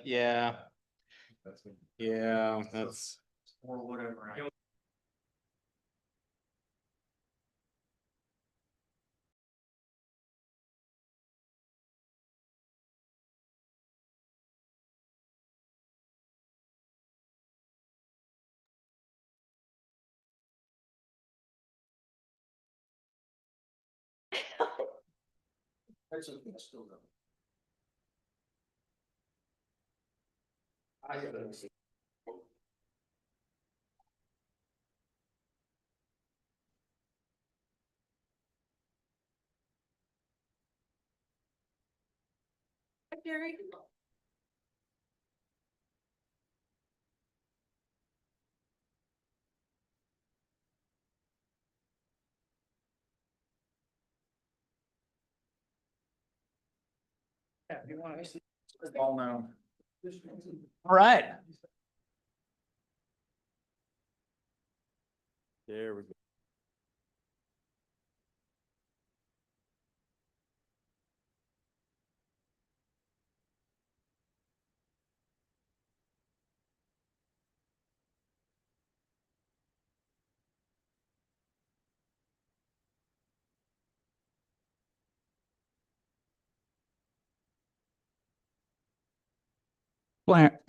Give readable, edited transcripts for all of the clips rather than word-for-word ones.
Yeah. Yeah, that's. Or whatever. Gary. Yeah, you want to see the ball now. All right. There we go.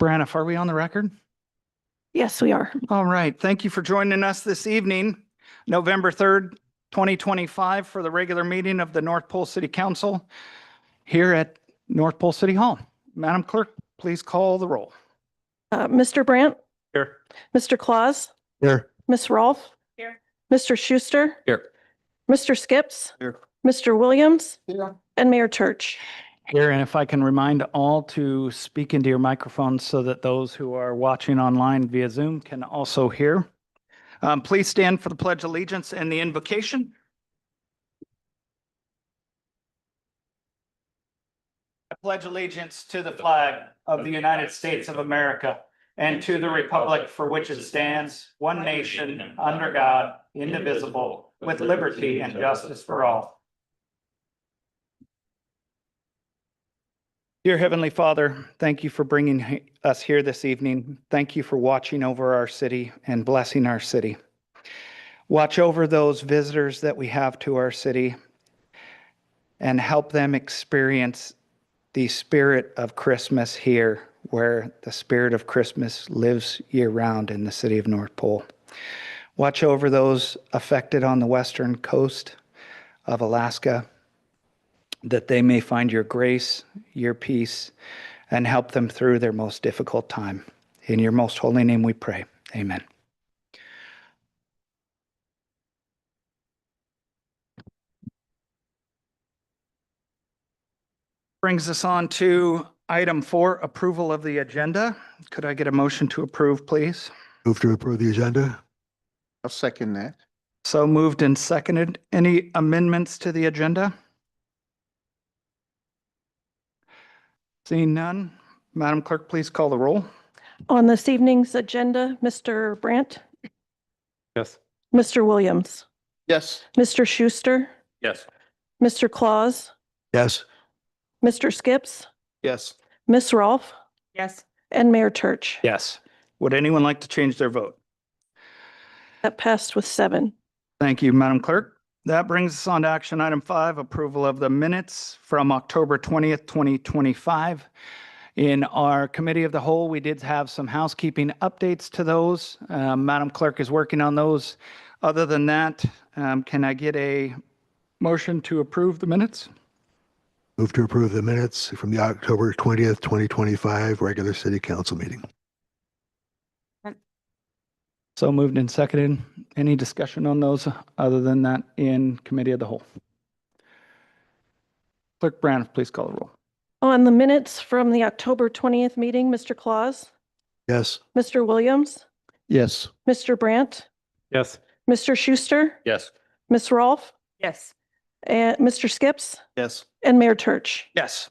Braniff, are we on the record? Yes, we are. All right. Thank you for joining us this evening, November 3rd, 2025, for the regular meeting of the North Pole City Council here at North Pole City Hall. Madam Clerk, please call the roll. Mr. Brandt, Here. Mr. Claus, Here. Miss Rolfe. Here. Mr. Schuster. Here. Mr. Skips. Here. Mr. Williams. Here. And Mayor Church. Here, and if I can remind all to speak into your microphones so that those who are watching online via Zoom can also hear. Please stand for the Pledge of Allegiance and the invocation. I pledge allegiance to the flag of the United States of America and to the republic for which it stands, one nation, under God, indivisible, with liberty and justice for all. Dear Heavenly Father, thank you for bringing us here this evening. Thank you for watching over our city and blessing our city. Watch over those visitors that we have to our city and help them experience the spirit of Christmas here, where the spirit of Christmas lives year-round in the city of North Pole. Watch over those affected on the western coast of Alaska, that they may find your grace, your peace, and help them through their most difficult time. In your most holy name we pray. Amen. Brings us on to item 4, approval of the agenda. Could I get a motion to approve, please? Move to approve the agenda. I'll second that. So moved and seconded. Any amendments to the agenda? Seeing none, Madam Clerk, please call the roll. On this evening's agenda, Mr. Brandt, Yes. Mr. Williams, Yes. Mr. Schuster, Yes. Mr. Claus, Yes. Mr. Skips, Yes. Miss Rolfe, Yes. and Mayor Church. Yes. Would anyone like to change their vote? That passed with 7. Thank you, Madam Clerk. That brings us on to action item 5, approval of the minutes from October 20th, 2025. In our committee of the whole, we did have some housekeeping updates to those. Madam Clerk is working on those. Other than that, can I get a motion to approve the minutes? Move to approve the minutes from the October 20th, 2025 regular city council meeting. So moved and seconded. Any discussion on those other than that in committee of the whole? Clerk Braniff, please call the roll. On the minutes from the October 20th meeting, Mr. Claus, Yes. Mr. Williams, Yes. Mr. Brandt, Yes. Mr. Schuster, Yes. Miss Rolfe, Yes. and Mr. Skips, Yes. and Mayor Church. Yes.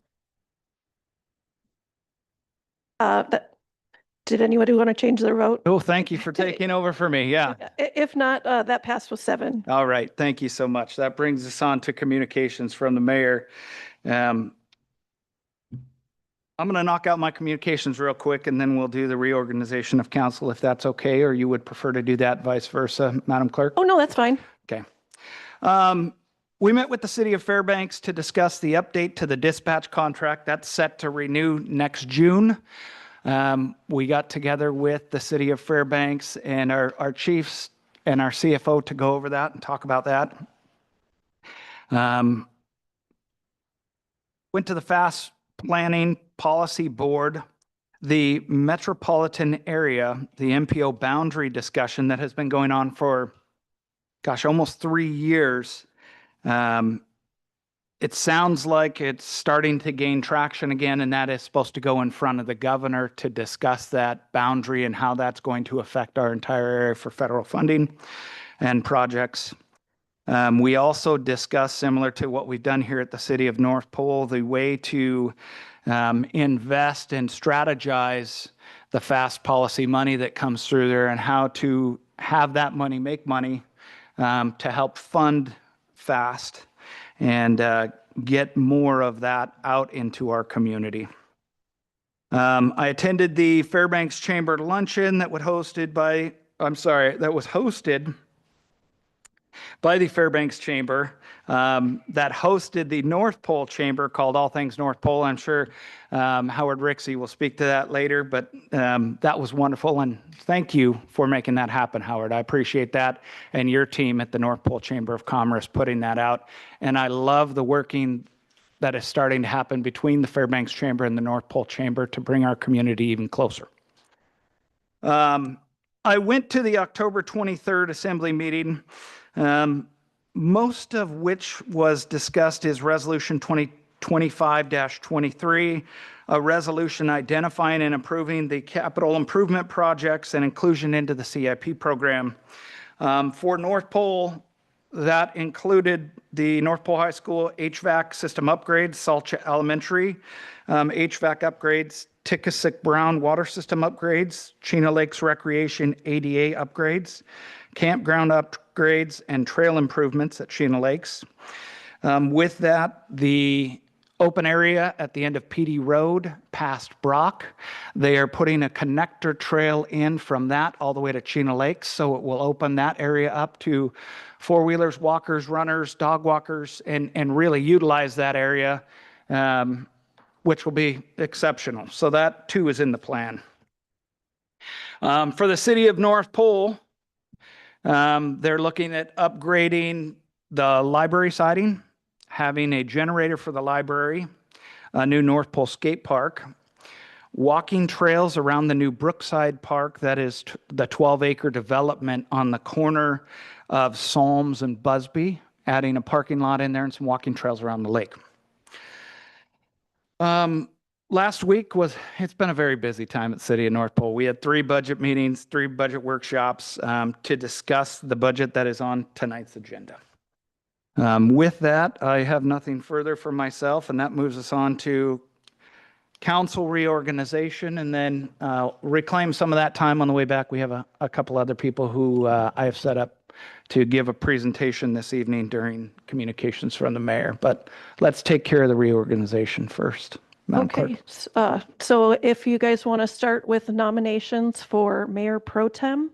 Did anybody want to change their vote? Oh, thank you for taking over for me. Yeah. If not, that passed with 7. All right. Thank you so much. That brings us on to communications from the mayor. I'm going to knock out my communications real quick, and then we'll do the reorganization of council if that's okay, or you would prefer to do that vice versa, Madam Clerk? Oh, no, that's fine. Okay. We met with the city of Fairbanks to discuss the update to the dispatch contract. That's set to renew next June. We got together with the city of Fairbanks and our chiefs and our CFO to go over that and talk about that. Went to the Fast Planning Policy Board, the metropolitan area, the MPO boundary discussion that has been going on for, gosh, almost 3 years. It sounds like it's starting to gain traction again, and that is supposed to go in front of the governor to discuss that boundary and how that's going to affect our entire area for federal funding and projects. We also discussed, similar to what we've done here at the city of North Pole, the way to invest and strategize the FAST policy money that comes through there and how to have that money make money to help fund FAST and get more of that out into our community. I attended the Fairbanks Chamber luncheon that was hosted by the Fairbanks Chamber that hosted the North Pole Chamber called All Things North Pole. I'm sure Howard Rixey will speak to that later, but that was wonderful. And thank you for making that happen, Howard. I appreciate that. And your team at the North Pole Chamber of Commerce putting that out. And I love the working that is starting to happen between the Fairbanks Chamber and the North Pole Chamber to bring our community even closer. I went to the October 23rd Assembly meeting. Most of which was discussed is Resolution 2025-23, a resolution identifying and approving the capital improvement projects and inclusion into the CIP program. For North Pole, that included the North Pole High School HVAC system upgrades, Salcha Elementary HVAC upgrades, Tickasick Brown water system upgrades, Chena Lakes Recreation ADA upgrades, campground upgrades, and trail improvements at Chena Lakes. With that, the open area at the end of PD Road past Brock, they are putting a connector trail in from that all the way to Chena Lakes, so it will open that area up to four-wheelers, walkers, runners, dog walkers, and really utilize that area, which will be exceptional. So that too is in the plan. For the city of North Pole, they're looking at upgrading the library siding, having a generator for the library, a new North Pole skate park, walking trails around the new Brookside Park, that is the 12-acre development on the corner of Solms and Busby, adding a parking lot in there and some walking trails around the lake. Last week it's been a very busy time at the City of North Pole. We had 3 budget meetings, 3 budget workshops to discuss the budget that is on tonight's agenda. With that, I have nothing further for myself, and that moves us on to council reorganization, and then reclaim some of that time on the way back. We have a couple other people who I have set up to give a presentation this evening during communications from the mayor. But let's take care of the reorganization first. Madam Okay, Clerk. so if you guys want to start with nominations for Mayor Pro Tem.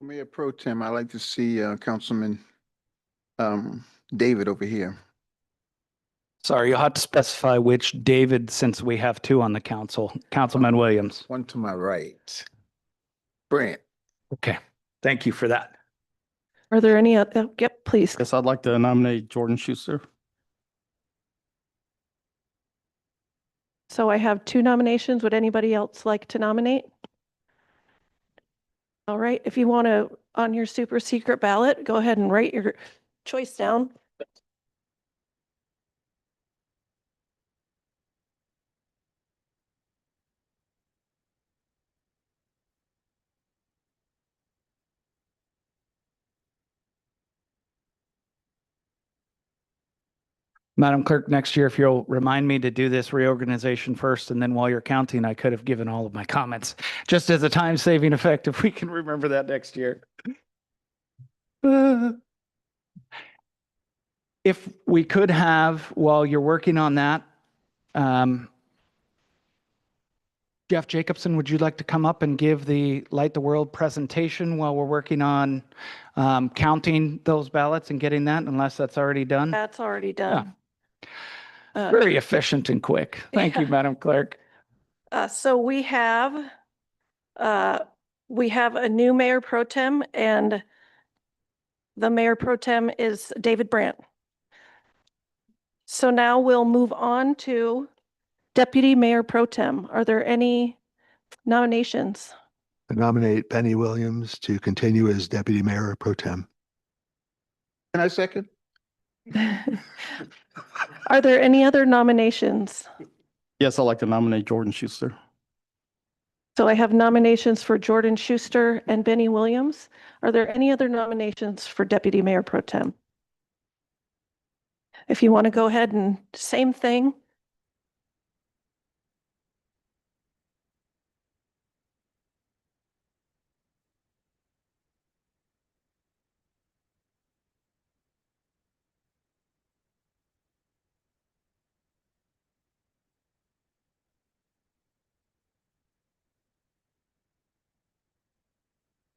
Mayor Pro Tem, I'd like to see Councilman David over here. Sorry, you'll have to specify which David, since we have 2 on the council. Councilman Williams. One to my right. Brent. Okay, thank you for that. Are there any other? Yep, please. Yes, I'd like to nominate Jordan Schuster. So I have 2 nominations. Would anybody else like to nominate? All right, if you want to, on your super secret ballot, go ahead and write your choice down. Madam Clerk, next year, if you'll remind me to do this reorganization first, and then while you're counting, I could have given all of my comments, just as a time-saving effect, if we can remember that next year. If we could have, while you're working on that, Um, Jeff Jacobson, would you like to come up and give the Light the World presentation while we're working on counting those ballots and getting that, unless that's already done? That's already done. Very efficient and quick. Thank you, yeah. Madam Clerk. So we have a new mayor pro tem, and the mayor pro tem is David Brandt. So now we'll move on to deputy mayor pro tem. Are there any nominations? I nominate Benny Williams to continue as Deputy Mayor Pro Tem. Can I second? Are there any other nominations? Yes, I'd like to nominate Jordan Schuster. So I have nominations for Jordan Schuster and Benny Williams. Are there any other nominations for deputy mayor pro tem? If you want to go ahead and same thing.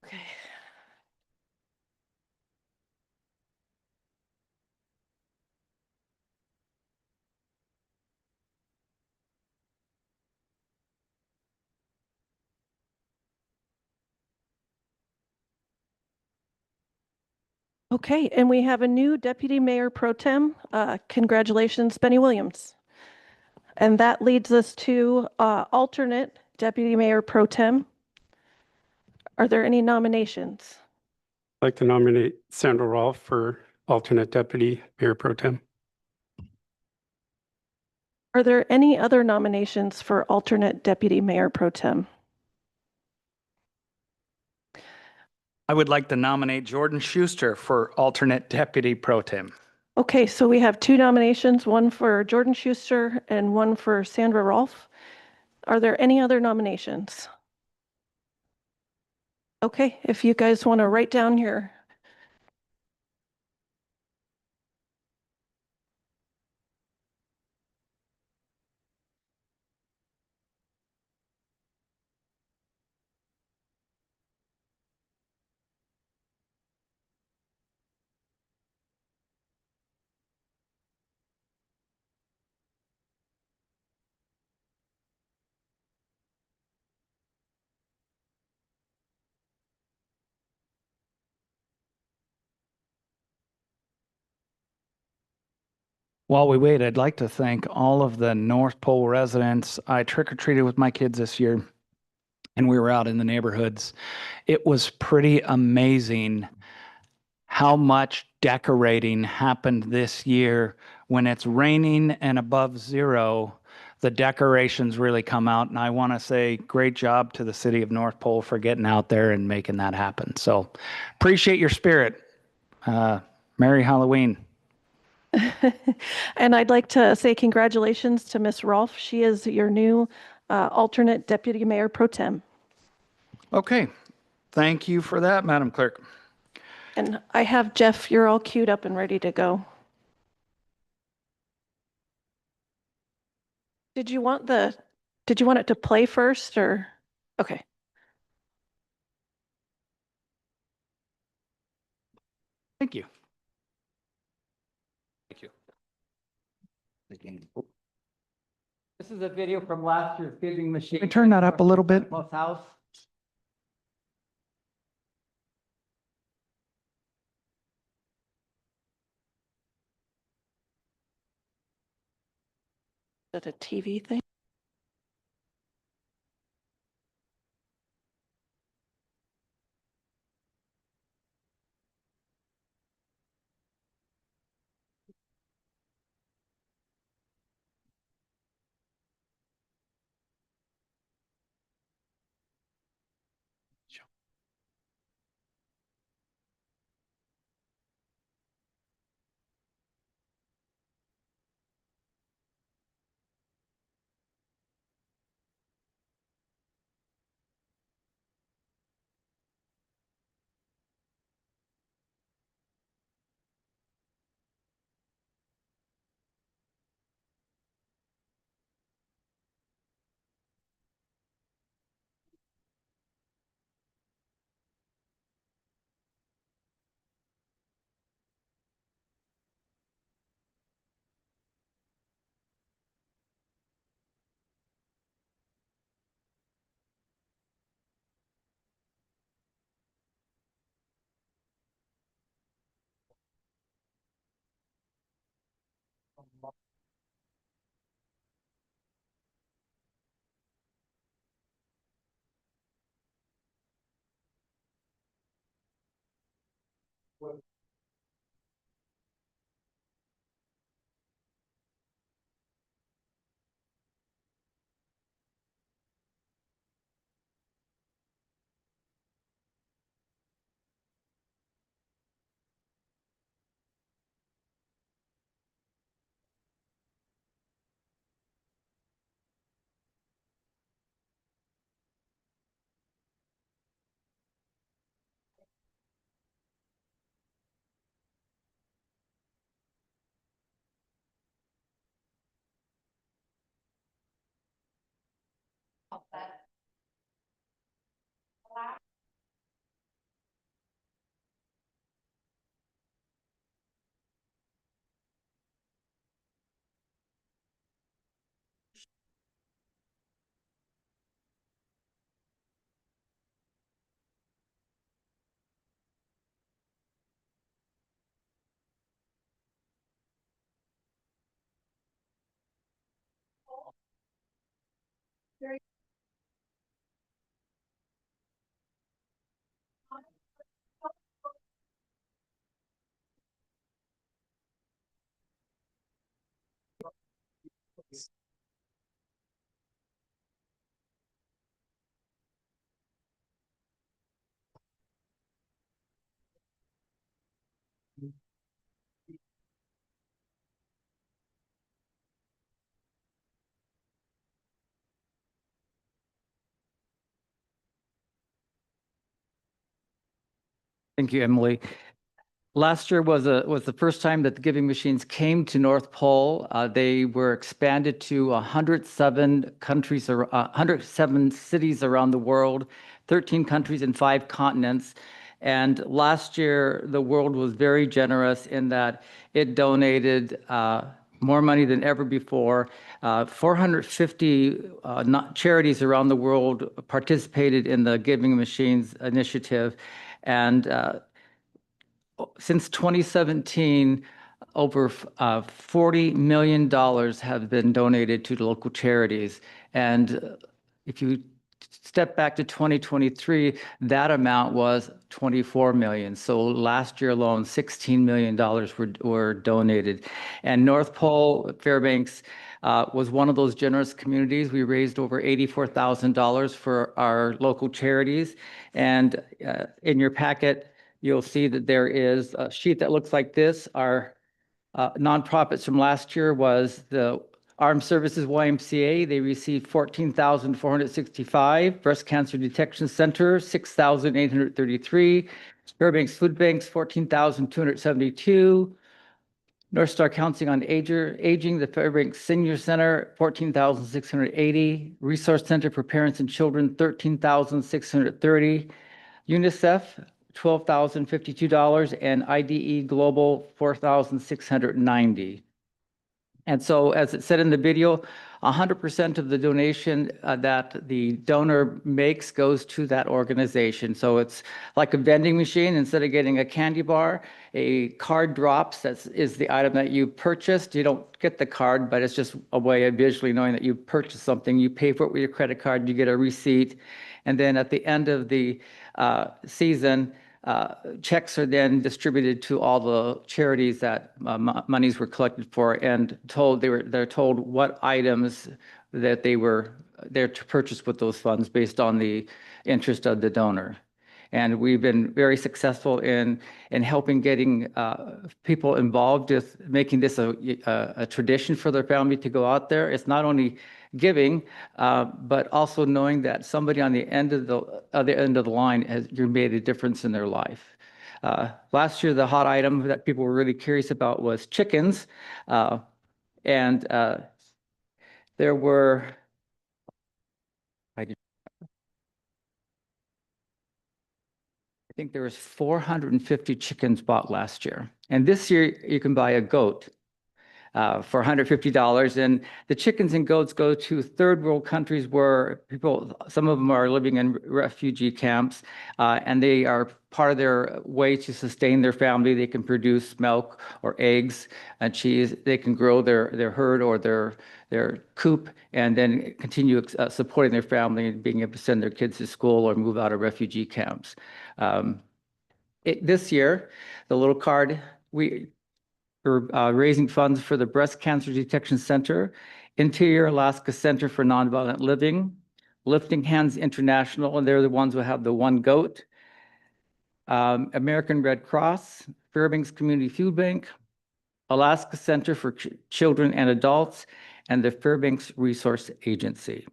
Okay. Okay, and we have a new deputy mayor pro tem. Congratulations, Benny Williams. And that leads us to alternate deputy mayor pro tem. Are there any nominations? I'd like to nominate Sandra Rolfe for alternate deputy mayor pro tem. Are there any other nominations for alternate deputy mayor pro tem? I would like to nominate Jordan Schuster for alternate deputy pro tem. Okay, so we have two nominations, one for Jordan Schuster and one for Sandra Rolfe. Are there any other nominations? Okay, if you guys want to write down your While we wait, I'd like to thank all of the North Pole residents. I trick-or-treated with my kids this year, and we were out in the neighborhoods. It was pretty amazing how much decorating happened this year. When it's raining and above zero, the decorations really come out. And I want to say great job to the city of North Pole for getting out there and making that happen. So appreciate your spirit. Merry Halloween. and I'd like to say congratulations to Miss Rolfe. She is your new alternate deputy mayor pro tem. Okay. Thank you for that, Madam Clerk. And I have Jeff, you're all queued up and ready to go. Did you want it to play first or? Okay. Thank you. Thank you. This is a video from last year's giving machine. Can we turn that up a little bit? Most house. Is that a TV thing? Thank you, Emily. Last year was the first time that the giving machines came to North Pole. They were expanded to 107 countries, or 107 cities around the world, 13 countries and 5 continents. And last year, the world was very generous in that it donated more money than ever before. 450 charities around the world participated in the Giving Machines initiative. And since 2017, over $40 million have been donated to the local charities. And if you step back to 2023, that amount was 24 million. So last year alone, $16 million were donated. And North Pole Fairbanks was one of those generous communities. We raised over $84,000 for our local charities. And in your packet, you'll see that there is a sheet that looks like this. Our nonprofits from last year was the Armed Services YMCA. They received $14,465. Breast Cancer Detection Center, $6,833. Fairbanks Food Banks, $14,272. North Star Counseling on Aging, the Fairbanks Senior Center, $14,680. Resource Center for Parents and Children, $13,630. UNICEF, $12,052, and IDE Global, $4,690. And so, as it said in the video, 100% of the donation that the donor makes goes to that organization. So it's like a vending machine. Instead of getting a candy bar, a card drops. That is the item that you purchased. You don't get the card, but it's just a way of visually knowing that you purchased something. You pay for it with your credit card. You get a receipt. And then at the end of the season, checks are then distributed to all the charities that monies were collected for, and they're told what items that they were there to purchase with those funds based on the interest of the donor. And we've been very successful in helping getting people involved with making this a tradition for their family to go out there. It's not only giving, but also knowing that somebody on the end of the line has made a difference in their life. Last year, the hot item that people were really curious about was chickens, and there were. I think there was 450 chickens bought last year, and this year you can buy a goat for $150. And the chickens and goats go to third world countries where some of them are living in refugee camps, and they are part of their way to sustain their family. They can produce milk or eggs and cheese. They can grow their herd or their coop, and then continue supporting their family and being able to send their kids to school or move out of refugee camps. This year, the little card, we're raising funds for the Breast Cancer Detection Center, Interior Alaska Center for Nonviolent Living, Lifting Hands International, and they're the ones who have the one goat, American Red Cross, Fairbanks Community Food Bank, Alaska Center for Children and Adults, and the Fairbanks Resource Agency.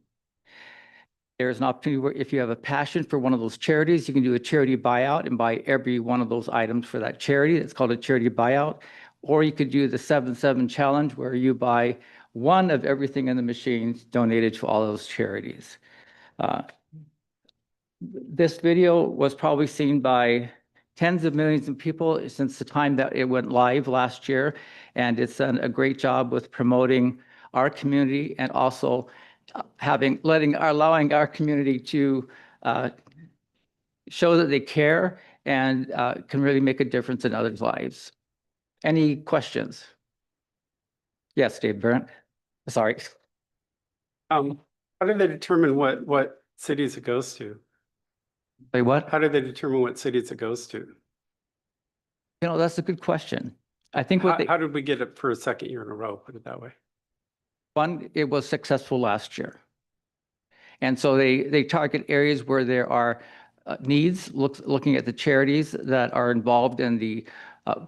There's an opportunity where if you have a passion for one of those charities, you can do a charity buyout and buy every one of those items for that charity. It's called a charity buyout. Or you could do the 7-7 challenge where you buy one of everything in the machines donated to all those charities. This video was probably seen by tens of millions of people since the time that it went live last year. And it's done a great job with promoting our community and also allowing our community to show that they care and can really make a difference in others' lives. Any questions? Yes, Dave Brent. Sorry. How do they determine what cities it goes to? Wait, what? How do they determine what cities it goes to? You know, that's a good question. I think How did we get it for a second year in a row? Put it that way. one, it was successful last year. And so they target areas where there are needs, looking at the charities that are involved in the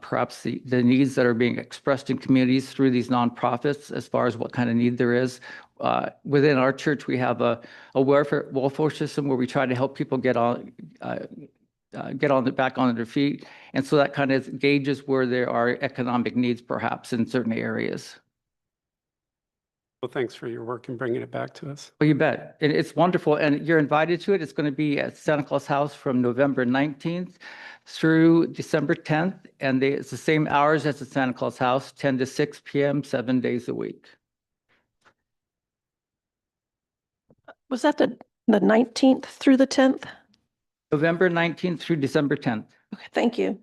perhaps the needs that are being expressed in communities through these nonprofits as far as what kind of need there is. Within our church, we have a welfare system where we try to help people get back on their feet. And so that kind of gauges where there are economic needs perhaps in certain areas. Well, thanks for your work and bringing it back to us. Well, you bet. It's wonderful. And you're invited to it. It's going to be at Santa Claus House from November 19th through December 10th. And it's the same hours as the Santa Claus House, 10 to 6 p.m., 7 days a week. Was that the 19th through the 10th? November 19th through December 10th. Okay, thank you.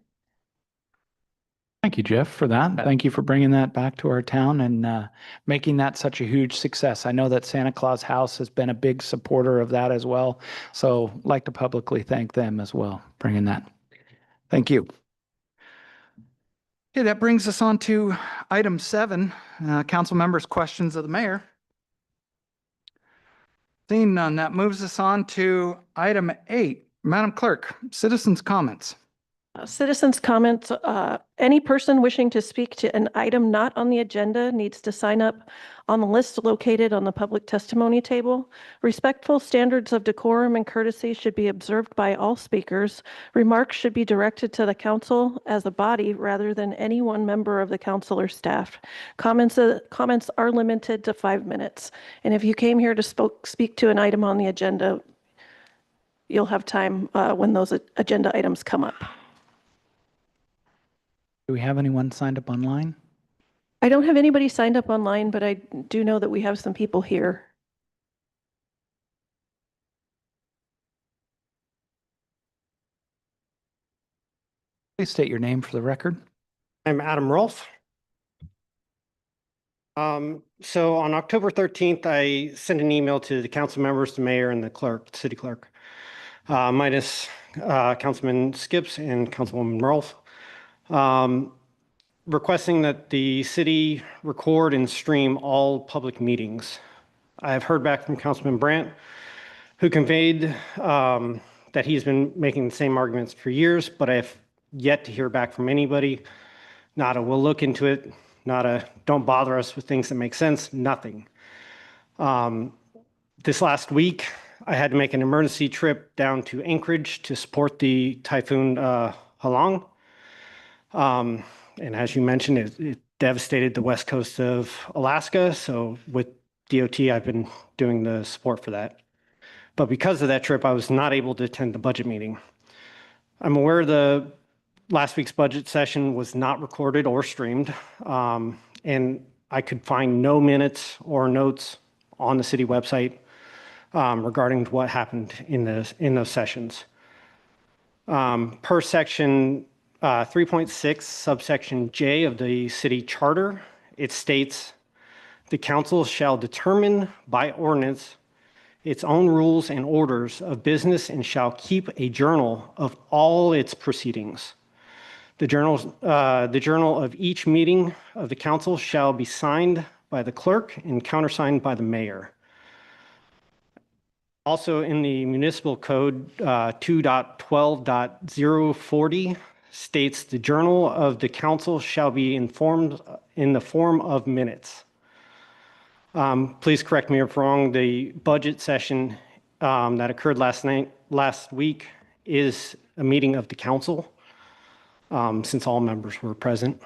Thank you, Jeff, for that. Thank you for bringing that back to our town and making that such a huge success. I know that Santa Claus House has been a big supporter of that as well. So I'd like to publicly thank them as well, bringing that. Thank you. Okay, that brings us on to item 7, council members' questions of the mayor. Seeing none, that moves us on to item 8. Madam Clerk, citizens' comments. Citizens' comments, any person wishing to speak to an item not on the agenda needs to sign up on the list located on the public testimony table. Respectful standards of decorum and courtesy should be observed by all speakers. Remarks should be directed to the council as a body rather than any one member of the council or staff. Comments are limited to 5 minutes. And if you came here to speak to an item on the agenda, you'll have time when those agenda items come up. Do we have anyone signed up online? I don't have anybody signed up online, but I do know that we have some people here. Please state your name for the record. I'm Adam Rolfe. So on October 13th, I sent an email to the council members, the mayor, and the clerk, city clerk, minus Councilman Skips and Councilwoman Rolfe, requesting that the city record and stream all public meetings. I have heard back from Councilman Brandt, who conveyed that he's been making the same arguments for years, but I have yet to hear back from anybody. Not a we'll look into it, not a don't bother us with things that make sense, nothing. This last week, I had to make an emergency trip down to Anchorage to support the Typhoon Halong. And as you mentioned, it devastated the west coast of Alaska. So with DOT, I've been doing the support for that. But because of that trip, I was not able to attend the budget meeting. I'm aware the last week's budget session was not recorded or streamed. And I could find no minutes or notes on the city website regarding what happened in those sessions. Per section 3.6 subsection J of the city charter, it states the council shall determine by ordinance its own rules and orders of business and shall keep a journal of all its proceedings. The journal of each meeting of the council shall be signed by the clerk and countersigned by the mayor. Also in the municipal code 2.12.040 states the journal of the council shall be informed in the form of minutes. Please correct me if wrong. The budget session that occurred last week is a meeting of the council since all members were present.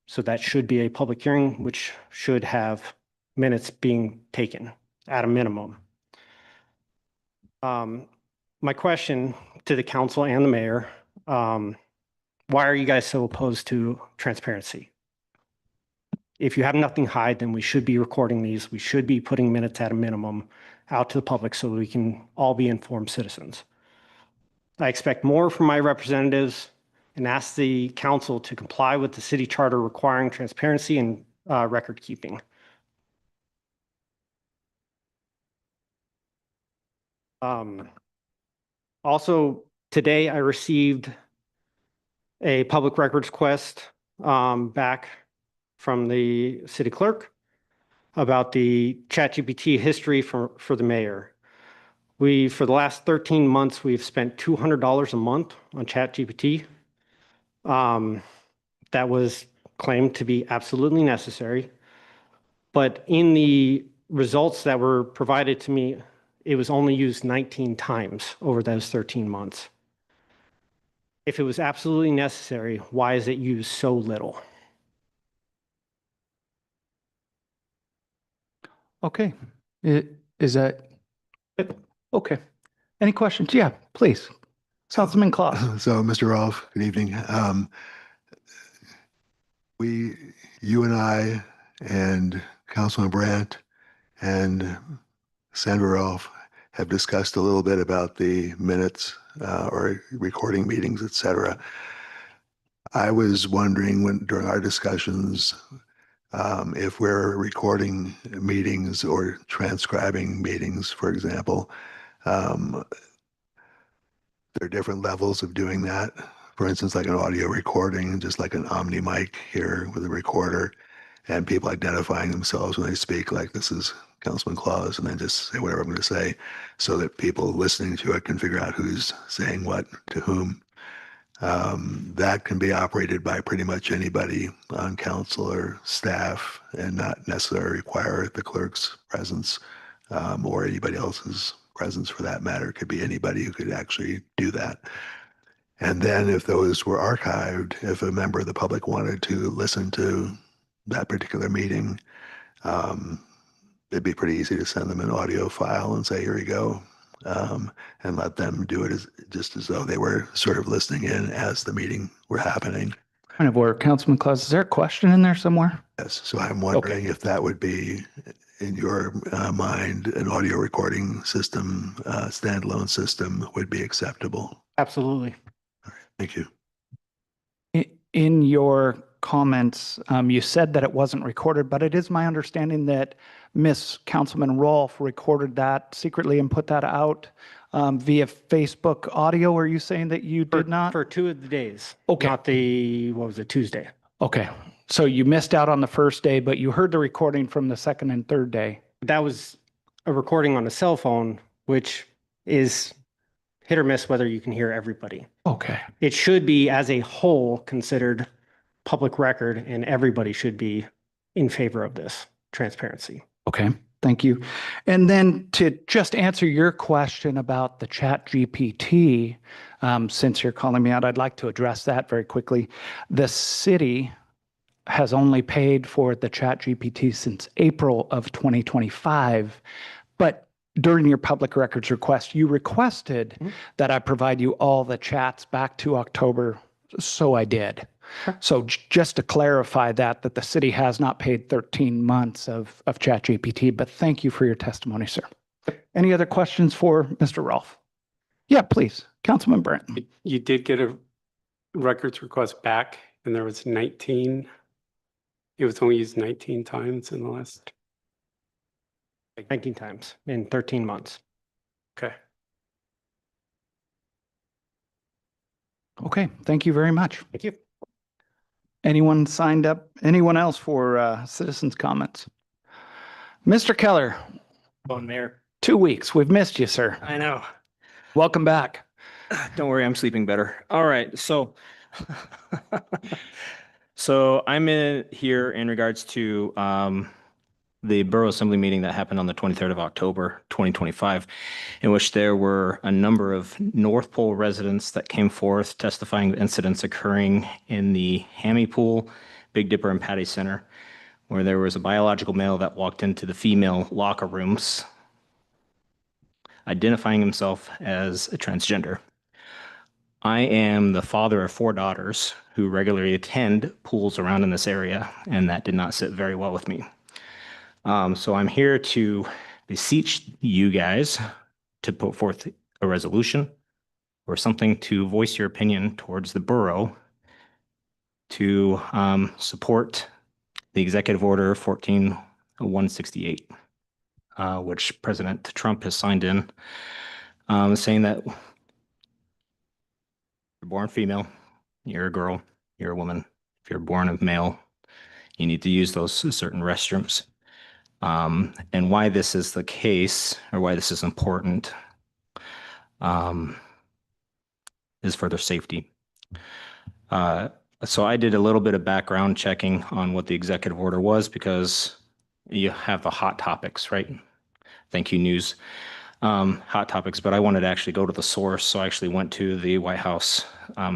So that should be a public hearing, which should have minutes being taken at a minimum. My question to the council and the mayor, why are you guys so opposed to transparency? If you have nothing to hide, then we should be recording these. We should be putting minutes at a minimum out to the public so we can all be informed citizens. I expect more from my representatives and ask the council to comply with the city charter requiring transparency and record keeping. Also, today I received a public records request back from the city clerk about the ChatGPT history for the mayor. For the last 13 months, we've spent $200 a month on ChatGPT. That was claimed to be absolutely necessary. But in the results that were provided to me, it was only used 19 times over those 13 months. If it was absolutely necessary, why is it used so little? Okay. Is that, okay. Any questions? Yeah, please. Councilman Claus. So, Mr. Rolfe, good evening. You and I and Councilman Brandt and Sandra Rolfe have discussed a little bit about the minutes or recording meetings, et cetera. I was wondering during our discussions if we're recording meetings or transcribing meetings, for example, there are different levels of doing that. For instance, like an audio recording, just like an Omni mic here with a recorder, and people identifying themselves when they speak, like this is Councilman Claus, and then just say whatever I'm going to say, so that people listening to it can figure out who's saying what to whom. That can be operated by pretty much anybody on council or staff and not necessarily require the clerk's presence or anybody else's presence for that matter. It could be anybody who could actually do that. And then if those were archived, if a member of the public wanted to listen to that particular meeting, it'd be pretty easy to send them an audio file and say, here you go, and let them do it just as though they were sort of listening in as the meeting were happening. Point of order, Councilman Claus, is there a question in there somewhere? Yes, so I'm wondering if that would be, in your mind, an audio recording system, standalone system would be acceptable. Absolutely. Thank you. In your comments, you said that it wasn't recorded, but it is my understanding that Miss Councilman Rolfe recorded that secretly and put that out via Facebook audio. Are you saying that you did not? For 2 of the days. Okay. Not Tuesday. Okay. So you missed out on the first day, but you heard the recording from the second and third day. That was a recording on a cell phone, which is hit or miss whether you can hear everybody. Okay. It should be, as a whole, considered public record, and everybody should be in favor of this transparency. Okay. Thank you. And then to just answer your question about the ChatGPT, since you're calling me out, I'd like to address that very quickly. The city has only paid for the ChatGPT since April of 2025, but during your public records request, you requested that I provide you all the chats back to October, so I did. So just to clarify that the city has not paid 13 months of ChatGPT, but thank you for your testimony, sir. Any other questions for Mr. Rolfe? Yeah, please. Councilman Brandt. You did get a records request back, and there was 19. It was only used 19 times in the last. 19 times in 13 months. Okay. Okay, thank you very much. Thank you. Anyone signed up? Anyone else for citizens' comments? Mr. Keller, Phone Mayor. 2 weeks. We've missed you, sir. I know. Welcome back. Don't worry, I'm sleeping better. All right, so so I'm in here in regards to the Borough Assembly meeting that happened on the 23rd of October, 2025, in which there were a number of North Pole residents that came forth testifying to incidents occurring in the Hammy Pool, Big Dipper, and Patty Center, where there was a biological male that walked into the female locker rooms, identifying himself as a transgender. I am the father of 4 daughters who regularly attend pools around in this area, and that did not sit very well with me. So I'm here to beseech you guys to put forth a resolution or something to voice your opinion towards the borough to support the executive order 14168, which President Trump has signed in, saying that you're born female, you're a girl, you're a woman. If you're born of male, you need to use those certain restrooms. And why this is the case, or why this is important, is for their safety. So I did a little bit of background checking on what the executive order was, because you have the hot topics, right? Thank you, news. Hot topics, but I wanted to actually go to the source. So I actually went to the White House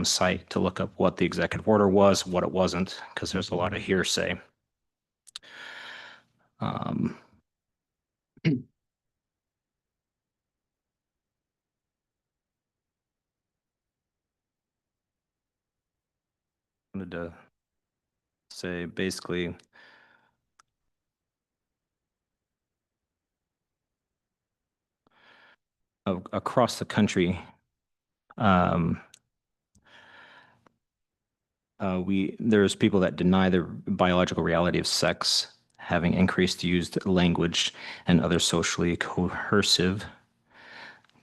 site to look up what the executive order was, what it wasn't, because there's a lot of hearsay. Wanted to say basically across the country, there's people that deny the biological reality of sex, having increased used language and other socially coercive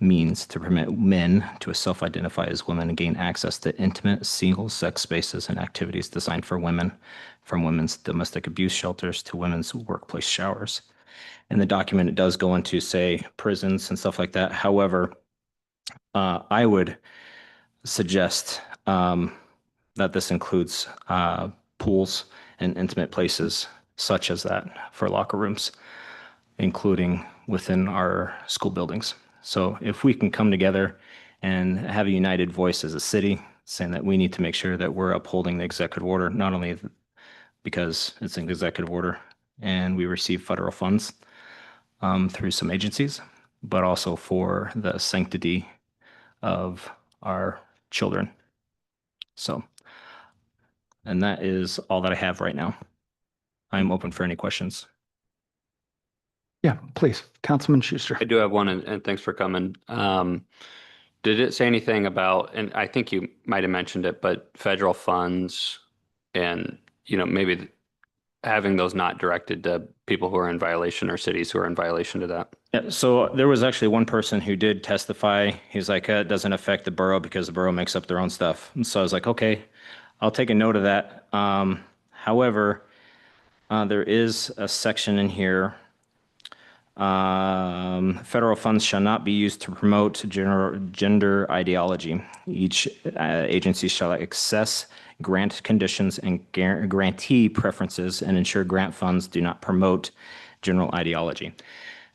means to permit men to self-identify as women and gain access to intimate single-sex spaces and activities designed for women, from women's domestic abuse shelters to women's workplace showers. In the document, it does go into, say, prisons and stuff like that. However, I would suggest that this includes pools and intimate places such as that for locker rooms, including within our school buildings. So if we can come together and have a united voice as a city, saying that we need to make sure that we're upholding the executive order, not only because it's an executive order and we receive federal funds through some agencies, but also for the sanctity of our children. So, and that is all that I have right now. I'm open for any questions. Yeah, please, Councilman Schuster. I do have one, and thanks for coming. Did it say anything about, and I think you might have mentioned it, but federal funds and, maybe having those not directed to people who are in violation or cities who are in violation to that? Yeah, so there was actually one person who did testify. He's like, it doesn't affect the borough because the borough makes up their own stuff. And so I was like, okay, I'll take a note of that. However, there is a section in here. Federal funds shall not be used to promote gender ideology. Each agency shall access grant conditions and grantee preferences and ensure grant funds do not promote general ideology.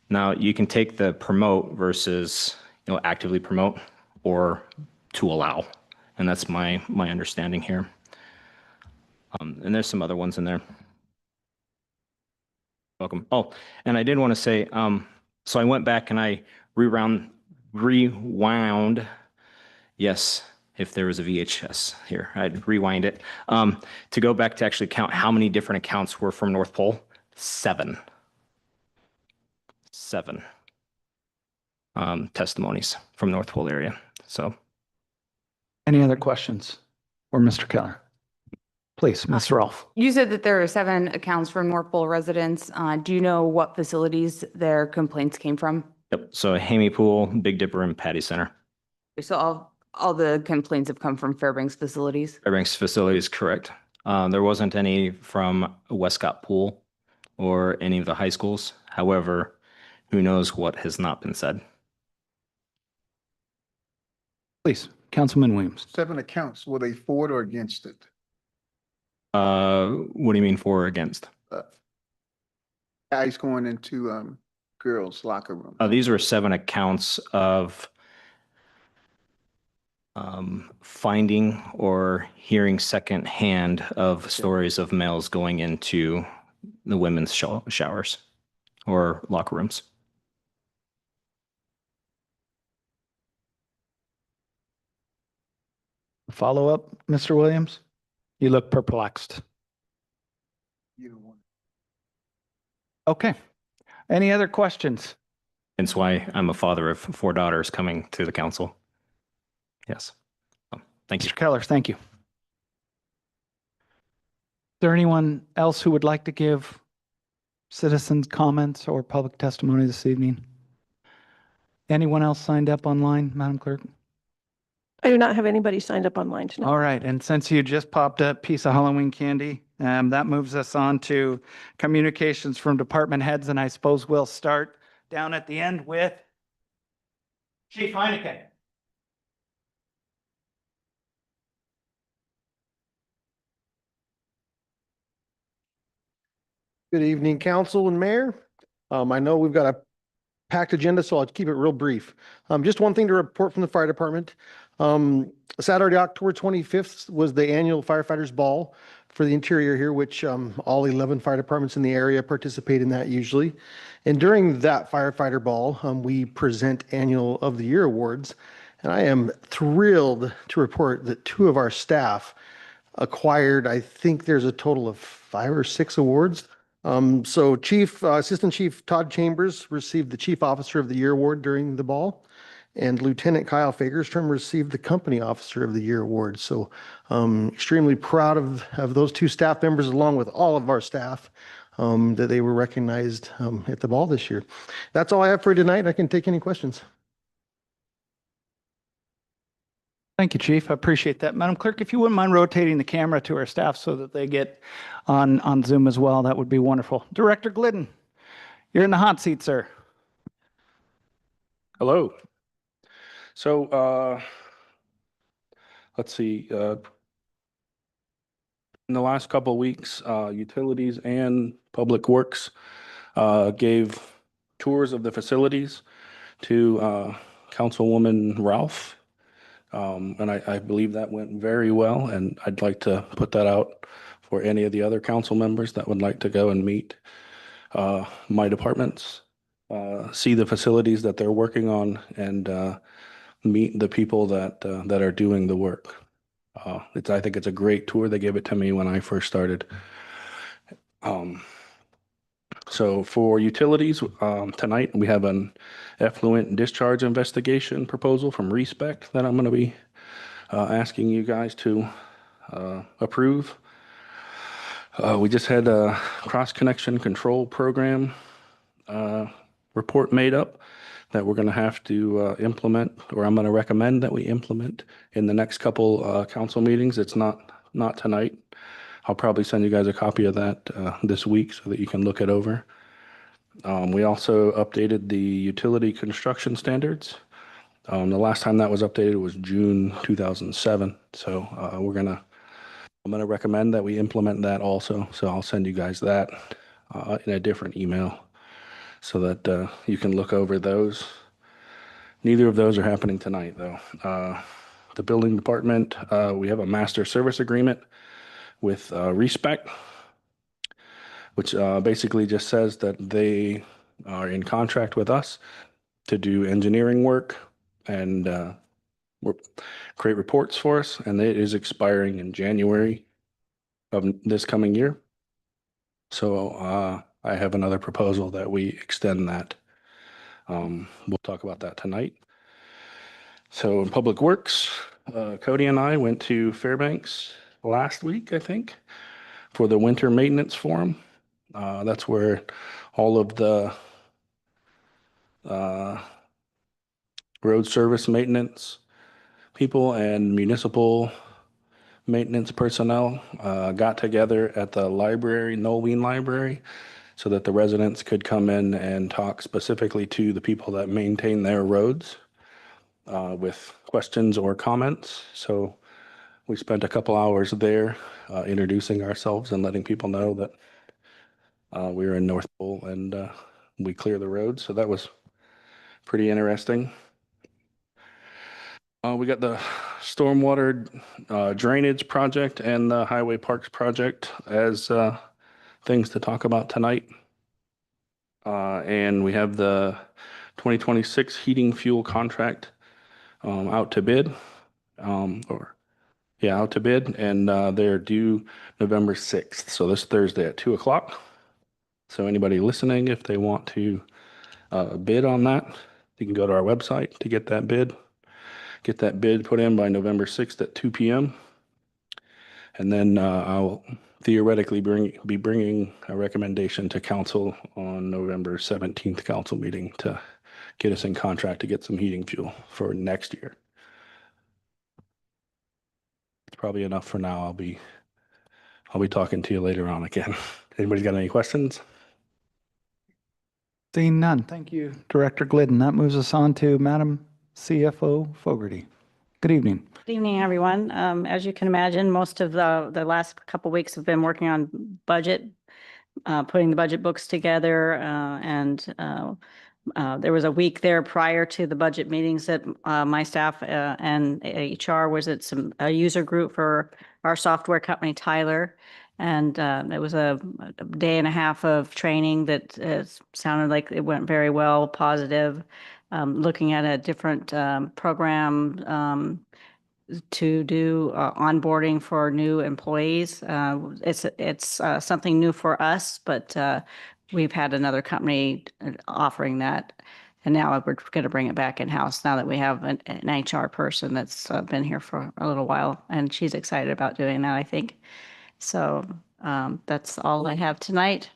Now, you can take the promote versus, actively promote or to allow. And that's my understanding here. And there's some other ones in there. Welcome. Oh, and I did want to say, so I went back and I rewound, yes, if there was a VHS here, I'd rewind it, to go back to actually count how many different accounts were from North Pole. 7 testimonies from North Pole area. So. Any other questions for Mr. Keller? Please, Ms. Rolfe. You said that there are 7 accounts from North Pole residents. Do you know what facilities their complaints came from? Yep. So Hammy Pool, Big Dipper, and Patty Center. So all the complaints have come from Fairbanks facilities? Fairbanks facility is correct. There wasn't any from Westcott Pool or any of the high schools. However, who knows what has not been said. Please, Councilman Williams. 7 accounts, were they for it or against it? What do you mean for or against? Guys going into girls' locker room. These were 7 accounts of finding or hearing secondhand of stories of males going into the women's showers or locker rooms. Follow up, Mr. Williams? You look perplexed. You don't want- Okay. Any other questions? Hence why I'm a father of 4 daughters coming to the council. Yes. Thank you. Mr. Keller, thank you. Is there anyone else who would like to give citizens comments or public testimony this evening? Anyone else signed up online, Madam Clerk? I do not have anybody signed up online tonight. All right, and since you just popped a piece of Halloween candy, that moves us on to communications from department heads, and I suppose we'll start down at the end with Chief Heineken. Good evening, council and mayor. I know we've got a packed agenda, so I'll keep it real brief. Just one thing to report from the fire department. Saturday, October 25th was the annual firefighters ball for the interior here, which all 11 fire departments in the area participate in that usually. And during that firefighter ball, we present annual of the year awards. And I am thrilled to report that 2 of our staff acquired, I think there's a total of 5 or 6 awards. So Assistant Chief Todd Chambers received the Chief Officer of the Year Award during the ball, and Lieutenant Kyle Fagerstrom received the Company Officer of the Year Award. So extremely proud of those 2 staff members, along with all of our staff, that they were recognized at the ball this year. That's all I have for you tonight. I can take any questions. Thank you, Chief. I appreciate that. Madam Clerk, if you wouldn't mind rotating the camera to our staff so that they get on Zoom as well, that would be wonderful. Director Glidden, you're in the hot seat, sir. Hello. So let's see. In the last couple of weeks, utilities and public works gave tours of the facilities to Councilwoman Ralph. And I believe that went very well, and I'd like to put that out for any of the other council members that would like to go and meet my departments, see the facilities that they're working on, and meet the people that are doing the work. I think it's a great tour. They gave it to me when I first started. So for utilities, tonight we have an effluent discharge investigation proposal from Respect that I'm going to be asking you guys to approve. We just had a cross-connection control program report made up that we're going to have to implement, or I'm going to recommend that we implement in the next couple council meetings. It's not tonight. I'll probably send you guys a copy of that this week so that you can look it over. We also updated the utility construction standards. The last time that was updated was June 2007. So I'm gonna recommend that we implement that also. So I'll send you guys that in a different email so that you can look over those. Neither of those are happening tonight, though. The building department, we have a master service agreement with Respect, which basically just says that they are in contract with us to do engineering work and create reports for us, and it is expiring in January of this coming year. So I have another proposal that we extend that. We'll talk about that tonight. So in Public Works, Cody and I went to Fairbanks last week, I think, for the Winter Maintenance Forum. That's where all of the road service maintenance people and municipal maintenance personnel got together at the library, Nolene Library, so that the residents could come in and talk specifically to the people that maintain their roads with questions or comments. So we spent a couple hours there introducing ourselves and letting people know that we were in North Pole and we clear the road. So that was pretty interesting. We got the stormwater drainage project and the highway parks project as things to talk about tonight. And we have the 2026 heating fuel contract out to bid, out to bid, and they're due November 6th. So this Thursday at 2 o'clock. So anybody listening, if they want to bid on that, you can go to our website to get that bid. Get that bid put in by November 6th at 2 p.m. And then I'll theoretically be bringing a recommendation to council on November 17th council meeting to get us in contract to get some heating fuel for next year. It's probably enough for now. I'll be talking to you later on again. Anybody got any questions? Seeing none. Thank you, Director Glidden. That moves us on to Madam CFO Fogarty. Good evening. Good evening, everyone. As you can imagine, most of the last couple weeks have been working on budget, putting the budget books together, and there was a week there prior to the budget meetings that my staff and HR was at a user group for our software company, Tyler. And it was a day and a half of training that sounded like it went very well, positive, looking at a different program to do onboarding for new employees. It's something new for us, but we've had another company offering that. And now we're going to bring it back in-house now that we have an HR person that's been here for a little while. And she's excited about doing that, I think. So that's all I have tonight.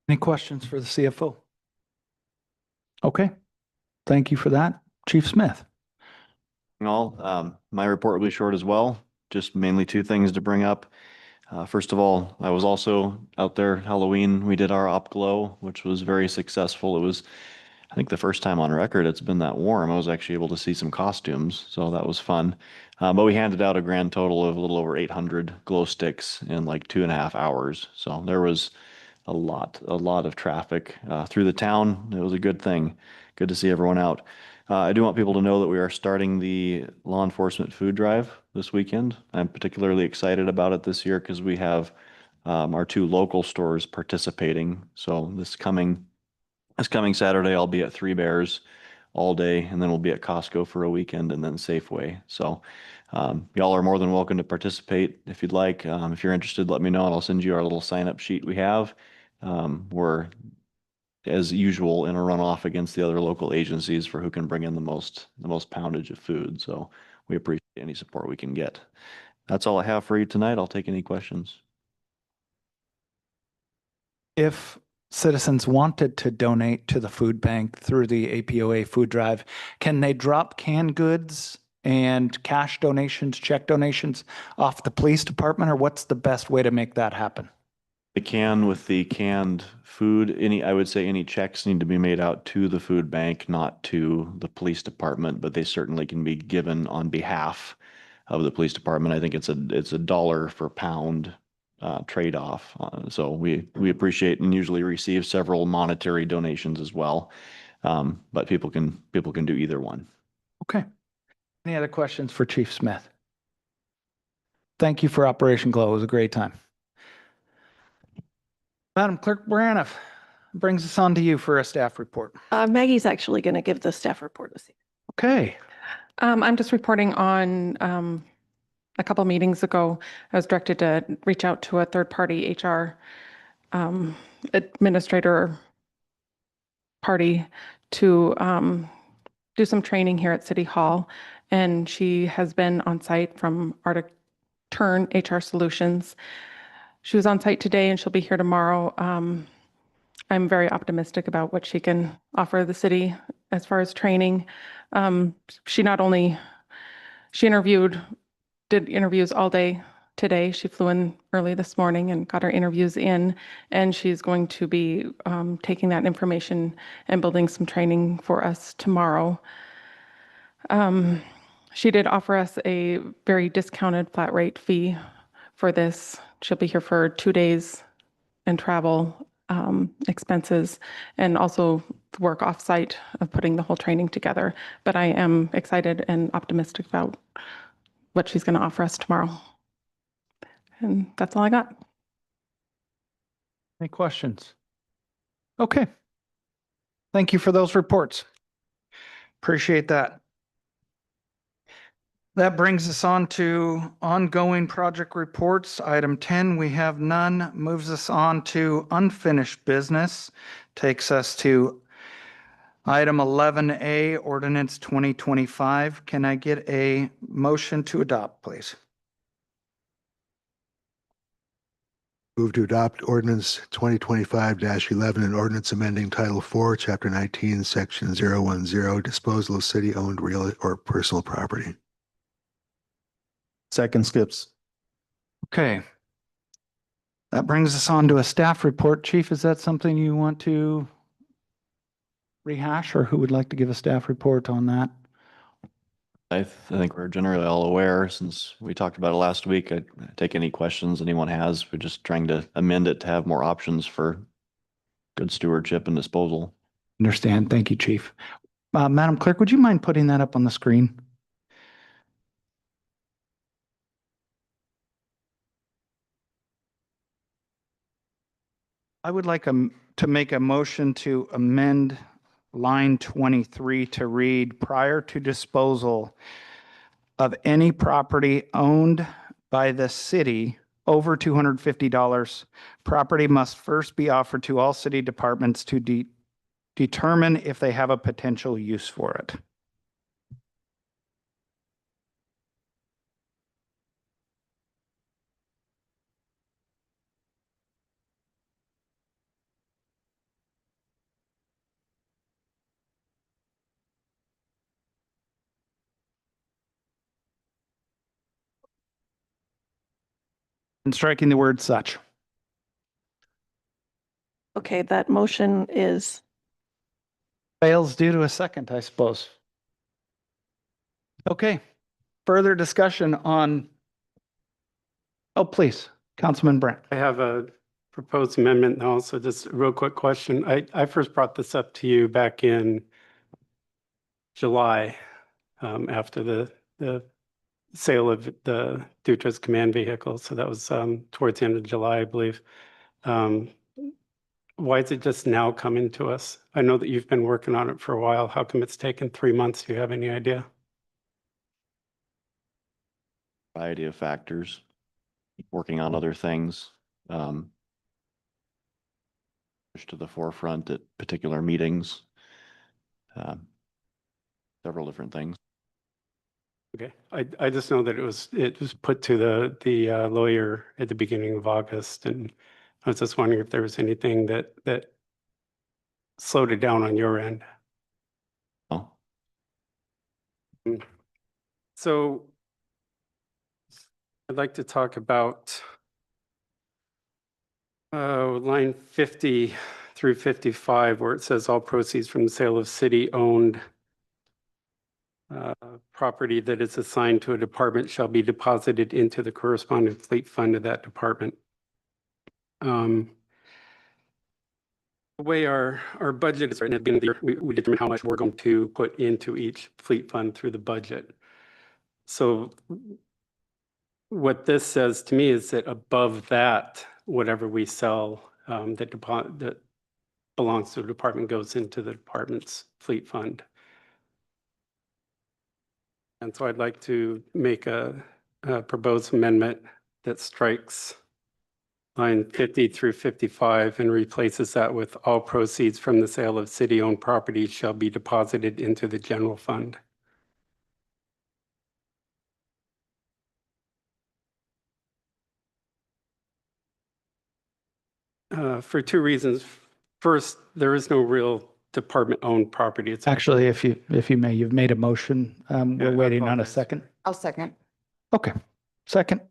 Any questions for the CFO? Okay. Thank you for that. Chief Smith. All, my report will be short as well. Just mainly two things to bring up. First of all, I was also out there Halloween. We did our Op Glow, which was very successful. It was, I think, the first time on record it's been that warm. I was actually able to see some costumes, so that was fun. But we handed out a grand total of a little over 800 glow sticks in like 2.5 hours. So there was a lot of traffic through the town. It was a good thing. Good to see everyone out. I do want people to know that we are starting the law enforcement food drive this weekend. I'm particularly excited about it this year because we have our 2 local stores participating. So this coming Saturday, I'll be at Three Bears all day, and then we'll be at Costco for a weekend, and then Safeway. So y'all are more than welcome to participate if you'd like. If you're interested, let me know, and I'll send you our little sign-up sheet we have. We're, as usual, in a runoff against the other local agencies for who can bring in the most poundage of food. So we appreciate any support we can get. That's all I have for you tonight. I'll take any questions. If citizens wanted to donate to the food bank through the APOA food drive, can they drop canned goods and cash donations, check donations off the police department, or what's the best way to make that happen? They can with the canned food. I would say any checks need to be made out to the food bank, not to the police department, but they certainly can be given on behalf of the police department. I think it's a $1 per pound trade-off. So we appreciate and usually receive several monetary donations as well. But people can do either one. Okay. Any other questions for Chief Smith? Thank you for Operation Glow. It was a great time. Madam Clerk Braniff, brings us on to you for a staff report. Maggie's actually going to give the staff report this evening. Okay. I'm just reporting on a couple meetings ago. I was directed to reach out to a third-party HR administrator party to do some training here at City Hall. And she has been on site from Arctic Turn HR Solutions. She was on site today and she'll be here tomorrow. I'm very optimistic about what she can offer the city as far as training. She not only, she did interviews all day today. She flew in early this morning and got her interviews in, and she's going to be taking that information and building some training for us tomorrow. She did offer us a very discounted flat rate fee for this. She'll be here for 2 days and travel expenses, and also the work offsite of putting the whole training together. But I am excited and optimistic about what she's going to offer us tomorrow. And that's all I got. Any questions? Okay. Thank you for those reports. Appreciate that. That brings us on to ongoing project reports. Item 10, we have none. Moves us on to unfinished business. Takes us to item 11A, ordinance 2025. Can I get a motion to adopt, please? Move to adopt ordinance 2025-11, an ordinance amending Title 4, Chapter 19, Section 010, disposal of city-owned real or personal property. Second, Skips. Okay. That brings us on to a staff report. Chief, is that something you want to rehash, or who would like to give a staff report on that? I think we're generally all aware, since we talked about it last week. I'd take any questions anyone has. We're just trying to amend it to have more options for good stewardship and disposal. Understand. Thank you, Chief. Madam Clerk, would you mind putting that up on the screen? I would like to make a motion to amend line 23 to read, prior to disposal of any property owned by the city over $250, property must first be offered to all city departments to determine if they have a potential use for it. And striking the word such. Okay, that motion is, Fails due to a second, I suppose. Okay, further discussion on, oh, please, Councilman Brandt. I have a proposed amendment now, so just a real quick question. I first brought this up to you back in July, after the sale of the Dutra's command vehicle. So that was towards the end of July, I believe. Why is it just now coming to us? I know that you've been working on it for a while. How come it's taken 3 months? Do you have any idea? Variety of factors, working on other things, pushed to the forefront at particular meetings, several different things. Okay, I just know that it was put to the lawyer at the beginning of August, and I was just wondering if there was anything that slowed it down on your end. Oh, So I'd like to talk about line 50 through 55, where it says all proceeds from the sale of city-owned property that is assigned to a department shall be deposited into the corresponding fleet fund of that department. The way our budget is written at the beginning of the year, we determine how much we're going to put into each fleet fund through the budget. So what this says to me is that above that, whatever we sell that belongs to the department goes into the department's fleet fund. And so I'd like to make a proposed amendment that strikes line 50 through 55 and replaces that with all proceeds from the sale of city-owned property shall be deposited into the general fund. For two reasons. First, there is no real department-owned property. It's Actually, if you may, you've made a motion. Yeah, We're I waiting on a apologize. second. I'll second. Okay, second.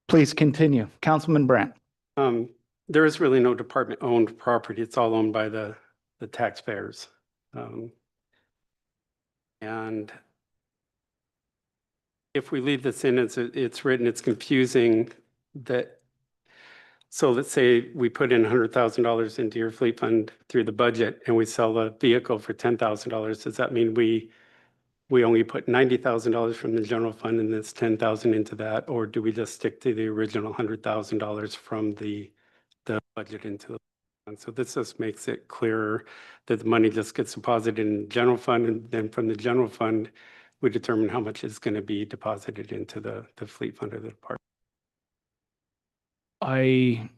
Please continue. Councilman Brandt. There is really no department-owned property. It's all owned by the taxpayers. And if we leave this in, it's written, it's confusing that. So let's say we put in $100,000 into your fleet fund through the budget and we sell a vehicle for $10,000. Does that mean we only put $90,000 from the general fund and it's 10,000 into that? Or do we just stick to the original $100,000 from the budget into the fund? So this just makes it clearer that the money just gets deposited in the general fund, and then from the general fund, we determine how much is going to be deposited into the fleet fund of the department. I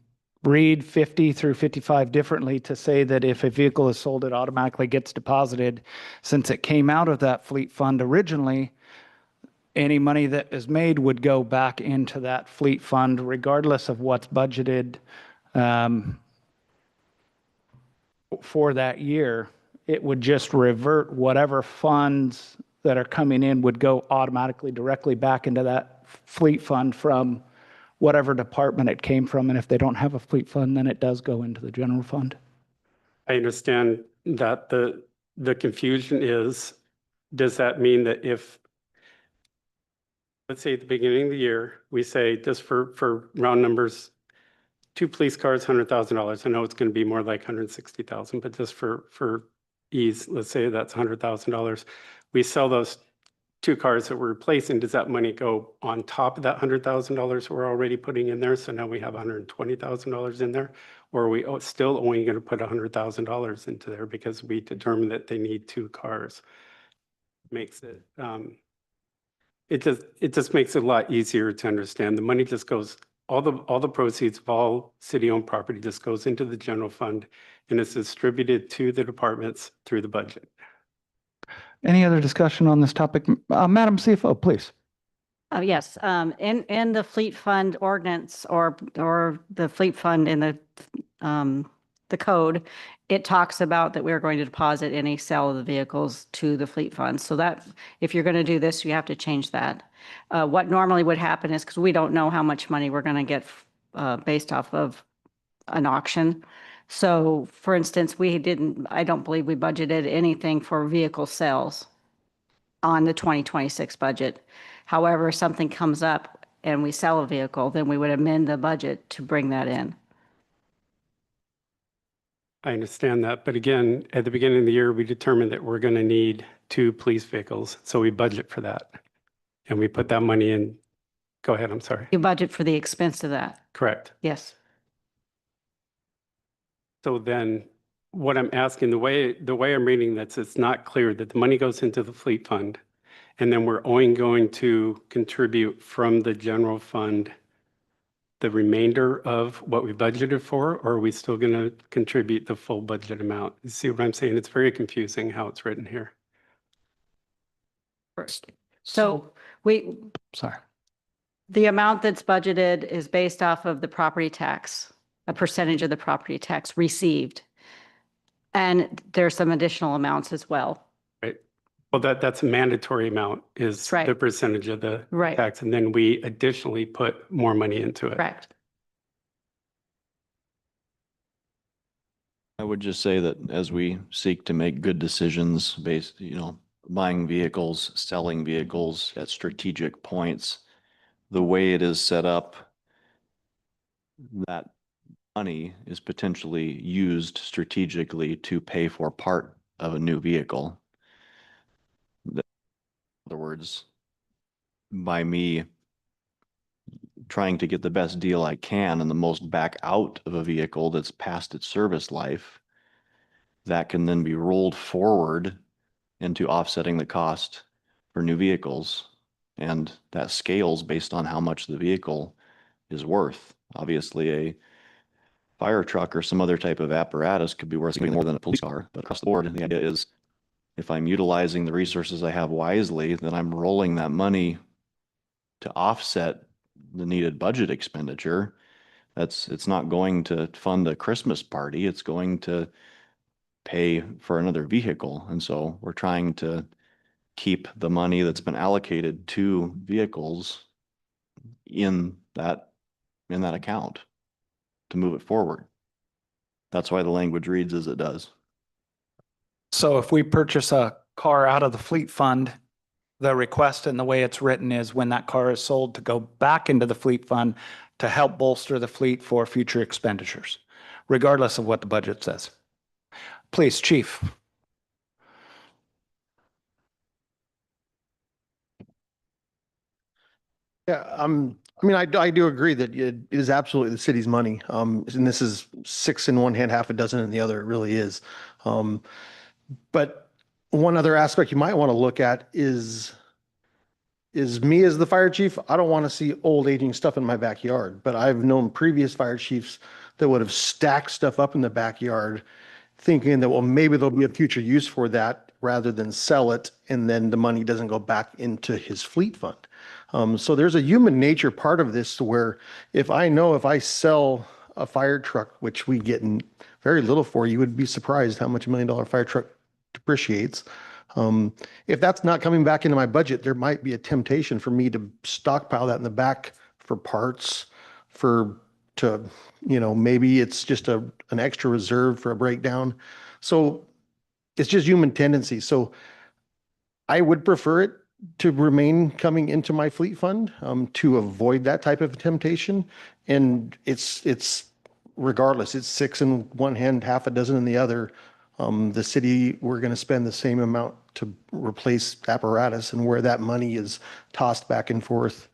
read 50 through 55 differently to say that if a vehicle is sold, it automatically gets deposited. Since it came out of that fleet fund originally, any money that is made would go back into that fleet fund regardless of what's budgeted for that year. It would just revert whatever funds that are coming in would go automatically directly back into that fleet fund from whatever department it came from. And if they don't have a fleet fund, then it does go into the general fund. I understand that the confusion is, does that mean that if, let's say at the beginning of the year, we say just for round numbers, 2 police cars, $100,000. I know it's going to be more like 160,000, but just for ease, let's say that's $100,000. We sell those 2 cars that we're replacing. Does that money go on top of that $100,000 we're already putting in there? So now we have $120,000 in there, or are we still only going to put $100,000 into there because we determined that they need 2 cars? Makes it it just makes it a lot easier to understand. The money just goes, all the proceeds of all city-owned property just goes into the general fund and it's distributed to the departments through the budget. Any other discussion on this topic? Madam CFO, please. Yes, in the fleet fund ordinance or the fleet fund in the code, it talks about that we're going to deposit any sale of the vehicles to the fleet fund. So that if you're going to do this, you have to change that. What normally would happen is, because we don't know how much money we're going to get based off of an auction. So for instance, I don't believe we budgeted anything for vehicle sales on the 2026 budget. However, if something comes up and we sell a vehicle, then we would amend the budget to bring that in. I understand that. But again, at the beginning of the year, we determined that we're going to need 2 police vehicles. So we budget for that. And we put that money in. Go ahead, I'm sorry. You budget for the expense of that. Correct. Yes. So then what I'm asking, the way I'm reading this, it's not clear that the money goes into the fleet fund and then we're only going to contribute from the general fund the remainder of what we budgeted for, or are we still going to contribute the full budget amount? You see what I'm saying? It's very confusing how it's written here. So Sorry. the amount that's budgeted is based off of the property tax, a percentage of the property tax received. And there's some additional amounts as well. Right. Well, that's a mandatory amount is the percentage of the tax. And then we additionally put more money into it. Correct. I would just say that as we seek to make good decisions based, buying vehicles, selling vehicles at strategic points, the way it is set up, that money is potentially used strategically to pay for part of a new vehicle. In other words, by me trying to get the best deal I can and the most back out of a vehicle that's past its service life, that can then be rolled forward into offsetting the cost for new vehicles. And that scales based on how much the vehicle is worth. Obviously, a fire truck or some other type of apparatus could be worth something more than a police car, but across the board, the idea is if I'm utilizing the resources I have wisely, then I'm rolling that money to offset the needed budget expenditure. It's not going to fund a Christmas party. It's going to pay for another vehicle. And so we're trying to keep the money that's been allocated to vehicles in that account to move it forward. That's why the language reads as it does. So if we purchase a car out of the fleet fund, the request and the way it's written is when that car is sold to go back into the fleet fund to help bolster the fleet for future expenditures, regardless of what the budget says. Please, Chief. Yeah, I mean, I do agree that it is absolutely the city's money. And this is six in one hand, half a dozen in the other. It really is. But one other aspect you might want to look at is me as the fire chief. I don't want to see old aging stuff in my backyard, but I've known previous fire chiefs that would have stacked stuff up in the backyard thinking that, well, maybe there'll be a future use for that rather than sell it. And then the money doesn't go back into his fleet fund. So there's a human nature part of this to where if I sell a fire truck, which we get in very little for, you would be surprised how much $1 million fire truck depreciates. If that's not coming back into my budget, there might be a temptation for me to stockpile that in the back for parts, maybe it's just an extra reserve for a breakdown. So it's just human tendency. So I would prefer it to remain coming into my fleet fund, to avoid that type of temptation. And it's regardless, it's six in one hand, half a dozen in the other. The city, we're going to spend the same amount to replace apparatus, and where that money is tossed back and forth,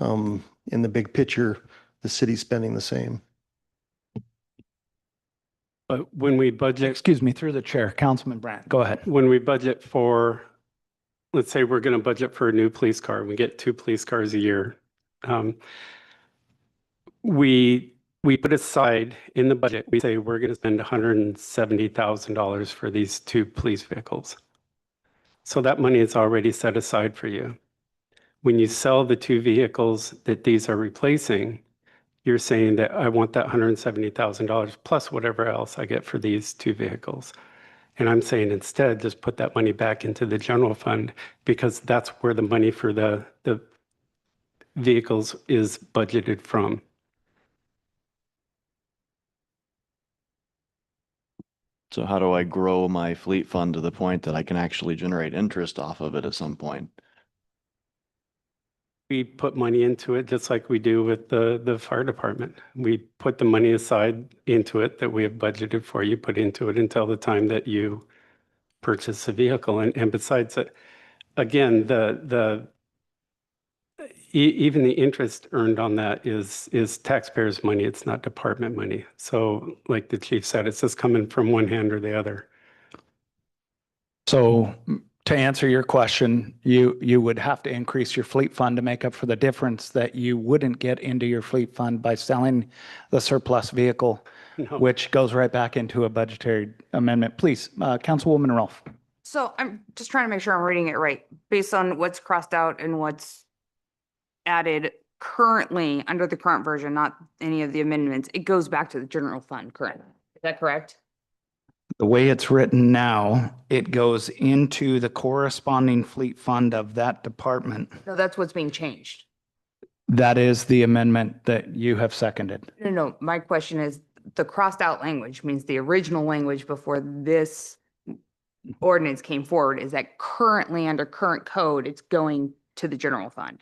in the big picture, the city's spending the same. But when we budget, Excuse me, through the chair, Councilman Brandt, go ahead. when we budget for, let's say we're going to budget for a new police car, we get 2 police cars a year. We put aside in the budget, we say we're going to spend $170,000 for these 2 police vehicles. So that money is already set aside for you. When you sell the 2 vehicles that these are replacing, you're saying that I want that $170,000 plus whatever else I get for these 2 vehicles. And I'm saying instead, just put that money back into the general fund, because that's where the money for the vehicles is budgeted from. So how do I grow my fleet fund to the point that I can actually generate interest off of it at some point? We put money into it just like we do with the fire department. We put the money aside into it that we have budgeted for. You put into it until the time that you purchase a vehicle. And besides it, again, even the interest earned on that is taxpayers' money. It's not department money. So like the chief said, it's just coming from one hand or the other. So to answer your question, you would have to increase your fleet fund to make up for the difference that you wouldn't get into your fleet fund by selling the surplus vehicle, No. which goes right back into a budgetary amendment. Please, Councilwoman Rolfe. So I'm just trying to make sure I'm reading it right, based on what's crossed out and what's added currently under the current version, not any of the amendments. It goes back to the general fund, correct? Is that correct? The way it's written now, it goes into the corresponding fleet fund of that department. No, that's what's being changed. That is the amendment that you have seconded. No, my question is, the crossed out language means the original language before this ordinance came forward is that currently under current code, it's going to the general fund.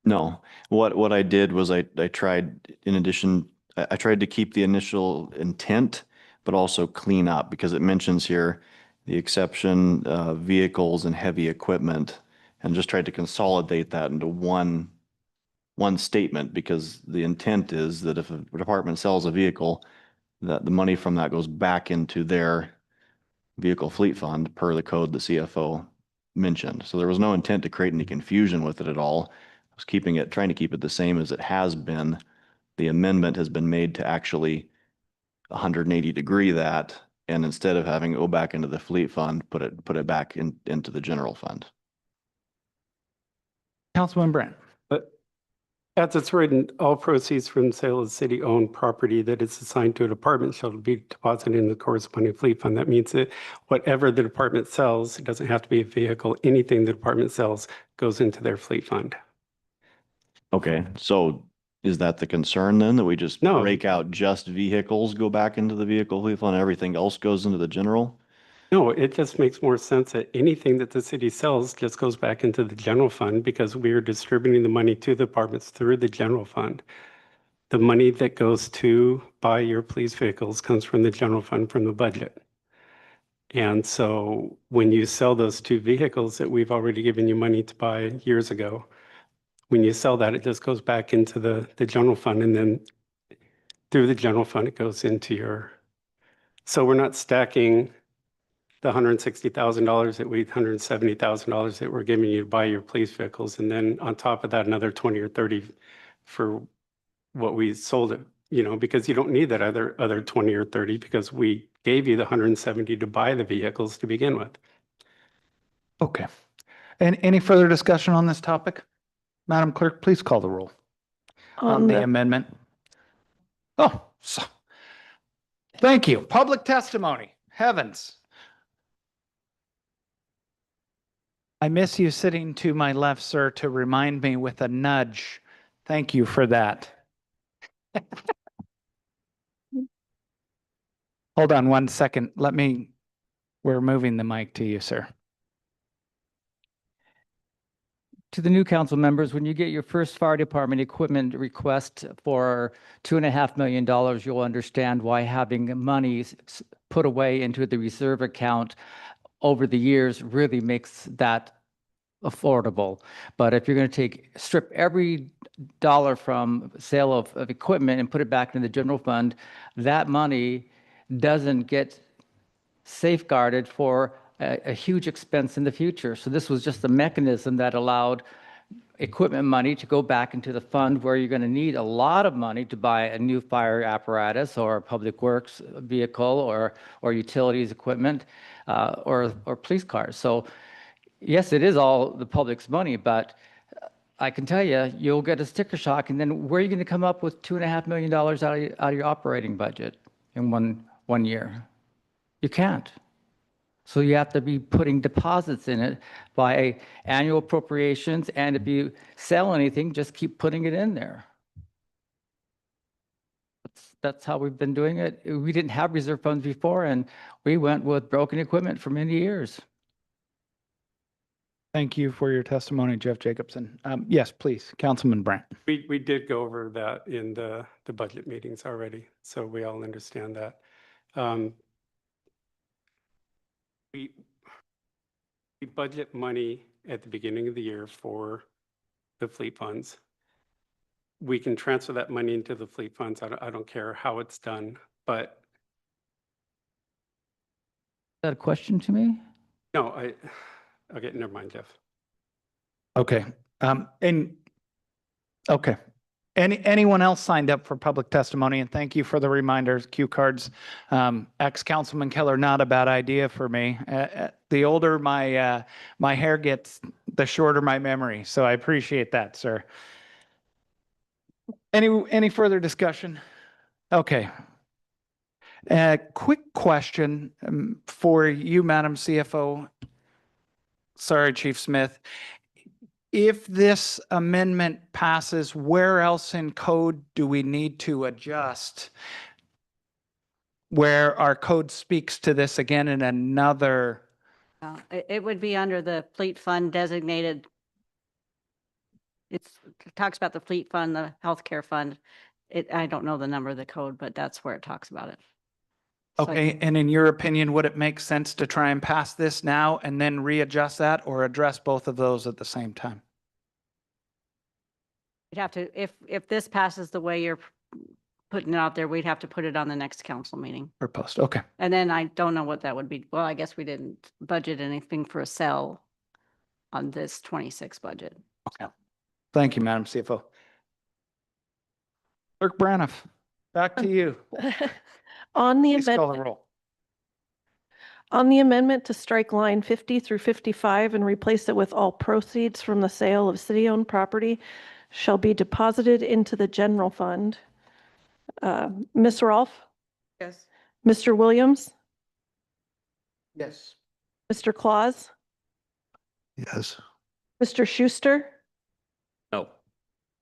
No, what I did was I tried, in addition, I tried to keep the initial intent, but also clean up, because it mentions here the exception, vehicles and heavy equipment, and just tried to consolidate that into one statement, because the intent is that if a department sells a vehicle, that the money from that goes back into their vehicle fleet fund per the code the CFO mentioned. So there was no intent to create any confusion with it at all. I was trying to keep it the same as it has been. The amendment has been made to actually 180-degree that, and instead of having it go back into the fleet fund, put it back into the general fund. Councilman Brandt. As it's written, all proceeds from sale of city-owned property that is assigned to a department shall be deposited in the corresponding fleet fund. That means that whatever the department sells, it doesn't have to be a vehicle, anything the department sells goes into their fleet fund. Okay, so is that the concern then, that we just No. break out just vehicles, go back into the vehicle fleet fund, everything else goes into the general? No, it just makes more sense that anything that the city sells just goes back into the general fund because we're distributing the money to the departments through the general fund. The money that goes to buy your police vehicles comes from the general fund from the budget. And so when you sell those 2 vehicles that we've already given you money to buy years ago, when you sell that, it just goes back into the general fund, and then through the general fund, it goes into your, so we're not stacking the $160,000 that $170,000 that we're giving you to buy your police vehicles. And then on top of that, another 20 or 30 for what we sold it, because you don't need that other 20 or 30 because we gave you the 170 to buy the vehicles to begin with. Okay. And any further discussion on this topic? Madam Clerk, please call the roll on the amendment. Oh, thank you. Public testimony. Heavens. I miss you sitting to my left, sir, to remind me with a nudge. Thank you for that. Hold on 1 second. We're moving the mic to you, sir. To the new council members, when you get your first fire department equipment request for $2.5 million, you'll understand why having money put away into the reserve account over the years really makes that affordable. But if you're going to strip every dollar from sale of equipment and put it back in the general fund, that money doesn't get safeguarded for a huge expense in the future. So this was just a mechanism that allowed equipment money to go back into the fund where you're going to need a lot of money to buy a new fire apparatus or a public works vehicle or utilities equipment or police cars. So yes, it is all the public's money, but I can tell you, you'll get a sticker shock, and then where are you going to come up with $2.5 million out of your operating budget in one year? You can't. So you have to be putting deposits in it by annual appropriations, and if you sell anything, just keep putting it in there. That's how we've been doing it. We didn't have reserve funds before, and we went with broken equipment for many years. Thank you for your testimony, Jeff Jacobson. Yes, please, Councilman Brandt. We did go over that in the budget meetings already, so we all understand that. We budget money at the beginning of the year for the fleet funds. We can transfer that money into the fleet funds. I don't care how it's done, but. Is that a question to me? No, okay, never mind, Jeff. Okay. Okay. Anyone else signed up for public testimony? And thank you for the reminders, cue cards. Ex-Councilman Keller, not a bad idea for me. The older my hair gets, the shorter my memory. So I appreciate that, sir. Any further discussion? Okay. Quick question for you, Madam CFO. Sorry, Chief Smith. If this amendment passes, where else in code do we need to adjust? Where our code speaks to this again in another. It would be under the fleet fund designated. It talks about the fleet fund, the healthcare fund. I don't know the number of the code, but that's where it talks about it. Okay, and in your opinion, would it make sense to try and pass this now and then readjust that, or address both of those at the same time? You'd have to, if this passes the way you're putting it out there, we'd have to put it on the next council meeting. Or post, okay. And then I don't know what that would be. Well, I guess we didn't budget anything for a sell on this 26 budget. Okay. Thank you, Madam CFO. Clerk Braniff, back to you. On the Please call the amendment, roll. on the amendment to strike line 50 through 55 and replace it with all proceeds from the sale of city-owned property, shall be deposited into the general fund. Ms. Rolfe, Yes. Mr. Williams, Yes. Mr. Claus, Yes. Mr. Schuster, No.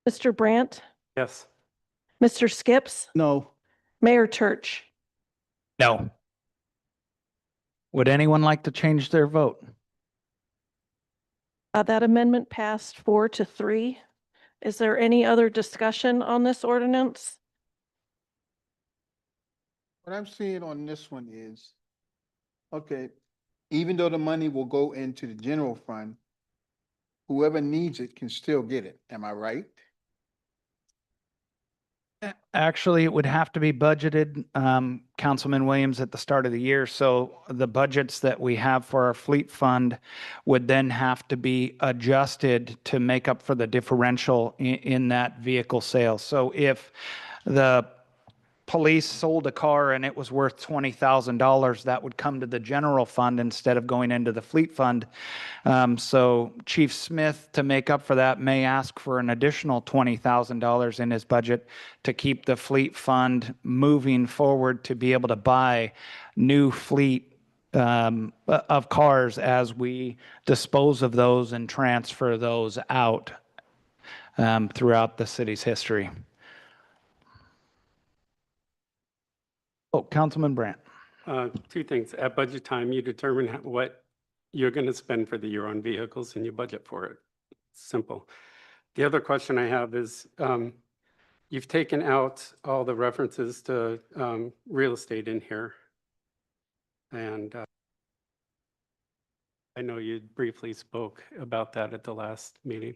Mr. Brandt, Yes. Mr. Skips, No. Mayor Church. No. Would anyone like to change their vote? That amendment passed 4-3. Is there any other discussion on this ordinance? What I'm seeing on this one is, okay, even though the money will go into the general fund, whoever needs it can still get it. Am I right? Actually, it would have to be budgeted, Councilman Williams, at the start of the year. So the budgets that we have for our fleet fund would then have to be adjusted to make up for the differential in that vehicle sale. So if the police sold a car and it was worth $20,000, that would come to the general fund instead of going into the fleet fund. So Chief Smith, to make up for that, may ask for an additional $20,000 in his budget to keep the fleet fund moving forward to be able to buy new fleet of cars as we dispose of those and transfer those out throughout the city's history. Oh, Councilman Brandt. Two things. At budget time, you determine what you're going to spend for the year on vehicles and you budget for it. Simple. The other question I have is, you've taken out all the references to real estate in here. And I know you briefly spoke about that at the last meeting.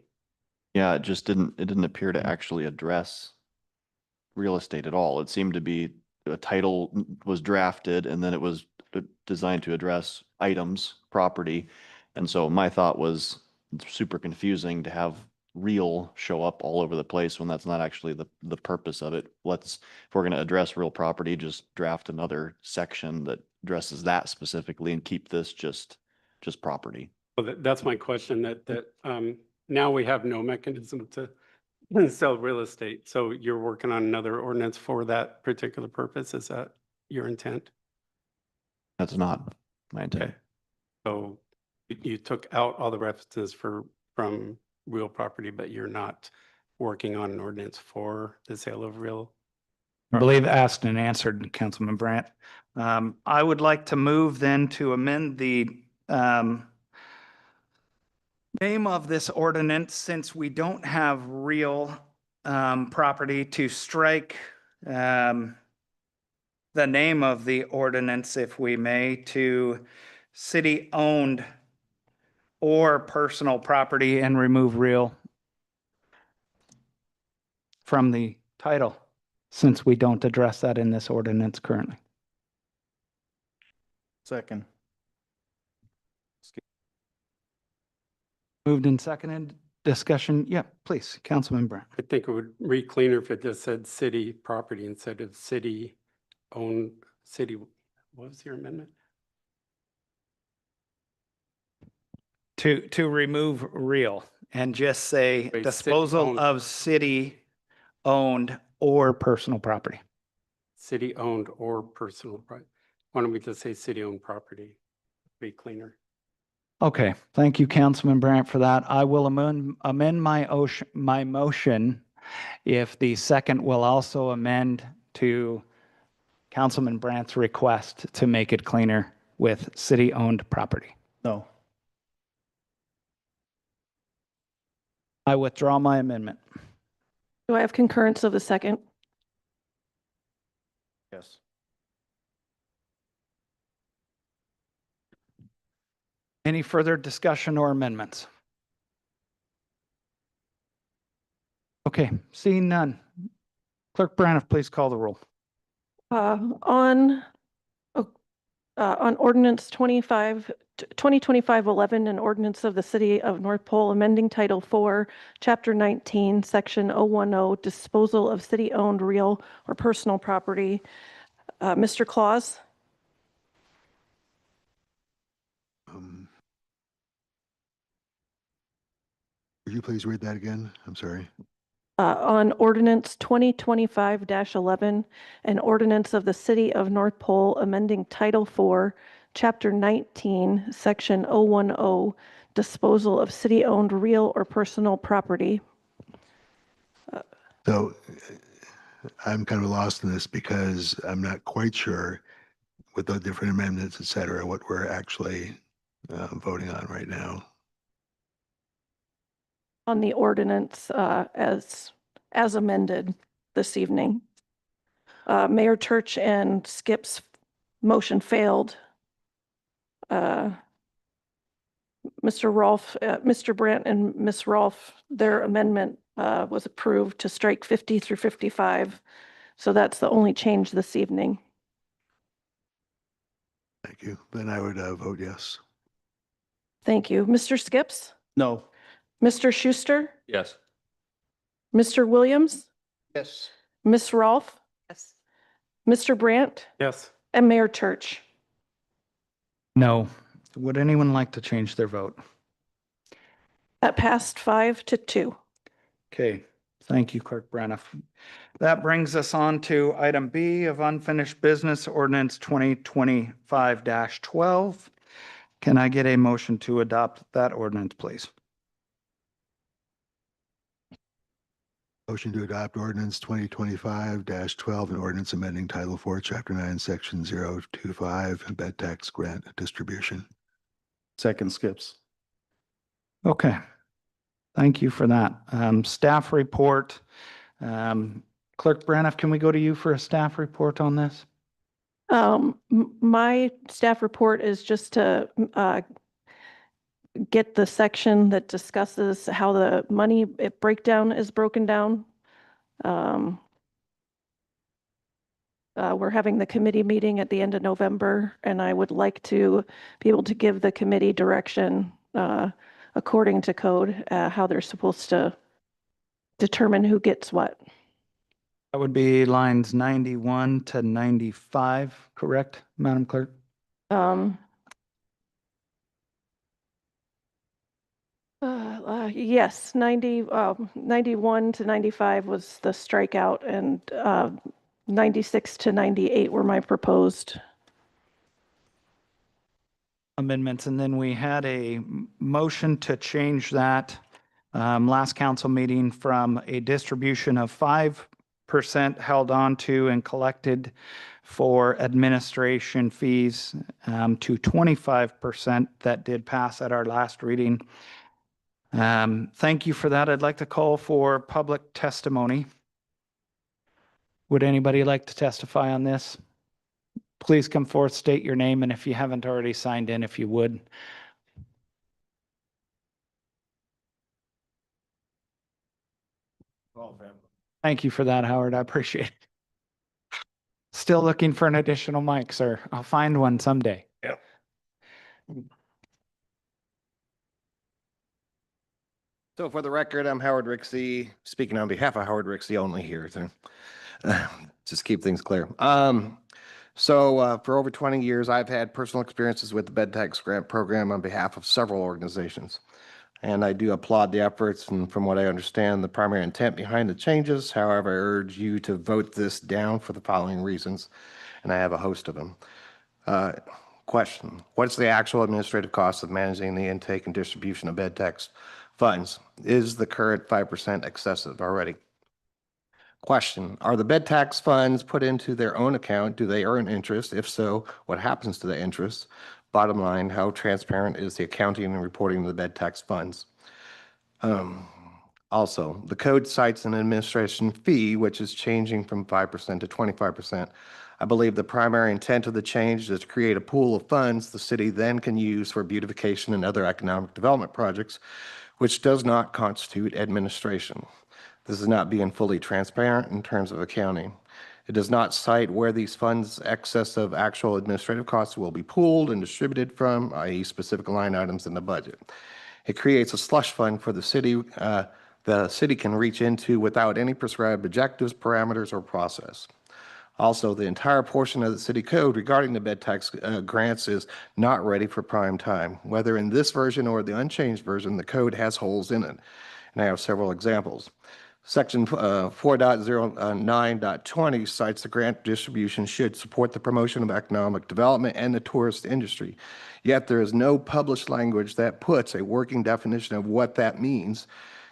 Yeah, it didn't appear to actually address real estate at all. It seemed to be a title was drafted and then it was designed to address items, property. And so my thought was it's super confusing to have real show up all over the place when that's not actually the purpose of it. If we're going to address real property, just draft another section that addresses that specifically and keep this just property. Well, that's my question, that now we have no mechanism to sell real estate. So you're working on another ordinance for that particular purpose. Is that your intent? That's not my intent. Okay. So you took out all the references from real property, but you're not working on an ordinance for the sale of real. I believe asked and answered, Councilman Brandt. I would like to move then to amend the name of this ordinance, since we don't have real property, to strike the name of the ordinance, if we may, to city-owned or personal property, and remove real from the title, since we don't address that in this ordinance currently. Second. Moved and seconded. Discussion. Yeah, please, Councilman Brandt. I think it would read cleaner if it just said city property instead of city-owned, what was your amendment? To remove real and just say Wait, disposal city-owned. of city-owned or personal property. City-owned or personal property. Why don't we just say city-owned property? Be cleaner. Okay, thank you, Councilman Brandt, for that. I will amend my motion if the second will also amend to Councilman Brandt's request to make it cleaner with city-owned property. No. I withdraw my amendment. Do I have concurrence of the second? Yes. Any further discussion or amendments? Okay, seeing none. Clerk Braniff, please call the roll. On ordinance 2025-11, an ordinance of the City of North Pole amending Title 4, Chapter 19, Section 010, disposal of city-owned real or personal property. Mr. Claus? Would you please read that again? I'm sorry. on ordinance 2025-11, an ordinance of the City of North Pole amending Title 4, Chapter 19, Section 010, disposal of city-owned real or personal property. So I'm kind of lost in this because I'm not quite sure with the different amendments, et cetera, what we're actually voting on right now. On the ordinance as amended this evening. Mayor Church and Skip's motion failed. Mr. Brandt and Ms. Rolfe, their amendment was approved to strike 50 through 55. So that's the only change this evening. Thank you. Then I would vote yes. Thank you. Mr. Skips? No. Mr. Schuster? Yes. Mr. Williams? Yes. Ms. Rolfe? Yes. Mr. Brandt? Yes. And Mayor Church? No. Would anyone like to change their vote? That passed 5-2. Okay, thank you, Clerk Braniff. That brings us on to item B of unfinished business, ordinance 2025-12. Can I get a motion to adopt that ordinance, please? Motion to adopt ordinance 2025-12, an ordinance amending Title 4, Chapter 9, Section 025, bed tax grant distribution. Second, Skips. Okay, thank you for that. Staff report. Clerk Braniff, can we go to you for a staff report on this? My staff report is just to get the section that discusses how the money breakdown is broken down. We're having the committee meeting at the end of November, and I would like to be able to give the committee direction according to code, how they're supposed to determine who gets what. That would be lines 91 to 95, correct, Madam Clerk? Yes, 91 to 95 was the strikeout, and 96 to 98 were my proposed amendments. And then we had a motion to change that last council meeting from a distribution of 5% held on to and collected for administration fees to 25% that did pass at our last reading. Thank you for that. I'd like to call for public testimony. Would anybody like to testify on this? Please come forth, state your name, and if you haven't already signed in, if you would. Thank you for that, Howard. I appreciate it. Still looking for an additional mic, sir. I'll find one someday. Yep. So for the record, I'm Howard Rixey, speaking on behalf of Howard Rixey only here to just keep things clear. For over 20 years, I've had personal experiences with the bed tax grant program on behalf of several organizations. And I do applaud the efforts, and from what I understand, the primary intent behind the changes. However, I urge you to vote this down for the following reasons, and I have a host of them. Question: what's the actual administrative cost of managing the intake and distribution of bed tax funds? Is the current 5% excessive already? Question: are the bed tax funds put into their own account? Do they earn interest? If so, what happens to the interest? Bottom line, how transparent is the accounting and reporting of the bed tax funds? Also, the code cites an administration fee, which is changing from 5% to 25%. I believe the primary intent of the change is to create a pool of funds the city then can use for beautification and other economic development projects, which does not constitute administration. This is not being fully transparent in terms of accounting. It does not cite where these funds excess of actual administrative costs will be pooled and distributed from, i.e. specific line items in the budget. It creates a slush fund for the city can reach into without any prescribed objectives, parameters, or process. Also, the entire portion of the city code regarding the bed tax grants is not ready for prime time. Whether in this version or the unchanged version, the code has holes in it. And I have several examples. Section 4.09.20 cites the grant distribution should support the promotion of economic development and the tourist industry. Yet there is no published language that puts a working definition of what that means.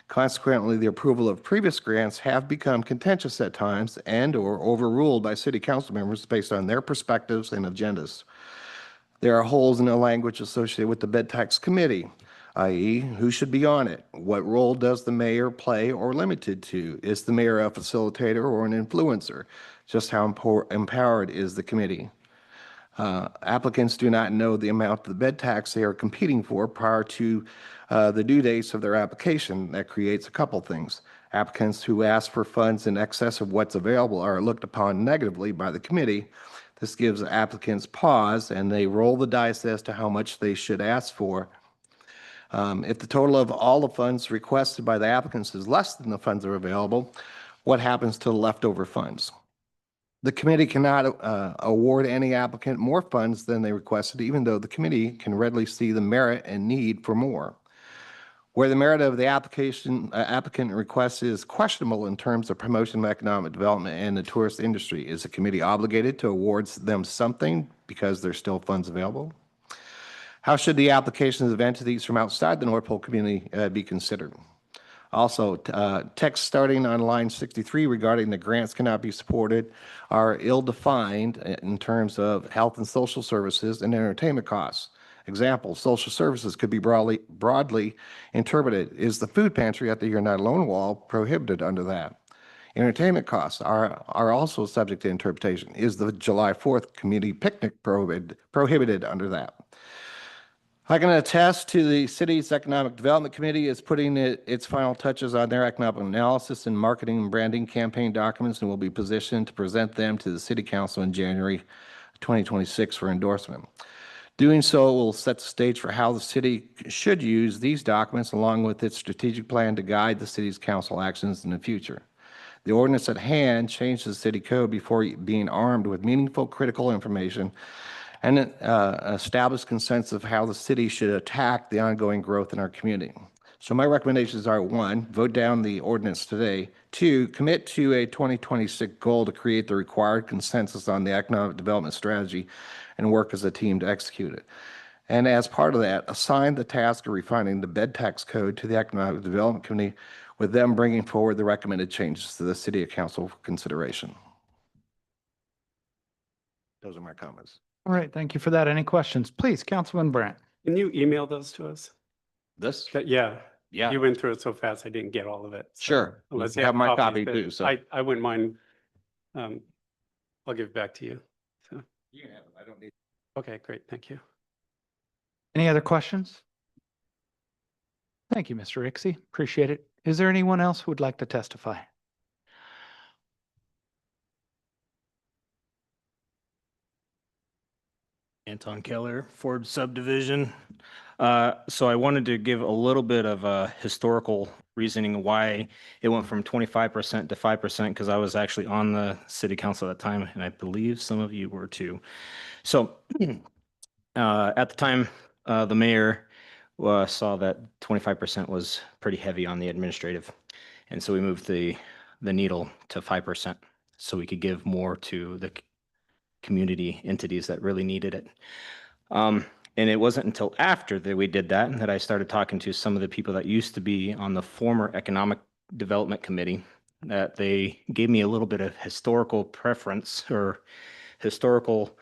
Consequently, the approval of previous grants have become contentious at times and/or overruled by city council members based on their perspectives and agendas. There are holes in the language associated with the bed tax committee, i.e., who should be on it? What role does the mayor play or limited to? Is the mayor a facilitator or an influencer? Just how empowered is the committee? Applicants do not know the amount of the bed tax they are competing for prior to the due dates of their application. That creates a couple things. Applicants who ask for funds in excess of what's available are looked upon negatively by the committee. This gives applicants pause and they roll the dice as to how much they should ask for. If the total of all the funds requested by the applicants is less than the funds that are available, what happens to the leftover funds? The committee cannot award any applicant more funds than they requested, even though the committee can readily see the merit and need for more. Where the merit of the applicant request is questionable in terms of promotion of economic development and the tourist industry, is the committee obligated to award them something because there's still funds available? How should the applications of entities from outside the North Pole community be considered? Also, text starting on line 63 regarding the grants cannot be supported are ill-defined in terms of health and social services and entertainment costs. Example, social services could be broadly interpreted. Is the food pantry at the You're Not Alone wall prohibited under that? Entertainment costs are also subject to interpretation. Is the July 4th community picnic prohibited under that? I can attest to the city's Economic Development Committee is putting its final touches on their economic analysis and marketing and branding campaign documents and will be positioned to present them to the City Council in January 2026 for endorsement. Doing so will set the stage for how the city should use these documents along with its strategic plan to guide the city's council actions in the future. The ordinance at hand changed the city code before being armed with meaningful critical information and establish consensus of how the city should attack the ongoing growth in our community. So my recommendations are: 1, vote down the ordinance today. 2, commit to a 2026 goal to create the required consensus on the economic development strategy and work as a team to execute it. And as part of that, assign the task of refining the bed tax code to the Economic Development Committee, with them bringing forward the recommended changes to the City Council for consideration. Those are my comments. All right, thank you for that. Any questions? Please, Councilman Brandt. Can you email those to us? This? Yeah. Yeah. You went through it so fast, I didn't get all of it. So Sure. unless You you have my copies, copy but too, so. I wouldn't mind. I'll give it back to you. So, You can have it. I don't need. okay, great. Thank you. Any other questions? Thank you, Mr. Rixey. Appreciate it. Is there anyone else who would like to testify? Anton Keller, Ford Subdivision. So I wanted to give a little bit of historical reasoning why it went from 25% to 5%, because I was actually on the city council at the time, and I believe some of you were too. So at the time, the mayor saw that 25% was pretty heavy on the administrative. And so we moved the needle to 5% so we could give more to the community entities that really needed it. And it wasn't until after that we did that I started talking to some of the people that used to be on the former Economic Development Committee, that they gave me a little bit of historical preference or historical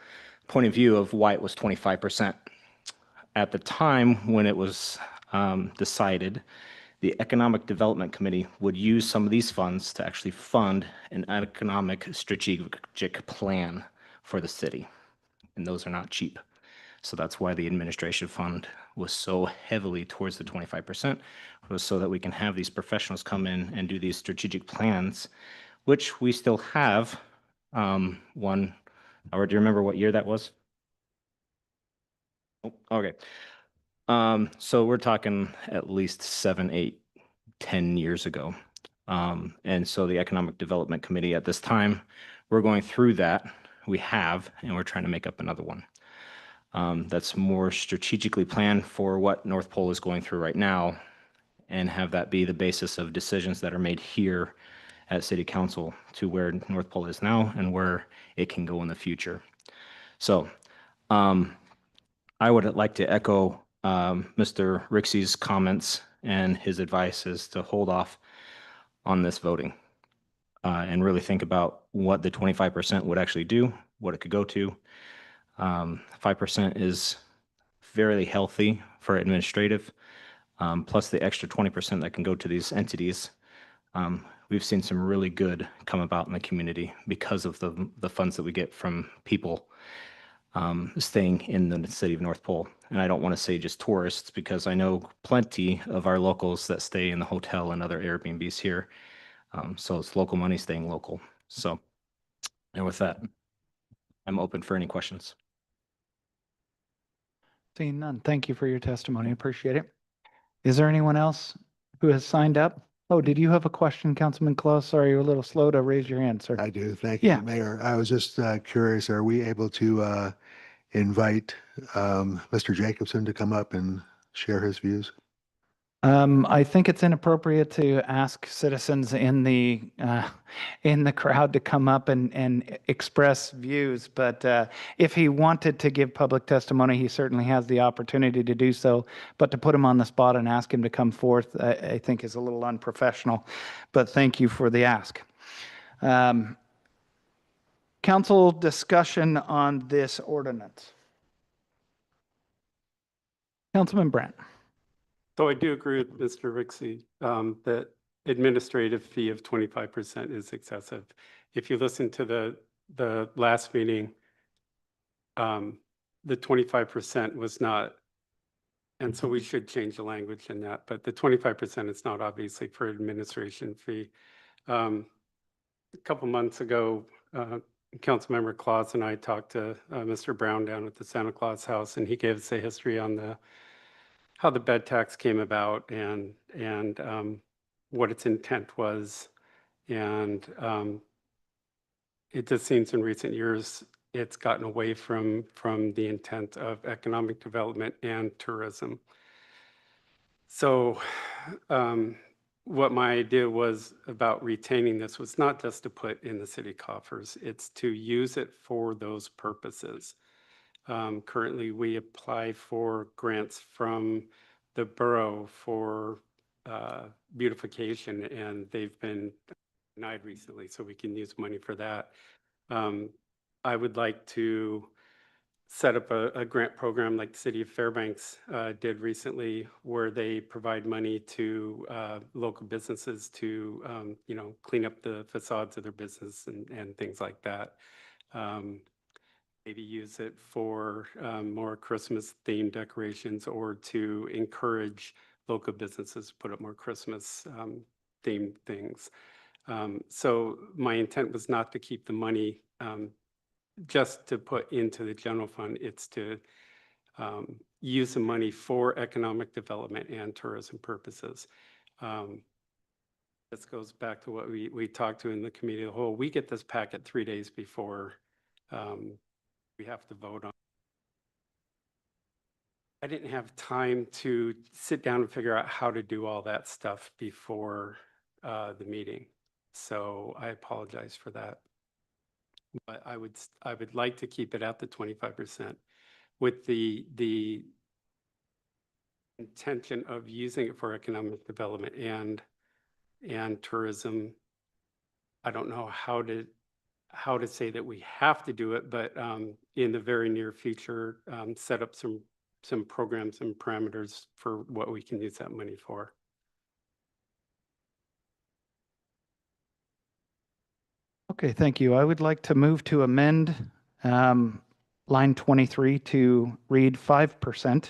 point of view of why it was 25%. At the time when it was decided, the Economic Development Committee would use some of these funds to actually fund an economic strategic plan for the city. And those are not cheap. So that's why the administration fund was so heavily towards the 25%, was so that we can have these professionals come in and do these strategic plans, which we still have. One, or do you remember what year that was? Oh, okay. So we're talking at least 7, 8, 10 years ago. And so the Economic Development Committee at this time, we're going through that. We have, and we're trying to make up another one. That's more strategically planned for what North Pole is going through right now. and have that be the basis of decisions that are made here at City Council to where North Pole is now and where it can go in the future. So I would like to echo Mr. Rixey's comments and his advice is to hold off on this voting and really think about what the 25% would actually do, what it could go to. 5% is fairly healthy for administrative, plus the extra 20% that can go to these entities. We've seen some really good come about in the community because of the funds that we get from people staying in the city of North Pole. And I don't want to say just tourists, because I know plenty of our locals that stay in the hotel and other Airbnbs here. So it's local money staying local. So, and with that, I'm open for any questions. Seeing none, thank you for your testimony. Appreciate it. Is there anyone else who has signed up? Oh, did you have a question, Councilman Close? Sorry, you're a little slow to raise your hand, sir. I do. Thank Yeah. you, Mayor. I was just curious, are we able to invite Mr. Jacobson to come up and share his views? I think it's inappropriate to ask citizens in the crowd to come up and express views, but if he wanted to give public testimony, he certainly has the opportunity to do so. But to put him on the spot and ask him to come forth, I think is a little unprofessional. But thank you for the ask. Council discussion on this ordinance. Councilman Brandt. So I do agree with Mr. Rixey that administrative fee of 25% is excessive. If you listen to the last meeting, the 25% was not, and so we should change the language in that, but the 25% is not obviously for administration fee. A couple months ago, Councilmember Claus and I talked to Mr. Brown down at the Santa Claus house, and he gave us a history on how the bed tax came about and what its intent was. And it just seems in recent years, it's gotten away from the intent of economic development and tourism. So what my idea was about retaining this was not just to put in the city coffers, it's to use it for those purposes. Currently, we apply for grants from the borough for beautification, and they've been denied recently, so we can use money for that. I would like to set up a grant program like the city of Fairbanks did recently, where they provide money to local businesses to clean up the facades of their business and things like that. Maybe use it for more Christmas themed decorations, or to encourage local businesses to put up more Christmas themed things. So my intent was not to keep the money just to put into the general fund. It's to use the money for economic development and tourism purposes. This goes back to what we talked to in the committee of the whole. We get this packet 3 days before we have to vote on. I didn't have time to sit down and figure out how to do all that stuff before the meeting. So I apologize for that. But I would like to keep it at the 25% with the intention of using it for economic development and tourism. I don't know how to say that we have to do it, but in the very near future, set up some programs and parameters for what we can use that money for. Okay, thank you. I would like to move to amend line 23 to read 5%.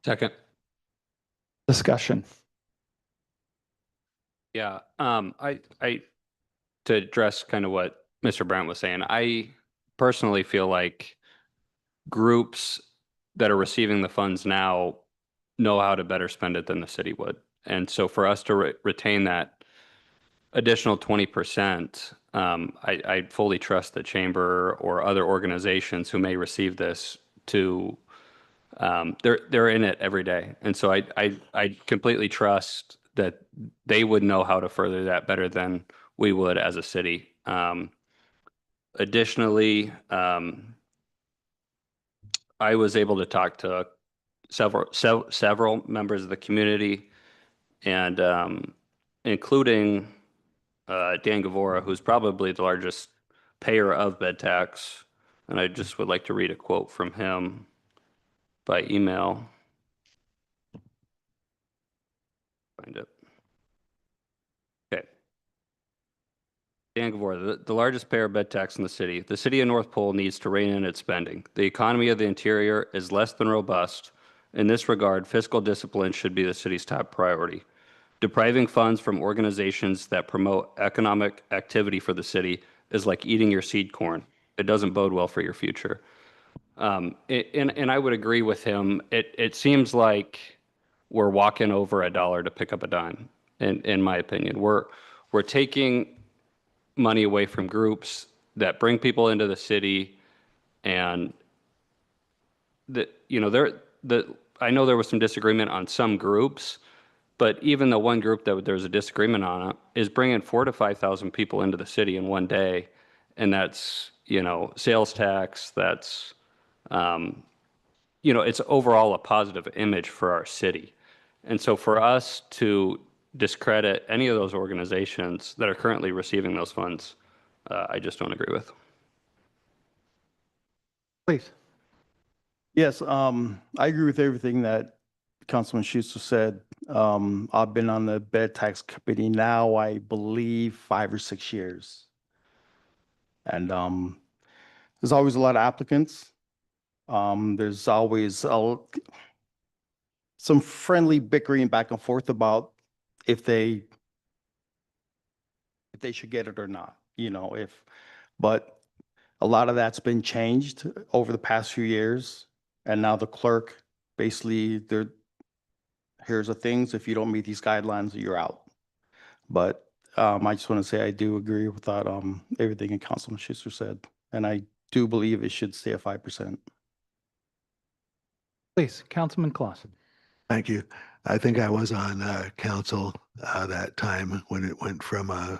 Second. Discussion. Yeah, I to address kind of what Mr. Brandt was saying, I personally feel like groups that are receiving the funds now know how to better spend it than the city would. And so for us to retain that additional 20%, I fully trust the chamber or other organizations who may receive this to they're in it every day. And so I completely trust that they would know how to further that better than we would as a city. Additionally, I was able to talk to several members of the community, and including Dan Gavora, who's probably the largest payer of bed tax. And I just would like to read a quote from him by email. Find it. Okay. Dan Gavora, the largest payer of bed tax in the city of North Pole needs to rein in its spending. The economy of the interior is less than robust. In this regard, fiscal discipline should be the city's top priority. Depriving funds from organizations that promote economic activity for the city is like eating your seed corn. It doesn't bode well for your future. And I would agree with him. It seems like we're walking over a dollar to pick up a dime, in my opinion. We're taking money away from groups that bring people into the city, and I know there was some disagreement on some groups, but even the one group that there's a disagreement on it is bringing 4,000 to 5,000 people into the city in one day, and that's sales tax. That's it's overall a positive image for our city. And so for us to discredit any of those organizations that are currently receiving those funds, I just don't agree with. Please. Yes, I agree with everything that Councilman Schuster said. I've been on the bed tax committee now, I believe, 5 or 6 years. And there's always a lot of applicants. There's always some friendly bickering back and forth about if they should get it or not, but a lot of that's been changed over the past few years. And now the clerk, basically, here's the things, if you don't meet these guidelines, you're out. But I just want to say I do agree with that, everything that Councilman Schuster said. And I do believe it should stay at 5%. Please, Councilman Clausen. Thank you. I think I was on council that time when it went from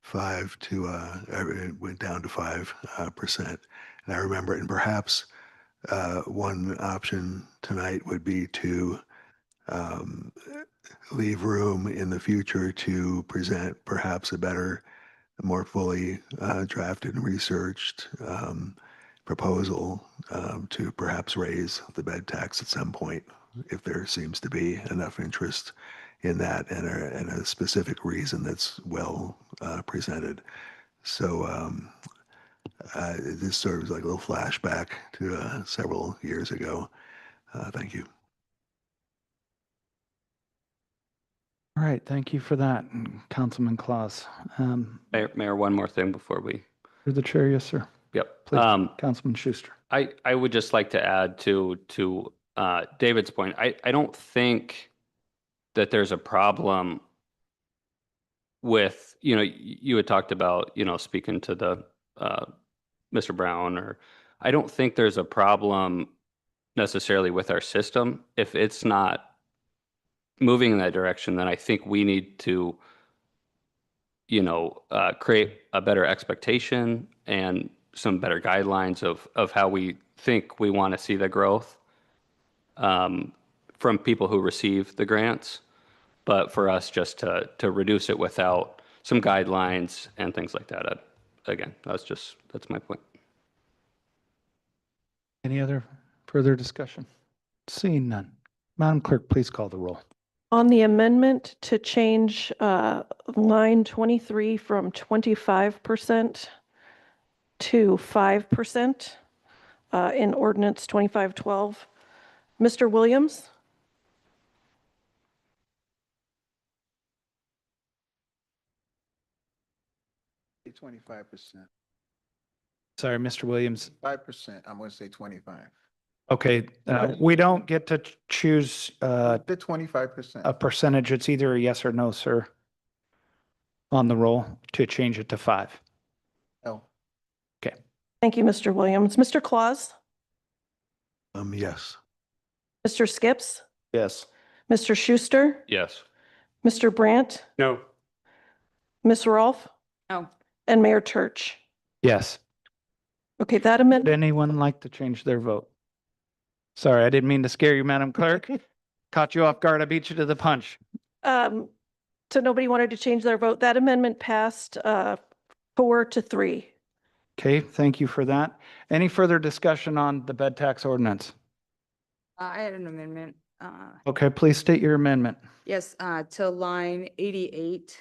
5 to it went down to 5%. And I remember it. And perhaps one option tonight would be to leave room in the future to present perhaps a better, more fully drafted and researched proposal to perhaps raise the bed tax at some point, if there seems to be enough interest in that and a specific reason that's well presented. So this sort of like a little flashback to several years ago. Thank you. All right, thank you for that, Councilman Claus. Mayor, one more thing before we. Through the chair, yes, sir. Yep. Please, Councilman Schuster. I would just like to add to David's point. I don't think that there's a problem with, you had talked about, speaking to the Mr. Brown, or I don't think there's a problem necessarily with our system. If it's not moving in that direction, then I think we need to, create a better expectation and some better guidelines of how we think we want to see the growth from people who receive the grants. But for us just to reduce it without some guidelines and things like that. Again, that's my point. Any other further discussion? Seeing none. Madam Clerk, please call the roll. On the amendment to change line 23 from 25% to 5% in ordinance 2512, Mr. Williams? 25%. Sorry, Mr. Williams. 5%. I'm going to say 25. Okay, we don't get to choose The 25%. a percentage. It's either a yes or no, sir, on the roll to change it to 5. No. Okay. Thank you, Mr. Williams. Mr. Claus? Yes. Mr. Skips, Yes. Mr. Schuster, Yes. Mr. Brandt, No. Ms. Rolfe, No. and Mayor Church. Yes. Okay, that Would amendment, anyone like to change their vote? Sorry, I didn't mean to scare you, Madam Clerk. Caught you off guard. I beat you to the punch. so nobody wanted to change their vote. That amendment passed 4-3. Okay, thank you for that. Any further discussion on the bed tax ordinance? I had an amendment. Okay, please state your amendment. Yes, to line 88.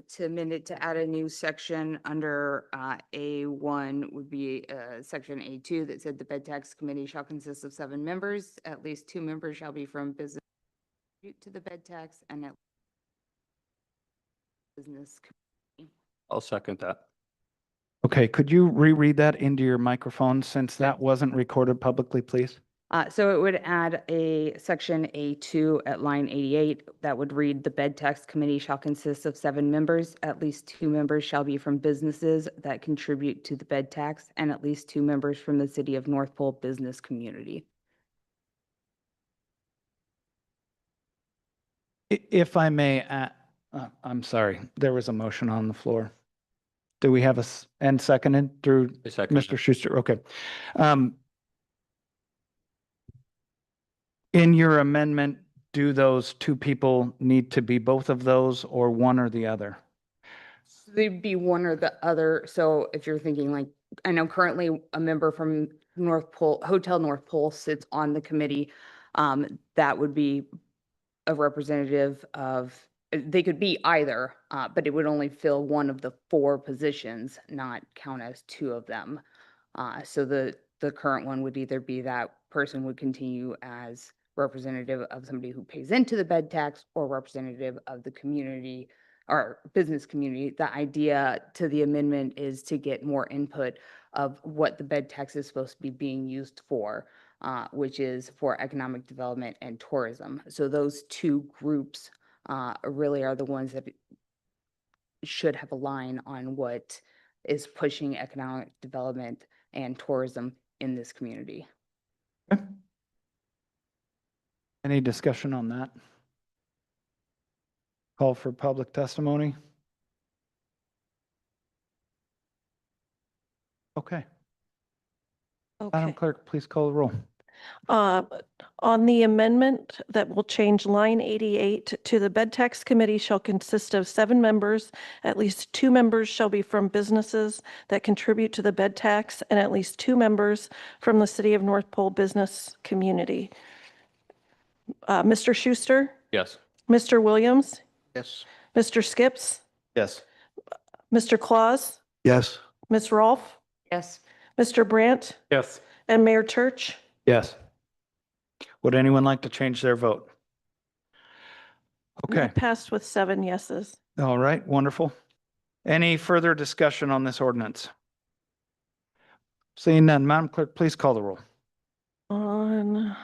To amend it to add a new section under A1 would be section A2 that said the bed tax committee shall consist of 7 members. At least 2 members shall be from business to the bed tax and at business. I'll second that. Okay, could you reread that into your microphone since that wasn't recorded publicly, please? So it would add a section A2 at line 88 that would read, the bed tax committee shall consist of 7 members. At least 2 members shall be from businesses that contribute to the bed tax and at least 2 members from the city of North Pole business community. If I may, I'm sorry, there was a motion on the floor. Do we have and seconded through Mr. Schuster? Okay. In your amendment, do those 2 people need to be both of those or one or the other? They'd be one or the other. So if you're thinking like, I know currently a member from North Pole, Hotel North Pole sits on the committee. That would be a representative of, they could be either, but it would only fill one of the 4 positions, not count as 2 of them. So the current one would either be that person would continue as representative of somebody who pays into the bed tax or representative of the community or business community. The idea to the amendment is to get more input of what the bed tax is supposed to be being used for, which is for economic development and tourism. So those 2 groups really are the ones that should have a line on what is pushing economic development and tourism in this community. Any discussion on that? Call for public testimony? Okay. Madam Okay. Clerk, please call the roll. On the amendment that will change line 88 to the bed tax committee shall consist of 7 members. At least 2 members shall be from businesses that contribute to the bed tax and at least 2 members from the city of North Pole business community. Mr. Schuster, Yes. Mr. Williams, Yes. Mr. Skips, Yes. Mr. Claus, Yes. Ms. Rolfe, Yes. Mr. Brandt, Yes. and Mayor Church. Yes. Would anyone like to change their vote? Okay, That passed with 7 yeses. all right, wonderful. Any further discussion on this ordinance? Seeing none, Madam Clerk, please call the roll. Let's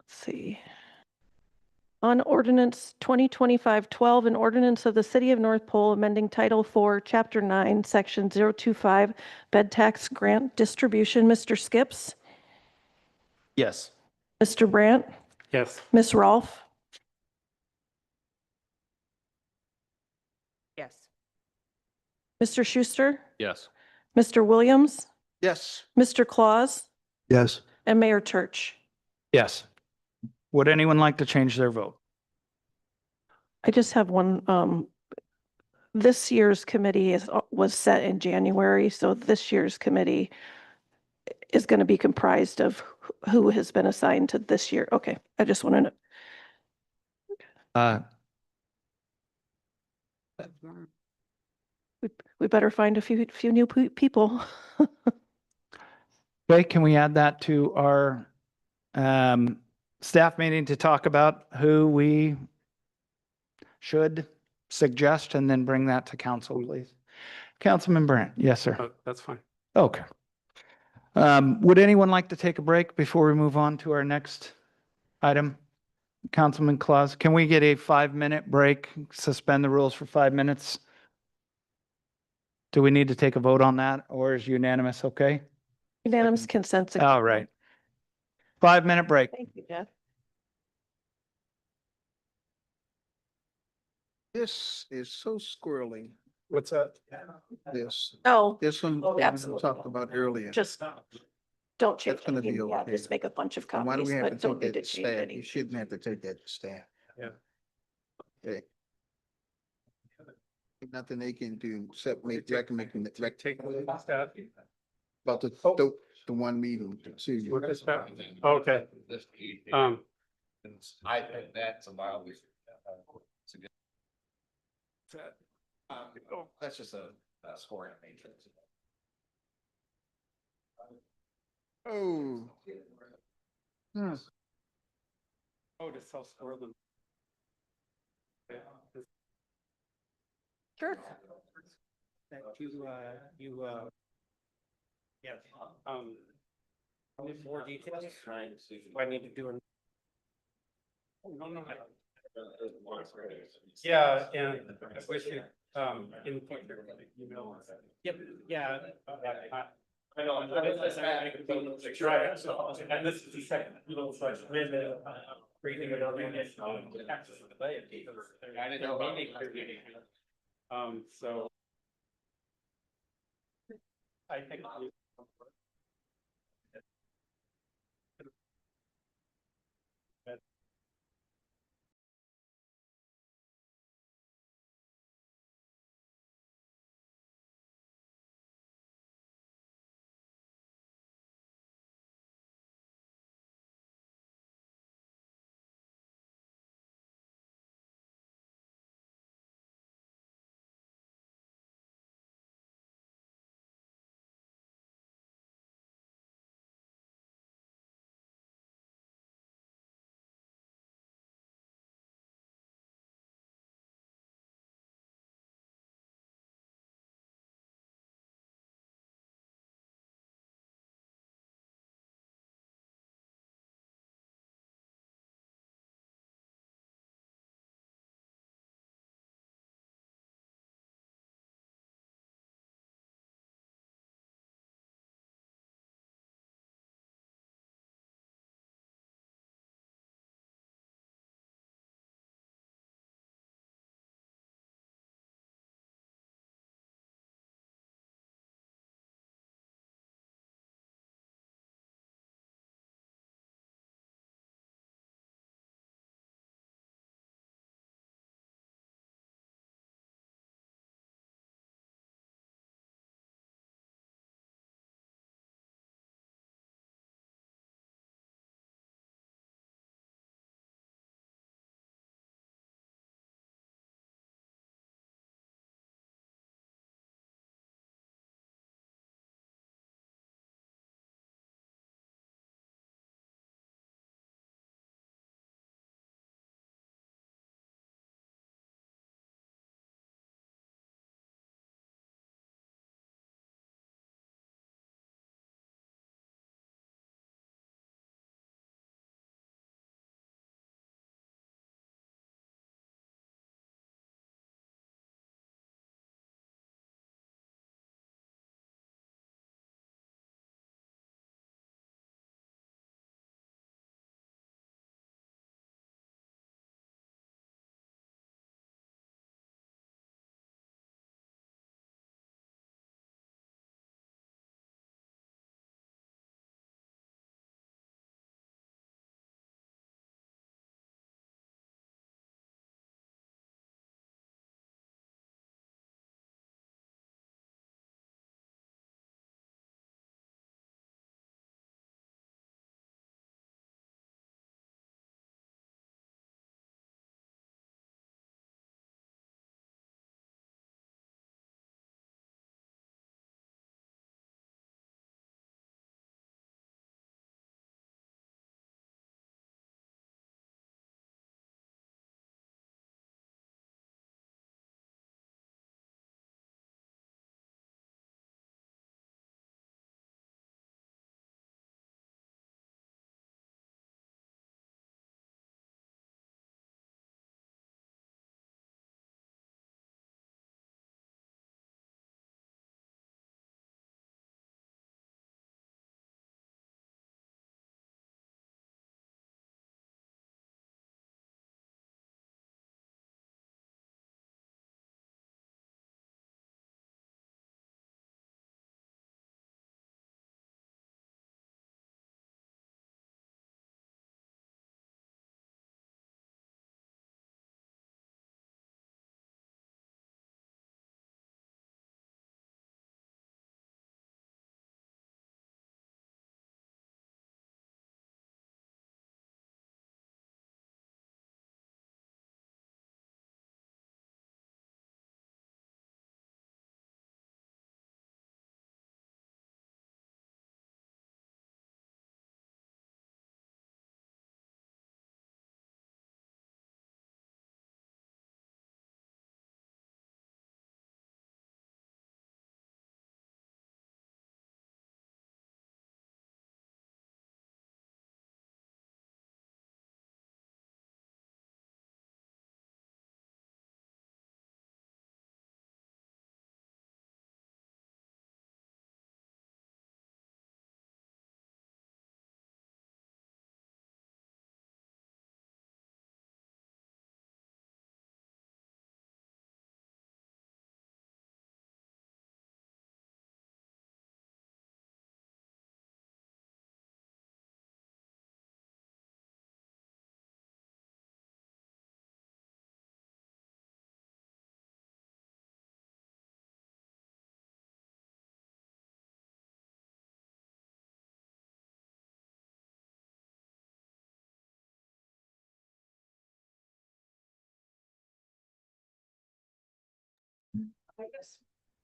see. On ordinance 2025-12, an ordinance of the City of North Pole amending Title 4, Chapter 9, Section 025, bed tax grant distribution. Mr. Skips, Yes. Mr. Brandt, Yes. Ms. Rolfe, Yes. Mr. Schuster, Yes. Mr. Williams, Yes. Mr. Claus, Yes. and Mayor Church. Yes. Would anyone like to change their vote? I just have one. This year's committee was set in January, so this year's committee is going to be comprised of who has been assigned to this year. Okay, I just want to know. We better find a few new people. Okay, can we add that to our staff meeting to talk about who we should suggest and then bring that to council, please? Councilman Brandt, yes, sir. Oh, that's fine. Okay. Would anyone like to take a break before we move on to our next item? Councilman Claus, can we get a 5-minute break, suspend the rules for 5 minutes? Do we need to take a vote on that or is unanimous okay? Unanimous consent. All right. 5-minute break. Thank you, Jeff. This is so squirrely. What's that? Oh, This one, Oh, we absolutely. talked about earlier. just don't change That's gonna be anything. Yeah, okay. just make a bunch of And why do copies, we have to but don't take need that to to change staff? You anything. shouldn't have to take that to staff. Yeah. Okay. Nothing they can do except make recommend Take staff. about the one meeting. See, What is that? Okay. I think that's a mildly. It's a good. That's just a scoring matrix. oh. Hmm. Oh, to self-score them. Sure. That yeah, need more details. I need to do. No. Yeah, and I wish you, input your email. Yep, yeah. I know. Right, so, and this is the second, so I should read the, reading it over. I didn't know. So. I think.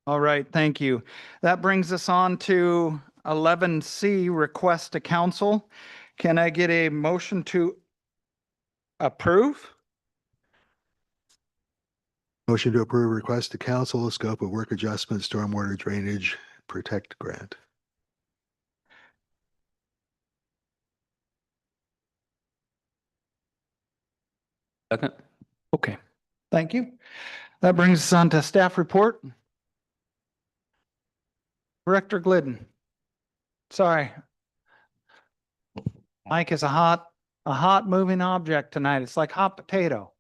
All right, thank you. That brings us on to 11C, request to council. Can I get a motion to approve? Motion to approve request to council, scope of work adjustment, stormwater drainage, protect grant. Second. Okay, thank you. That brings us on to staff report. Director Glidden. Sorry. Mike is a hot moving object tonight. It's like hot potato.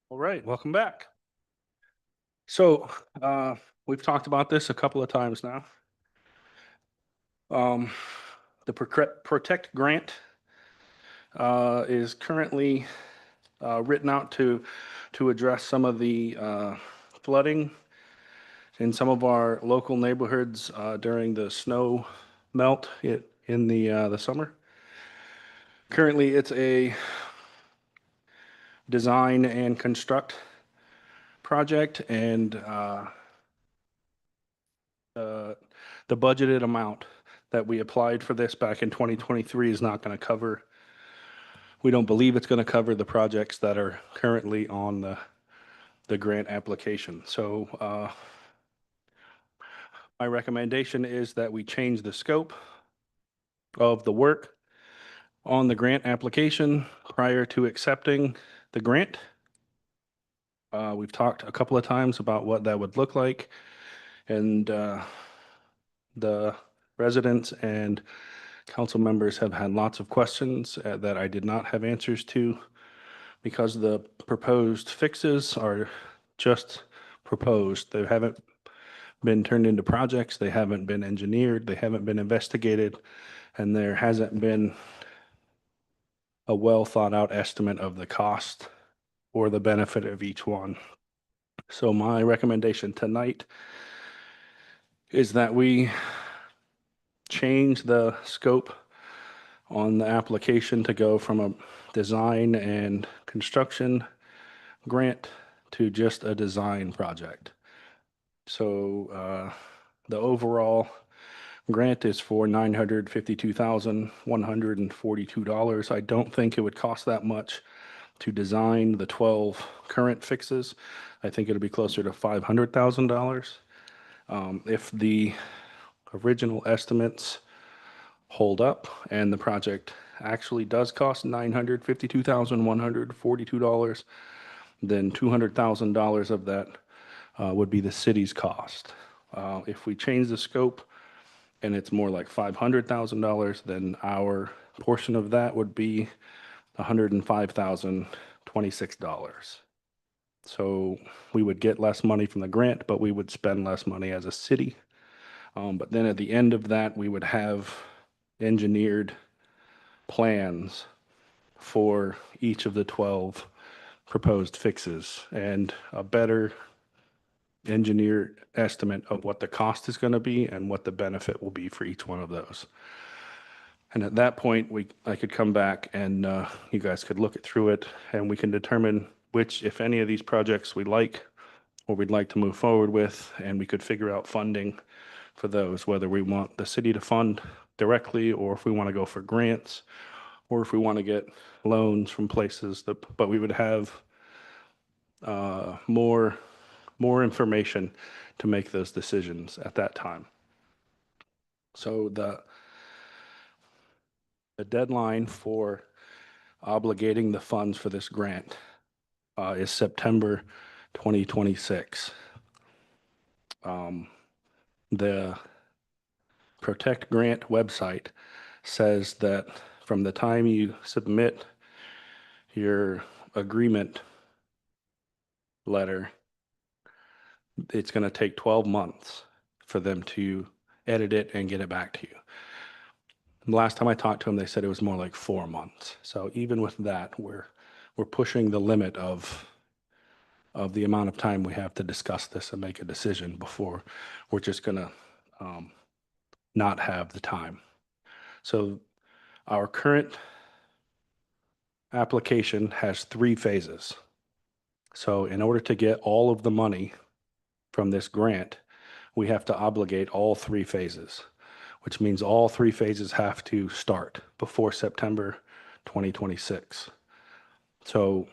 All right, welcome back. So, we've talked about this a couple of times now. The Protect Grant is currently written out to address some of the flooding in some of our local neighborhoods during the snow melt in the summer. Currently, it's a design and construct project, and the budgeted amount that we applied for this back in 2023 is not going to cover. We don't believe it's going to cover the projects that are currently on the grant application. So my recommendation is that we change the scope of the work on the grant application prior to accepting the grant. We've talked a couple of times about what that would look like, and the residents and council members have had lots of questions that I did not have answers to, because the proposed fixes are just proposed. They haven't been turned into projects, they haven't been engineered, they haven't been investigated, and there hasn't been a well thought out estimate of the cost or the benefit of each one. So my recommendation tonight is that we change the scope on the application to go from a design and construction grant to just a design project. So the overall grant is for $952,142. I don't think it would cost that much to design the 12 current fixes. I think it'll be closer to $500,000. If the original estimates hold up and the project actually does cost $952,142, then $200,000 of that would be the city's cost. If we change the scope and it's more like $500,000, then our portion of that would be $105,026. So we would get less money from the grant, but we would spend less money as a city. But then at the end of that, we would have engineered plans for each of the 12 proposed fixes and a better engineered estimate of what the cost is going to be and what the benefit will be for each one of those. And at that point, I could come back and you guys could look it through it, and we can determine which, if any of these projects we like or we'd like to move forward with, and we could figure out funding for those, whether we want the city to fund directly or if we want to go for grants or if we want to get loans from places but we would have more information to make those decisions at that time. So the deadline for obligating the funds for this grant is September 2026. The Protect Grant website says that from the time you submit your agreement letter, it's going to take 12 months for them to edit it and get it back to you. The last time I talked to them, they said it was more like 4 months. So even with that, we're pushing the limit of the amount of time we have to discuss this and make a decision before we're just going to not have the time. So our current application has 3 phases. So in order to get all of the money from this grant, we have to obligate all 3 phases, which means all 3 phases have to start before September 2026. So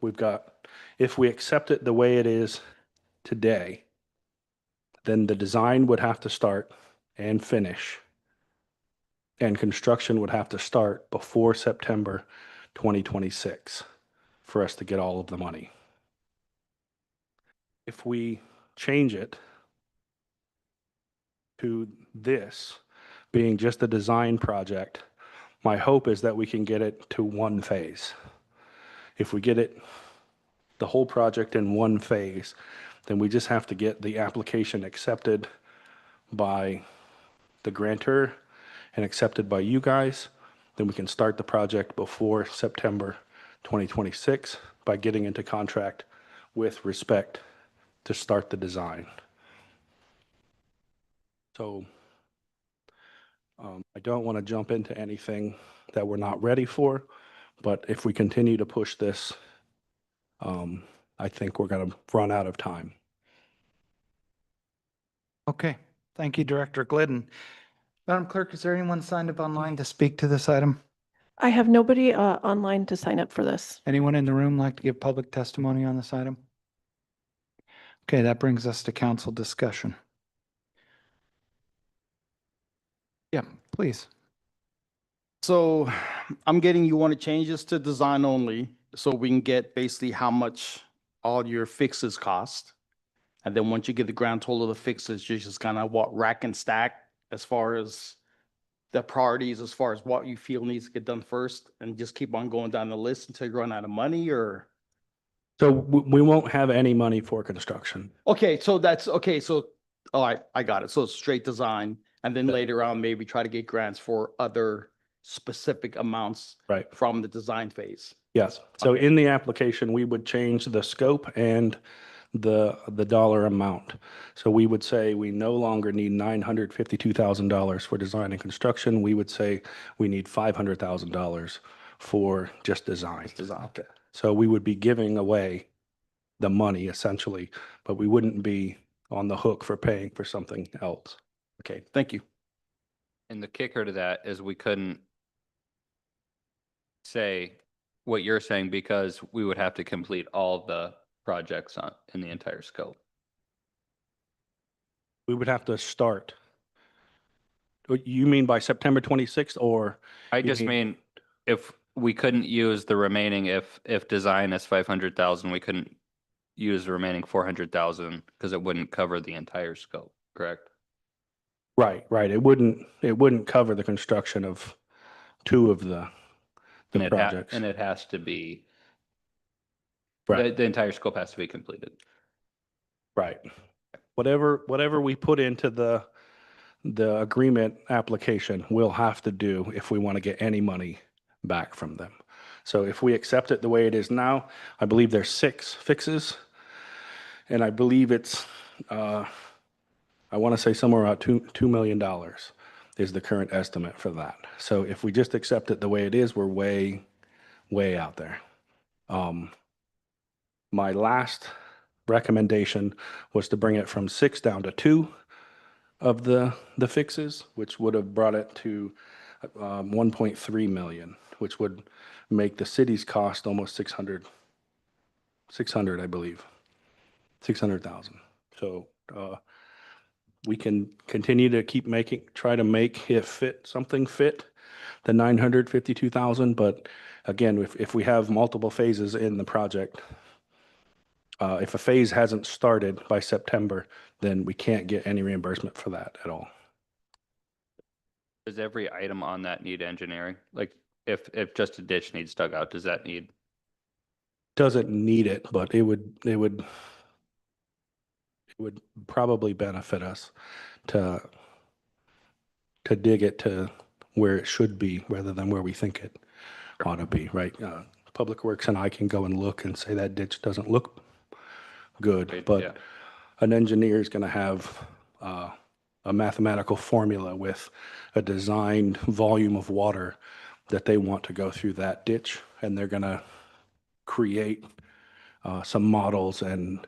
we've got, if we accept it the way it is today, then the design would have to start and finish, and construction would have to start before September 2026 for us to get all of the money. If we change it to this being just a design project, my hope is that we can get it to 1 phase. If we get it, the whole project in 1 phase, then we just have to get the application accepted by the grantor and accepted by you guys. Then we can start the project before September 2026 by getting into contract with Respect to start the design. So I don't want to jump into anything that we're not ready for, but if we continue to push this, I think we're going to run out of time. Okay, thank you, Director Glidden. Madam Clerk, is there anyone signed up online to speak to this item? I have nobody online to sign up for this. Anyone in the room like to give public testimony on this item? Okay, that brings us to council discussion. Yeah, please. So I'm getting, you want to change this to design only, so we can get basically how much all your fixes cost. And then once you get the grand total of the fixes, you just kind of rack and stack as far as the priorities, as far as what you feel needs to get done first, and just keep on going down the list until you run out of money, or? So we won't have any money for construction. Okay, so that's, okay, so, all right, I got it. So it's straight design, and then later on, maybe try to get grants for other specific amounts Right. from the design phase. Yes. So in the application, we would change the scope and the dollar amount. So we would say we no longer need $952,000 for design and construction. We would say we need $500,000 for just design. Okay. So we would be giving away the money essentially, but we wouldn't be on the hook for paying for something else. Okay, thank you. And the kicker to that is we couldn't say what you're saying because we would have to complete all the projects in the entire scope. We would have to start. You mean by September 26th, or? I you just mean if we couldn't use the remaining, if design is 500,000, we couldn't use the remaining 400,000 because it wouldn't cover the entire scope, correct? Right. It wouldn't cover the construction of 2 of the projects. And it has to be, Right. the entire scope has to be completed. Right. Whatever we put into the agreement application, we'll have to do if we want to get any money back from them. So if we accept it the way it is now, I believe there's 6 fixes. And I believe it's, I want to say somewhere around $2 million is the current estimate for that. So if we just accept it the way it is, we're way out there. My last recommendation was to bring it from 6 down to 2 of the fixes, which would have brought it to 1.3 million, which would make the city's cost almost 600, I believe, 600,000. So we can continue to try to make it fit, something fit the 952,000. But again, if we have multiple phases in the project, if a phase hasn't started by September, then we can't get any reimbursement for that at all. Does every item on that need engineering? Like if just a ditch needs dug out, does that need? Doesn't need it, but it would probably benefit us to dig it to where it should be rather than where we think it ought to be, right? Public Works and I can go and look and say that ditch doesn't look good, but an engineer is going to have a mathematical formula with a designed volume of water that they want to go through that ditch, and they're gonna create some models, and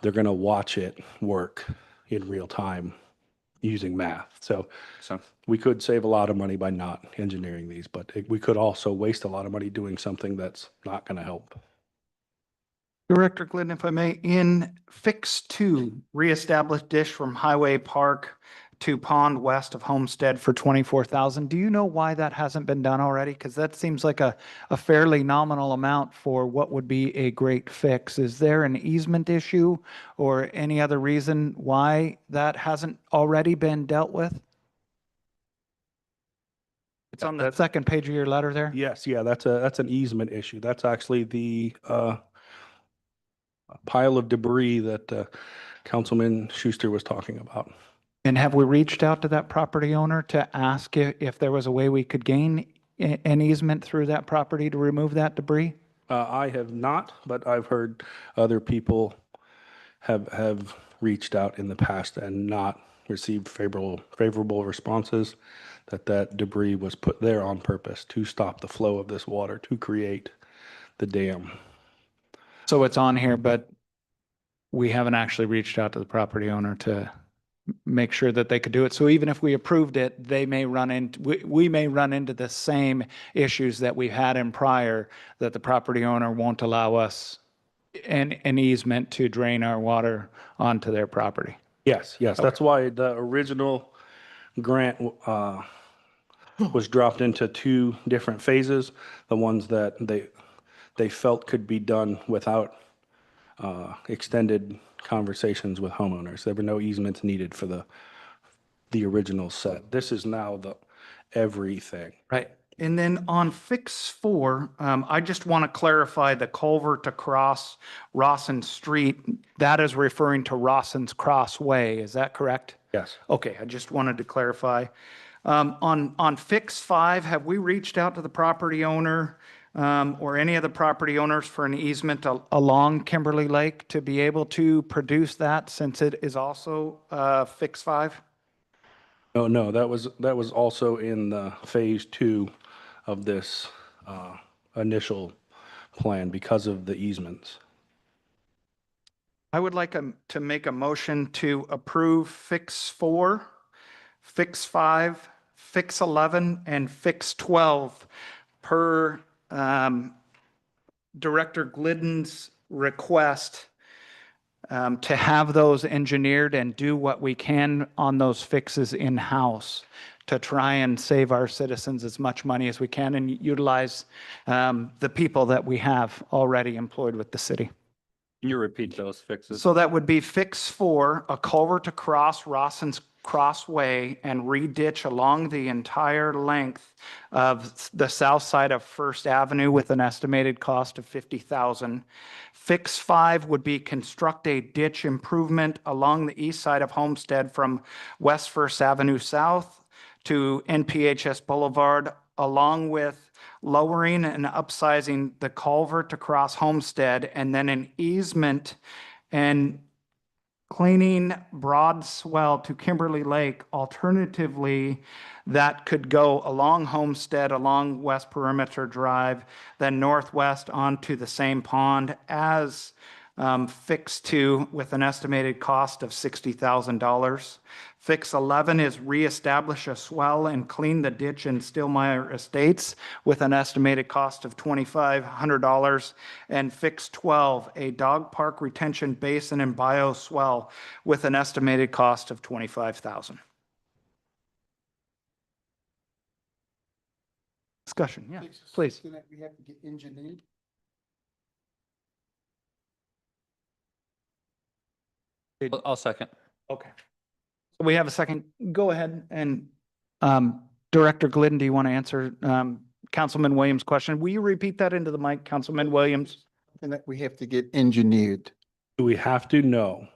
they're gonna watch it work in real time using math. So we could save a lot of money by not engineering these, but we could also waste a lot of money doing something that's not gonna help. Director Glidden, if I may, in Fix 2, reestablish dish from Highway Park to Pond west of Homestead for 24,000. Do you know why that hasn't been done already? Because that seems like a fairly nominal amount for what would be a great fix. Is there an easement issue or any other reason why that hasn't already been dealt with? It's on the second page of your letter there? Yes, yeah, that's an easement issue. That's actually the pile of debris that Councilman Schuster was talking about. And have we reached out to that property owner to ask if there was a way we could gain an easement through that property to remove that debris? I have not, but I've heard other people have reached out in the past and not received favorable responses, that debris was put there on purpose to stop the flow of this water to create the dam. So it's on here, but we haven't actually reached out to the property owner to make sure that they could do it. So even if we approved it, they may run into, we may run into the same issues that we've had in prior, that the property owner won't allow us an easement to drain our water onto their property. Yes, that's why the original grant was dropped into two different phases, the ones that they felt could be done without extended conversations with homeowners. There were no easements needed for the original set. This is now the everything. Right. And then on Fix 4, I just want to clarify the culvert across Rawson Street. That is referring to Rawson's Crossway. Is that correct? Yes. Okay, I just wanted to clarify. On Fix 5, have we reached out to the property owner or any of the property owners for an easement along Kimberly Lake to be able to produce that, since it is also Fix 5? No, that was also in the phase 2 of this initial plan because of the easements. I would like to make a motion to approve Fix 4, Fix 5, Fix 11, and Fix 12 per Director Glidden's request to have those engineered and do what we can on those fixes in-house to try and save our citizens as much money as we can and utilize the people that we have already employed with the city. Can you repeat those fixes? So that would be Fix 4, a culvert across Rawson's Crossway and re-ditch along the entire length of the south side of First Avenue with an estimated cost of $50,000. Fix 5 would be construct a ditch improvement along the east side of Homestead from West First Avenue South to NPHS Boulevard, along with lowering and upsizing the culvert across Homestead, and then an easement and cleaning broad swell to Kimberly Lake. Alternatively, that could go along Homestead, along West Perimeter Drive, then northwest onto the same pond as Fix 2 with an estimated cost of $60,000. Fix 11 is reestablish a swell and clean the ditch in Stillmeyer Estates with an estimated cost of $2,500. And Fix 12, a dog park retention basin and bio swell with an estimated cost of $25,000. Discussion, yeah, please. That we have to get engineered. I'll second. Okay. So we have a second. Go ahead and Director Glidden, do you want to answer Councilman Williams' question? Will you repeat that into the mic, Councilman Williams? And that we have to get engineered. Do we have to? No.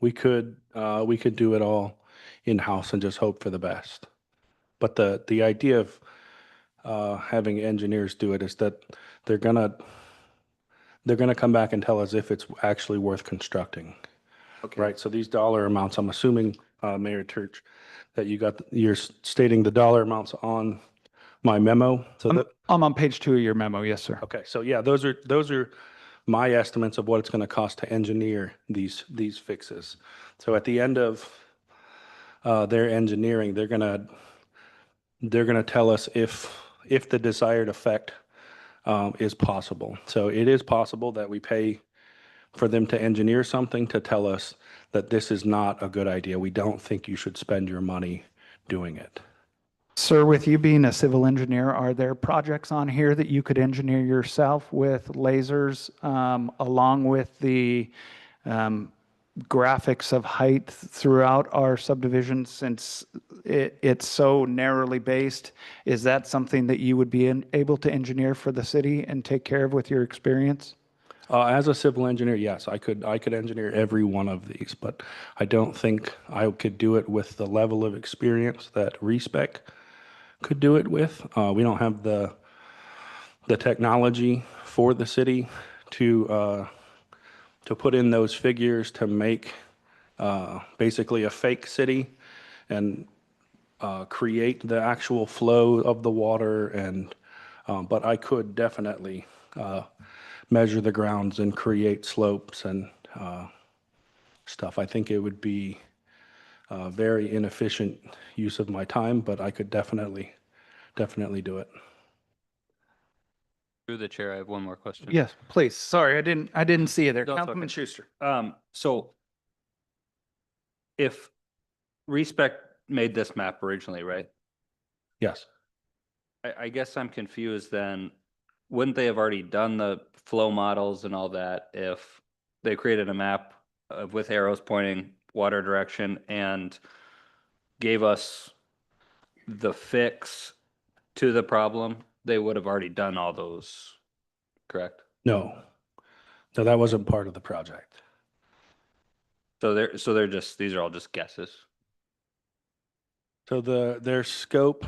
We could do it all in-house and just hope for the best. But the idea of having engineers do it is that they're gonna come back and tell us if it's actually worth constructing. Okay. Right. So these dollar amounts, I'm assuming, Mayor Church, that you're stating the dollar amounts on My memo, so that, I'm on page 2 of your memo. Yes, sir. okay, so yeah, those are my estimates of what it's going to cost to engineer these fixes. So at the end of their engineering, they're gonna tell us if the desired effect is possible. So it is possible that we pay for them to engineer something to tell us that this is not a good idea. We don't think you should spend your money doing it. Sir, with you being a civil engineer, are there projects on here that you could engineer yourself with lasers, along with the graphics of height throughout our subdivision, since it's so narrowly based? Is that something that you would be able to engineer for the city and take care of with your experience? As a civil engineer, yes, I could engineer every one of these, but I don't think I could do it with the level of experience that RESPEC could do it with. We don't have the technology for the city to put in those figures to make basically a fake city and create the actual flow of the water. And but I could definitely measure the grounds and create slopes and stuff. I think it would be a very inefficient use of my time, but I could definitely do it. Through the chair, I have one more question. Yes, please. Sorry, I didn't see you there. No, it's Councilman okay. Schuster. So if Respect made this map originally, right? Yes. I guess I'm confused then. Wouldn't they have already done the flow models and all that if they created a map with arrows pointing water direction and gave us the fix to the problem? They would have already done all those, correct? No, that wasn't part of the project. So they're just, these are all just guesses. So their scope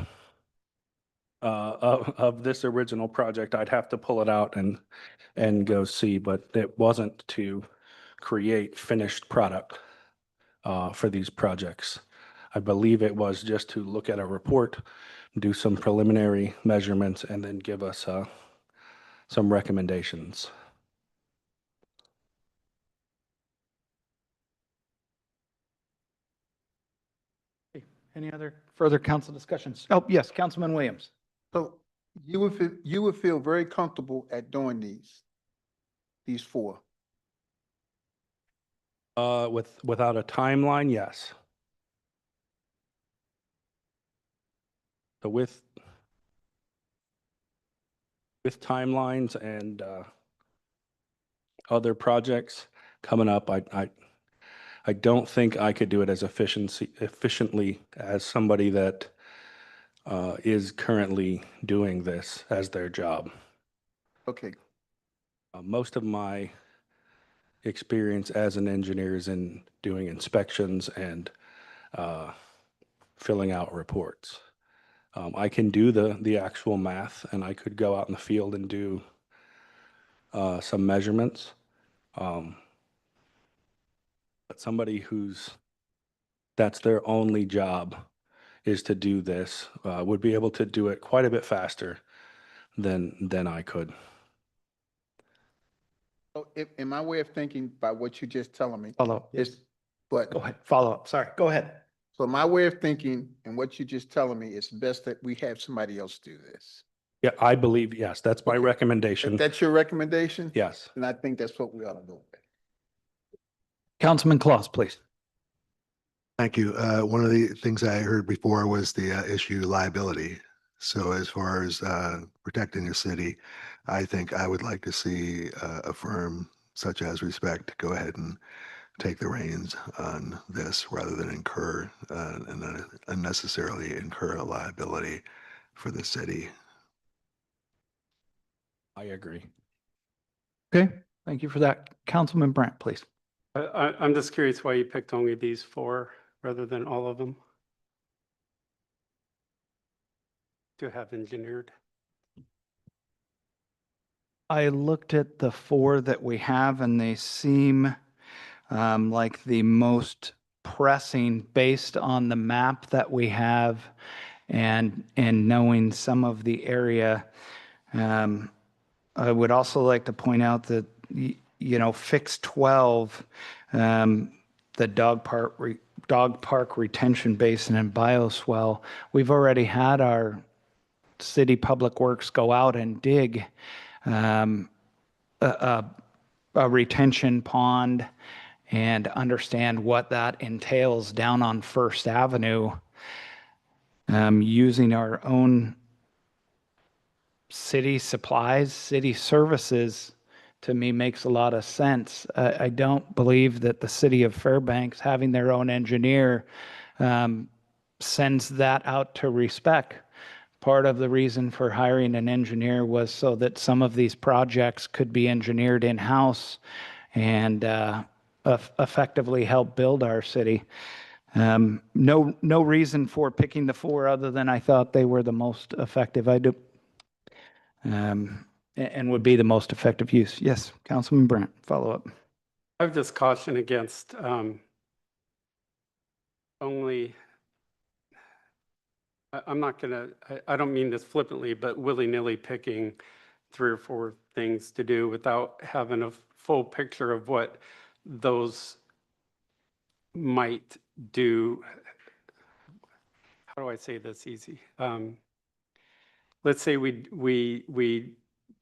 of this original project, I'd have to pull it out and go see, but it wasn't to create finished product for these projects. I believe it was just to look at a report, do some preliminary measurements, and then give us some recommendations. Any other further council discussions? Oh, yes, Councilman Williams. So you would feel very comfortable at doing these 4? Without a timeline, yes. So with timelines and other projects coming up, I don't think I could do it as efficiently as somebody that is currently doing this as their job. Okay. Most of my experience as an engineer is in doing inspections and filling out reports. I can do the actual math, and I could go out in the field and do some measurements. But somebody that's their only job is to do this, would be able to do it quite a bit faster than I could. So in my way of thinking, by what you're just telling me, Follow up. is, but Go ahead. Follow up. Sorry. Go ahead. so my way of thinking and what you're just telling me, it's best that we have somebody else do this. Yeah, I believe, yes, that's my Okay. recommendation. If that's your recommendation? Yes. Then I think that's what we ought to do. Councilman Claus, please. Thank you. One of the things I heard before was the issue liability. So as far as protecting the city, I think I would like to see a firm such as Respect go ahead and take the reins on this rather than incur and unnecessarily incur a liability for the city. I agree. Okay. Thank you for that. Councilman Brandt, please. I'm just curious why you picked only these 4 rather than all of them to have engineered. I looked at the 4 that we have, and they seem like the most pressing based on the map that we have and knowing some of the area. I would also like to point out that, Fix 12, the dog park retention basin and bioswell, we've already had our city public works go out and dig a retention pond and understand what that entails down on First Avenue, using our own city supplies, city services, to me makes a lot of sense. I don't believe that the city of Fairbanks, having their own engineer, sends that out to respec. Part of the reason for hiring an engineer was so that some of these projects could be engineered in-house and effectively help build our city. No reason for picking the four other than I thought they were the most effective. And would be the most effective use. Yes, Councilman Brandt, follow up. I would just caution against only, I'm not going to, I don't mean this flippantly, but willy-nilly picking 3 or 4 things to do without having a full picture of what those might do. How do I say this easy? Let's say we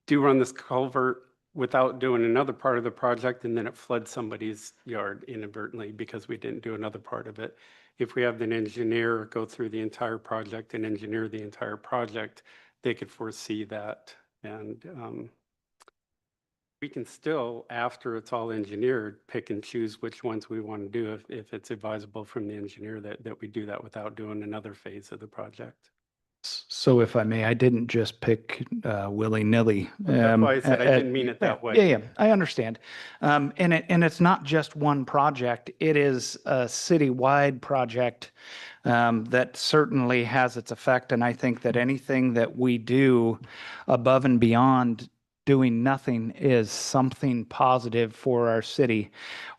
do run this culvert without doing another part of the project, and then it floods somebody's yard inadvertently because we didn't do another part of it. If we have an engineer go through the entire project and engineer the entire project, they could foresee that. And we can still, after it's all engineered, pick and choose which ones we want to do if it's advisable from the engineer that we do that without doing another phase of the project. So if I may, I didn't just pick willy-nilly. That's why I said I didn't mean it that way. Yeah, I understand. And it's not just one project. It is a citywide project that certainly has its effect. And I think that anything that we do above and beyond doing nothing is something positive for our city,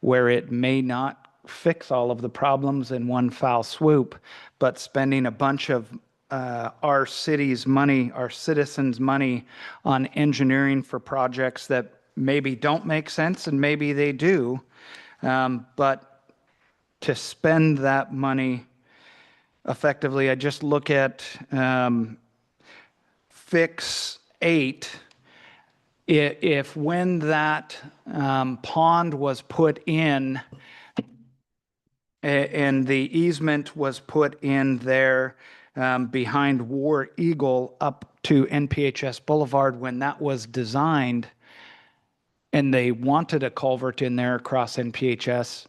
where it may not fix all of the problems in one foul swoop, but spending a bunch of our city's money, our citizens' money on engineering for projects that maybe don't make sense and maybe they do, but to spend that money effectively, I just look at Fix 8. If when that pond was put in and the easement was put in there behind War Eagle up to NPHS Boulevard, when that was designed and they wanted a culvert in there across NPHS,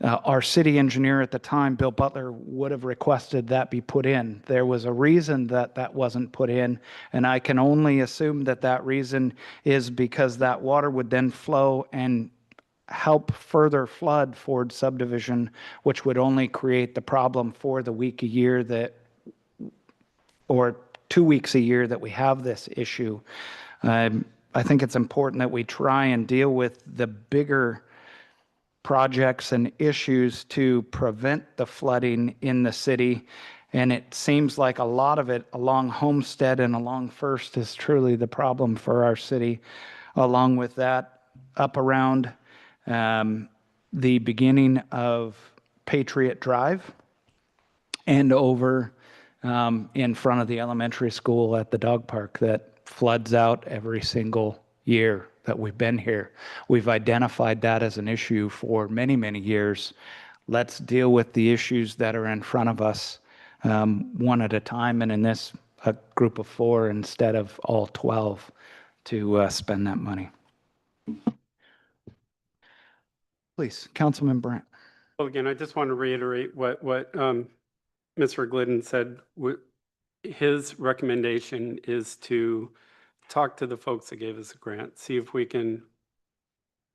our city engineer at the time, Bill Butler, would have requested that be put in. There was a reason that that wasn't put in, and I can only assume that that reason is because that water would then flow and help further flood Ford subdivision, which would only create the problem for the week a year that, or 2 weeks a year that we have this issue. I think it's important that we try and deal with the bigger projects and issues to prevent the flooding in the city. And it seems like a lot of it along Homestead and along First is truly the problem for our city. Along with that, up around the beginning of Patriot Drive and over in front of the elementary school at the dog park that floods out every single year that we've been here. We've identified that as an issue for many, many years. Let's deal with the issues that are in front of us one at a time, and in this, a group of 4 instead of all 12 to spend that money. Please, Councilman Brandt. Well, again, I just want to reiterate what Mr. Glidden said. His recommendation is to talk to the folks that gave us a grant, see if we can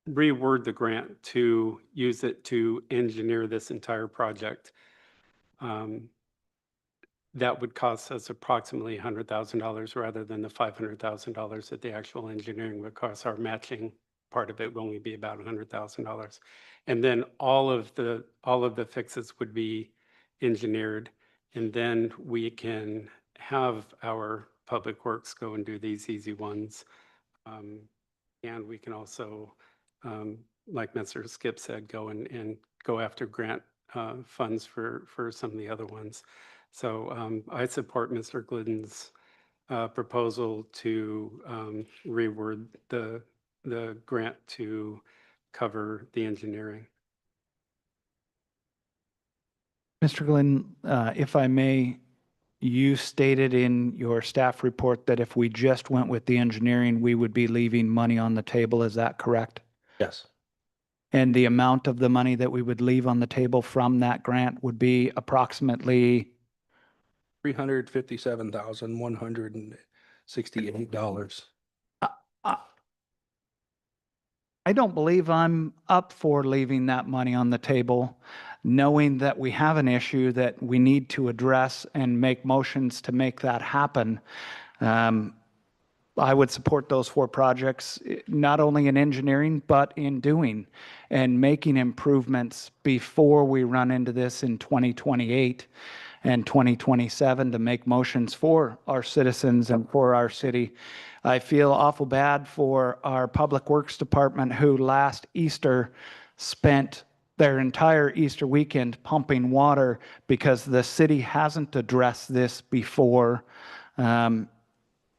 reword the grant to use it to engineer this entire project. That would cost us approximately $100,000 rather than the $500,000 that the actual engineering would cost. Our matching part of it will only be about $100,000. And then all of the fixes would be engineered And then we can have our public works go and do these easy ones. And we can also, like Mr. Skip said, go and go after grant funds for some of the other ones. So I support Mr. Glidden's proposal to reword the grant to cover the engineering. Mr. Glenn, if I may, you stated in your staff report that if we just went with the engineering, we would be leaving money on the table. Is that correct? Yes. And the amount of the money that we would leave on the table from that grant would be approximately, $357,168. I don't believe I'm up for leaving that money on the table, knowing that we have an issue that we need to address and make motions to make that happen. I would support those 4 projects, not only in engineering, but in doing and making improvements before we run into this in 2028 and 2027 to make motions for our citizens and for our city. I feel awful bad for our Public Works Department, who last Easter spent their entire Easter weekend pumping water because the city hasn't addressed this before.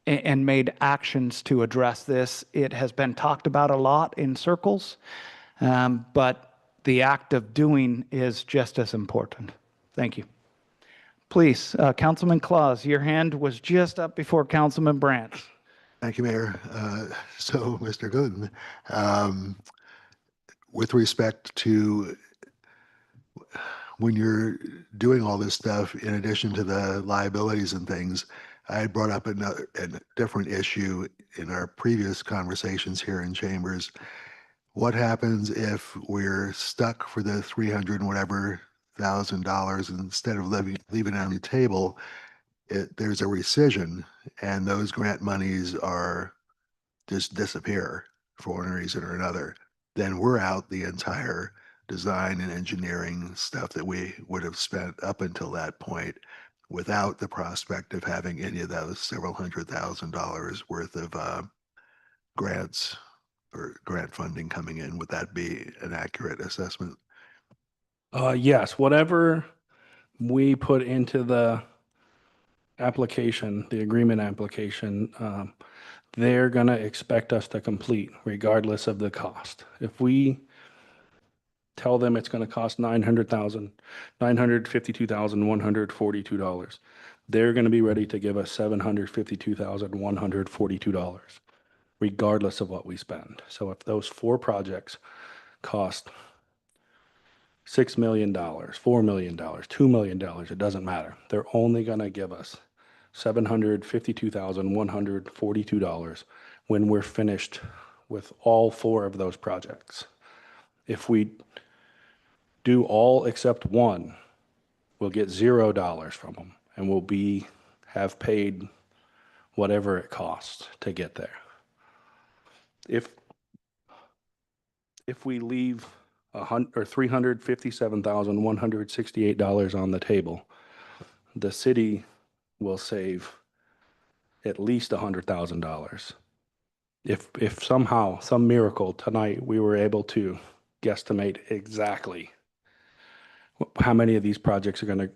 And made actions to address this. It has been talked about a lot in circles, but the act of doing is just as important. Thank you. Please, Councilman Claus, your hand was just up before Councilman Brandt. Thank you, Mayor. So, Mr. Gooden, with respect to when you're doing all this stuff, in addition to the liabilities and things, I had brought up a different issue in our previous conversations here in Chambers. What happens if we're stuck for the 300 and whatever $1,000 instead of leaving it on the table? There's a rescission, and those grant monies are just disappear for one reason or another. Then we're out the entire design and engineering stuff that we would have spent up until that point, without the prospect of having any of those several $100,000 worth of grants or grant funding coming in. Would that be an accurate assessment? Yes, whatever we put into the application, the agreement application, they're going to expect us to complete regardless of the cost. If we tell them it's going to cost $952,142, they're going to be ready to give us $752,142, regardless of what we spend. So if those 4 projects cost $6 million, $4 million, $2 million, it doesn't matter. They're only going to give us $752,142 when we're finished with all 4 of those projects. If we do all except one, we'll get $0 from them, and we'll have paid whatever it costs to get there. If we leave $357,168 on the table, the city will save at least $100,000. If somehow, some miracle tonight, we were able to guesstimate exactly how many of these projects are going to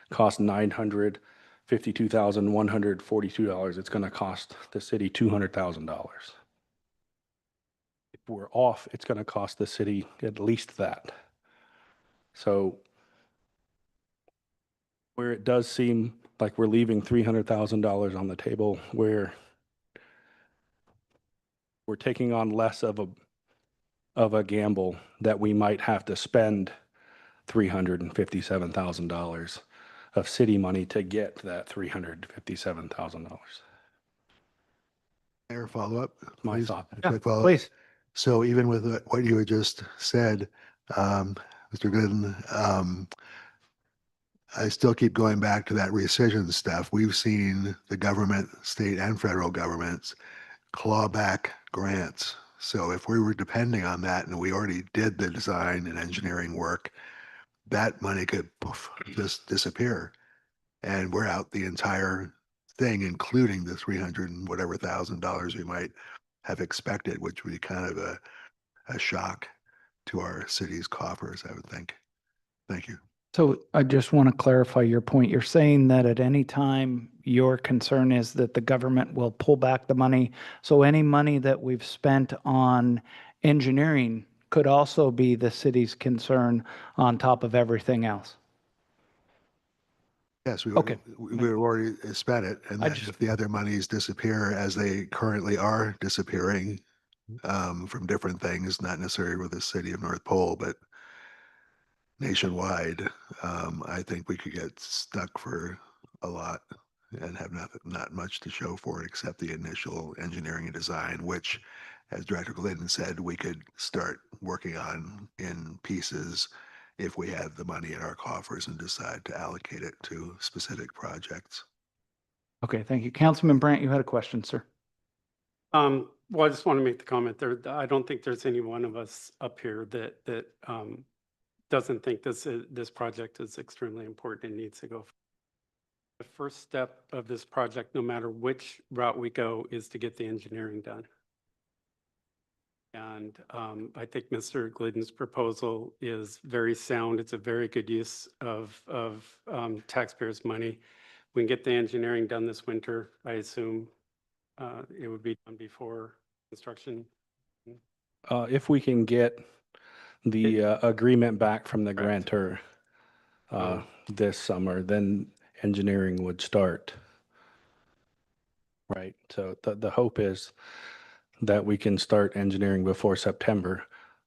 cost $952,142, it's going to cost the city $200,000. If we're off, it's going to cost the city at least that. So where it does seem like we're leaving $300,000 on the table, where we're taking on less of a gamble that we might have to spend $357,000 of city money to get that $357,000. Mayor, follow up? My please? thought. Quick Yeah, follow-up. please. So even with what you had just said, Mr. Gooden, I still keep going back to that rescission stuff. We've seen the government, state and federal governments, claw back grants. So if we were depending on that and we already did the design and engineering work, that money could just disappear. and we're out the entire thing, including the 300 and whatever $1,000 we might have expected, which would be kind of a shock to our city's coffers, I would think. Thank you. So I just want to clarify your point. You're saying that at any time, your concern is that the government will pull back the money. So any money that we've spent on engineering could also be the city's concern on top of everything else. Yes, Okay. we've already spent it, and I then just- if the other monies disappear as they currently are disappearing from different things, not necessarily with the city of North Pole, but nationwide, I think we could get stuck for a lot and have not much to show for it except the initial engineering and design, which, as Director Glidden said, we could start working on in pieces if we have the money in our coffers and decide to allocate it to specific projects. Okay, thank you. Councilman Brandt, you had a question, sir. Well, I just want to make the comment there. I don't think there's any one of us up here that doesn't think this project is extremely important and needs to go. The first step of this project, no matter which route we go, is to get the engineering done. And I think Mr. Glidden's proposal is very sound. It's a very good use of taxpayers' money. We can get the engineering done this winter, I assume. It would be done before construction. If we can get the agreement back from the grantor this summer, then engineering would start. Right. So the hope is that we can start engineering before September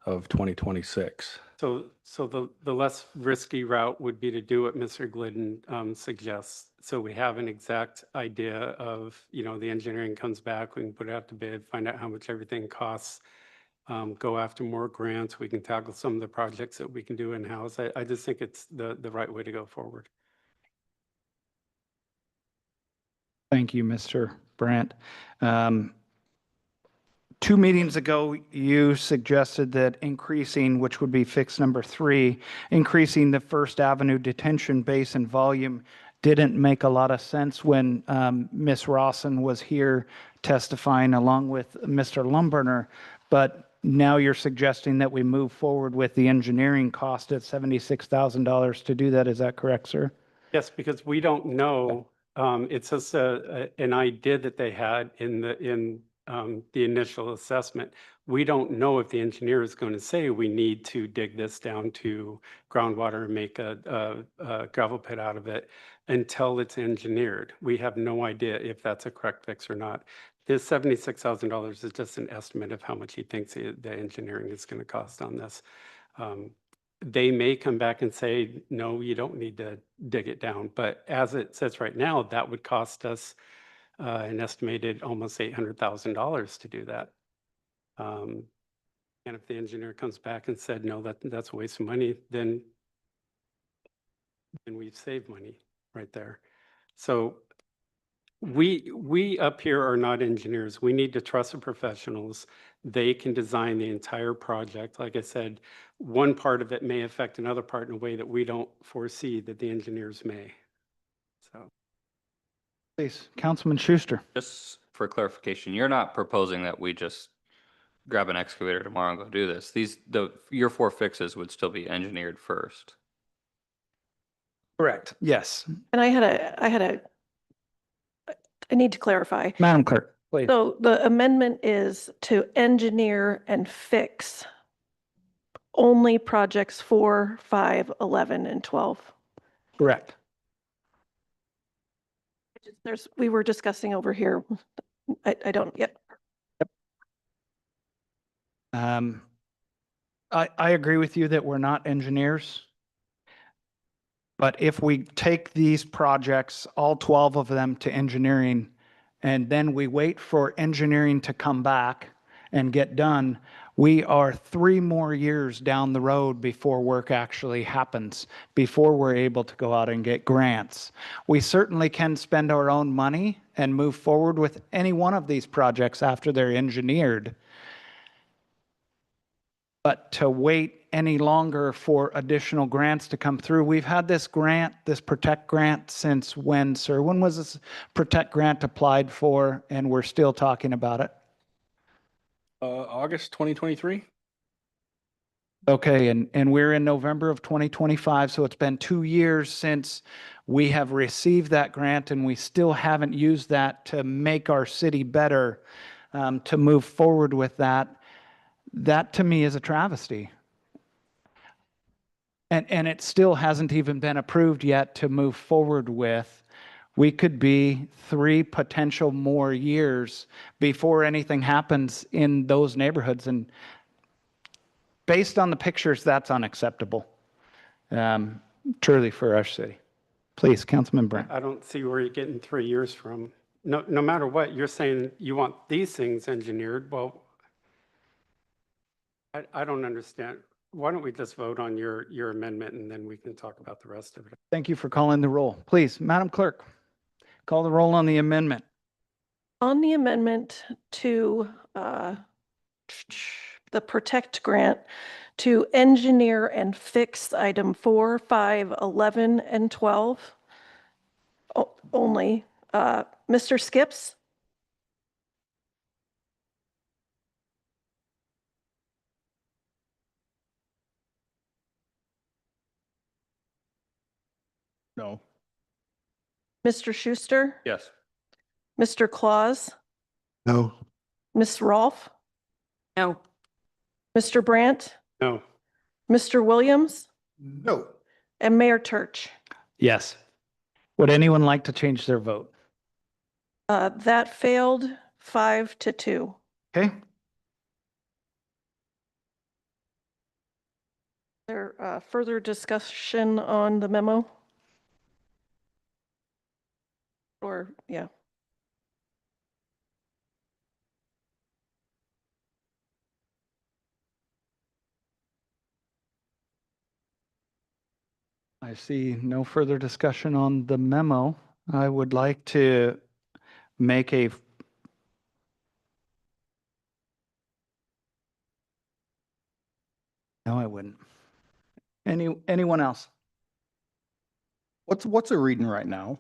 of 2026. So the less risky route would be to do what Mr. Glidden suggests. So we have an exact idea of, the engineering comes back, we can put it out to bid, find out how much everything costs, go after more grants, we can tackle some of the projects that we can do in-house. I just think it's the right way to go forward. Thank you, Mr. Brandt. 2 meetings ago, you suggested that increasing, which would be fix number 3, increasing the First Avenue detention basin volume didn't make a lot of sense when Ms. Rawson was here testifying along with Mr. Lumberner. But now you're suggesting that we move forward with the engineering cost at $76,000 to do that. Is that correct, sir? Yes, because we don't know. It's just an idea that they had in the initial assessment. We don't know if the engineer is going to say we need to dig this down to groundwater and make a gravel pit out of it until it's engineered. We have no idea if that's a correct fix or not. This $76,000 is just an estimate of how much he thinks the engineering is going to cost on this. They may come back and say, no, you don't need to dig it down. But as it says right now, that would cost us an estimated almost $800,000 to do that. And if the engineer comes back and said, no, that's a waste of money, then we've saved money right there. So we up here are not engineers. We need to trust the professionals. They can design the entire project. Like I said, one part of it may affect another part in a way that we don't foresee that the engineers may. So. Please, Councilman Schuster. Just for clarification, you're not proposing that we just grab an excavator tomorrow and go do this. Your 4 fixes would still be engineered first. Correct. Yes. And I need to clarify. Madam Clerk, please. So the amendment is to engineer and fix only projects 4, 5, 11, and 12. Correct. We were discussing over here. I don't yet. I agree with you that we're not engineers. But if we take these projects, all 12 of them, to engineering, and then we wait for engineering to come back and get done, we are 3 more years down the road before work actually happens, before we're able to go out and get grants. We certainly can spend our own money and move forward with any one of these projects after they're engineered. But to wait any longer for additional grants to come through. We've had this grant, this Protect grant, since when, sir? When was this Protect grant applied for, and we're still talking about it? August 2023. Okay, and we're in November of 2025, so it's been 2 years since we have received that grant, and we still haven't used that to make our city better, to move forward with that. That to me is a travesty. And it still hasn't even been approved yet to move forward with. We could be 3 potential more years before anything happens in those neighborhoods. And based on the pictures, that's unacceptable, truly, for our city. Please, Councilman Brandt. I don't see where you're getting 3 years from. No matter what, you're saying you want these things engineered. Well, I don't understand. Why don't we just vote on your amendment and then we can talk about the rest of it? Thank you for calling the roll. Please, Madam Clerk, call the roll on the amendment. On the amendment to the Protect grant to engineer and fix item 4, 5, 11, and 12 only, Mr. Skips, No. Mr. Schuster, Yes. Mr. Claus, No. Ms. Rolfe, No. Mr. Brandt, No. Mr. Williams, No. and Mayor Turch. Yes. Would anyone like to change their vote? That failed 5-2. Okay. There further discussion on the memo? Or, yeah. I see no further discussion on the memo. I would like to make a No, I wouldn't. Anyone else? What's it reading right now?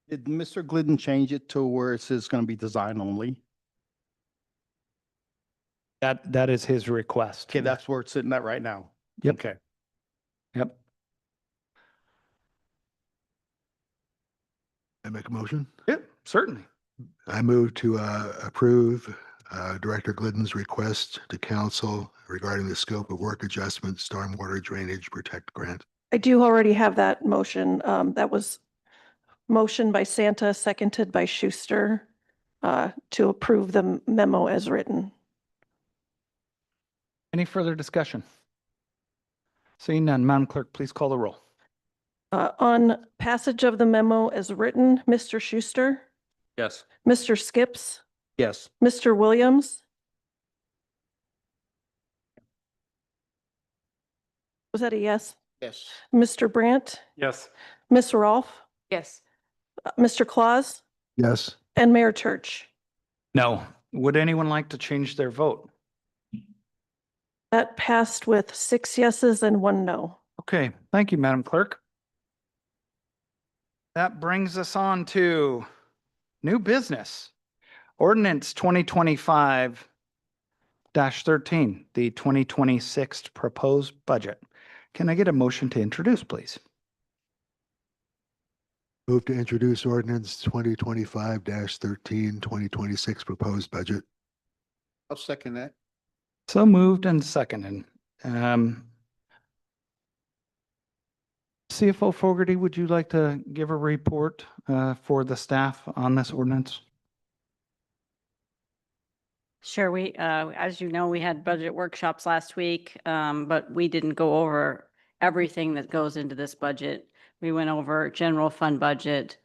Did Mr. Glidden change it to where it says going to be design only? That is his request. Okay, that's where it's sitting at right now. Yep. Okay. Yep. I make a motion? Yep, certainly. I move to approve Director Glidden's request to council regarding the scope of work adjustment, stormwater drainage protect grant. I do already have that motion. That was motioned by Santa, seconded by Schuster, to approve the memo as written. Any further discussion? Seeing none, Madam Clerk, please call the roll. On passage of the memo as written, Mr. Schuster, Yes. Mr. Skips, Yes. Mr. Williams. Was that a yes? Yes. Mr. Brandt, Yes. Ms. Rolfe, Yes. Mr. Claus, Yes. and Mayor Turch. No. Would anyone like to change their vote? That passed with 6 yeses and 1 no. Okay, thank you, Madam Clerk. That brings us on to new business. Ordinance 2025-13, the 2026 proposed budget. Can I get a motion to introduce, please? Move to introduce ordinance 2025-13, 2026 proposed budget. I'll second that. So moved and seconded. CFO Fogarty, would you like to give a report for the staff on this ordinance? Sure, as you know, we had budget workshops last week, but we didn't go over everything that goes into this budget. We went over general fund budget,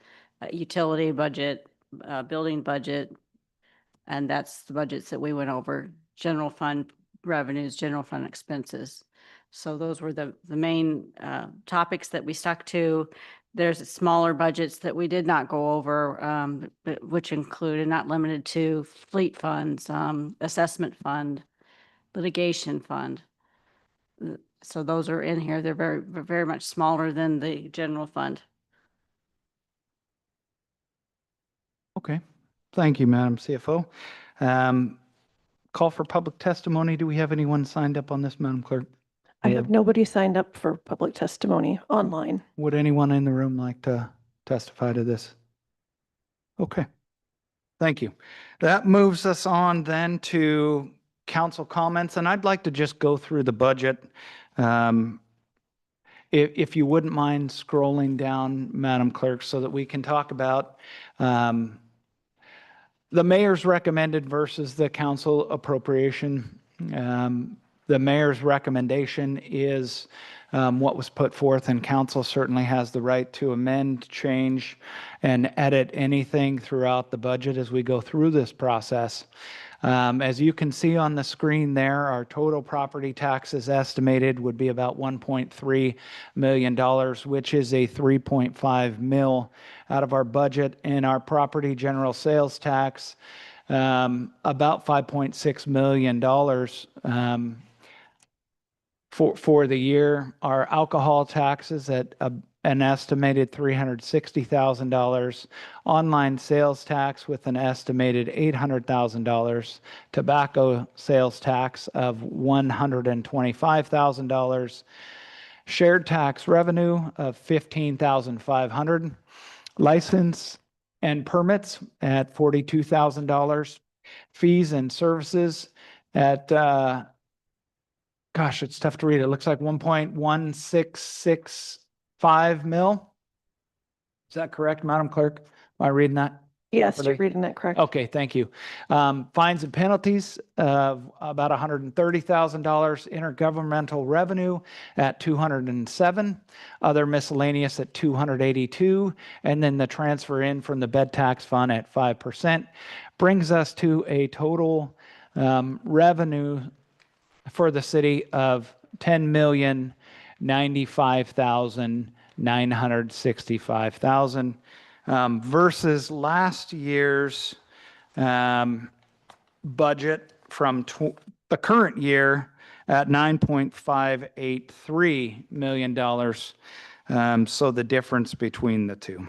utility budget, building budget, and that's the budgets that we went over: general fund revenues, general fund expenses. So those were the main topics that we stuck to. There's smaller budgets that we did not go over, which included, not limited to, fleet funds, assessment fund, litigation fund. So those are in here. They're very much smaller than the general fund. Okay. Thank you, Madam CFO. Call for public testimony. Do we have anyone signed up on this, Madam Clerk? I have nobody signed up for public testimony online. Would anyone in the room like to testify to this? Okay. Thank you. That moves us on then to council comments, and I'd like to just go through the budget. If you wouldn't mind scrolling down, Madam Clerk, so that we can talk about the mayor's recommended versus the council appropriation. The mayor's recommendation is what was put forth, and council certainly has the right to amend, change, and edit anything throughout the budget as we go through this process. As you can see on the screen there, our total property taxes estimated would be about $1.3 million, which is a 3.5 mil out of our budget. And our property general sales tax, about $5.6 million for the year. Our alcohol taxes at an estimated $360,000, online sales tax with an estimated $800,000, tobacco sales tax of $125,000, shared tax revenue of $15,500, license and permits at $42,000, fees and services at gosh, it's tough to read. It looks like 1.1665 mil. Is that correct, Madam Clerk? Am I reading that? Yes, you're reading that correct. Okay, thank you. Fines and penalties of about $130,000, intergovernmental revenue at 207, other miscellaneous at 282, and then the transfer in from the bed tax fund at 5%, brings us to a total revenue for the city of $10,095,965,000 versus last year's budget from the current year at $9.583 million. So the difference between the two.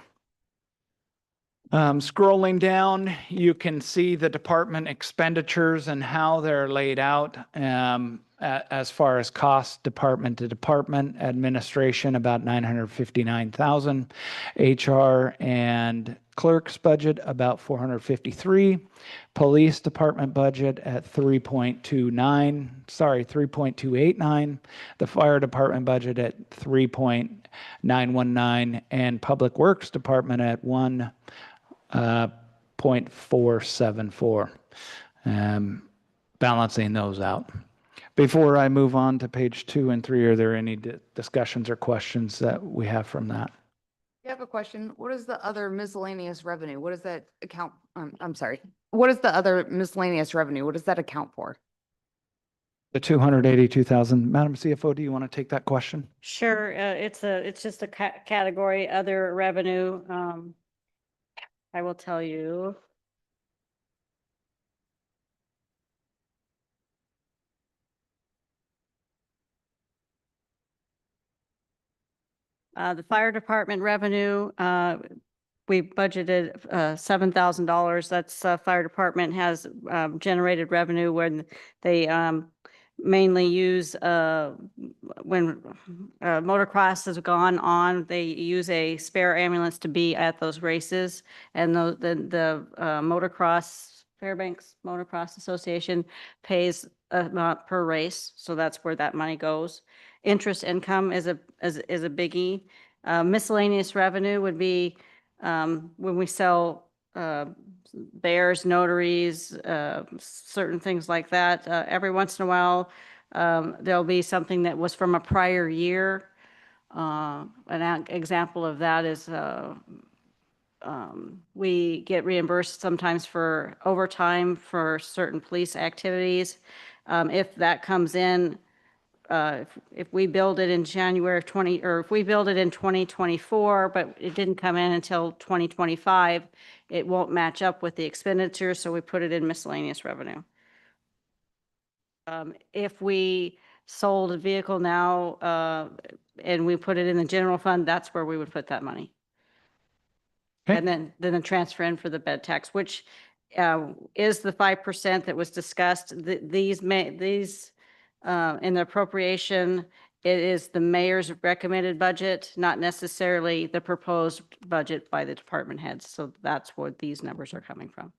Scrolling down, you can see the department expenditures and how they're laid out as far as cost department to department. Administration about $959,000, HR and clerk's budget about $453,000, police department budget at $3.289, the fire department budget at $3.919, and public works department at $1.474, balancing those out. Before I move on to page 2 and 3, are there any discussions or questions that we have from that? I have a question. What is the other miscellaneous revenue? What does that account? I'm sorry. What is the other miscellaneous revenue? What does that account for? The 282,000. Madam CFO, do you want to take that question? Sure, it's just a category, other revenue. I will tell you. The fire department revenue, we budgeted $7,000. That's fire department has generated revenue when they mainly use when motocross has gone on, they use a spare ambulance to be at those races, and the motocross Fairbanks Motocross Association pays per race, so that's where that money goes. Interest income is a biggie. Miscellaneous revenue would be when we sell bears, notaries, certain things like that. Every once in a while, there'll be something that was from a prior year. An example of that is we get reimbursed sometimes for overtime for certain police activities. If that comes in, if we build it in January of if we build it in 2024, but it didn't come in until 2025, it won't match up with the expenditure, so we put it in miscellaneous revenue. If we sold a vehicle now, and we put it in the general fund, that's where we would put that money. Okay. And then the transfer in for the bed tax, which is the 5% that was discussed. These in the appropriation, it is the mayor's recommended budget, not necessarily the proposed budget by the department heads. So that's where these numbers are coming from.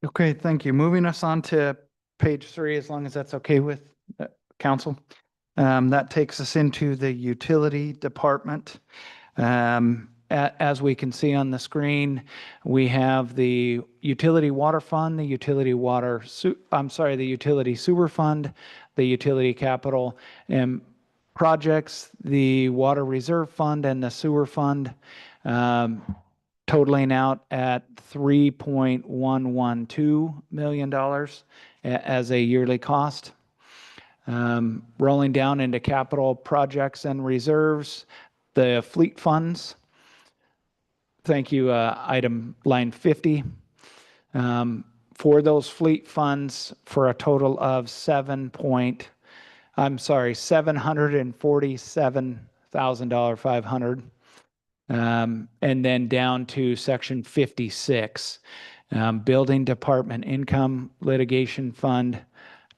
Okay, thank you. Moving us on to page 3, as long as that's okay with council. That takes us into the utility department. As we can see on the screen, we have the utility water fund, the utility the utility sewer fund, the utility capital and projects, the water reserve fund, and the sewer fund, totaling out at $3.112 million as a yearly cost. Rolling down into capital projects and reserves, the fleet funds. Thank you, item line 50. For those fleet funds for a total of $747,500. And then down to section 56, building department income, litigation fund,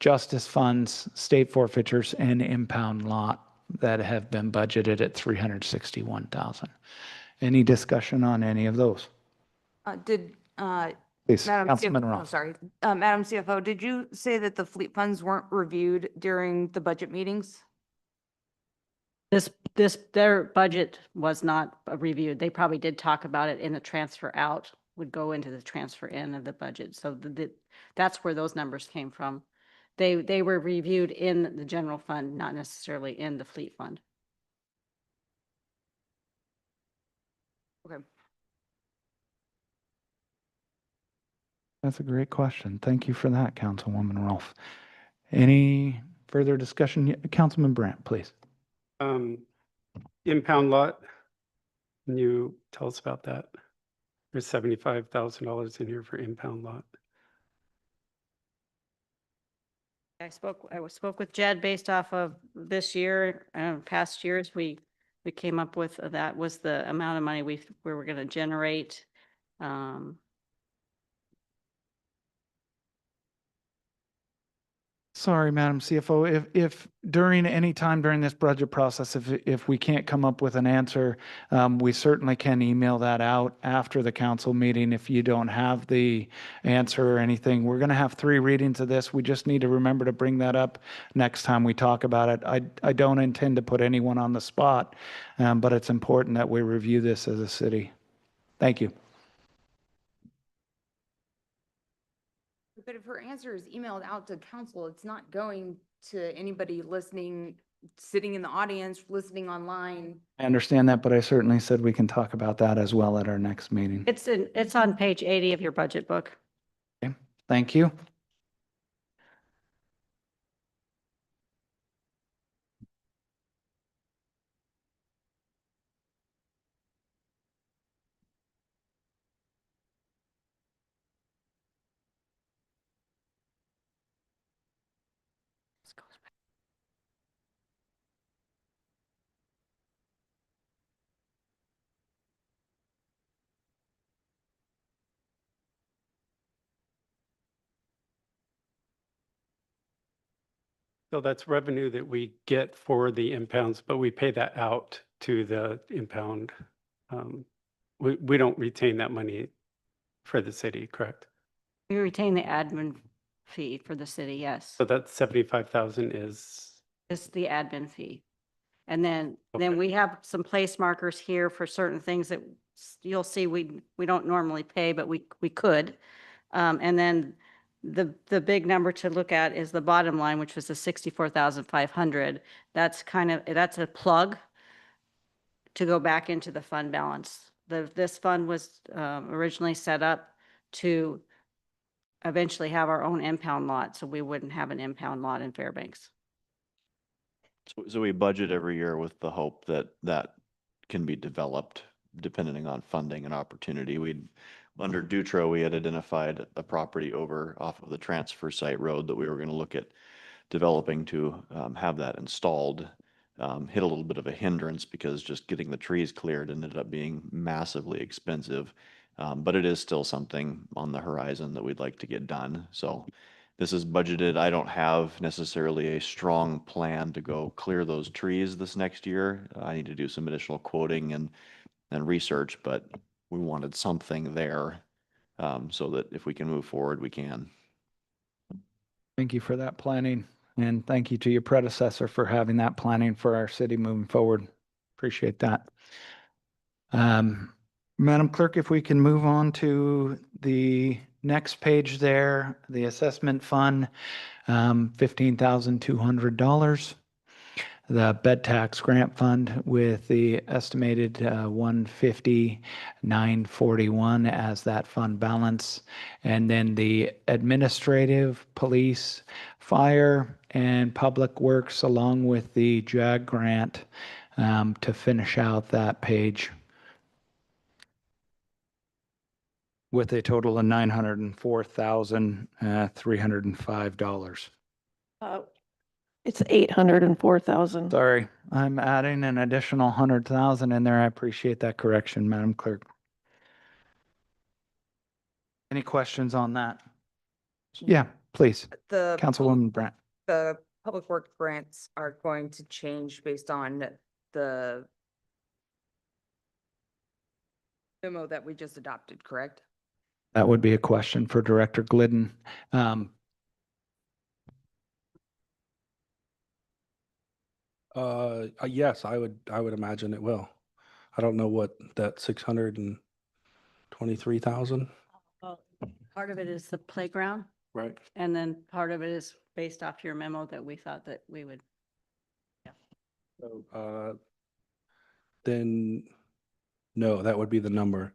justice funds, state forfeitures, and impound lot that have been budgeted at $361,000. Any discussion on any of those? Did, Please, Madam Councilman CFO, Roth. sorry, Madam CFO, did you say that the fleet funds weren't reviewed during the budget meetings? Their budget was not reviewed. They probably did talk about it in the transfer out, would go into the transfer in of the budget. So that's where those numbers came from. They were reviewed in the general fund, not necessarily in the fleet fund. Okay. That's a great question. Thank you for that, Councilwoman Rolfe. Any further discussion? Councilman Brandt, please. Impound lot, can you tell us about that? There's $75,000 in here for impound lot. I spoke with Jed based off of this year, past years. We came up with that was the amount of money we were going to generate. Sorry, Madam CFO, if during any time during this budget process, if we can't come up with an answer, we certainly can email that out after the council meeting if you don't have the answer or anything. We're going to have 3 readings of this. We just need to remember to bring that up next time we talk about it. I don't intend to put anyone on the spot, but it's important that we review this as a city. Thank you. But if her answer is emailed out to council, it's not going to anybody listening, sitting in the audience, listening online. I understand that, but I certainly said we can talk about that as well at our next meeting. It's on page 80 of your budget book. Okay, thank you. So that's revenue that we get for the impounds, but we pay that out to the impound. We don't retain that money for the city, correct? We retain the admin fee for the city, yes. So that 75,000 is, It's the admin fee. And then Okay. we have some place markers here for certain things that you'll see we don't normally pay, but we could. And then the big number to look at is the bottom line, which was the 64,500. That's that's a plug to go back into the fund balance. This fund was originally set up to eventually have our own impound lot, so we wouldn't have an impound lot in Fairbanks. So we budget every year with the hope that that can be developed depending on funding and opportunity. under Dutro, we had identified a property over off of the transfer site road that we were gonna look at developing to have that installed. Hit a little bit of a hindrance because just getting the trees cleared ended up being massively expensive. But it is still something on the horizon that we'd like to get done. So this is budgeted. I don't have necessarily a strong plan to go clear those trees this next year. I need to do some additional quoting and research, but we wanted something there so that if we can move forward, we can. Thank you for that planning, and thank you to your predecessor for having that planning for our city moving forward. Appreciate that. Madam Clerk, if we can move on to the next page there, the assessment fund, $15,200. The bed tax grant fund with the estimated 150,941 as that fund balance. And then the administrative, police, fire, and public works along with the JAG grant to finish out that page with a total of $904,305. It's 804,000. Sorry, I'm adding an additional 100,000 in there. I appreciate that correction, Madam Clerk. Any questions on that? Yeah, please. The Councilwoman Brandt. the public work grants are going to change based on the memo that we just adopted, correct? That would be a question for Director Glidden. Yes, I would imagine it will. I don't know what that 623,000. Well, part of it is the playground, Right. and then part of it is based off your memo that we thought that we would. So, then, no, that would be the number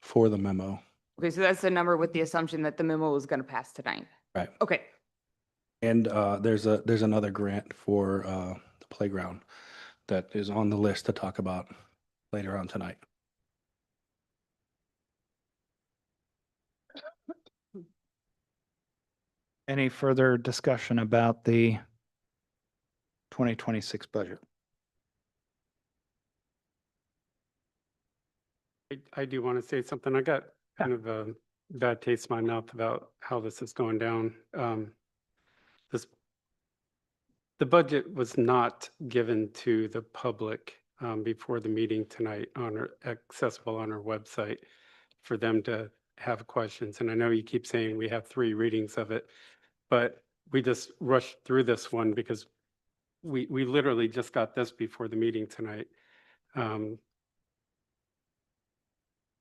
for the memo. Okay, so that's the number with the assumption that the memo was gonna pass tonight. Right. Okay, And there's another grant for the playground that is on the list to talk about later on tonight. Any further discussion about the 2026 budget? I do want to say something. I got kind of a bad taste in my mouth about how this is going down. The budget was not given to the public before the meeting tonight accessible on our website for them to have questions. And I know you keep saying we have 3 readings of it, but we just rushed through this one because we literally just got this before the meeting tonight. So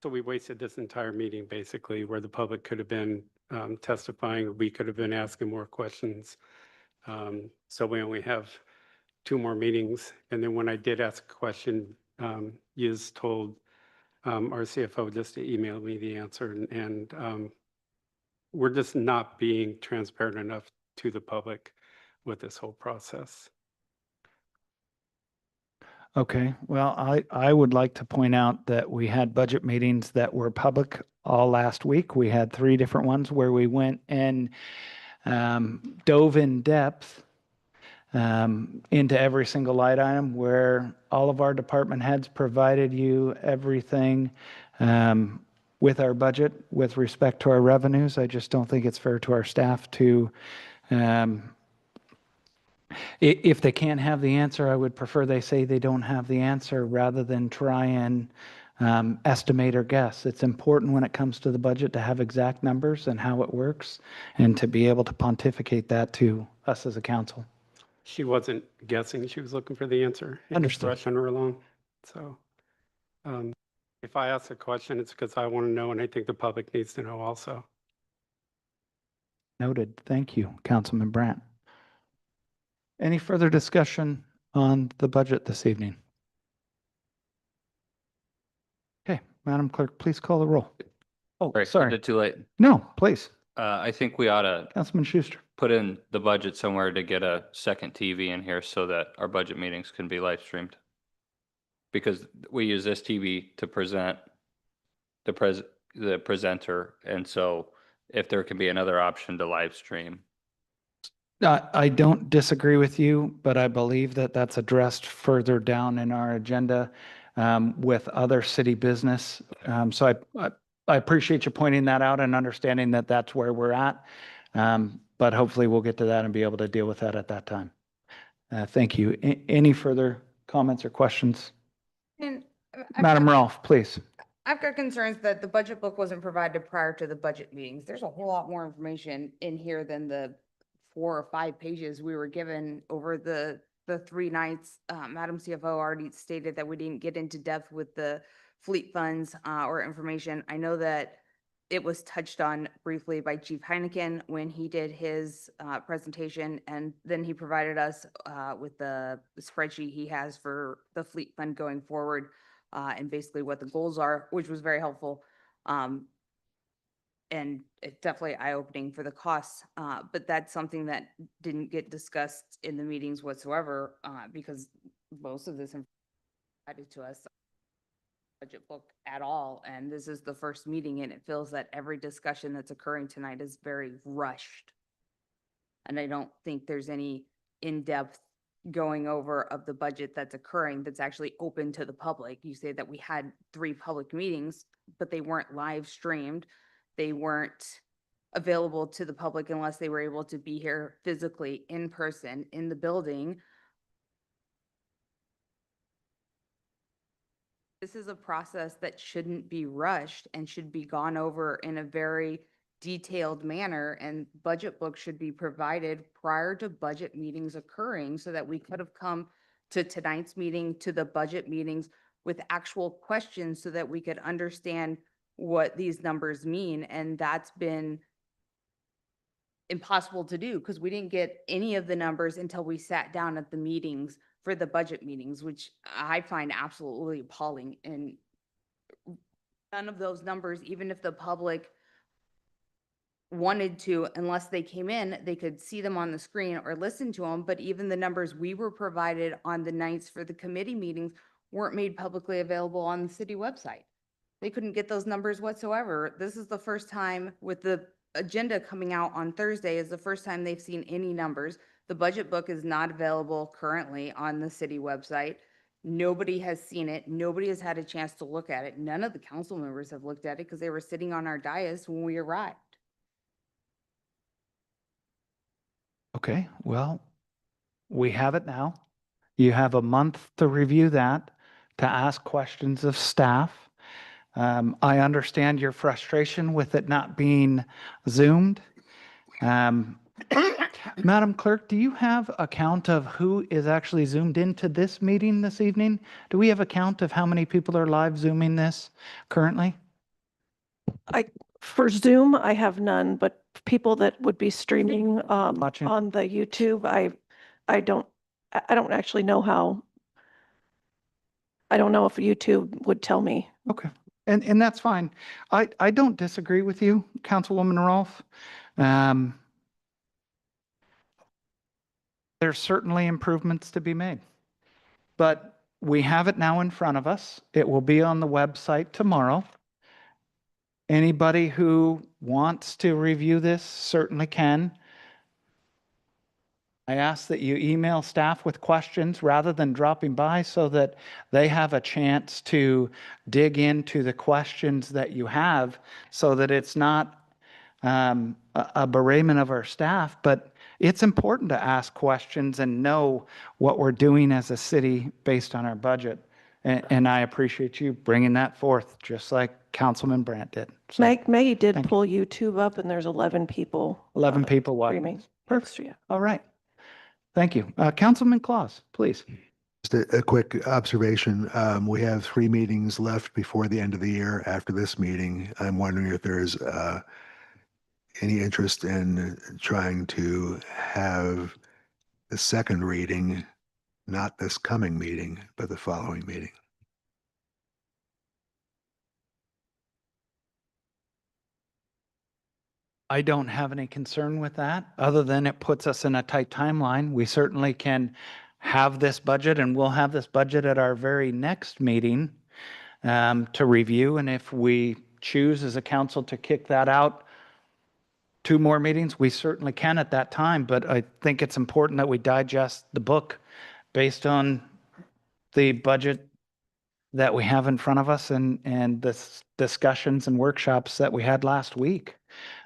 we wasted this entire meeting basically where the public could have been testifying. We could have been asking more questions. So we only have 2 more meetings. And then when I did ask a question, you just told our CFO just to email me the answer. And we're just not being transparent enough to the public with this whole process. Okay, well, I would like to point out that we had budget meetings that were public all last week. We had 3 different ones where we went and dove in depth into every single light item, where all of our department heads provided you everything with our budget with respect to our revenues. I just don't think it's fair to our staff to if they can't have the answer, I would prefer they say they don't have the answer rather than try and estimate or guess. It's important when it comes to the budget to have exact numbers and how it works and to be able to pontificate that to us as a council. She wasn't guessing, she was looking for the answer. Understood. Rushing her along. So if I ask a question, it's because I want to know, and I think the public needs to know also. Noted. Thank you, Councilman Brandt. Any further discussion on the budget this evening? Okay, Madam Clerk, please call the roll. Oh, Sorry, sorry. is it too late? No, please. I think we ought to Councilman Schuster. put in the budget somewhere to get a second TV in here so that our budget meetings can be live streamed. Because we use this TV to present the presenter. And so if there can be another option to live stream. I don't disagree with you, but I believe that that's addressed further down in our agenda with other city business. So I appreciate you pointing that out and understanding that that's where we're at. But hopefully we'll get to that and be able to deal with that at that time. Thank you. Any further comments or questions? And Madam Rolfe, please. I've got concerns that the budget book wasn't provided prior to the budget meetings. There's a whole lot more information in here than the 4 or 5 pages we were given over the 3 nights. Madam CFO already stated that we didn't get into depth with the fleet funds or information. I know that it was touched on briefly by Chief Heineken when he did his presentation, and then he provided us with the spreadsheet he has for the fleet fund going forward. And basically what the goals are, which was very helpful. And it's definitely eye-opening for the costs, but that's something that didn't get discussed in the meetings whatsoever, because most of this provided to us budget book at all, and this is the first meeting, and it feels that every discussion that's occurring tonight is very rushed. And I don't think there's any in-depth going over of the budget that's occurring that's actually open to the public. You say that we had 3 public meetings, but they weren't live streamed. They weren't available to the public unless they were able to be here physically in person in the building. This is a process that shouldn't be rushed and should be gone over in a very detailed manner, and budget books should be provided prior to budget meetings occurring so that we could have come to tonight's meeting, to the budget meetings with actual questions so that we could understand what these numbers mean. And that's been impossible to do because we didn't get any of the numbers until we sat down at the meetings for the budget meetings, which I find absolutely appalling. And none of those numbers, even if the public wanted to, unless they came in, they could see them on the screen or listen to them. But even the numbers we were provided on the nights for the committee meetings weren't made publicly available on the city website. They couldn't get those numbers whatsoever. This is the first time with the agenda coming out on Thursday is the first time they've seen any numbers. The budget book is not available currently on the city website. Nobody has seen it. Nobody has had a chance to look at it. None of the council members have looked at it because they were sitting on our dais when we arrived. Okay, well, we have it now. You have a month to review that, to ask questions of staff. I understand your frustration with it not being Zoomed. Madam Clerk, do you have a count of who is actually Zoomed into this meeting this evening? Do we have a count of how many people are live Zooming this currently? For Zoom, I have none, but people that would be streaming Watching. on the YouTube, I don't actually know how. I don't know if YouTube would tell me. Okay, and that's fine. I don't disagree with you, Councilwoman Rolfe. There's certainly improvements to be made, but we have it now in front of us. It will be on the website tomorrow. Anybody who wants to review this certainly can. I ask that you email staff with questions rather than dropping by so that they have a chance to dig into the questions that you have so that it's not a bereavement of our staff, but it's important to ask questions and know what we're doing as a city based on our budget. And I appreciate you bringing that forth, just like Councilman Brandt did. So, Maggie did thank you. pull YouTube up and there's 11 people. 11 people watching. Streaming. Perfect. Yeah. All right. Thank you. Councilman Claus, please. Just a quick observation. We have 3 meetings left before the end of the year after this meeting. I'm wondering if there's any interest in trying to have the second reading, not this coming meeting, but the following meeting. I don't have any concern with that, other than it puts us in a tight timeline. We certainly can have this budget, and we'll have this budget at our very next meeting to review. And if we choose as a council to kick that out 2 more meetings, we certainly can at that time, but I think it's important that we digest the book based on the budget that we have in front of us and the discussions and workshops that we had last week.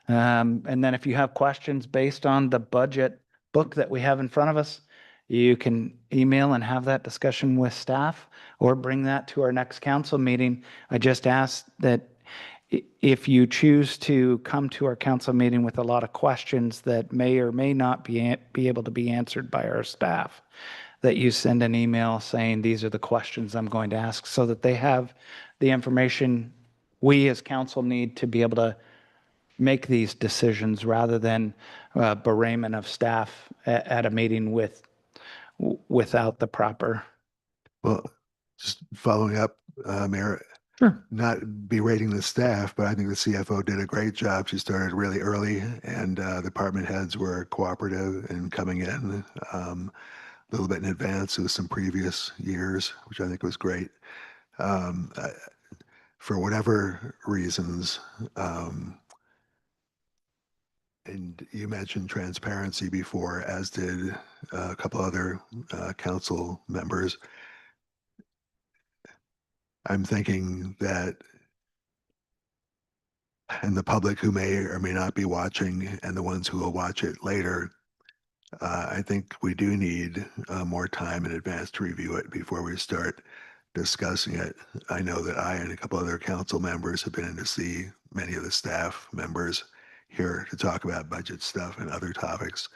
And then if you have questions based on the budget book that we have in front of us, you can email and have that discussion with staff or bring that to our next council meeting. I just ask that if you choose to come to our council meeting with a lot of questions that may or may not be able to be answered by our staff, that you send an email saying, these are the questions I'm going to ask, so that they have the information we as council need to be able to make these decisions rather than bereavement of staff at a meeting without the proper. Well, just following up, Mayor, Sure. not berating the staff, but I think the CFO did a great job. She started really early, and department heads were cooperative in coming in a little bit in advance of some previous years, which I think was great. For whatever reasons, and you mentioned transparency before, as did a couple other council members. I'm thinking that, and the public who may or may not be watching, and the ones who will watch it later, I think we do need more time in advance to review it before we start discussing it. I know that I and a couple other council members have been in to see many of the staff members here to talk about budget stuff and other topics.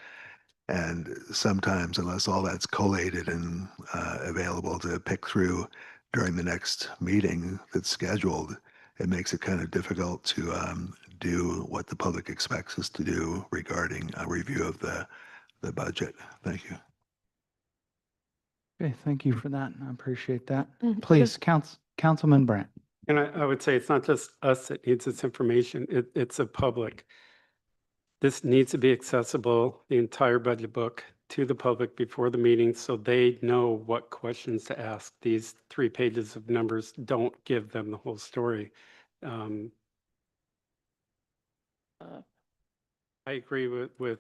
And sometimes, unless all that's collated and available to pick through during the next meeting that's scheduled, it makes it kind of difficult to do what the public expects us to do regarding a review of the budget. Thank you. Okay, thank you for that. I appreciate that. Mm, Please, Councilman Brandt. And I would say it's not just us that needs this information, it's a public. This needs to be accessible, the entire budget book, to the public before the meeting so they know what questions to ask. These 3 pages of numbers don't give them the whole story. I agree with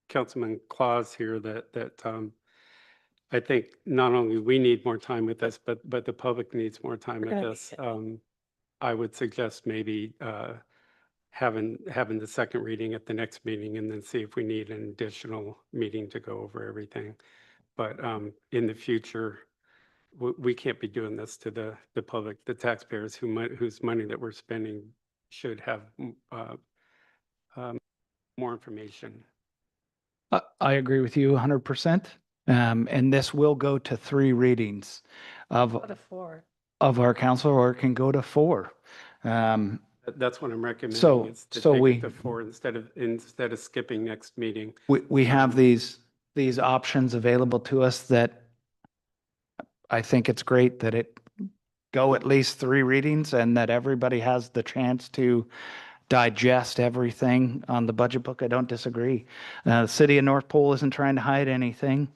Councilman Claus here that I think not only we need more time with this, but the public needs more time with this. I would suggest maybe having the second reading at the next meeting and then see if we need an additional meeting to go over everything. But in the future, we can't be doing this to the public, the taxpayers whose money that we're spending should have more information. I agree with you 100%. And this will go to 3 readings of our council, or it can go to 4. That's what I'm recommending. So- is to so take we- it to 4 instead of skipping next meeting. We have these options available to us that I think it's great that it go at least 3 readings and that everybody has the chance to digest everything on the budget book. I don't disagree. The city of North Pole isn't trying to hide anything.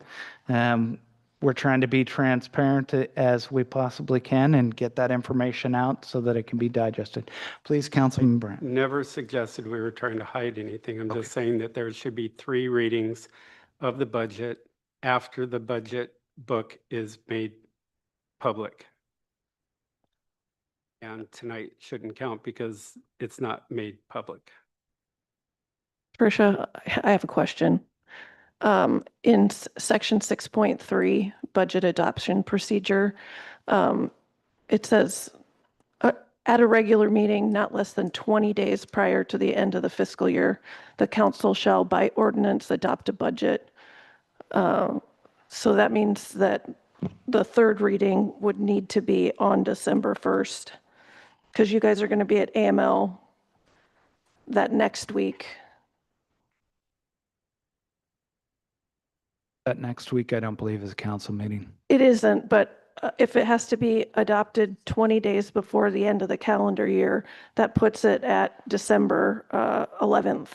We're trying to be transparent as we possibly can and get that information out so that it can be digested. Please, Councilman Brandt. Never suggested we were trying to hide anything. I'm just saying that there should be 3 readings of the budget after the budget book is made public. And tonight shouldn't count because it's not made public. Tricia, I have a question. In section 6.3, budget adoption procedure, it says, at a regular meeting, not less than 20 days prior to the end of the fiscal year, the council shall by ordinance adopt a budget. So that means that the 3rd reading would need to be on December 1st, because you guys are going to be at AML that next week. That next week, I don't believe is a council meeting. It isn't, but if it has to be adopted 20 days before the end of the calendar year, that puts it at December 11th.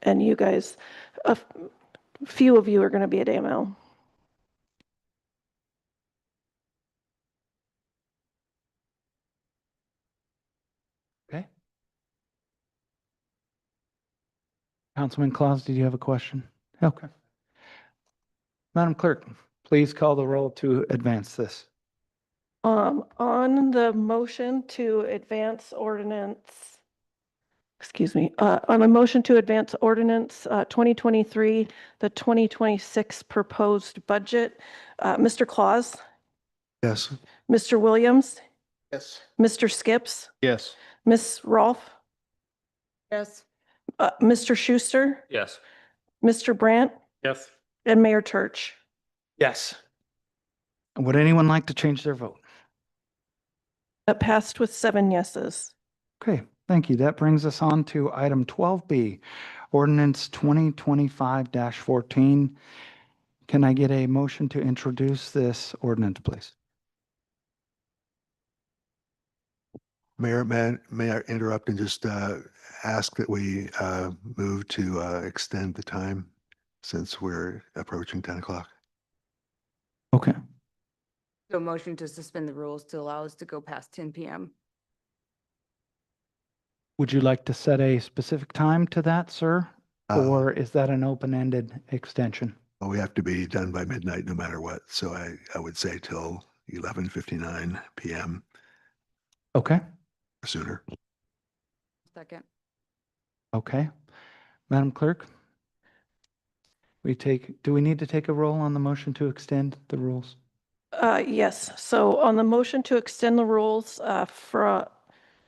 And you guys, a few of you are going to be at AML. Okay. Councilman Claus, did you have a question? Okay. Madam Clerk, please call the roll to advance this. On the motion to advance ordinance, excuse me, on a motion to advance ordinance 2023, the 2026 proposed budget, Mr. Claus, Yes. Mr. Williams, Yes. Mr. Skips, Yes. Ms. Rolfe, Yes. Mr. Schuster, Yes. Mr. Brandt, Yes. and Mayor Church. Yes. Would anyone like to change their vote? That passed with 7 yeses. Okay, thank you. That brings us on to item 12B, ordinance 2025-14. Can I get a motion to introduce this ordinance, please? Mayor, may I interrupt and just ask that we move to extend the time since we're approaching 10 o'clock? Okay. So motion to suspend the rules to allow us to go past 10 PM. Would you like to set a specific time to that, sir? Or is that an open-ended extension? Well, we have to be done by midnight no matter what. So I would say till 11:59 PM Okay, or sooner. Second. okay. Madam Clerk? Do we need to take a roll on the motion to extend the rules? Yes, so on the motion to extend the rules for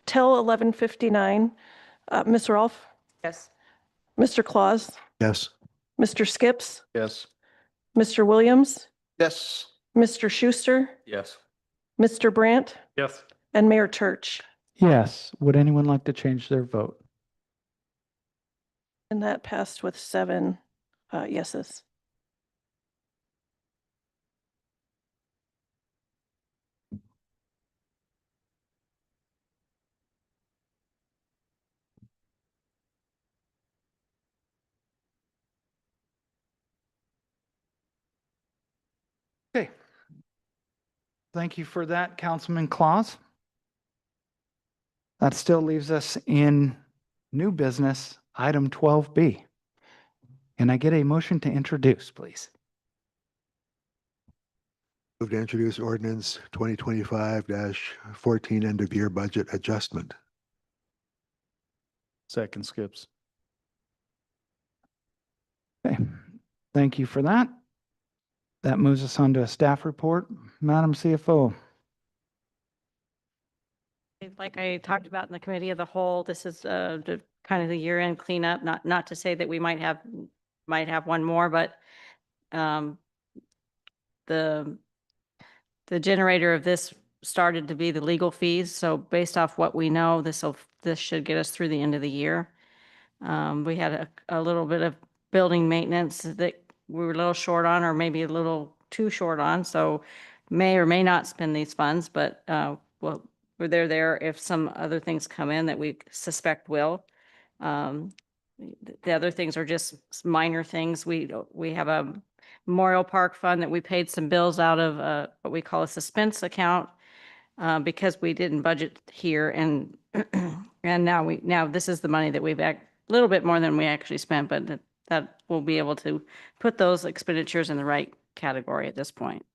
till 11:59, Ms. Rolfe, Yes. Mr. Claus, Yes. Mr. Skips, Yes. Mr. Williams, Yes. Mr. Schuster, Yes. Mr. Brandt, Yes. and Mayor Church. Yes. Would anyone like to change their vote? And that passed with 7 yeses. Okay. Thank you for that, Councilman Claus. That still leaves us in new business, item 12B. Can I get a motion to introduce, please? Move to introduce ordinance 2025-14 end of year budget adjustment. Second, Skips. Okay, thank you for that. That moves us on to a staff report. Madam CFO. Like I talked about in the committee of the whole, this is the kind of the year-end cleanup, not to say that we might have one more, but the generator of this started to be the legal fees. So based off what we know, this should get us through the end of the year. We had a little bit of building maintenance that we were a little short on, or maybe a little too short on. So may or may not spend these funds, but well, they're there if some other things come in that we suspect will. The other things are just minor things. We have a Memorial Park Fund that we paid some bills out of what we call a suspense account because we didn't budget here, and and now this is the money that we've a little bit more than we actually spent, but that we'll be able to put those expenditures in the right category at this point.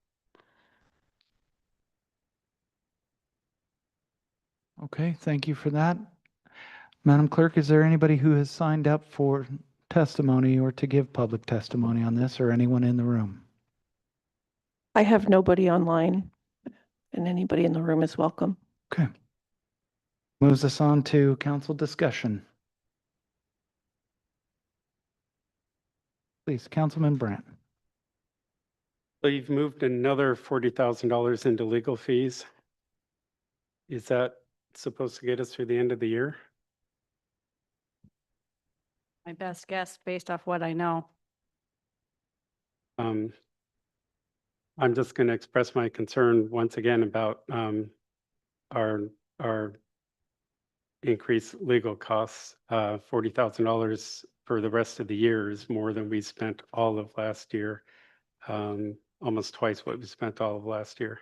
Okay, thank you for that. Madam Clerk, is there anybody who has signed up for testimony or to give public testimony on this, or anyone in the room? I have nobody online, and anybody in the room is welcome. Okay. Moves us on to council discussion. Please, Councilman Brandt. So you've moved another $40,000 into legal fees. Is that supposed to get us through the end of the year? My best guess based off what I know. I'm just going to express my concern once again about our increased legal costs. $40,000 for the rest of the year is more than we spent all of last year. Almost twice what we spent all of last year.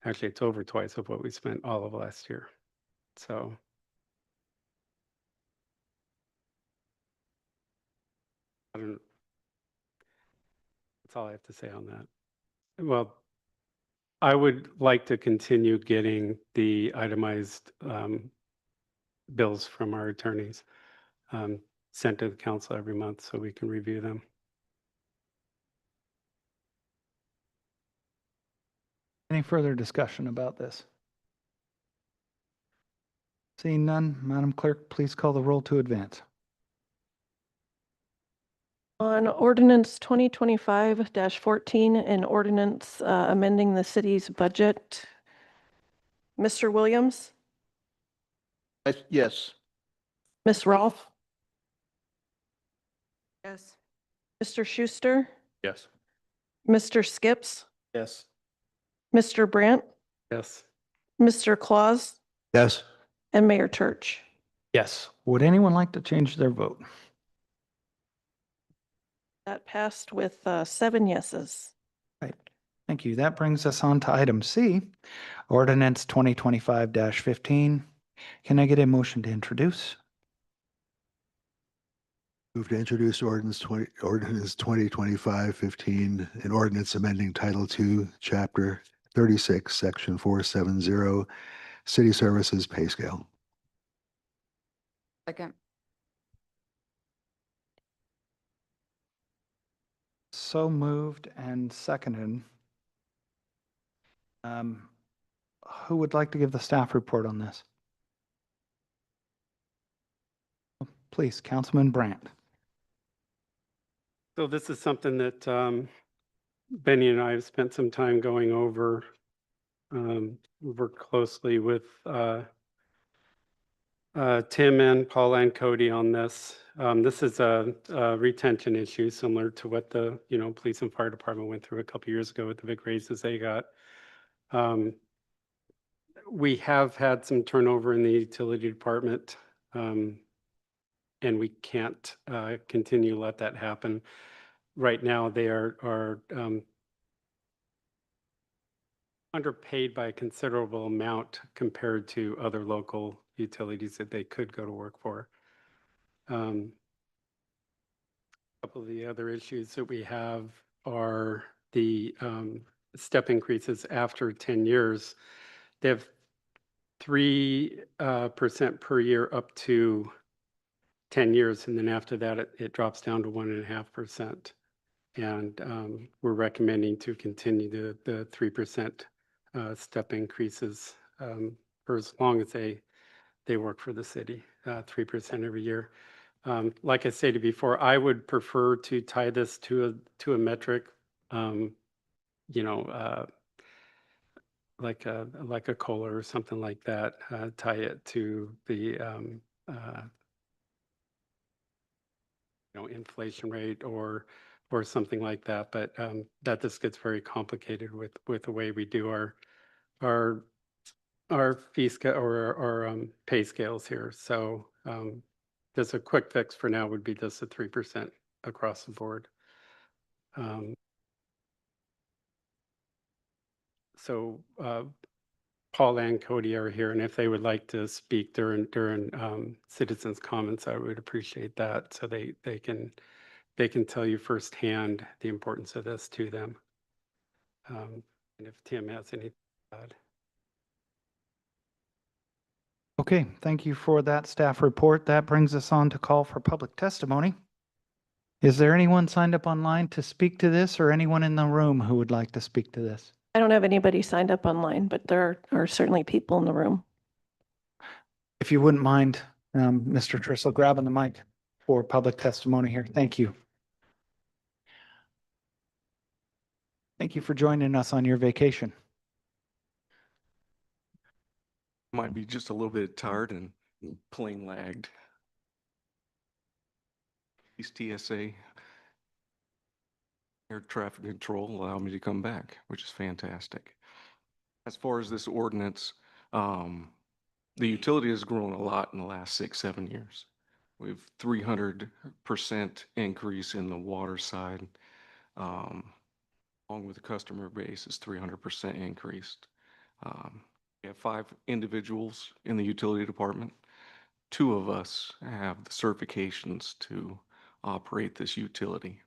Actually, it's over twice of what we spent all of last year. So I don't, that's all I have to say on that. Well, I would like to continue getting the itemized bills from our attorneys sent to the council every month so we can review them. Any further discussion about this? Seeing none, Madam Clerk, please call the roll to advance. On ordinance 2025-14 and ordinance amending the city's budget, Mr. Williams, Yes. Ms. Rolfe, Yes. Mr. Schuster, Yes. Mr. Skips, Yes. Mr. Brandt, Yes. Mr. Claus, Yes. and Mayor Church. Yes. Would anyone like to change their vote? That passed with 7 yeses. Right. Thank you. That brings us on to item C, ordinance 2025-15. Can I get a motion to introduce? Move to introduce ordinance 2025-15, an ordinance amending Title II, Chapter 36, Section 470, City Services Pay Scale. Second. So moved and seconded. Who would like to give the staff report on this? Please, Councilman Brandt. So this is something that Benny and I have spent some time going over. We've worked closely with Tim and Paul and Cody on this. This is a retention issue similar to what the police and fire department went through a couple years ago with the big raises they got. We have had some turnover in the utility department, and we can't continue to let that happen. Right now, they are underpaid by a considerable amount compared to other local utilities that they could go to work for. A couple of the other issues that we have are the step increases after 10 years. They have 3% per year up to 10 years, and then after that, it drops down to 1.5%. And we're recommending to continue the 3% step increases for as long as they work for the city, 3% every year. Like I stated before, I would prefer to tie this to a metric, like a COLA or something like that. Tie it to the inflation rate or something like that. But that just gets very complicated with the way we do our fee scale or our pay scales here. So just a quick fix for now would be just a 3% across the board. So Paul and Cody are here, and if they would like to speak during citizens' comments, I would appreciate that, so they can tell you firsthand the importance of this to them. And if Tim has anything to add. Okay, thank you for that staff report. That brings us on to call for public testimony. Is there anyone signed up online to speak to this, or anyone in the room who would like to speak to this? I don't have anybody signed up online, but there are certainly people in the room. If you wouldn't mind, Mr. Trissel, grabbing the mic for public testimony here. Thank you. Thank you for joining us on your vacation. Might be just a little bit tired and plane lagged. These TSA air traffic control allowed me to come back, which is fantastic. As far as this ordinance, the utility has grown a lot in the last 6-7 years. We have 300% increase in the water side, along with the customer base is 300% increased. We have 5 individuals in the utility department. 2 of us have the certifications to operate this utility.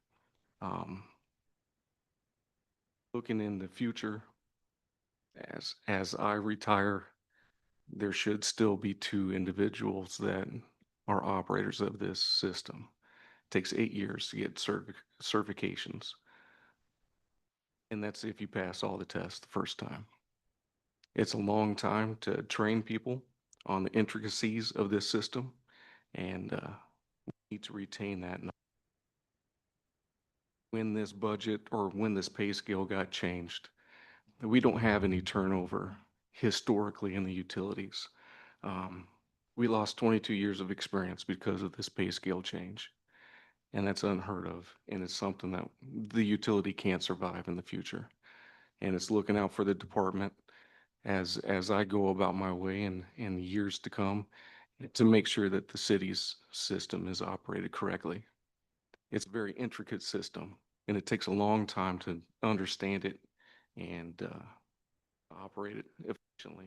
Looking in the future, as I retire, there should still be 2 individuals that are operators of this system. It takes 8 years to get certifications. And that's if you pass all the tests the first time. It's a long time to train people on the intricacies of this system, and we need to retain that. When this budget or when this pay scale got changed, we don't have any turnover historically in the utilities. We lost 22 years of experience because of this pay scale change, and that's unheard of, and it's something that the utility can't survive in the future. And it's looking out for the department as I go about my way in the years to come to make sure that the city's system is operated correctly. It's a very intricate system, and it takes a long time to understand it and operate it efficiently.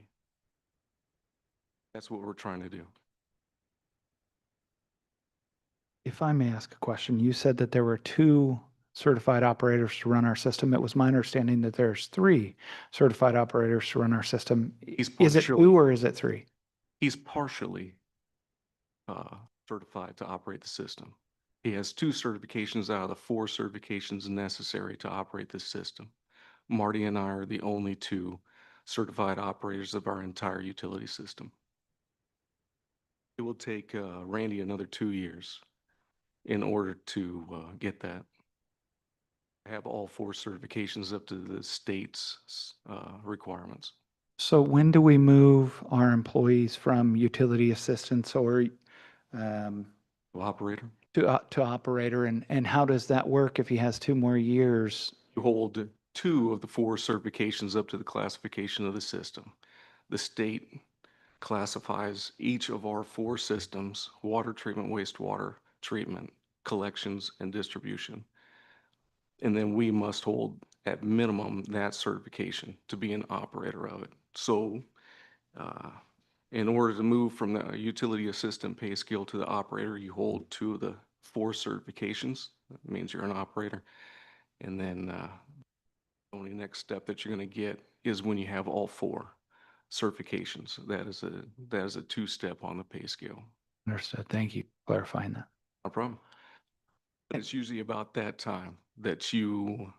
That's what we're trying to do. If I may ask a question, you said that there were 2 certified operators to run our system. It was my understanding that there's 3 certified operators to run our system. Is it 2 or is it 3? He's partially certified to operate the system. He has 2 certifications out of the 4 certifications necessary to operate this system. Marty and I are the only 2 certified operators of our entire utility system. It will take Randy another 2 years in order to get that. I have all 4 certifications up to the state's requirements. So when do we move our employees from utility assistants or Operator? to operator? And how does that work if he has 2 more years? You hold 2 of the 4 certifications up to the classification of the system. The state classifies each of our 4 systems: water treatment, wastewater treatment, collections, and distribution. And then we must hold at minimum that certification to be an operator of it. So in order to move from the utility assistant pay scale to the operator, you hold 2 of the 4 certifications. That means you're an operator. And then the only next step that you're going to get is when you have all 4 certifications. That is a 2-step on the pay scale. Understood. Thank you for clarifying that. No problem. It's usually about that time that you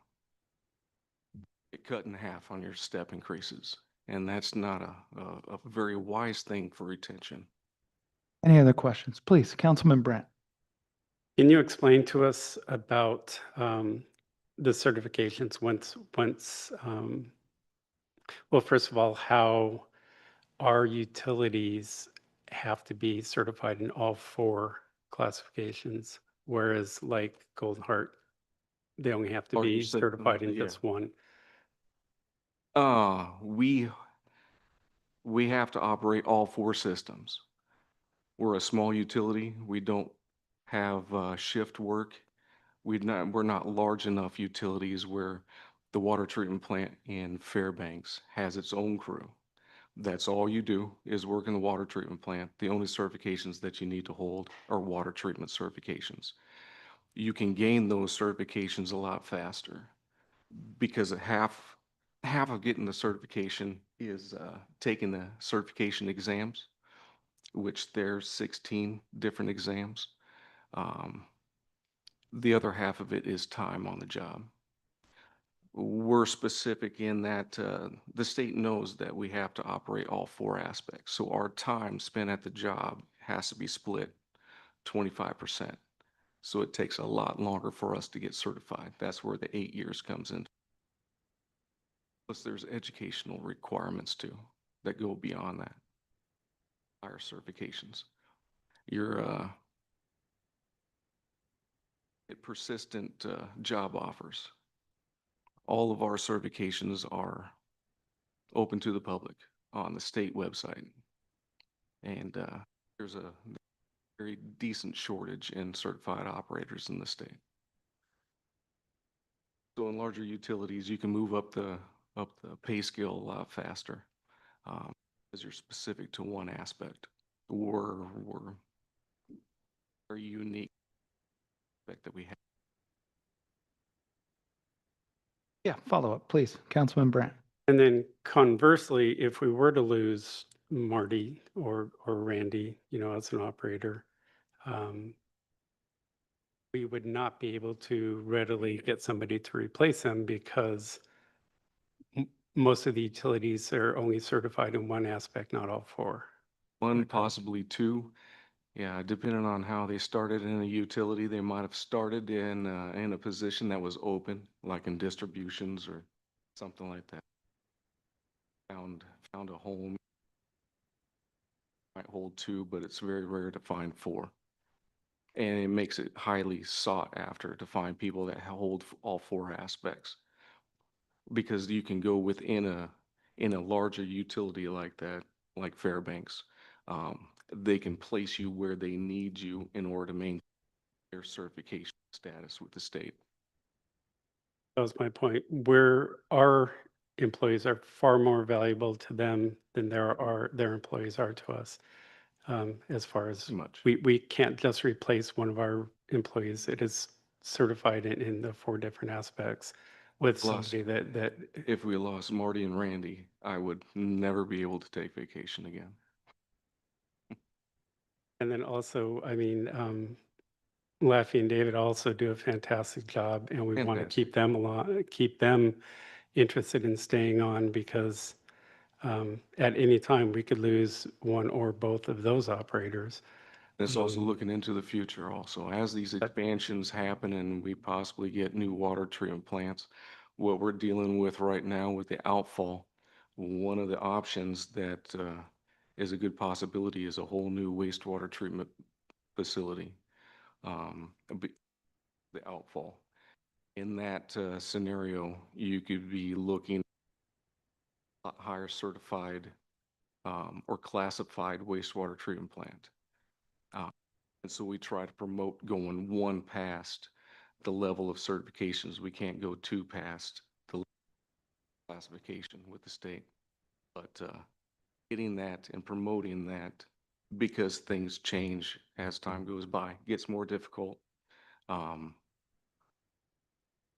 get cut in half on your step increases. And that's not a very wise thing for retention. Any other questions? Please, Councilman Brandt. Can you explain to us about the certifications well, first of all, how our utilities have to be certified in all 4 classifications, whereas like Golden Heart, they only have to Or be you said- certified in yeah. just one. We have to operate all 4 systems. We're a small utility. We don't have shift work. We're not large enough utilities where the water treatment plant in Fairbanks has its own crew. That's all you do is work in the water treatment plant. The only certifications that you need to hold are water treatment certifications. You can gain those certifications a lot faster because half of getting the certification is taking the certification exams, which there's 16 different exams. The other half of it is time on the job. We're specific in that the state knows that we have to operate all 4 aspects. So our time spent at the job has to be split 25%. So it takes a lot longer for us to get certified. That's where the 8 years comes in. Plus there's educational requirements too that go beyond that. Higher certifications. Your persistent job offers. All of our certifications are open to the public on the state website. And there's a very decent shortage in certified operators in the state. So in larger utilities, you can move up the pay scale a lot faster because you're specific to one aspect. We're very unique that we have. Yeah, follow up, please, Councilman Brandt. And then conversely, if we were to lose Marty or Randy, as an operator, we would not be able to readily get somebody to replace them because most of the utilities are only certified in one aspect, not all four. One, possibly two. Yeah, depending on how they started in a utility, they might have started in a position that was open, like in distributions or something like that. Found a home, might hold two, but it's very rare to find four. And it makes it highly sought after to find people that hold all four aspects. Because you can go within a larger utility like that, like Fairbanks, they can place you where they need you in order to maintain their certification status with the state. That was my point. Where our employees are far more valuable to them than their employees are to us. As far as we can't just replace one of our employees. It is certified in the four different aspects with somebody that if we lost Marty and Randy, I would never be able to take vacation again. And then also, I mean, Laffy and David also do a fantastic job, and we want to keep them interested in staying on because at any time we could lose one or both of those operators. It's also looking into the future also. As these expansions happen and we possibly get new water treatment plants, what we're dealing with right now with the outfall, one of the options that is a good possibility is a whole new wastewater treatment facility, the outfall. In that scenario, you could be looking at a higher certified or classified wastewater treatment plant. And so we try to promote going one past the level of certifications. We can't go two past the classification with the state. But getting that and promoting that, because things change as time goes by, gets more difficult. And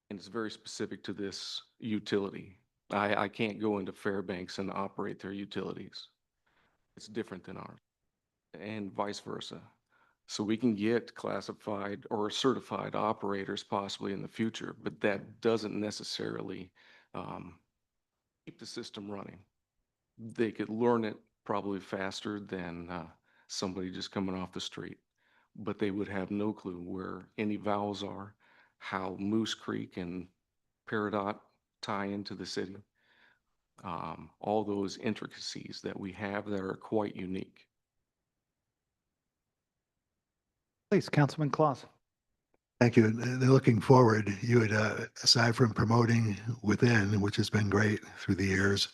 it's very specific to this utility. I can't go into Fairbanks and operate their utilities. It's different than ours, and vice versa. So we can get classified or certified operators possibly in the future, but that doesn't necessarily keep the system running. They could learn it probably faster than somebody just coming off the street, but they would have no clue where any valves are, how Moose Creek and Peridot tie into the city. All those intricacies that we have that are quite unique. Please, Councilman Claus. Thank you. And looking forward, you had, aside from promoting within, which has been great through the years,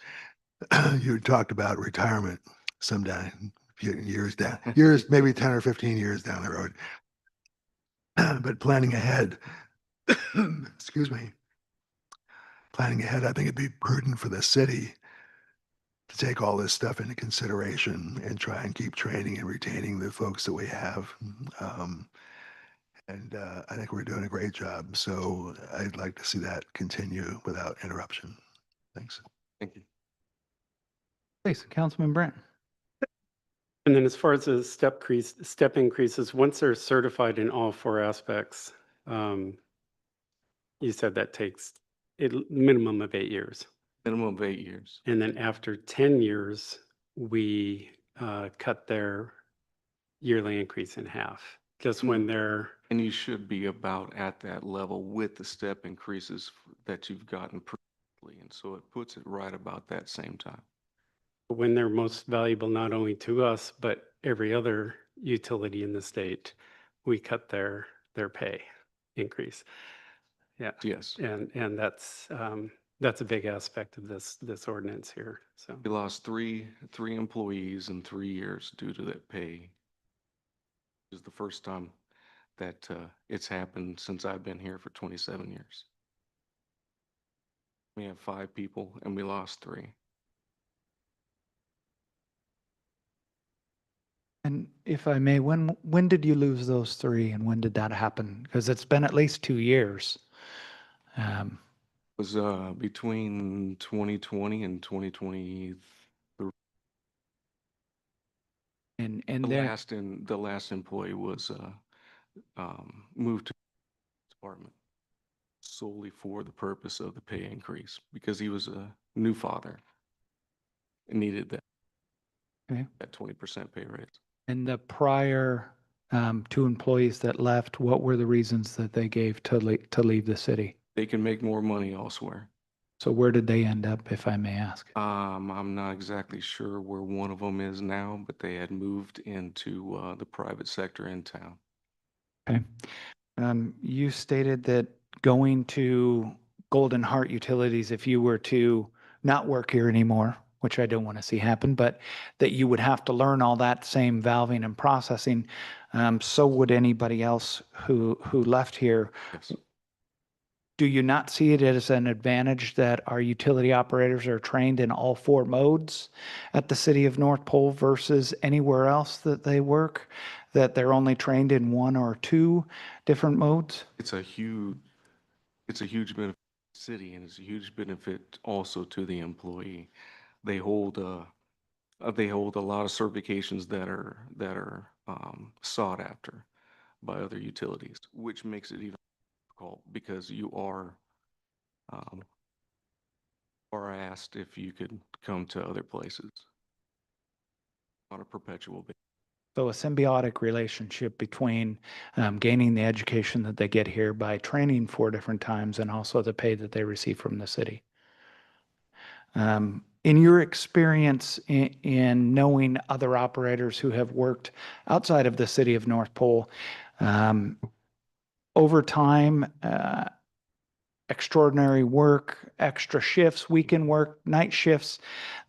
you had talked about retirement someday, years down, maybe 10 or 15 years down the road. But planning ahead, excuse me, planning ahead, I think it'd be prudent for the city to take all this stuff into consideration and try and keep training and retaining the folks that we have. And I think we're doing a great job. So I'd like to see that continue without interruption. Thanks. Thank you. Please, Councilman Brandt. And then as far as the step increases, once they're certified in all four aspects, you said that takes a minimum of 8 years. Minimum of 8 years. And then after 10 years, we cut their yearly increase in half, just when they're. And you should be about at that level with the step increases that you've gotten previously. And so it puts it right about that same time. When they're most valuable, not only to us, but every other utility in the state, we cut their pay increase. Yeah. Yes. And that's a big aspect of this ordinance here. So we lost three employees in 3 years due to that pay. It was the first time that it's happened since I've been here for 27 years. We have 5 people and we lost 3. And if I may, when did you lose those three and when did that happen? Because it's been at least 2 years. Was between 2020 and 2023. And The last employee was moved to the department solely for the purpose of the pay increase because he was a new father and needed that Okay. that 20% pay raise. And the prior two employees that left, what were the reasons that they gave to leave the city? They can make more money elsewhere. So where did they end up, if I may ask? I'm not exactly sure where one of them is now, but they had moved into the private sector in town. Okay. You stated that going to Golden Heart Utilities, if you were to not work here anymore, which I don't want to see happen, but that you would have to learn all that same valving and processing. So would anybody else who left here. Yes. Do you not see it as an advantage that our utility operators are trained in all four modes at the city of North Pole versus anywhere else that they work, that they're only trained in one or two different modes? It's a huge benefit to the city, and it's a huge benefit also to the employee. They hold a lot of certifications that are sought after by other utilities, which makes it even difficult because you are asked if you could come to other places on a perpetual basis. So a symbiotic relationship between gaining the education that they get here by training 4 different times and also the pay that they receive from the city. In your experience in knowing other operators who have worked outside of the city of North Pole, over time, extraordinary work, extra shifts, weekend work, night shifts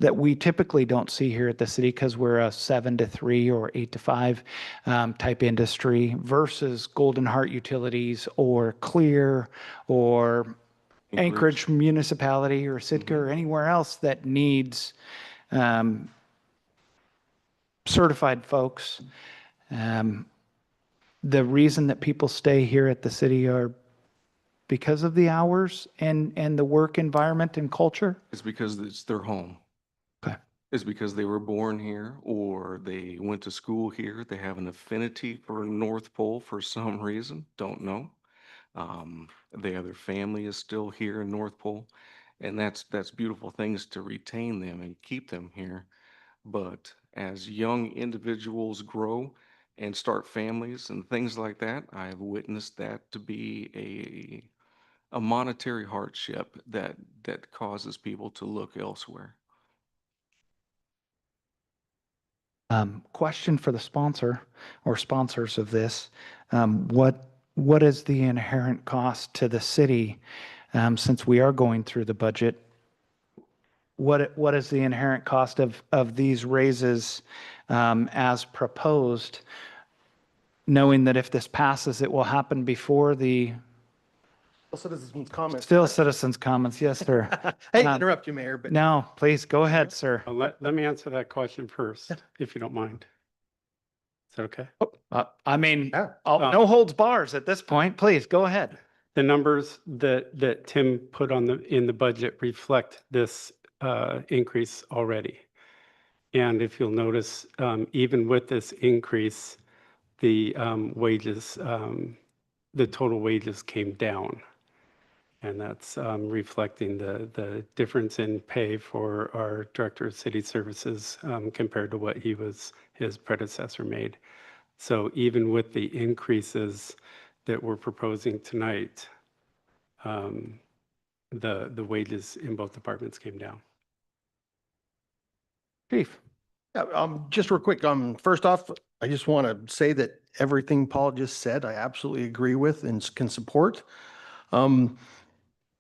that we typically don't see here at the city because we're a 7 to 3 or 8 to 5 type industry versus Golden Heart Utilities or Clear or Anchorage Municipality or Sitka or anywhere else that needs certified folks. The reason that people stay here at the city are because of the hours and the work environment and culture? It's because it's their home. Okay. It's because they were born here or they went to school here. They have an affinity for North Pole for some reason. Don't know. Their family is still here in North Pole, and that's beautiful things to retain them and keep them here. But as young individuals grow and start families and things like that, I've witnessed that to be a monetary hardship that causes people to look elsewhere. Question for the sponsor or sponsors of this. What is the inherent cost to the city since we are going through the budget? What is the inherent cost of these raises as proposed, knowing that if this passes, it will happen before the Citizens' comments. still citizens' comments? Yes, sir. Hey, interrupt you, Mayor, but No, please go ahead, sir. Let me answer that question first, if you don't mind. Is that okay? I mean, no holds bars at this point. Please go ahead. The numbers that Tim put in the budget reflect this increase already. And if you'll notice, even with this increase, the wages, the total wages came down. And that's reflecting the difference in pay for our Director of City Services compared to what his predecessor made. So even with the increases that we're proposing tonight, the wages in both departments came down. Chief. Just real quick, first off, I just want to say that everything Paul just said, I absolutely agree with and can support.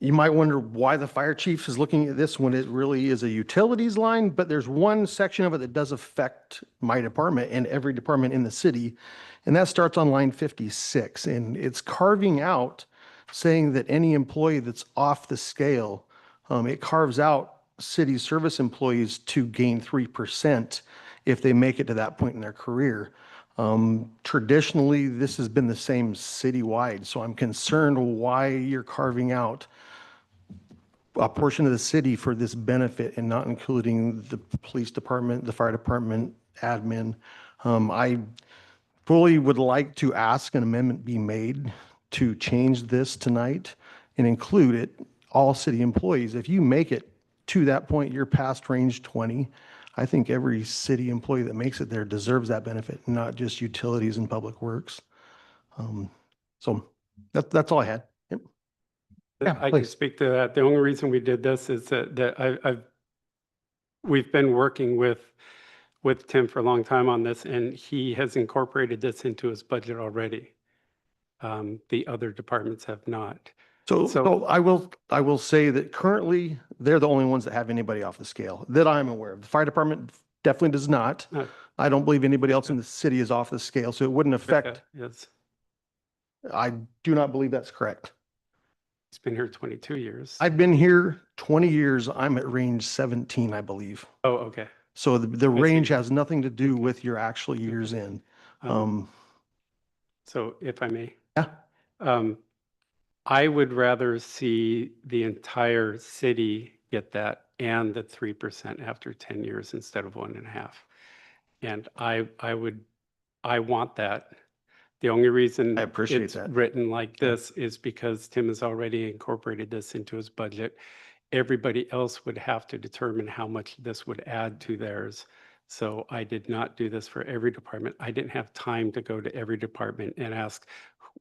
You might wonder why the fire chief is looking at this when it really is a utilities line, but there's one section of it that does affect my department and every department in the city, and that starts on line 56, and it's carving out saying that any employee that's off the scale, it carves out city service employees to gain 3%. if they make it to that point in their career. Traditionally, this has been the same citywide, so I'm concerned why you're carving out a portion of the city for this benefit and not including the police department, the fire department, admin. I fully would like to ask an amendment be made to change this tonight and include it, all city employees. If you make it to that point, you're past range 20. I think every city employee that makes it there deserves that benefit, not just utilities and public works. So that's all I had. Yep. Yeah, I can please. speak to that. The only reason we did this is we've been working with Tim for a long time on this, and he has incorporated this into his budget already. The other departments have not. So I will say that currently they're the only ones that have anybody off the scale that I'm aware of. The fire department definitely does not. I don't believe anybody else in the city is off the scale, so it wouldn't affect. Yes. I do not believe that's correct. He's been here 22 years. I've been here 20 years. I'm at range 17, I believe. Oh, okay. So the range has nothing to do with your actual years in. So if I may. Yeah. I would rather see the entire city get that and the 3% after 10 years instead of 1.5. And I want that. The only reason I appreciate it's that. written like this is because Tim has already incorporated this into his budget. Everybody else would have to determine how much this would add to theirs. So I did not do this for every department. I didn't have time to go to every department and ask,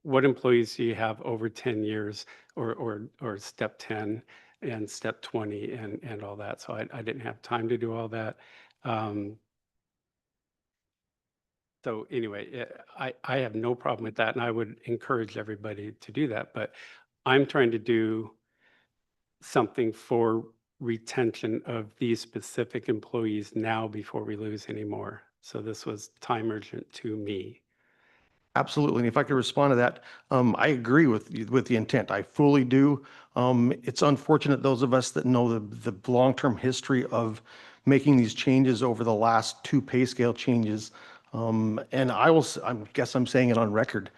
what employees do you have over 10 years or step 10 and step 20 and all that. So I didn't have time to do all that. So anyway, I have no problem with that, and I would encourage everybody to do that. But I'm trying to do something for retention of these specific employees now before we lose any more. So this was time urgent to me. Absolutely. And if I could respond to that, I agree with the intent. I fully do. It's unfortunate those of us that know the long-term history of making these changes over the last two pay scale changes. And I guess I'm saying it on record.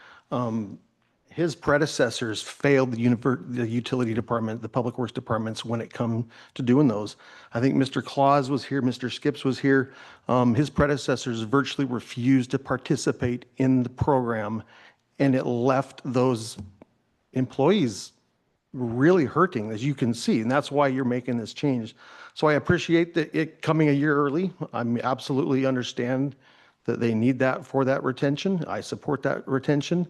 His predecessors failed the utility department, the public works departments when it come to doing those. I think Mr. Claus was here, Mr. Skips was here. His predecessors virtually refused to participate in the program, and it left those employees really hurting, as you can see, and that's why you're making this change. So I appreciate that it coming a year early. I absolutely understand that they need that for that retention. I support that retention.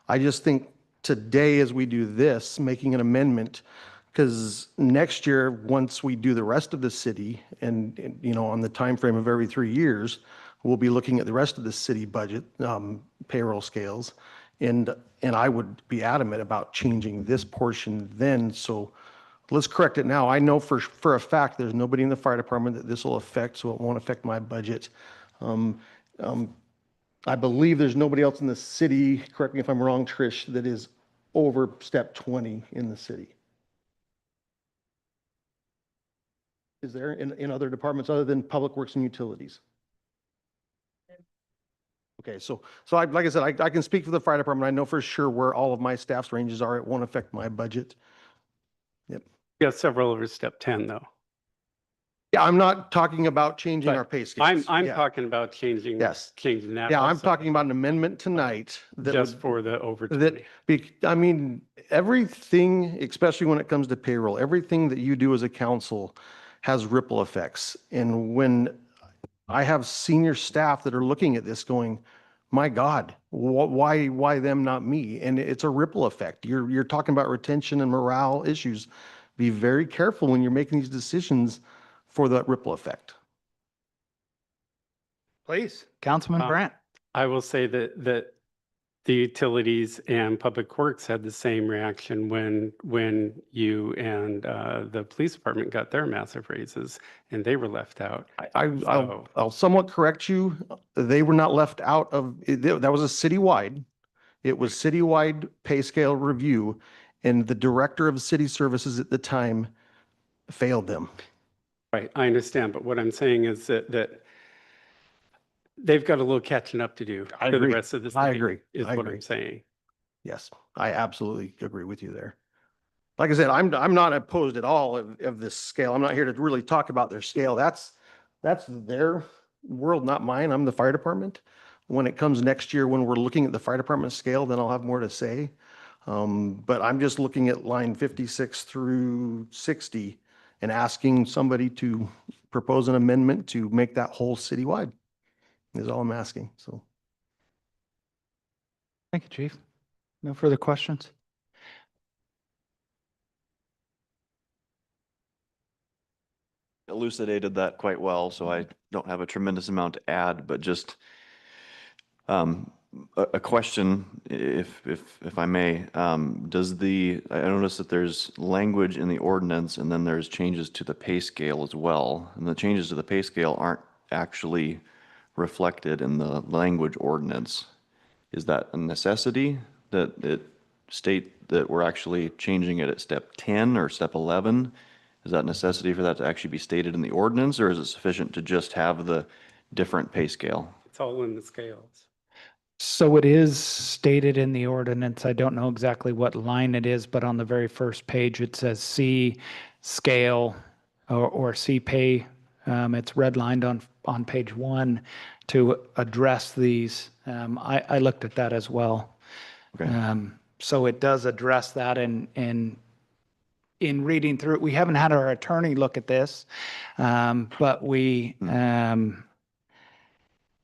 I just think today, as we do this, making an amendment, because next year, once we do the rest of the city and on the time frame of every 3 years, we'll be looking at the rest of the city budget, payroll scales. And I would be adamant about changing this portion then. So let's correct it now. I know for a fact there's nobody in the fire department that this will affect, so it won't affect my budget. I believe there's nobody else in the city, correct me if I'm wrong, Trish, that is over step 20 in the city. Is there in other departments other than public works and utilities? Okay, so like I said, I can speak for the fire department. I know for sure where all of my staff's ranges are. It won't affect my budget. Yep. You got several over step 10 though. Yeah, I'm not talking about changing our pay scales. I'm Yeah. talking about changing that. Yeah, I'm also, talking about an amendment tonight that just would, for the over 20. I mean, everything, especially when it comes to payroll, everything that you do as a council has ripple effects. And when I have senior staff that are looking at this going, my God, why them, not me? And it's a ripple effect. You're talking about retention and morale issues. Be very careful when you're making these decisions for that ripple effect. Please, Councilman Brandt. I will say that the utilities and public works had the same reaction when you and the police department got their massive raises and they were left out. I'll somewhat correct you. They were not left out of, that was a citywide. It was citywide pay scale review, and the director of city services at the time failed them. Right, I understand, but what I'm saying is that they've got a little catching up to do I for the agree. rest of the I city, agree. is I what agree. I'm saying. Yes, I absolutely agree with you there. Like I said, I'm not opposed at all of this scale. I'm not here to really talk about their scale. That's their world, not mine. I'm the fire department. When it comes next year, when we're looking at the fire department scale, then I'll have more to say. But I'm just looking at line 56 through 60 and asking somebody to propose an amendment to make that whole citywide is all I'm asking. So. Thank you, Chief. No further questions? Elucidated that quite well, so I don't have a tremendous amount to add, but just a question, if I may. I noticed that there's language in the ordinance and then there's changes to the pay scale as well. And the changes to the pay scale aren't actually reflected in the language ordinance. Is that a necessity that it state that we're actually changing it at step 10 or step 11? Is that necessity for that to actually be stated in the ordinance, or is it sufficient to just have the different pay scale? It's all in the scales. So it is stated in the ordinance. I don't know exactly what line it is, but on the very first page, it says C scale or C pay. It's redlined on page 1 to address these. I looked at that as well. Okay. So it does address that in reading through it. We haven't had our attorney look at this, but we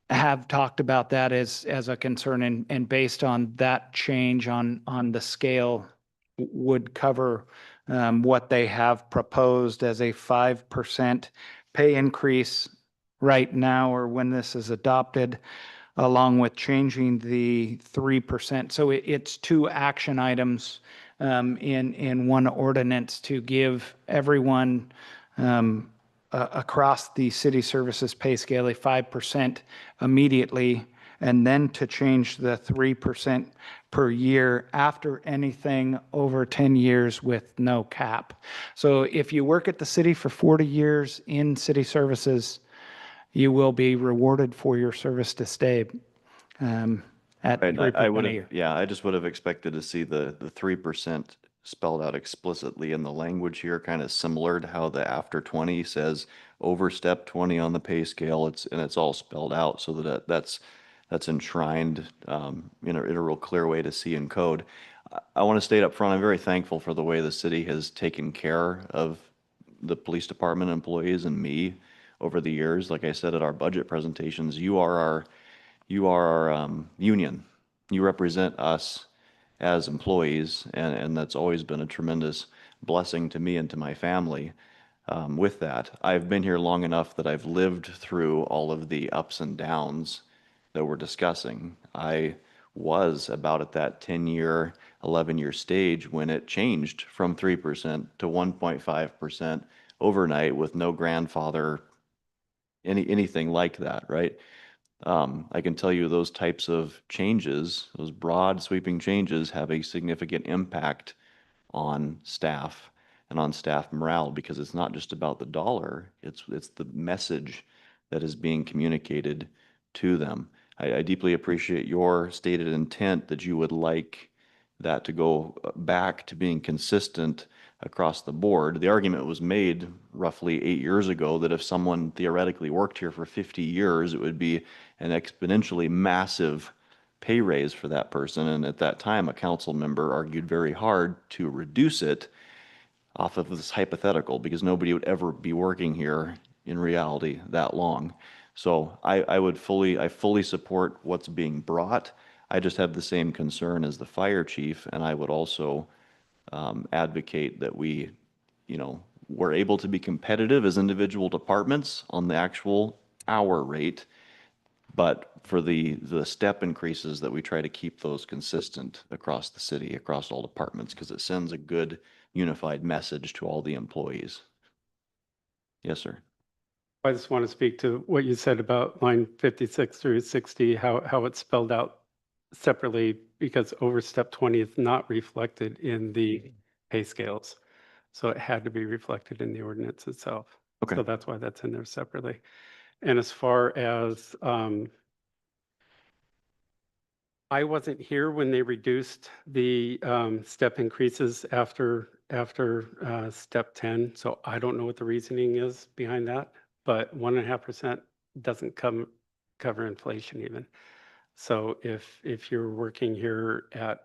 have talked about that as a concern, and based on that change on the scale would cover what they have proposed as a 5% pay increase right now, or when this is adopted, along with changing the 3%. So it's 2 action items in one ordinance to give everyone across the city services pay scale a 5% immediately, and then to change the 3% per year after anything over 10 years with no cap. So if you work at the city for 40 years in city services, you will be rewarded for your service to stay at Right, 3% I a would year. have, yeah, I just would have expected to see the 3% spelled out explicitly in the language here, kind of similar to how the after 20 says overstep 20 on the pay scale. It's all spelled out so that that's enshrined in a real clear way to see in code. I want to state up front, I'm very thankful for the way the city has taken care of the police department employees and me over the years. Like I said at our budget presentations, you are our union. You represent us as employees, and that's always been a tremendous blessing to me and to my family. With that, I've been here long enough that I've lived through all of the ups and downs that we're discussing. I was about at that 10-year, 11-year stage when it changed from 3% to 1.5% overnight with no grandfather, anything like that, right? I can tell you those types of changes, those broad sweeping changes, have a significant impact on staff and on staff morale, because it's not just about the dollar, it's the message that is being communicated to them. I deeply appreciate your stated intent that you would like that to go back to being consistent across the board. The argument was made roughly 8 years ago that if someone theoretically worked here for 50 years, it would be an exponentially massive pay raise for that person. And at that time, a council member argued very hard to reduce it off of this hypothetical, because nobody would ever be working here in reality that long. So I fully support what's being brought. I just have the same concern as the fire chief, and I would also advocate that we're able to be competitive as individual departments on the actual hour rate, but for the step increases, that we try to keep those consistent across the city, across all departments, because it sends a good unified message to all the employees. Yes, sir. I just want to speak to what you said about line 56 through 60, how it's spelled out separately, because overstep 20 is not reflected in the pay scales. So it had to be reflected in the ordinance itself. Okay. So that's why that's in there separately. And as far as I wasn't here when they reduced the step increases after step 10, so I don't know what the reasoning is behind that. But 1.5% doesn't cover inflation even. So if you're working here at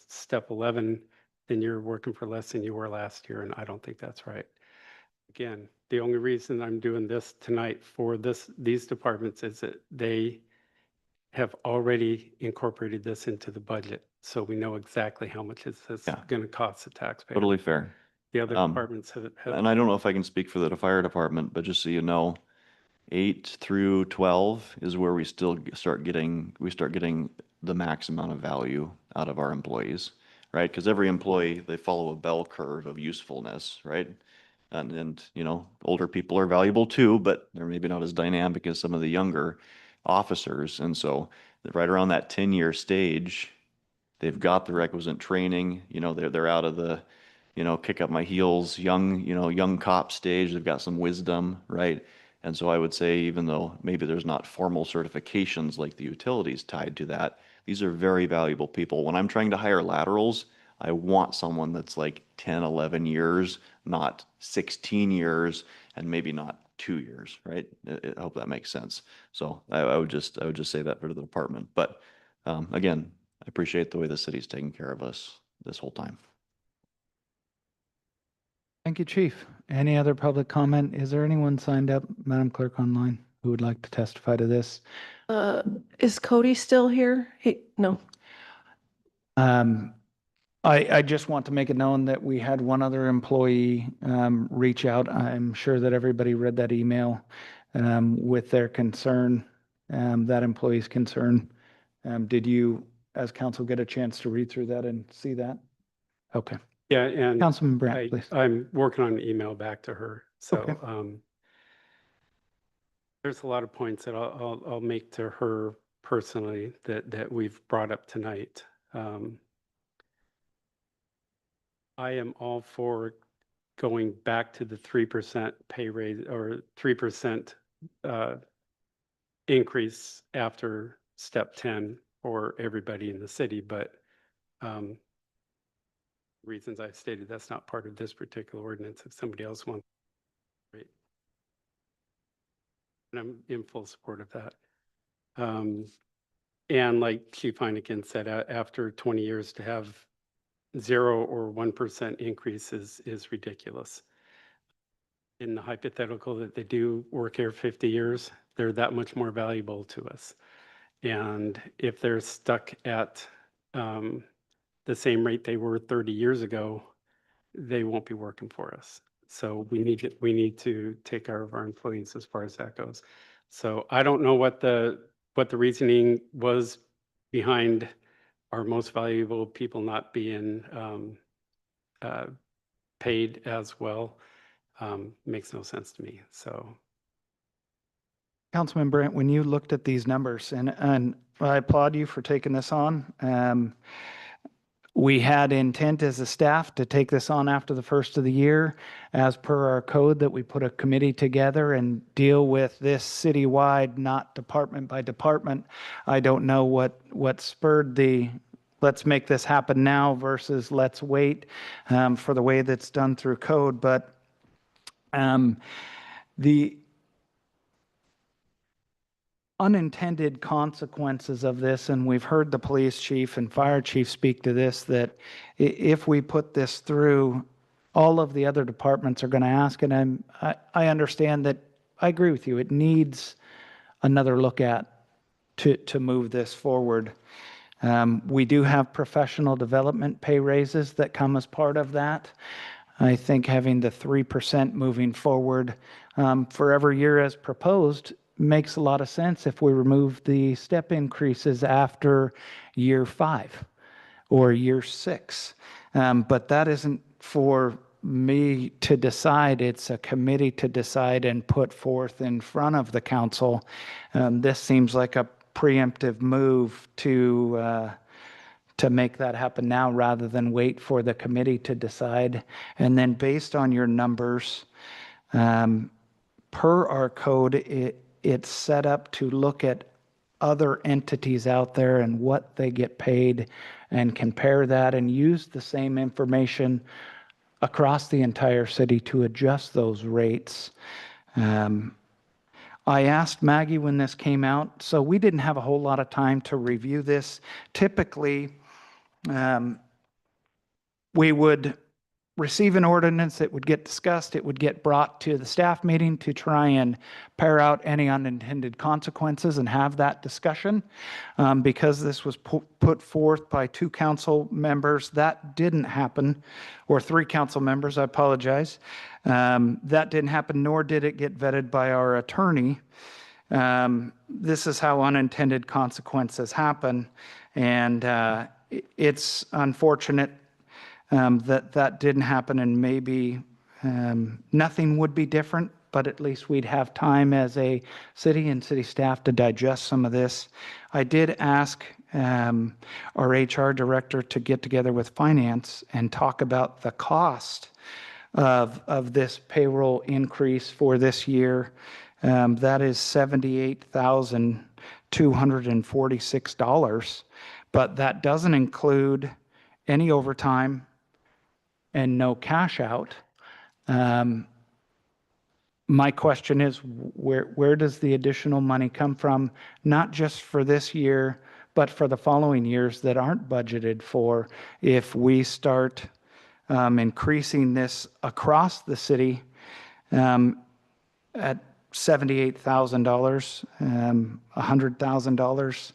step 11, then you're working for less than you were last year, and I don't think that's right. Again, the only reason I'm doing this tonight for these departments is that they have already incorporated this into the budget. So we know exactly how much this is going to cost the taxpayer. Totally fair. The other departments have. And I don't know if I can speak for the fire department, but just so you know, 8 through 12 is where we still start getting the max amount of value out of our employees, right? Because every employee, they follow a bell curve of usefulness, right? And older people are valuable too, but they're maybe not as dynamic as some of the younger officers. And so right around that 10-year stage, they've got the requisite training, they're out of the, kick up my heels, young cop stage. They've got some wisdom, right? And so I would say, even though maybe there's not formal certifications like the utilities tied to that, these are very valuable people. When I'm trying to hire laterals, I want someone that's like 10, 11 years, not 16 years, and maybe not 2 years, right? I hope that makes sense. So I would just say that for the department. But again, I appreciate the way the city's taken care of us this whole time. Thank you, Chief. Any other public comment? Is there anyone signed up, Madam Clerk, online who would like to testify to this? Is Cody still here? No. I just want to make it known that we had one other employee reach out. I'm sure that everybody read that email with their concern, that employee's concern. Did you, as council, get a chance to read through that and see that? Okay. Yeah, and Councilman Brandt, please. I'm working on an email back to her. So Okay. There's a lot of points that I'll make to her personally that we've brought up tonight. I am all for going back to the 3% pay raise or 3% increase after step 10 for everybody in the city, but reasons I've stated, that's not part of this particular ordinance. If somebody else wants, great. And I'm in full support of that. And like Chief Heineken said, after 20 years to have 0 or 1% increase is ridiculous. In the hypothetical that they do work here 50 years, they're that much more valuable to us. And if they're stuck at the same rate they were 30 years ago, they won't be working for us. So we need to take care of our employees as far as that goes. So I don't know what the reasoning was behind our most valuable people not being paid as well. Makes no sense to me. So. Councilman Brandt, when you looked at these numbers, and I applaud you for taking this on. We had intent as a staff to take this on after the first of the year, as per our code, that we put a committee together and deal with this citywide, not department by department. I don't know what spurred the let's make this happen now versus let's wait for the way that's done through code. But the unintended consequences of this, and we've heard the police chief and fire chief speak to this, that if we put this through, all of the other departments are going to ask, and I understand that. I agree with you. It needs another look at to move this forward. We do have professional development pay raises that come as part of that. I think having the 3% moving forward for every year as proposed makes a lot of sense if we remove the step increases after year 5 or year 6. But that isn't for me to decide. It's a committee to decide and put forth in front of the council. This seems like a preemptive move to make that happen now rather than wait for the committee to decide. And then based on your numbers, per our code, it's set up to look at other entities out there and what they get paid and compare that and use the same information across the entire city to adjust those rates. I asked Maggie when this came out, so we didn't have a whole lot of time to review this. Typically, we would receive an ordinance, it would get discussed, it would get brought to the staff meeting to try and pare out any unintended consequences and have that discussion. Because this was put forth by 2 council members, that didn't happen, or 3 council members, I apologize. That didn't happen, nor did it get vetted by our attorney. This is how unintended consequences happen, and it's unfortunate that didn't happen, and maybe nothing would be different, but at least we'd have time as a city and city staff to digest some of this. I did ask our HR director to get together with finance and talk about the cost of this payroll increase for this year. That is $78,246, but that doesn't include any overtime and no cash out. My question is, where does the additional money come from? Not just for this year, but for the following years that aren't budgeted for. If we start increasing this across the city at $78,000, $100,000,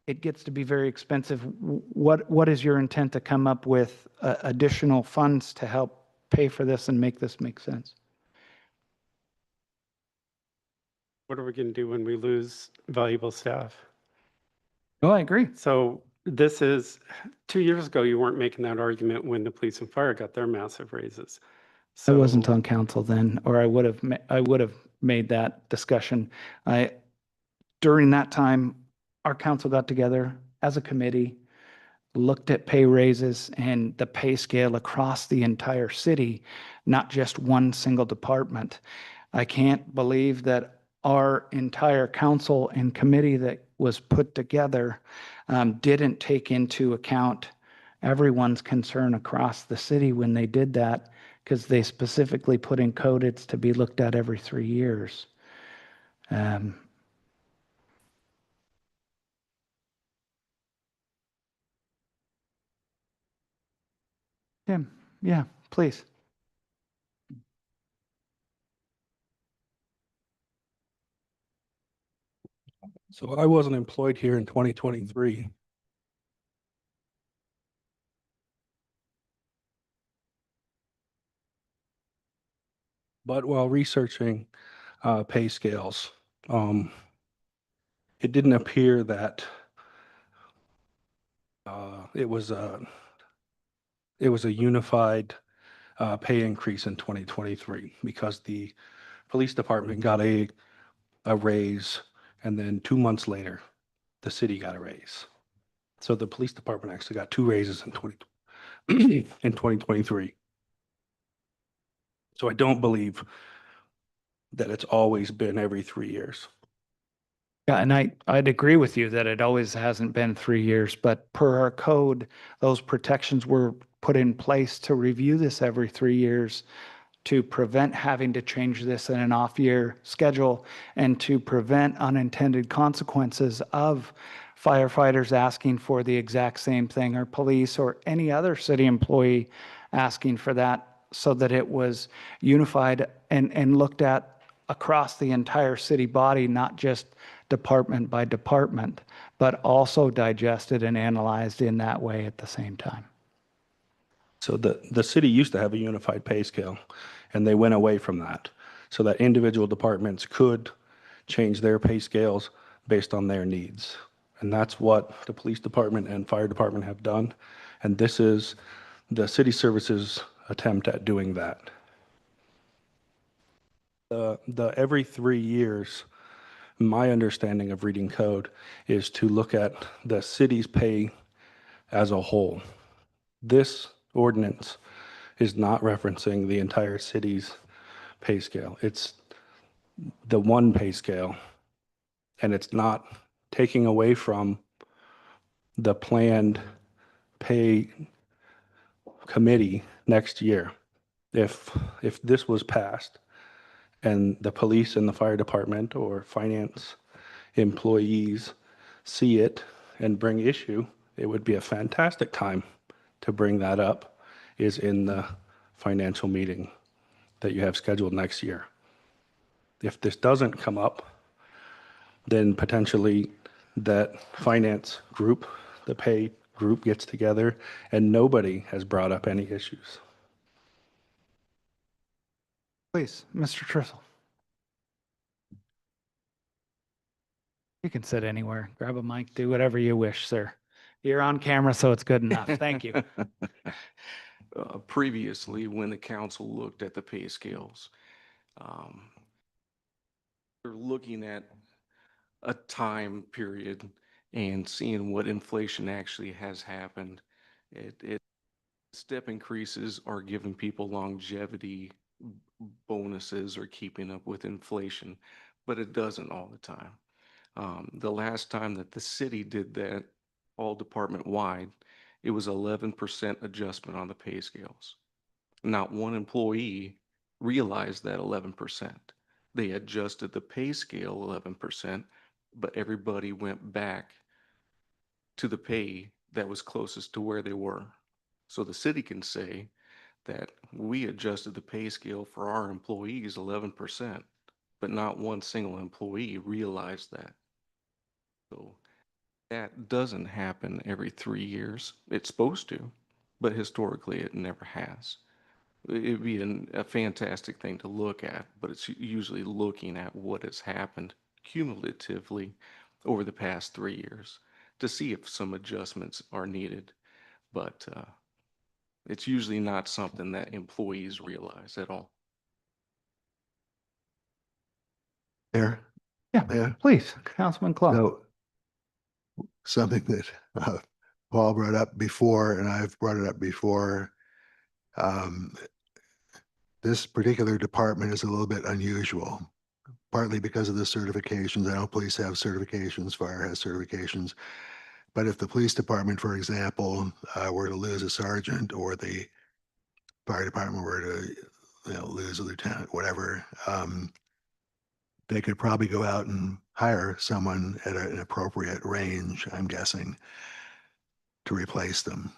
it gets to be very expensive. What is your intent to come up with additional funds to help pay for this and make this make sense? What are we going to do when we lose valuable staff? Oh, I agree. So this is, 2 years ago, you weren't making that argument when the police and fire got their massive raises. I wasn't on council then, or I would have made that discussion. During that time, our council got together as a committee, looked at pay raises and the pay scale across the entire city, not just one single department. I can't believe that our entire council and committee that was put together didn't take into account everyone's concern across the city when they did that, because they specifically put in code it's to be looked at every 3 years. Tim, yeah, please. So I wasn't employed here in 2023. But while researching pay scales, it didn't appear that it was a unified pay increase in 2023, because the police department got a raise, and then 2 months later, the city got a raise. So the police department actually got 2 raises in 2023. So I don't believe that it's always been every 3 years. Yeah, and I'd agree with you that it always hasn't been 3 years, but per our code, those protections were put in place to review this every 3 years to prevent having to change this in an off-year schedule and to prevent unintended consequences of firefighters asking for the exact same thing, or police or any other city employee asking for that, so that it was unified and looked at across the entire city body, not just department by department, but also digested and analyzed in that way at the same time. So the city used to have a unified pay scale, and they went away from that, so that individual departments could change their pay scales based on their needs. And that's what the police department and fire department have done. And this is the city services attempt at doing that. The every 3 years, my understanding of reading code is to look at the city's pay as a whole. This ordinance is not referencing the entire city's pay scale. It's the one pay scale And it's not taking away from the planned pay committee next year. If this was passed and the police and the fire department or finance employees see it and bring issue, it would be a fantastic time to bring that up, is in the financial meeting that you have scheduled next year. If this doesn't come up, then potentially that finance group, the pay group gets together and nobody has brought up any issues. Please, Mr. Trissel. You can sit anywhere, grab a mic, do whatever you wish, sir. You're on camera, so it's good enough. Thank you. Previously, when the council looked at the pay scales, they're looking at a time period and seeing what inflation actually has happened. Step increases are giving people longevity bonuses or keeping up with inflation, but it doesn't all the time. The last time that the city did that, all department wide, it was 11% adjustment on the pay scales. Not one employee realized that 11%. They adjusted the pay scale 11%, but everybody went back to the pay that was closest to where they were. So the city can say that we adjusted the pay scale for our employees 11%, but not one single employee realized that. So that doesn't happen every 3 years. It's supposed to, but historically it never has. It'd be a fantastic thing to look at, but it's usually looking at what has happened cumulatively over the past 3 years to see if some adjustments are needed. But it's usually not something that employees realize at all. Mayor? Yeah, Mayor? please, Councilman Clark. So, something that Paul brought up before, and I've brought it up before, this particular department is a little bit unusual, partly because of the certifications. I know police have certifications, fire has certifications. But if the police department, for example, were to lose a sergeant, or the fire department were to, lose a lieutenant, whatever, they could probably go out and hire someone at an appropriate range, I'm guessing, to replace them.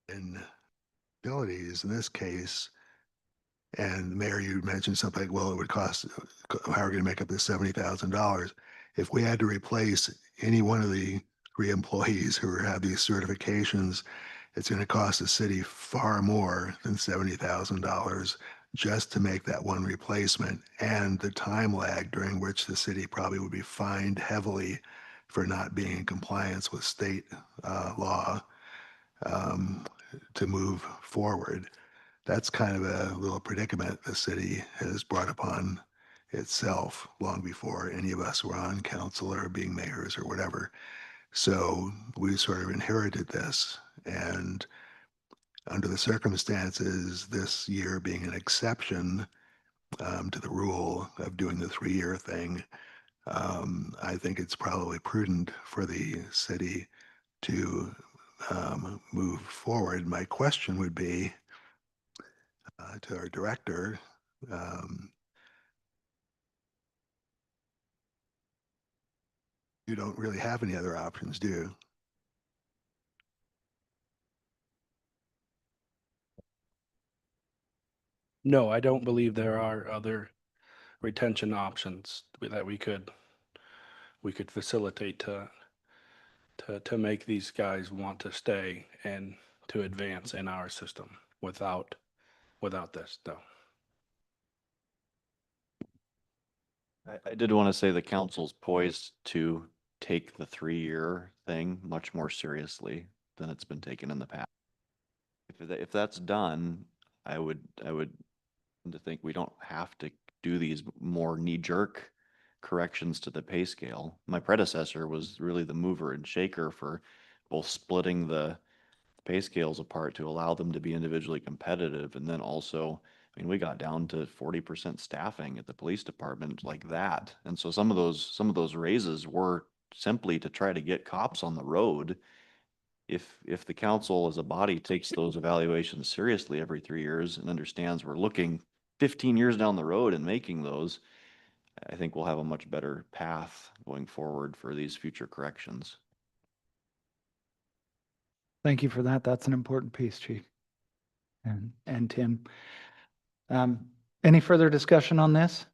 And abilities in this case, and Mayor, you mentioned something like, well, it would cost, how are we going to make up this $70,000? If we had to replace any one of the 3 employees who have these certifications, it's going to cost the city far more than $70,000 just to make that one replacement, and the time lag during which the city probably would be fined heavily for not being in compliance with state law to move forward. That's kind of a little predicament the city has brought upon itself long before any of us were on council or being mayors or whatever. So we sort of inherited this, and under the circumstances, this year being an exception to the rule of doing the 3-year thing, I think it's probably prudent for the city to move forward. My question would be to our director, you don't really have any other options, do you? No, I don't believe there are other retention options that we could facilitate to make these guys want to stay and to advance in our system without this, though. I did want to say the council's poised to take the 3-year thing much more seriously than it's been taken in the past. If that's done, I would to think we don't have to do these more knee-jerk corrections to the pay scale. My predecessor was really the mover and shaker for both splitting the pay scales apart to allow them to be individually competitive, and then also I mean, we got down to 40% staffing at the police department like that. And so some of those raises were simply to try to get cops on the road. If the council as a body takes those evaluations seriously every 3 years and understands we're looking 15 years down the road and making those, I think we'll have a much better path going forward for these future corrections. Thank you for that. That's an important piece, Chief. And Tim. Any further discussion on this?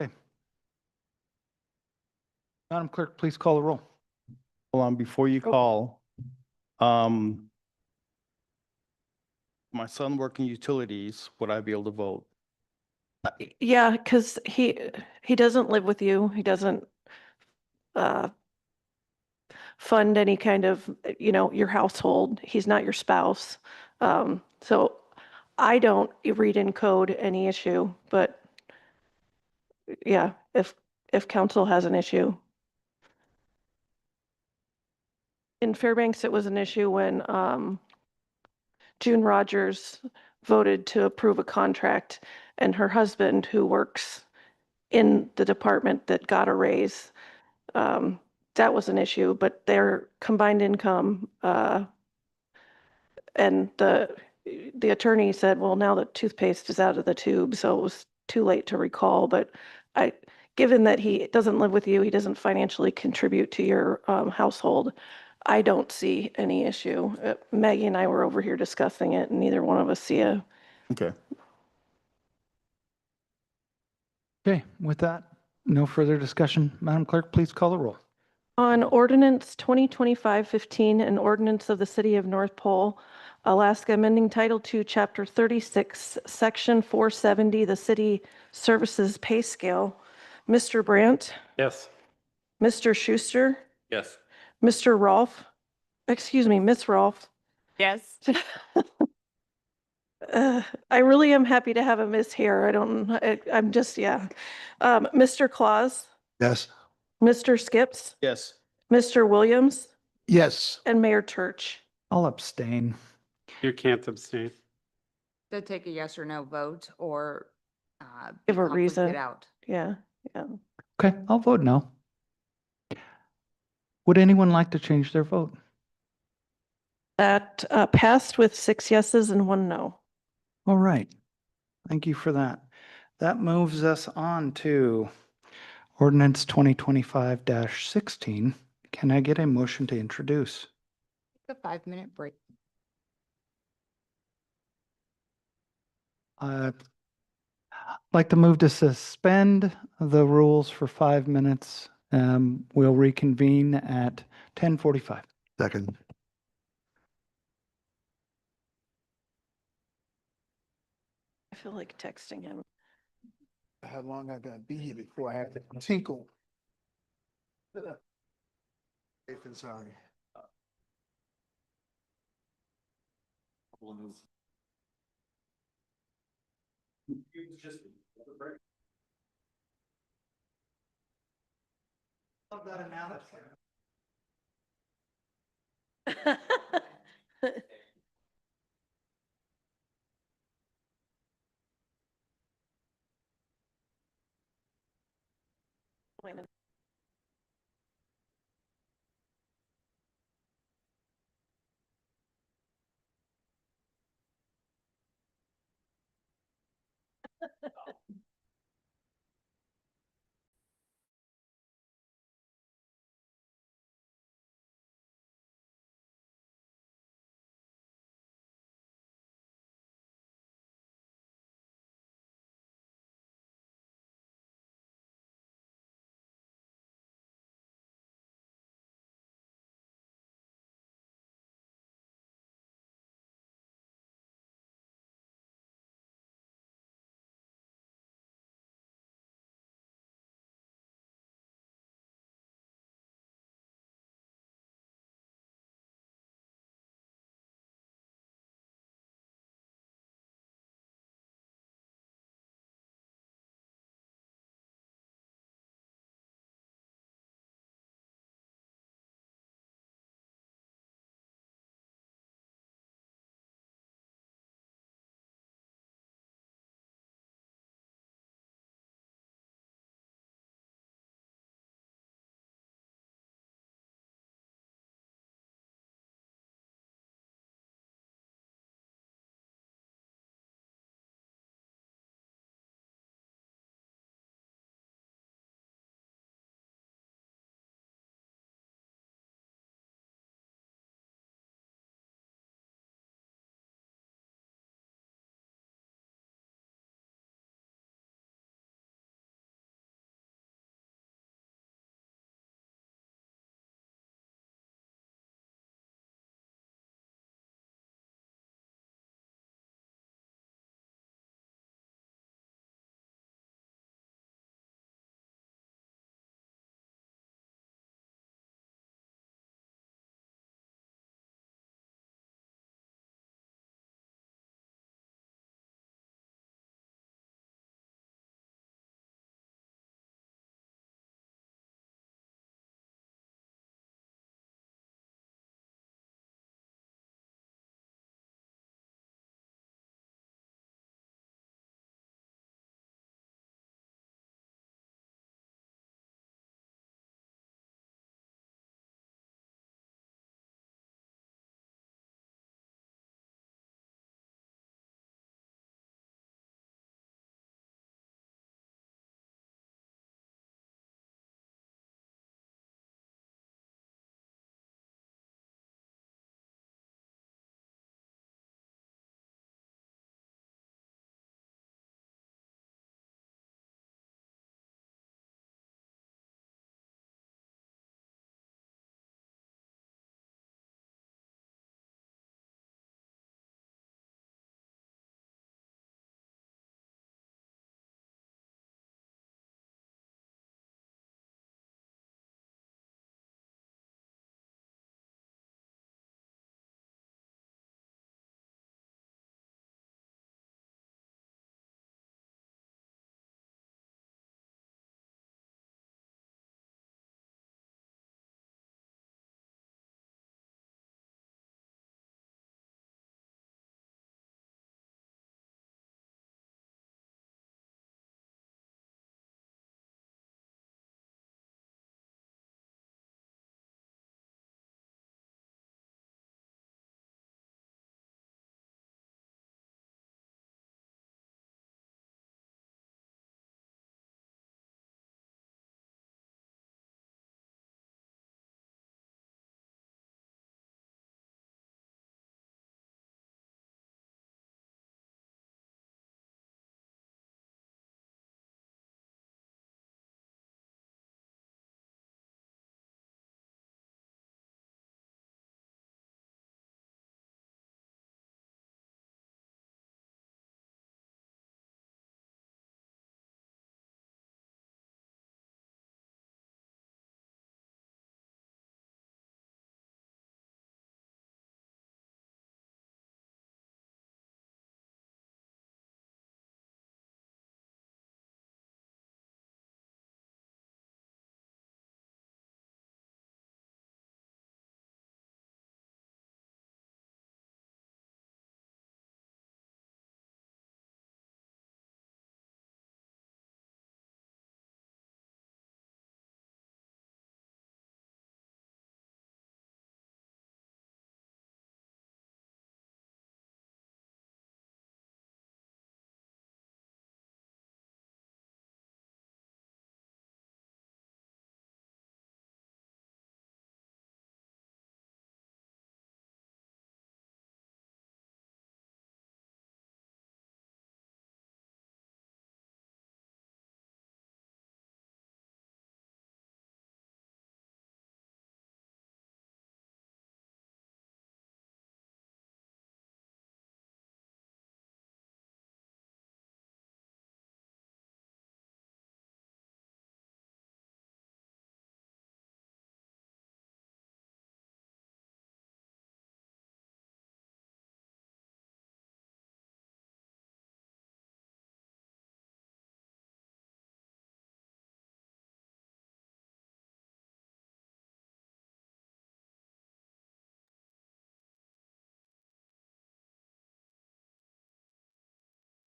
Okay. Madam Clerk, please call the roll. Hold on, before you call, my son working utilities, would I be able to vote? Yeah, because he doesn't live with you. He doesn't fund any kind of, your household. He's not your spouse. So I don't read in code any issue, but yeah, if council has an issue. In Fairbanks, it was an issue when June Rogers voted to approve a contract and her husband, who works in the department that got a raise, that was an issue, but their combined income, and the attorney said, well, now the toothpaste is out of the tube, so it was too late to recall. But given that he doesn't live with you, he doesn't financially contribute to your household, I don't see any issue. Maggie and I were over here discussing it, and neither one of us see a. Okay. Okay, with that, no further discussion. Madam Clerk, please call the roll. On ordinance 2025-15, an ordinance of the City of North Pole, Alaska, amending Title II, Chapter 36, Section 470, the City Services Pay Scale. Mr. Brandt? Yes. Mr. Schuster? Yes. Mr. Rolfe? Excuse me, Miss Rolfe? Yes. I really am happy to have a miss here. I'm just, yeah. Mr. Claus? Yes. Mr. Skips? Yes. Mr. Williams? Yes. And Mayor Church? I'll abstain. You can't abstain. To take a yes or no vote or Give a conflicted reason. out. Yeah, yeah. Okay, I'll vote no. Would anyone like to change their vote? That passed with 6 yeses and 1 no. All right. Thank you for that. That moves us on to ordinance 2025-16. Can I get a motion to introduce? A 5-minute break. I'd like to move to suspend the rules for 5 minutes. We'll reconvene at 10:45. Second. I feel like texting him. How long I gotta be here before I have to tinkle? Nathan, sorry. Love that analogy. Wait a minute.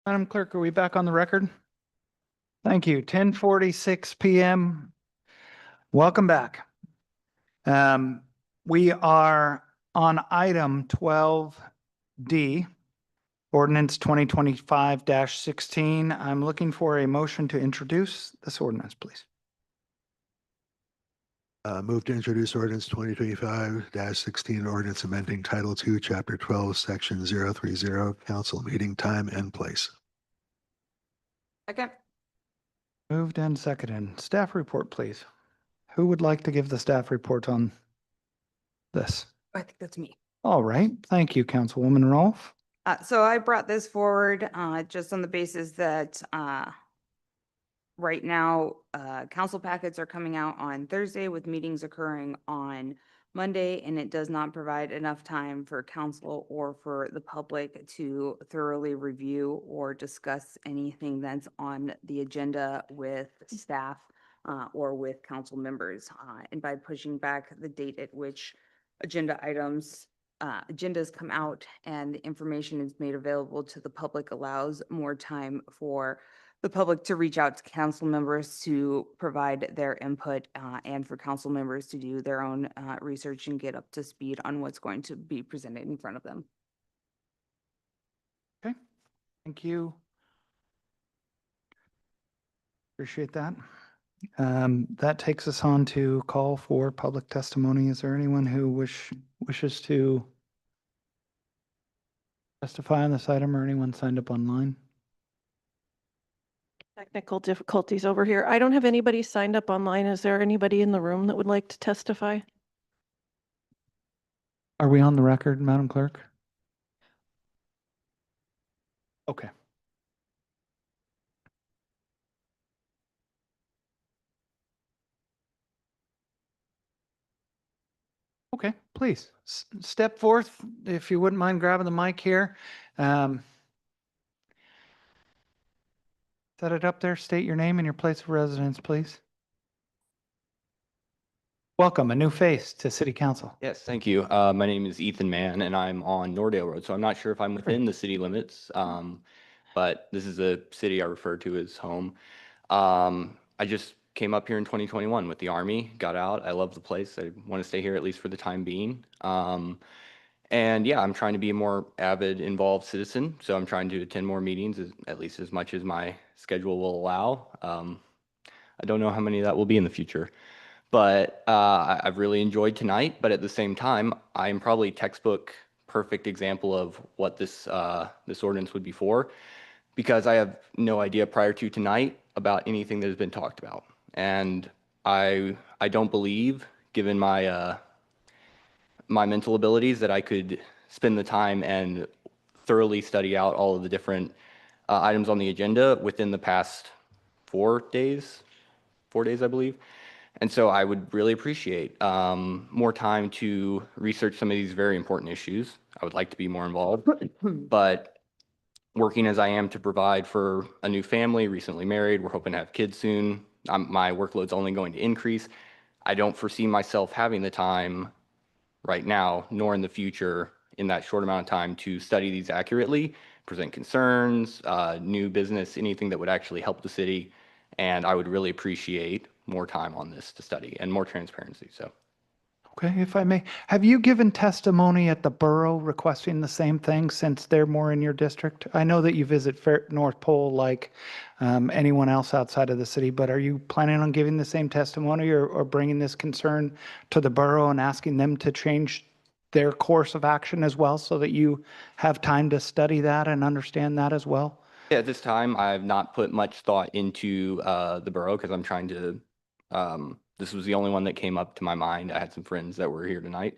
Madam Clerk, are we back on the record? Thank you. 10:46 PM. Welcome back. We are on item 12D, ordinance 2025-16. I'm looking for a motion to introduce this ordinance, please. Move to introduce ordinance 2025-16, ordinance amending Title II, Chapter 12, Section 030, council meeting time and place. Second. Moved and seconded. Staff report, please. Who would like to give the staff report on this? I think that's me. All right. Thank you, Councilwoman Rolfe. So I brought this forward just on the basis that right now, council packets are coming out on Thursday with meetings occurring on Monday, and it does not provide enough time for council or for the public to thoroughly review or discuss anything that's on the agenda with staff or with council members. And by pushing back the date at which agendas come out and the information is made available to the public allows more time for the public to reach out to council members to provide their input and for council members to do their own research and get up to speed on what's going to be presented in front of them. Okay. Thank you. Appreciate that. That takes us on to call for public testimony. Is there anyone who wishes to testify on this item or anyone signed up online? Technical difficulties over here. I don't have anybody signed up online. Is there anybody in the room that would like to testify? Are we on the record, Madam Clerk? Okay. Okay, please step forth if you wouldn't mind grabbing the mic here. Set it up there. State your name and your place of residence, please. Welcome, a new face to City Council. Yes, thank you. My name is Ethan Mann, and I'm on Nordale Road, so I'm not sure if I'm within the city limits, but this is the city I refer to as home. I just came up here in 2021 with the Army, got out. I love the place. I want to stay here at least for the time being. And yeah, I'm trying to be a more avid, involved citizen, so I'm trying to attend more meetings, at least as much as my schedule will allow. I don't know how many that will be in the future. But I've really enjoyed tonight. But at the same time, I'm probably textbook perfect example of what this ordinance would be for, because I have no idea prior to tonight about anything that has been talked about, and I don't believe, given my my mental abilities, that I could spend the time and thoroughly study out all of the different items on the agenda within the past 4 days, I believe. And so I would really appreciate more time to research some of these very important issues. I would like to be more involved, but working as I am to provide for a new family, recently married, we're hoping to have kids soon. My workload's only going to increase. I don't foresee myself having the time right now, nor in the future, in that short amount of time, to study these accurately, present concerns, new business, anything that would actually help the city. And I would really appreciate more time on this to study and more transparency. So, Okay, if I may, have you given testimony at the borough requesting the same thing since they're more in your district? I know that you visit North Pole like anyone else outside of the city, but are you planning on giving the same testimony or bringing this concern to the borough and asking them to change their course of action as well so that you have time to study that and understand that as well? yeah, at this time, I have not put much thought into the borough because I'm trying to. This was the only one that came up to my mind. I had some friends that were here tonight.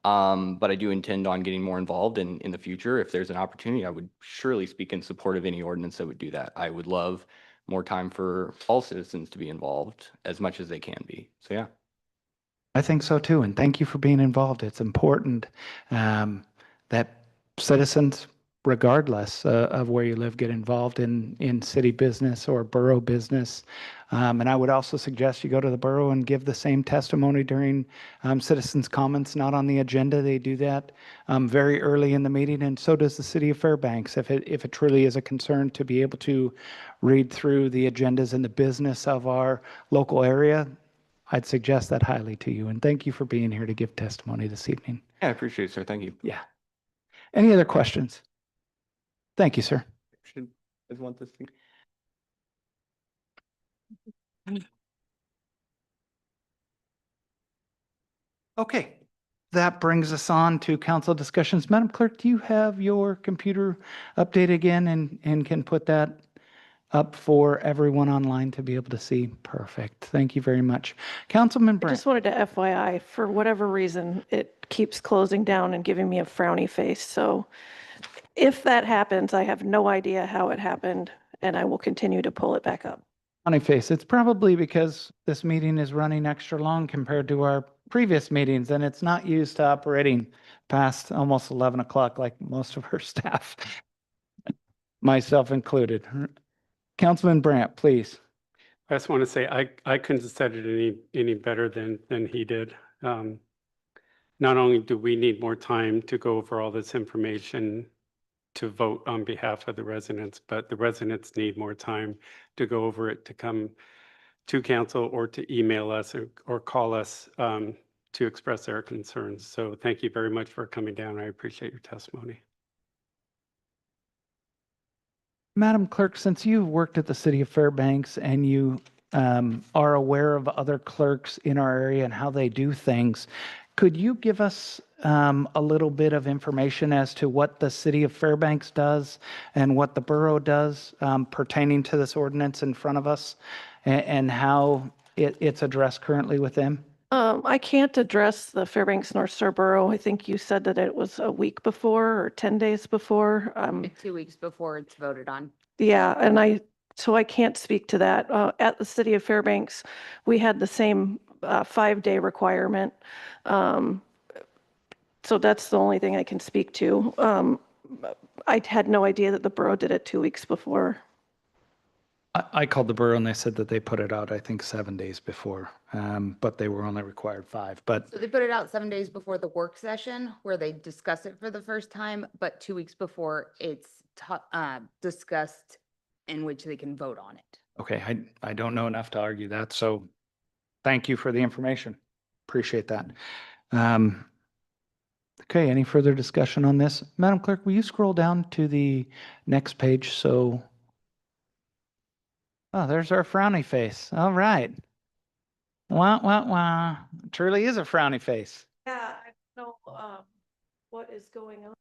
But I do intend on getting more involved in the future. If there's an opportunity, I would surely speak in support of any ordinance that would do that. I would love more time for all citizens to be involved as much as they can be. So, yeah. I think so too, and thank you for being involved. It's important that citizens regardless of where you live, get involved in city business or borough business. And I would also suggest you go to the borough and give the same testimony during citizens' comments, not on the agenda. They do that very early in the meeting, and so does the city of Fairbanks. If it truly is a concern to be able to read through the agendas and the business of our local area, I'd suggest that highly to you. And thank you for being here to give testimony this evening. Yeah, I appreciate it, sir. Thank you. Yeah. Any other questions? Thank you, sir. Should I want this thing? Okay, that brings us on to council discussions. Madam Clerk, do you have your computer update again and can put that up for everyone online to be able to see? Perfect. Thank you very much. Councilman I Brandt. just wanted to FYI, for whatever reason, it keeps closing down and giving me a frowny face. So if that happens, I have no idea how it happened, and I will continue to pull it back up. Funny face. It's probably because this meeting is running extra long compared to our previous meetings, and it's not used to operating past almost 11 o'clock like most of our staff, myself included. Councilman Brandt, please. I just want to say I couldn't have said it any better than he did. Not only do we need more time to go over all this information to vote on behalf of the residents, but the residents need more time to go over it, to come to council or to email us or call us to express their concerns. So thank you very much for coming down. I appreciate your testimony. Madam Clerk, since you've worked at the city of Fairbanks and you are aware of other clerks in our area and how they do things, could you give us a little bit of information as to what the city of Fairbanks does and what the borough does pertaining to this ordinance in front of us and how it's addressed currently with them? I can't address the Fairbanks North Star Borough. I think you said that it was a week before or 10 days before. 2 weeks before it's voted on. Yeah, and so I can't speak to that. At the city of Fairbanks, we had the same 5-day requirement. So that's the only thing I can speak to. I had no idea that the borough did it 2 weeks before. I called the borough and they said that they put it out, I think, 7 days before, but they were only required 5. But So they put it out 7 days before the work session where they discuss it for the first time, but 2 weeks before it's discussed in which they can vote on it. okay, I don't know enough to argue that, so thank you for the information. Appreciate that. Okay, any further discussion on this? Madam Clerk, will you scroll down to the next page? So, oh, there's our frowny face. All right. Wah, wah, wah. Truly is a frowny face. Yeah, I don't know what is going on.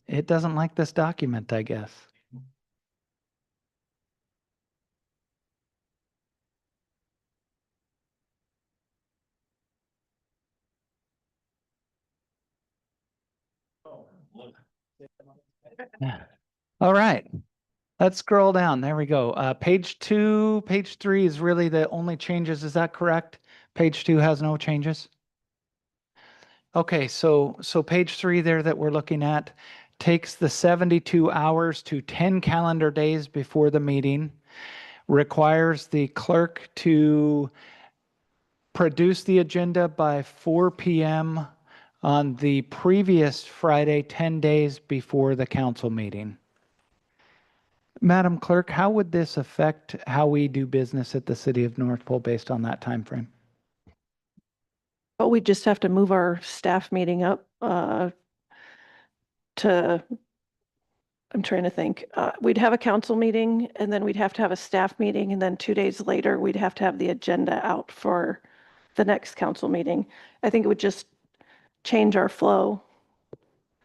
It doesn't like this document, I guess. All right. Let's scroll down. There we go. Page 2, page 3 is really the only changes. Is that correct? Page 2 has no changes? Okay, so page 3 there that we're looking at takes the 72 hours to 10 calendar days before the meeting, requires the clerk to produce the agenda by 4 p.m. on the previous Friday, 10 days before the council meeting. Madam Clerk, how would this affect how we do business at the city of North Pole based on that time frame? But we just have to move our staff meeting up to, I'm trying to think, we'd have a council meeting and then we'd have to have a staff meeting. And then 2 days later, we'd have to have the agenda out for the next council meeting. I think it would just change our flow.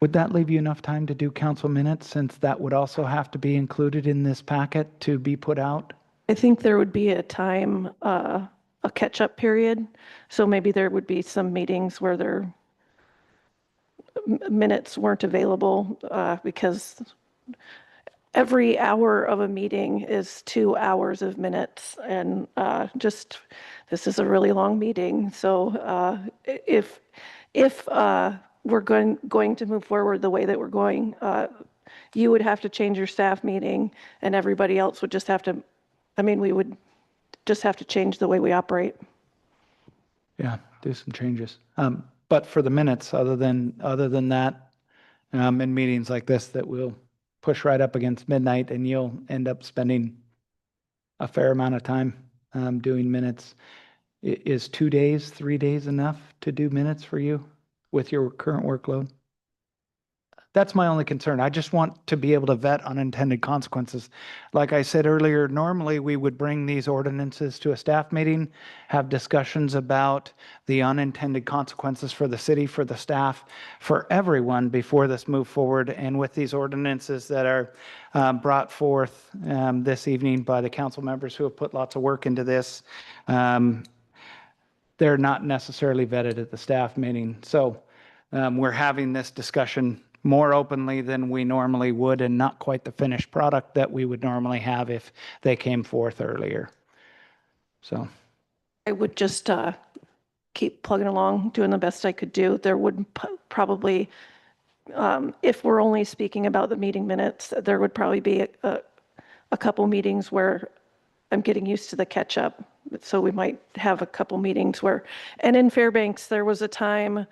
Would that leave you enough time to do council minutes, since that would also have to be included in this packet to be put out? I think there would be a time, a catch-up period. So maybe there would be some meetings where their minutes weren't available because every hour of a meeting is 2 hours of minutes. And this is a really long meeting. So if we're going to move forward the way that we're going, you would have to change your staff meeting and everybody else would just have to, we would just have to change the way we operate. Yeah, do some changes. But for the minutes, other than that, in meetings like this, that we'll push right up against midnight and you'll end up spending a fair amount of time doing minutes. Is 2 days, 3 days enough to do minutes for you with your current workload? That's my only concern. I just want to be able to vet unintended consequences. Like I said earlier, normally we would bring these ordinances to a staff meeting, have discussions about the unintended consequences for the city, for the staff, for everyone before this move forward. And with these ordinances that are brought forth this evening by the council members who have put lots of work into this, they're not necessarily vetted at the staff meeting. So we're having this discussion more openly than we normally would, and not quite the finished product that we would normally have if they came forth earlier. So I would just keep plugging along, doing the best I could do. There would probably, if we're only speaking about the meeting minutes, there would probably be a couple meetings where I'm getting used to the catch up. So we might have a couple meetings where, and in Fairbanks, there was a time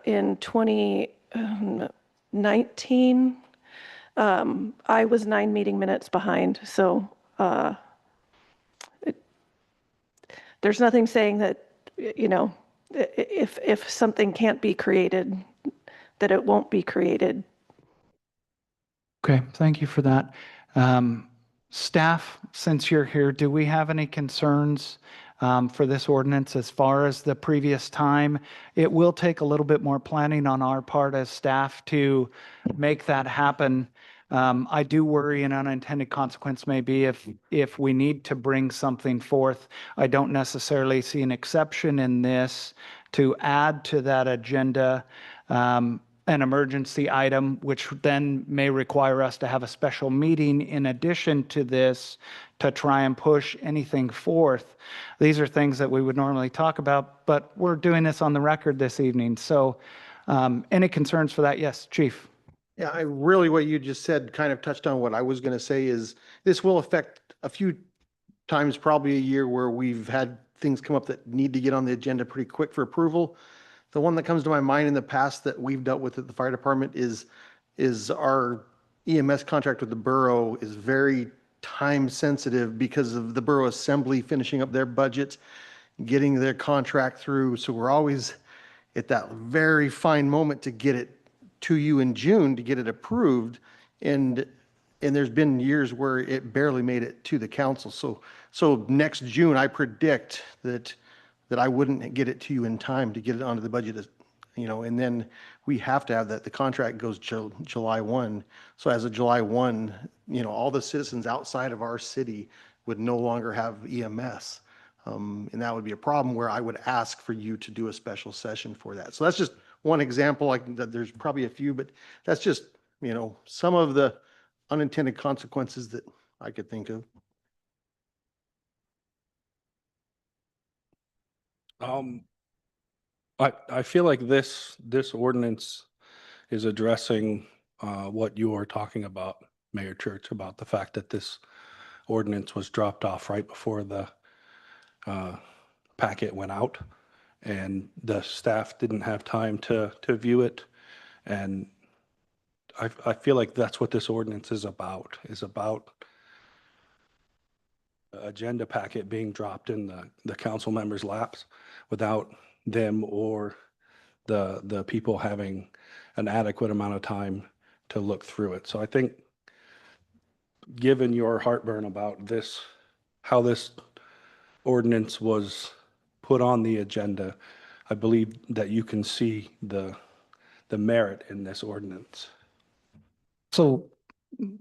in 2019, I was 9 meeting minutes behind. So there's nothing saying that, if something can't be created, that it won't be created. okay, thank you for that. Staff, since you're here, do we have any concerns for this ordinance as far as the previous time? It will take a little bit more planning on our part as staff to make that happen. I do worry an unintended consequence may be if we need to bring something forth. I don't necessarily see an exception in this to add to that agenda an emergency item, which then may require us to have a special meeting in addition to this to try and push anything forth. These are things that we would normally talk about, but we're doing this on the record this evening. So any concerns for that? Yes, Chief. Yeah, what you just said kind of touched on what I was going to say is this will affect a few times, probably a year, where we've had things come up that need to get on the agenda pretty quick for approval. The one that comes to my mind in the past that we've dealt with at the fire department is our EMS contract with the borough is very time sensitive because of the borough assembly finishing up their budget, getting their contract through. So we're always at that very fine moment to get it to you in June to get it approved. And there's been years where it barely made it to the council. So next June, I predict that I wouldn't get it to you in time to get it onto the budget, and then we have to have that. The contract goes July 1. So as of July 1, all the citizens outside of our city would no longer have EMS. And that would be a problem where I would ask for you to do a special session for that. So that's just one example. There's probably a few, but that's just, some of the unintended consequences that I could think of. I feel like this ordinance is addressing what you are talking about, Mayor Church, about the fact that this ordinance was dropped off right before the packet went out, and the staff didn't have time to view it. And I feel like that's what this ordinance is about agenda packet being dropped in the council members' laps without them or the people having an adequate amount of time to look through it. So I think, given your heartburn about this, how this ordinance was put on the agenda, I believe that you can see the merit in this ordinance. So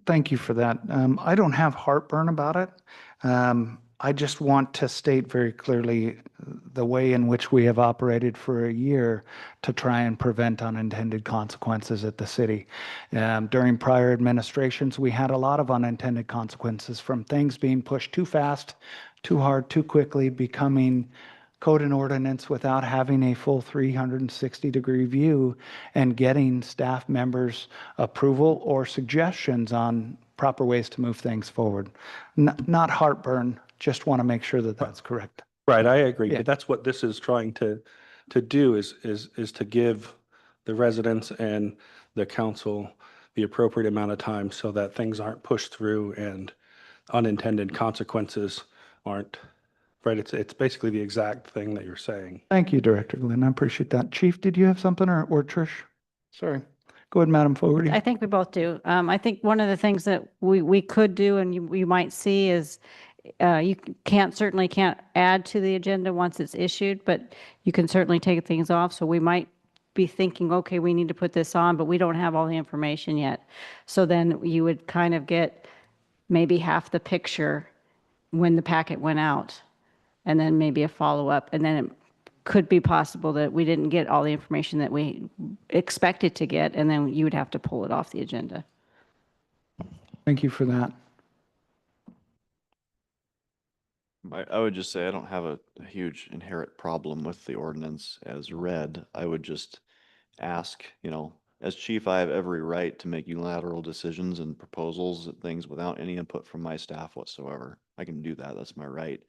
thank you for that. I don't have heartburn about it. I just want to state very clearly the way in which we have operated for a year to try and prevent unintended consequences at the city. During prior administrations, we had a lot of unintended consequences from things being pushed too fast, too hard, too quickly, becoming code and ordinance without having a full 360-degree view and getting staff members' approval or suggestions on proper ways to move things forward. Not heartburn, just want to make sure that that's correct. Right, I agree, Yeah. but that's what this is trying to do is to give the residents and the council the appropriate amount of time so that things aren't pushed through and unintended consequences aren't, right? It's basically the exact thing that you're saying. Thank you, Director Glenn. I appreciate that. Chief, did you have something or Trish? Sorry. Go ahead, Madam Fogarty. I think we both do. I think one of the things that we could do and you might see is you certainly can't add to the agenda once it's issued, but you can certainly take things off. So we might be thinking, okay, we need to put this on, but we don't have all the information yet. So then you would kind of get maybe half the picture when the packet went out, and then maybe a follow-up, and then it could be possible that we didn't get all the information that we expected to get, and then you would have to pull it off the agenda. Thank you for that. I would just say I don't have a huge inherent problem with the ordinance as read. I would just ask, as chief, I have every right to make unilateral decisions and proposals and things without any input from my staff whatsoever. I can do that. That's my right.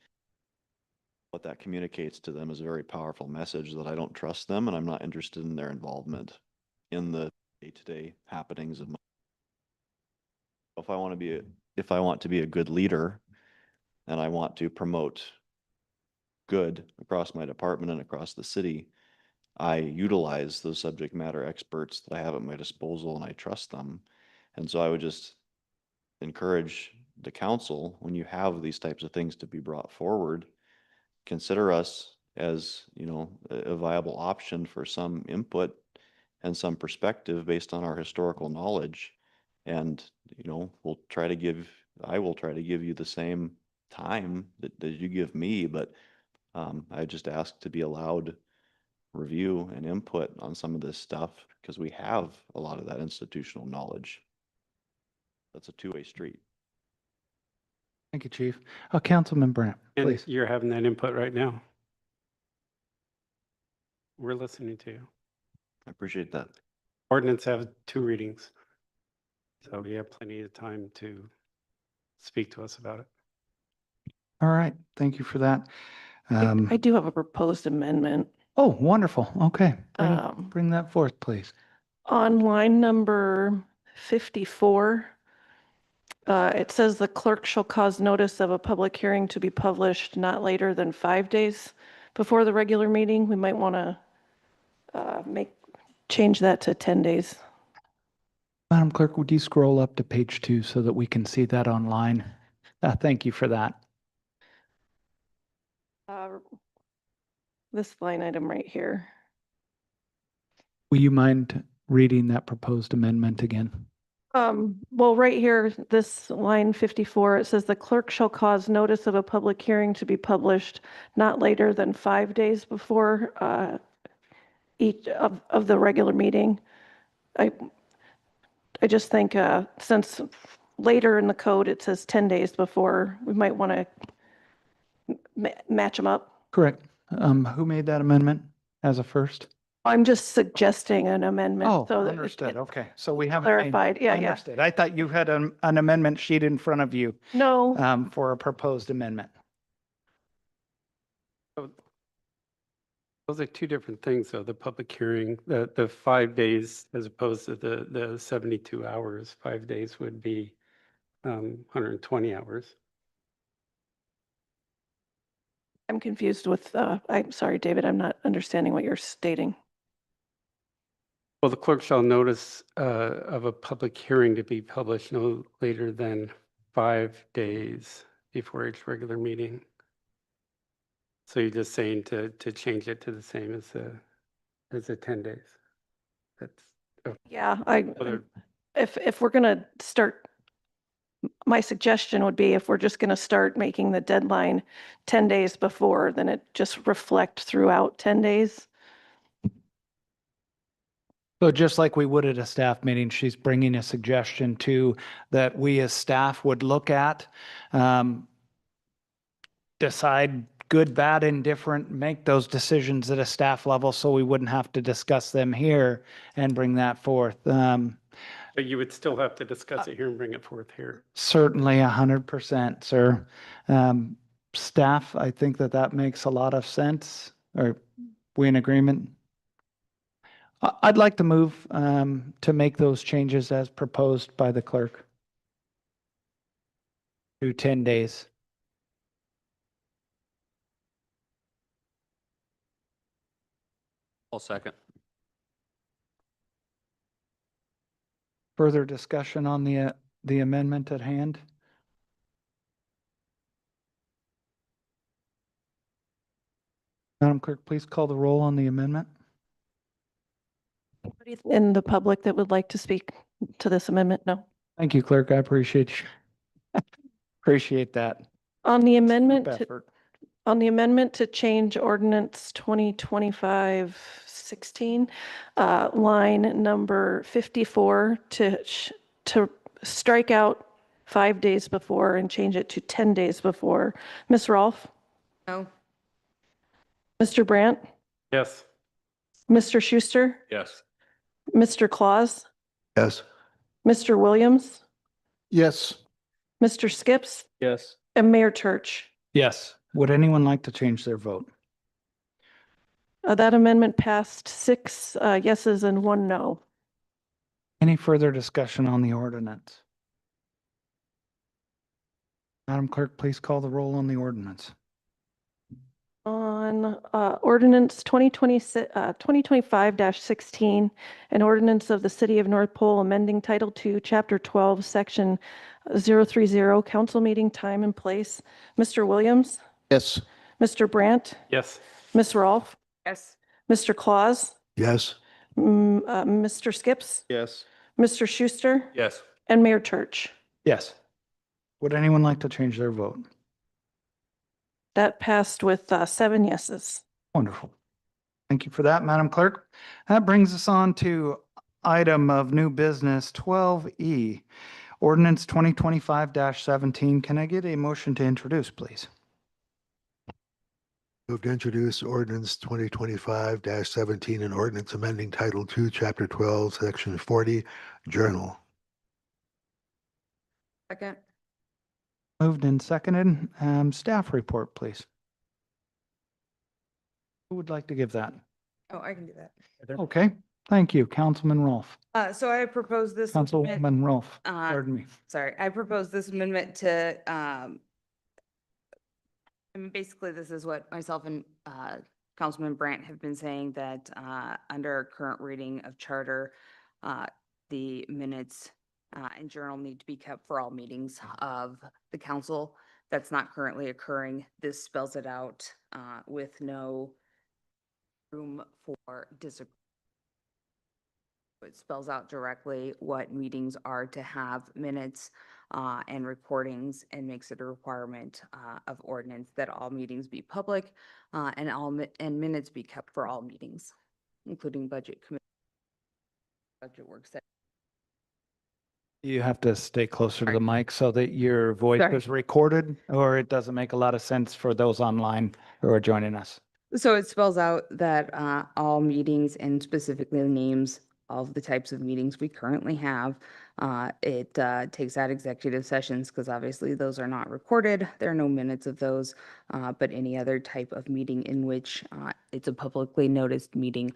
What that communicates to them is a very powerful message that I don't trust them and I'm not interested in their involvement in the day-to-day happenings of my. If I want to be a good leader and I want to promote good across my department and across the city, I utilize those subject matter experts that I have at my disposal and I trust them. And so I would just encourage the council, when you have these types of things to be brought forward, consider us as, a viable option for some input and some perspective based on our historical knowledge. And, I will try to give you the same time that you give me, but I just ask to be allowed review and input on some of this stuff because we have a lot of that institutional knowledge. That's a two-way street. Thank you, Chief. Councilman Brandt, And please. you're having that input right now. We're listening to you. I appreciate that. Ordinance have 2 readings. So we have plenty of time to speak to us about it. All right. Thank you for that. I do have a proposed amendment. Oh, wonderful. Okay. Bring that forth, please. On line number 54, it says the clerk shall cause notice of a public hearing to be published not later than 5 days before the regular meeting. We might want to change that to 10 days. Madam Clerk, would you scroll up to page 2 so that we can see that online? Thank you for that. This line item right here. Will you mind reading that proposed amendment again? Well, right here, this line 54, it says the clerk shall cause notice of a public hearing to be published not later than 5 days before each of the regular meeting. I just think since later in the code it says 10 days before, we might want to match them up. Correct. Who made that amendment as a first? I'm just suggesting an amendment. Oh, so that understood. Okay. So we haven't clarified. Yeah, yeah. understood. I thought you had an amendment sheet in front of you No. for a proposed amendment. Those are 2 different things, though. The public hearing, the 5 days as opposed to the 72 hours. 5 days would be 120 hours. I'm confused with, I'm sorry, David, I'm not understanding what you're stating. Well, the clerk shall notice of a public hearing to be published no later than 5 days before each regular meeting. So you're just saying to change it to the same as the 10 days. That's Yeah, if we're going to start, my suggestion would be if we're just going to start making the deadline 10 days before, then it just reflect throughout 10 days. So just like we would at a staff meeting, she's bringing a suggestion to that we as staff would look at, decide good, bad, indifferent, make those decisions at a staff level so we wouldn't have to discuss them here and bring that forth. But you would still have to discuss it here and bring it forth here. Certainly 100%, sir. Staff, I think that that makes a lot of sense. Are we in agreement? I'd like to move to make those changes as proposed by the clerk to 10 days. I'll second. Further discussion on the amendment at hand? Madam Clerk, please call the roll on the amendment. Anybody in the public that would like to speak to this amendment? No. Thank you, Clerk. I appreciate you. Appreciate that. On the amendment, Group to- effort. on the amendment to change ordinance 2025-16, line number 54 to strike out 5 days before and change it to 10 days before. Ms. Rolfe? No. Mr. Brandt? Yes. Mr. Schuster? Yes. Mr. Claus? Yes. Mr. Williams? Yes. Mr. Skips? Yes. And Mayor Church? Yes. Would anyone like to change their vote? That amendment passed 6 yeses and 1 no. Any further discussion on the ordinance? Madam Clerk, please call the roll on the ordinance. On ordinance 2025-16, an ordinance of the City of North Pole amending Title II, Chapter 12, Section 030, council meeting time and place. Mr. Williams? Yes. Mr. Brandt? Yes. Ms. Rolfe? Yes. Mr. Claus? Yes. Mr. Skips? Yes. Mr. Schuster? Yes. And Mayor Church? Yes. Would anyone like to change their vote? That passed with 7 yeses. Wonderful. Thank you for that, Madam Clerk. That brings us on to item of new business 12E, ordinance 2025-17. Can I get a motion to introduce, please? Move to introduce ordinance 2025-17, an ordinance amending Title II, Chapter 12, Section 40, Journal. Second. Moved and seconded. Staff report, please. Who would like to give that? Oh, I can do that. Okay, thank you, Councilman Rolfe. So I propose this. amendment- Councilwoman Rolfe, Uh, pardon me. Sorry, I propose this amendment to, basically this is what myself and, Councilman Brandt have been saying, that, under our current reading of charter, the minutes, and journal need to be kept for all meetings of the council. That's not currently occurring. This spells it out, with no room for disagreement. It spells out directly what meetings are to have minutes and recordings, and makes it a requirement of ordinance that all meetings be public and minutes be kept for all meetings, including budget committee, budget work session. You have to stay closer to the mic so that your voice Sorry. is recorded, or it doesn't make a lot of sense for those online who are joining us. So it spells out that all meetings, and specifically the names of the types of meetings we currently have. It takes out executive sessions because obviously those are not recorded. There are no minutes of those, but any other type of meeting in which it's a publicly noticed meeting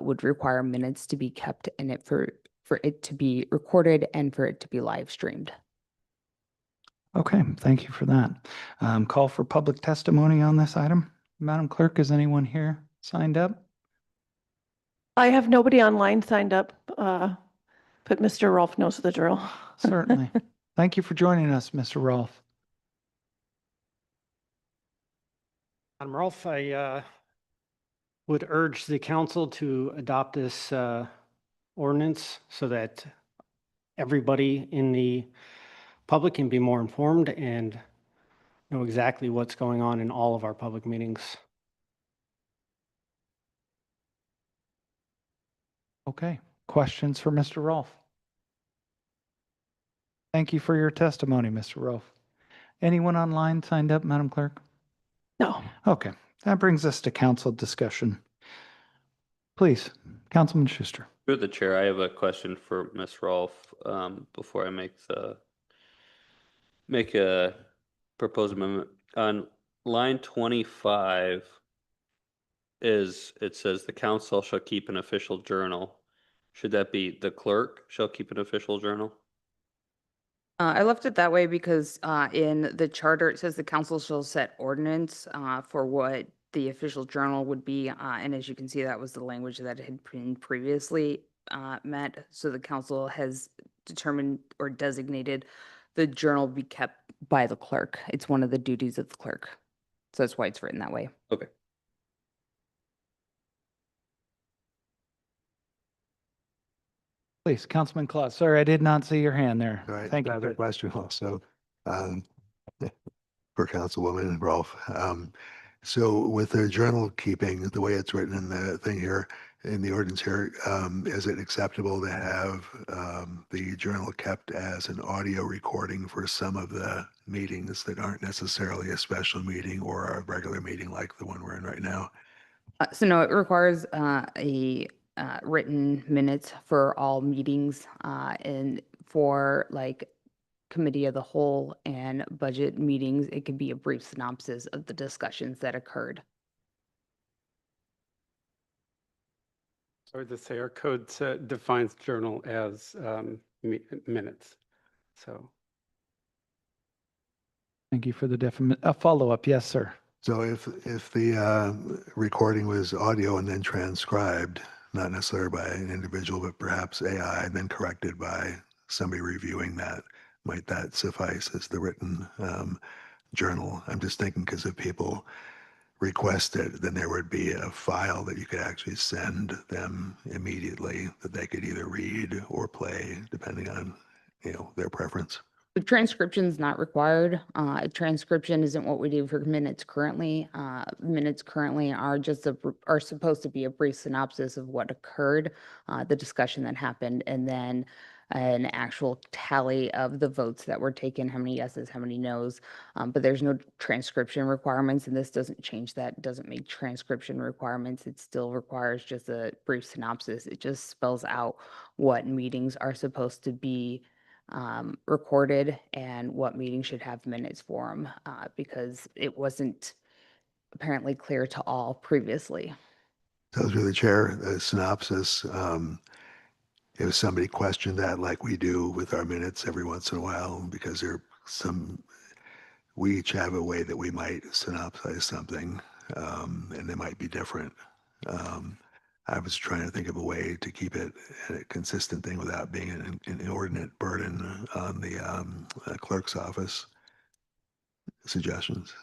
would require minutes to be kept in it for it to be recorded and for it to be live streamed. Okay, thank you for that. Call for public testimony on this item. Madam Clerk, is anyone here signed up? I have nobody online signed up, but Mr. Rolfe knows the drill. Certainly. Thank you for joining us, Mr. Rolfe. Madam Rolfe, I would urge the council to adopt this ordinance so that everybody in the public can be more informed and know exactly what's going on in all of our public meetings. Okay, questions for Mr. Rolfe? Thank you for your testimony, Mr. Rolfe. Anyone online signed up, Madam Clerk? No. Okay, that brings us to council discussion. Please, Councilman Schuster. Through the chair, I have a question for Ms. Rolfe, before I make a proposed amendment. On line 25 it says the council shall keep an official journal. Should that be the clerk shall keep an official journal? I left it that way because in the charter, it says the council shall set ordinance for what the official journal would be. And as you can see, that was the language that had been previously met. So the council has determined or designated the journal be kept by the clerk. It's one of the duties of the clerk. So that's why it's written that way. Okay. Please, Councilman Claus. Sorry, I did not see your hand there. All right, Thank you. another question also for Councilwoman Rolfe. So with the journal keeping, the way it's written in the thing here, in the ordinance here, is it acceptable to have the journal kept as an audio recording for some of the meetings that aren't necessarily a special meeting or a regular meeting like the one we're in right now? So no, it requires a written minutes for all meetings and for like committee of the whole and budget meetings, it could be a brief synopsis of the discussions that occurred. Sorry to say, our code defines journal as minutes. So. Thank you for the a follow-up. Yes, sir. So if the recording was audio and then transcribed, not necessarily by an individual, but perhaps AI, and then corrected by somebody reviewing that, might that suffice as the written journal? I'm just thinking because if people request it, then there would be a file that you could actually send them immediately that they could either read or play, depending on, their preference. The transcription is not required. Transcription isn't what we do for minutes currently. Minutes currently are are supposed to be a brief synopsis of what occurred, the discussion that happened, and then an actual tally of the votes that were taken, how many yeses, how many nos. But there's no transcription requirements, and this doesn't change that. It doesn't make transcription requirements. It still requires just a brief synopsis. It just spells out what meetings are supposed to be recorded and what meetings should have minutes for them because it wasn't apparently clear to all previously. So through the chair, the synopsis, if somebody questioned that like we do with our minutes every once in a while, because we each have a way that we might synopsize something, and they might be different. I was trying to think of a way to keep it a consistent thing without being an inordinate burden on the clerk's office. Suggestions?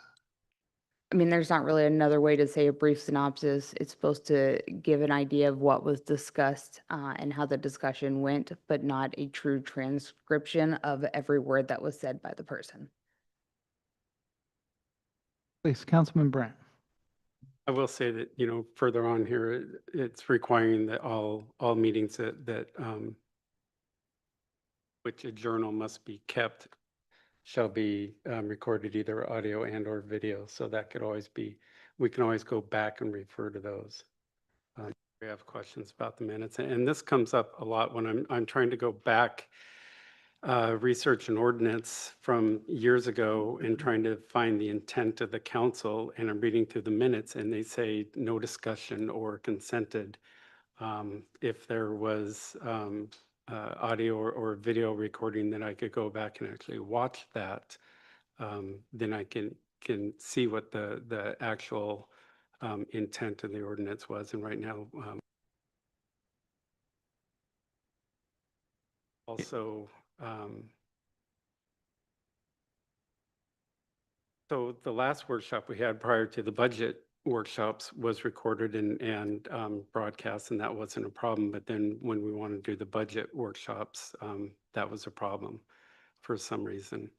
I mean, there's not really another way to say a brief synopsis. It's supposed to give an idea of what was discussed and how the discussion went, but not a true transcription of every word that was said by the person. Please, Councilman Brandt. I will say that, further on here, it's requiring that all meetings that which a journal must be kept shall be recorded either audio and or video. So that could always be, we can always go back and refer to those. We have questions about the minutes, and this comes up a lot when I'm trying to go back research an ordinance from years ago and trying to find the intent of the council, and I'm reading through the minutes and they say no discussion or consented. If there was audio or video recording, then I could go back and actually watch that. Then I can see what the actual intent of the ordinance was. And right now, also, so the last workshop we had prior to the budget workshops was recorded and broadcast, and that wasn't a problem. But then when we wanted to do the budget workshops, that was a problem for some reason.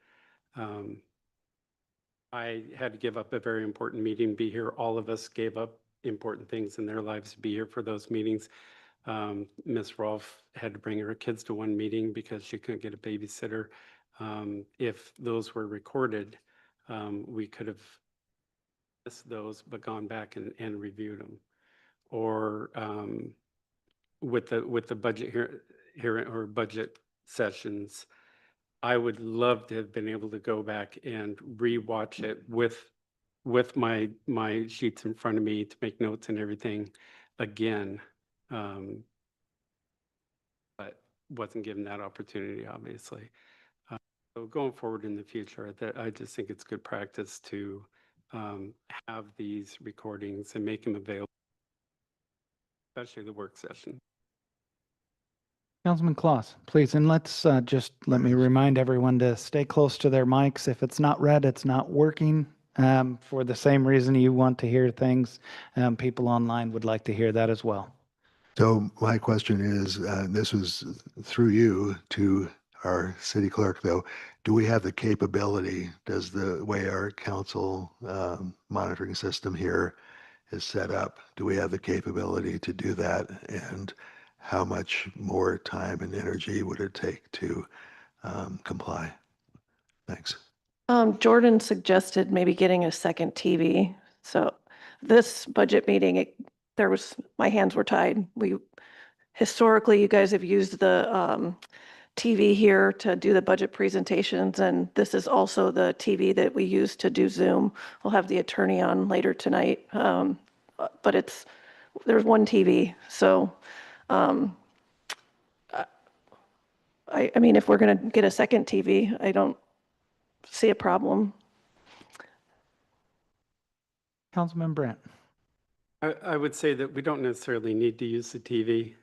I had to give up a very important meeting, be here. All of us gave up important things in their lives to be here for those meetings. Ms. Rolfe had to bring her kids to one meeting because she couldn't get a babysitter. If those were recorded, we could have missed those, but gone back and reviewed them. Or with the budget hearing or budget sessions, I would love to have been able to go back and rewatch it with my sheets in front of me to make notes and everything again. But wasn't given that opportunity, obviously. So going forward in the future, I just think it's good practice to have these recordings and make them available, especially the work session. Councilman Claus, please, and let's just let me remind everyone to stay close to their mics. If it's not red, it's not working. For the same reason you want to hear things, people online would like to hear that as well. So my question is, this was through you to our city clerk, though. Do we have the capability, does the way our council monitoring system here is set up, do we have the capability to do that? And how much more time and energy would it take to comply? Thanks. Jordan suggested maybe getting a second TV. So this budget meeting, my hands were tied. Historically, you guys have used the TV here to do the budget presentations, and this is also the TV that we use to do Zoom. We'll have the attorney on later tonight, but there's one TV. So I mean, if we're going to get a second TV, I don't see a problem. Councilman Brandt. I would say that we don't necessarily need to use the TV.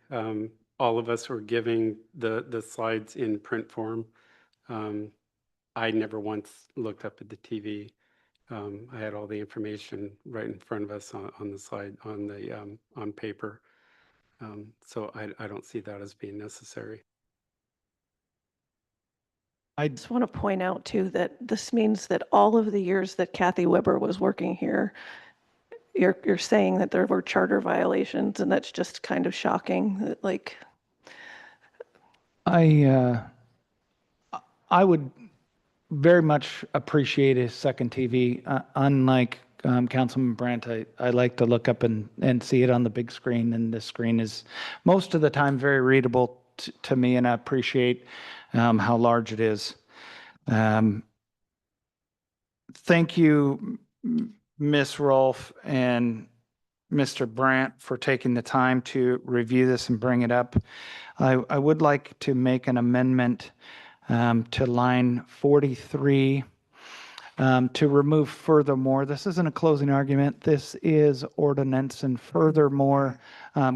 All of us were giving the slides in print form. I never once looked up at the TV. I had all the information right in front of us on the slide, on paper. So I don't see that as being necessary. I just want to point out too that this means that all of the years that Kathy Weber was working here, you're saying that there were charter violations, and that's just kind of shocking. That, like, I would very much appreciate a second TV. Unlike Councilman Brandt, I like to look up and see it on the big screen, and the screen is most of the time very readable to me, and I appreciate how large it is. Thank you, Ms. Rolfe and Mr. Brandt, for taking the time to review this and bring it up. I would like to make an amendment to line 43 to remove furthermore. This isn't a closing argument. This is ordinance, and furthermore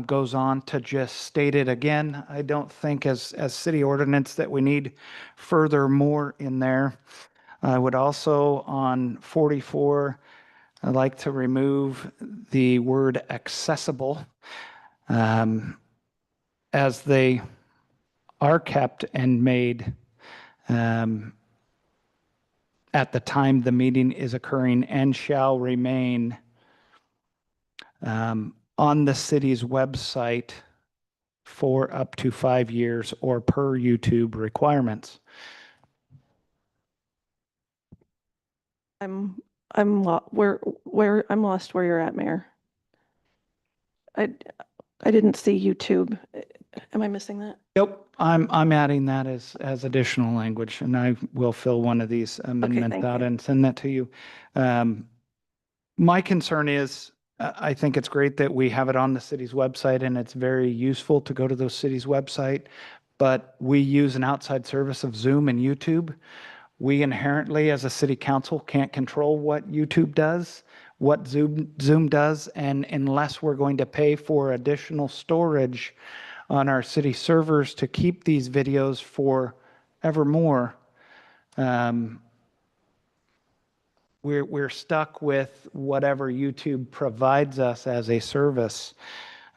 goes on to just state it again. I don't think as city ordinance that we need furthermore in there. I would also, on 44, I'd like to remove the word accessible, as they are kept and made at the time the meeting is occurring and shall remain on the city's website for up to 5 years or per YouTube requirements. I'm lost where you're at, Mayor. I didn't see YouTube. Am I missing that? Nope, I'm adding that as additional language, and I will fill one of these amendments out and send that to you. My concern is, I think it's great that we have it on the city's website, and it's very useful to go to those city's website, but we use an outside service of Zoom and YouTube. We inherently, as a city council, can't control what YouTube does, what Zoom does, and unless we're going to pay for additional storage on our city servers to keep these videos for evermore, we're stuck with whatever YouTube provides us as a service,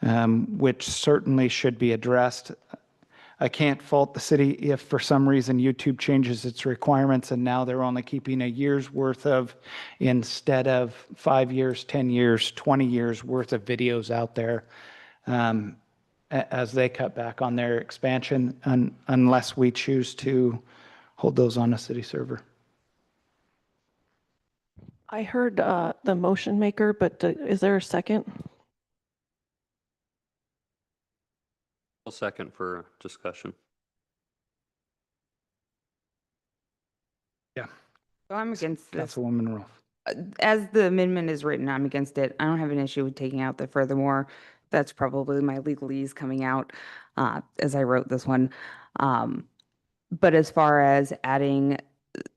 which certainly should be addressed. I can't fault the city if for some reason YouTube changes its requirements and now they're only keeping a year's worth of, instead of 5 years, 10 years, 20 years worth of videos out there, as they cut back on their expansion, unless we choose to hold those on a city server. I heard the motion maker, but is there a second? I'll second for discussion. Yeah. So I'm against this. Councilwoman Rolfe. As the amendment is written, I'm against it. I don't have an issue with taking out the furthermore. That's probably my legalese coming out as I wrote this one. But as far as adding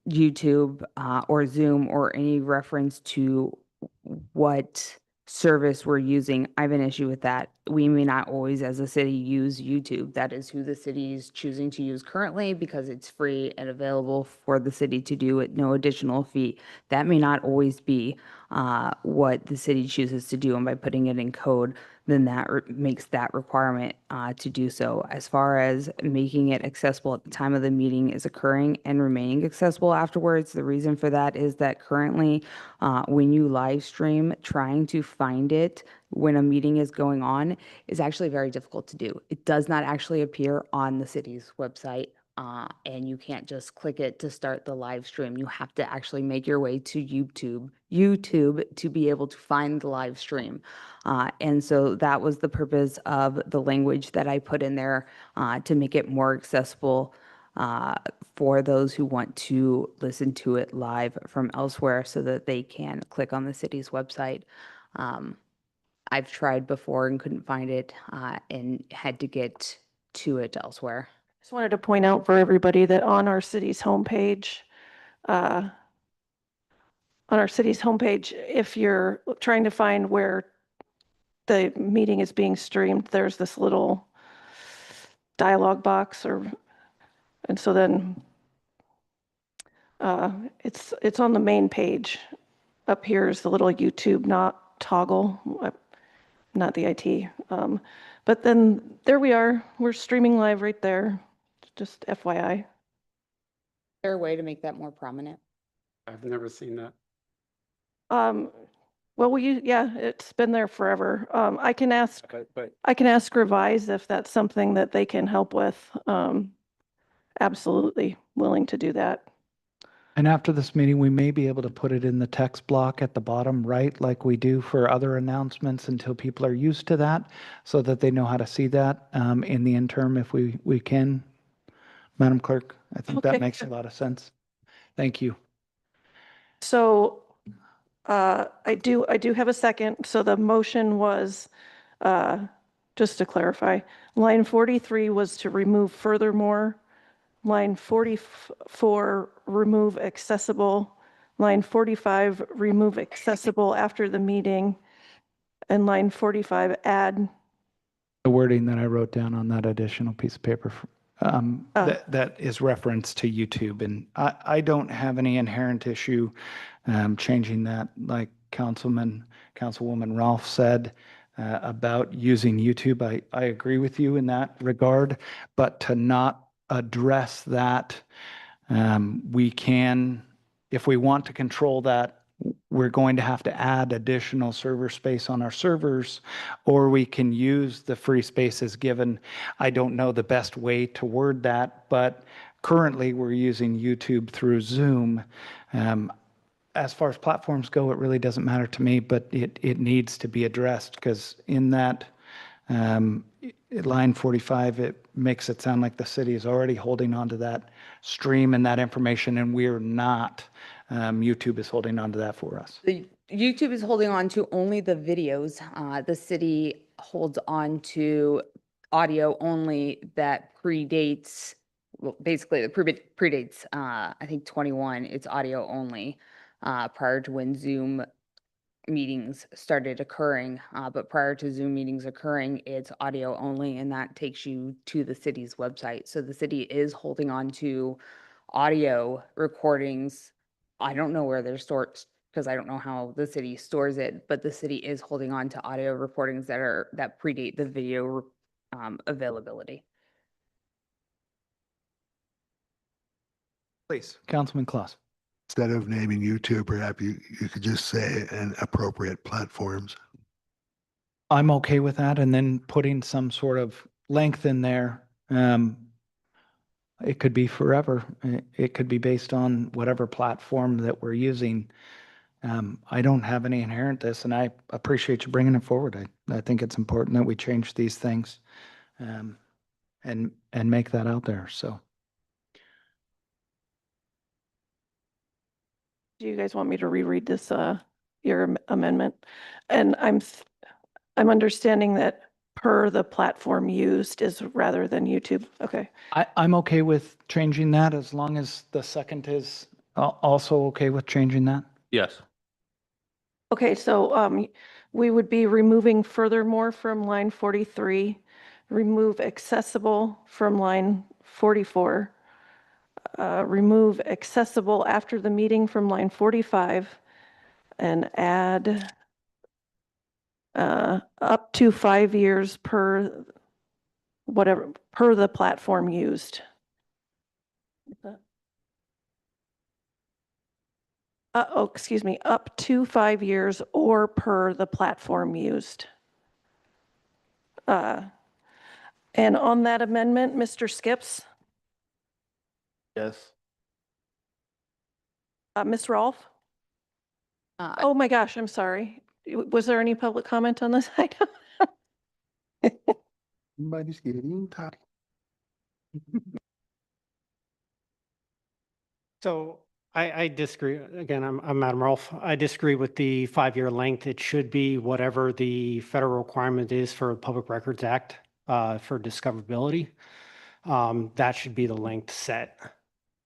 YouTube or Zoom or any reference to what service we're using, I have an issue with that. We may not always, as a city, use YouTube. That is who the city is choosing to use currently because it's free and available for the city to do at no additional fee. That may not always be what the city chooses to do, and by putting it in code, then that makes that requirement to do so. As far as making it accessible at the time of the meeting is occurring and remaining accessible afterwards, the reason for that is that currently when you live stream, trying to find it when a meeting is going on is actually very difficult to do. It does not actually appear on the city's website. And you can't just click it to start the live stream. You have to actually make your way to YouTube to be able to find the live stream. And so that was the purpose of the language that I put in there to make it more accessible for those who want to listen to it live from elsewhere so that they can click on the city's website. I've tried before and couldn't find it and had to get to it elsewhere. Just wanted to point out for everybody that on our city's homepage, if you're trying to find where the meeting is being streamed, there's this little dialog box and so then it's on the main page. Up here is the little YouTube not toggle, not the IT. But then there we are. We're streaming live right there. Just FYI. Is there a way to make that more prominent? I've never seen that. Well, yeah, it's been there forever. I can ask Revise if that's something that they can help with. Absolutely willing to do that. And after this meeting, we may be able to put it in the text block at the bottom right, like we do for other announcements until people are used to that, so that they know how to see that in the interim if we can. Madam Clerk, I think that Okay. makes a lot of sense. Thank you. So I do have a second. So the motion was, just to clarify, line 43 was to remove furthermore. Line 44, remove accessible. Line 45, remove accessible after the meeting. And line 45, add. The wording that I wrote down on that additional piece of paper that is reference to YouTube. And I don't have any inherent issue changing that, like Councilwoman Rolfe said about using YouTube. I agree with you in that regard, but to not address that, we can, if we want to control that, we're going to have to add additional server space on our servers, or we can use the free spaces given. I don't know the best way to word that, but currently we're using YouTube through Zoom. As far as platforms go, it really doesn't matter to me, but it needs to be addressed because in that line 45, it makes it sound like the city is already holding on to that stream and that information, and we're not. YouTube is holding on to that for us. The YouTube is holding on to only the videos. The city holds on to audio only that predates, well, basically it predates, I think 21, it's audio only, prior to when Zoom meetings started occurring. But prior to Zoom meetings occurring, it's audio only, and that takes you to the city's website. So the city is holding on to audio recordings. I don't know where they're stored because I don't know how the city stores it, but the city is holding on to audio recordings that predate the video availability. Please, Councilman Klaus. Instead of naming YouTube, perhaps you could just say an appropriate platforms. I'm okay with that, and then putting some sort of length in there. It could be forever. It could be based on whatever platform that we're using. I don't have any inherent this, and I appreciate you bringing it forward. I think it's important that we change these things and make that out there. So Do you guys want me to reread this, your amendment? And I'm understanding that per the platform used is rather than YouTube. Okay. I'm okay with changing that as long as the second is also okay with changing that. Yes. Okay, so we would be removing furthermore from line 43, remove accessible from line 44, remove accessible after the meeting from line 45, and add up to 5 years per whatever, per the platform used. Oh, excuse me, up to 5 years or per the platform used. And on that amendment, Mr. Skips, Yes. Ms. Rolfe? Oh my gosh, I'm sorry. Was there any public comment on this item? Everybody's getting tired. So I disagree. Again, I'm Madam Rolfe. I disagree with the 5-year length. It should be whatever the federal requirement is for Public Records Act for discoverability. That should be the length set.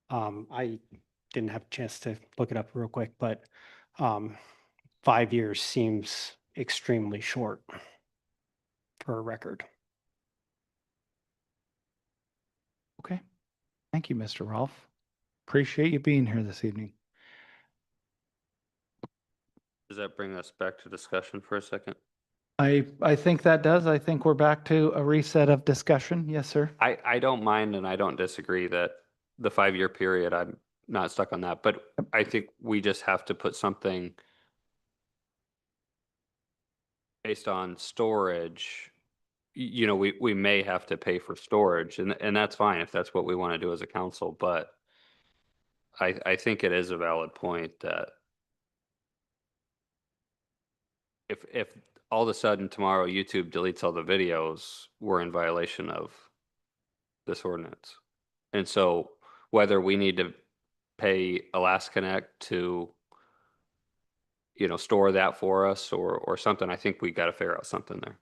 I didn't have a chance to look it up real quick, but 5 years seems extremely short for a record. Okay. Thank you, Mr. Rolfe. Appreciate you being here this evening. Does that bring us back to discussion for a second? I think that does. I think we're back to a reset of discussion. Yes, sir. I don't mind and I don't disagree that the 5-year period, I'm not stuck on that, but I think we just have to put something based on storage. You know, we may have to pay for storage and that's fine if that's what we want to do as a council, but I think it is a valid point that if all of a sudden tomorrow YouTube deletes all the videos, we're in violation of this ordinance. And so whether we need to pay Alaskaconnect to, you know, store that for us or something, I think we got to figure out something there.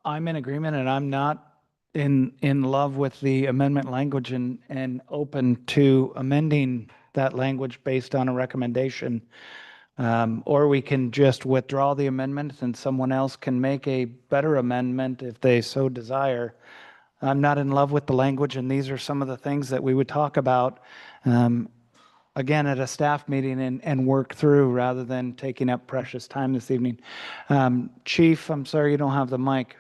I'm in agreement and I'm not in love with the amendment language and open to amending that language based on a recommendation. Or we can just withdraw the amendment and someone else can make a better amendment if they so desire. I'm not in love with the language, and these are some of the things that we would talk about again at a staff meeting and work through rather than taking up precious time this evening. Chief, I'm sorry you don't have the mic.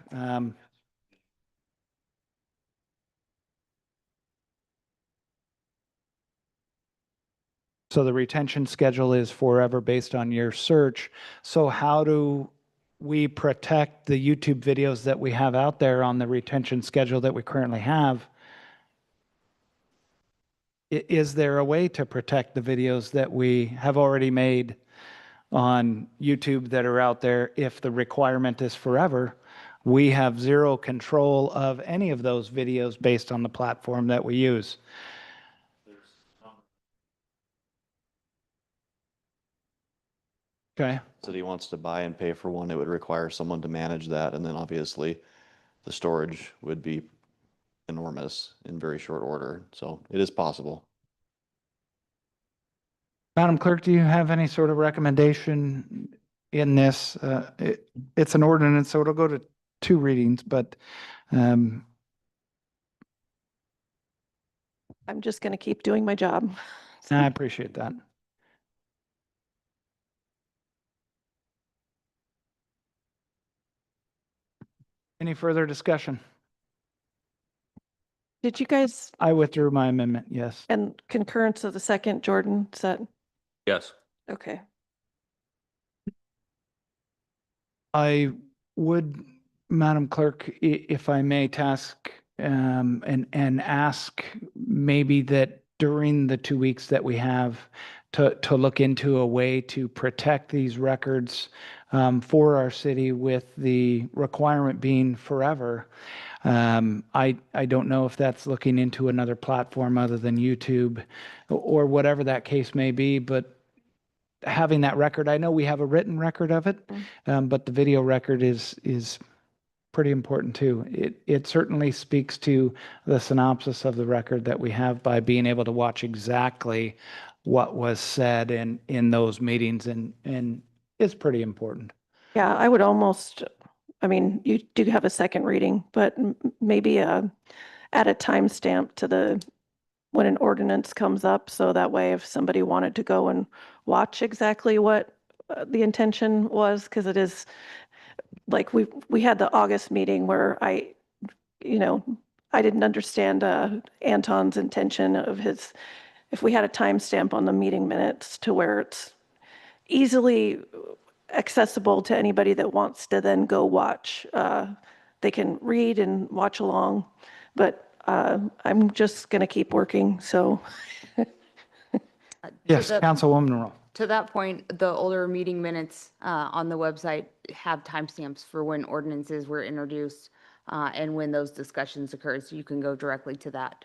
So the retention schedule is forever based on your search. So how do we protect the YouTube videos that we have out there on the retention schedule that we currently have? Is there a way to protect the videos that we have already made on YouTube that are out there if the requirement is forever? We have zero control of any of those videos based on the platform that we use. Okay. City wants to buy and pay for one, it would require someone to manage that, and then obviously the storage would be enormous in very short order, so it is possible. Madam Clerk, do you have any sort of recommendation in this? It's an ordinance, so it'll go to 2 readings, but I'm just going to keep doing my job. I appreciate that. Any further discussion? Did you guys, I withdrew my amendment, yes. and concurrence of the second, Jordan, is that, Yes. okay. I would, Madam Clerk, if I may task and ask maybe that during the 2 weeks that we have to look into a way to protect these records for our city, with the requirement being forever. I don't know if that's looking into another platform other than YouTube or whatever that case may be, but having that record, I know we have a written record of it, but the video record is pretty important too. It certainly speaks to the synopsis of the record that we have by being able to watch exactly what was said in those meetings, and it's pretty important. Yeah, I would almost, I mean, you do have a second reading, but maybe add a timestamp to when an ordinance comes up, so that way if somebody wanted to go and watch exactly what the intention was, because it is, like, we had the August meeting where I didn't understand Anton's intention of his, if we had a timestamp on the meeting minutes to where it's easily accessible to anybody that wants to then go watch. They can read and watch along, but I'm just going to keep working, so. Yes, Councilwoman Rowe. To that point, the older meeting minutes on the website have timestamps for when ordinances were introduced and when those discussions occurred. So you can go directly to that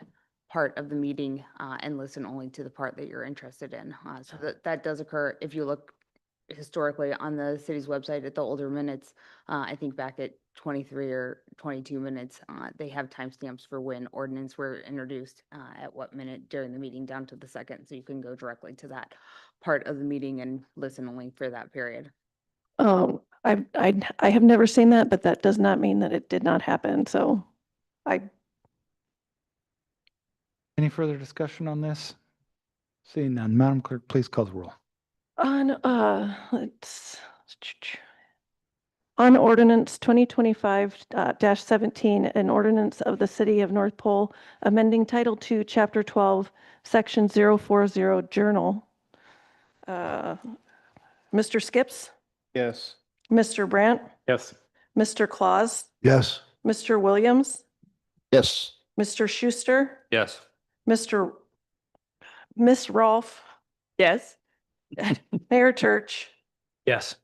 part of the meeting and listen only to the part that you're interested in. So that does occur if you look historically on the city's website at the older minutes. I think back at 23 or 22 minutes, they have timestamps for when ordinance were introduced at what minute during the meeting down to the second. So you can go directly to that part of the meeting and listen only for that period. I have never seen that, but that does not mean that it did not happen. So Any further discussion on this? Seeing none, Madam Clerk, please call the roll. on ordinance 2025-17, an ordinance of the City of North Pole amending Title II, Chapter 12, Section 040 Journal. Mr. Skips? Yes. Mr. Brandt? Yes. Mr. Claus? Yes. Mr. Williams? Yes. Mr. Schuster? Yes. Miss Rolfe? Yes. Mayor Church? Yes.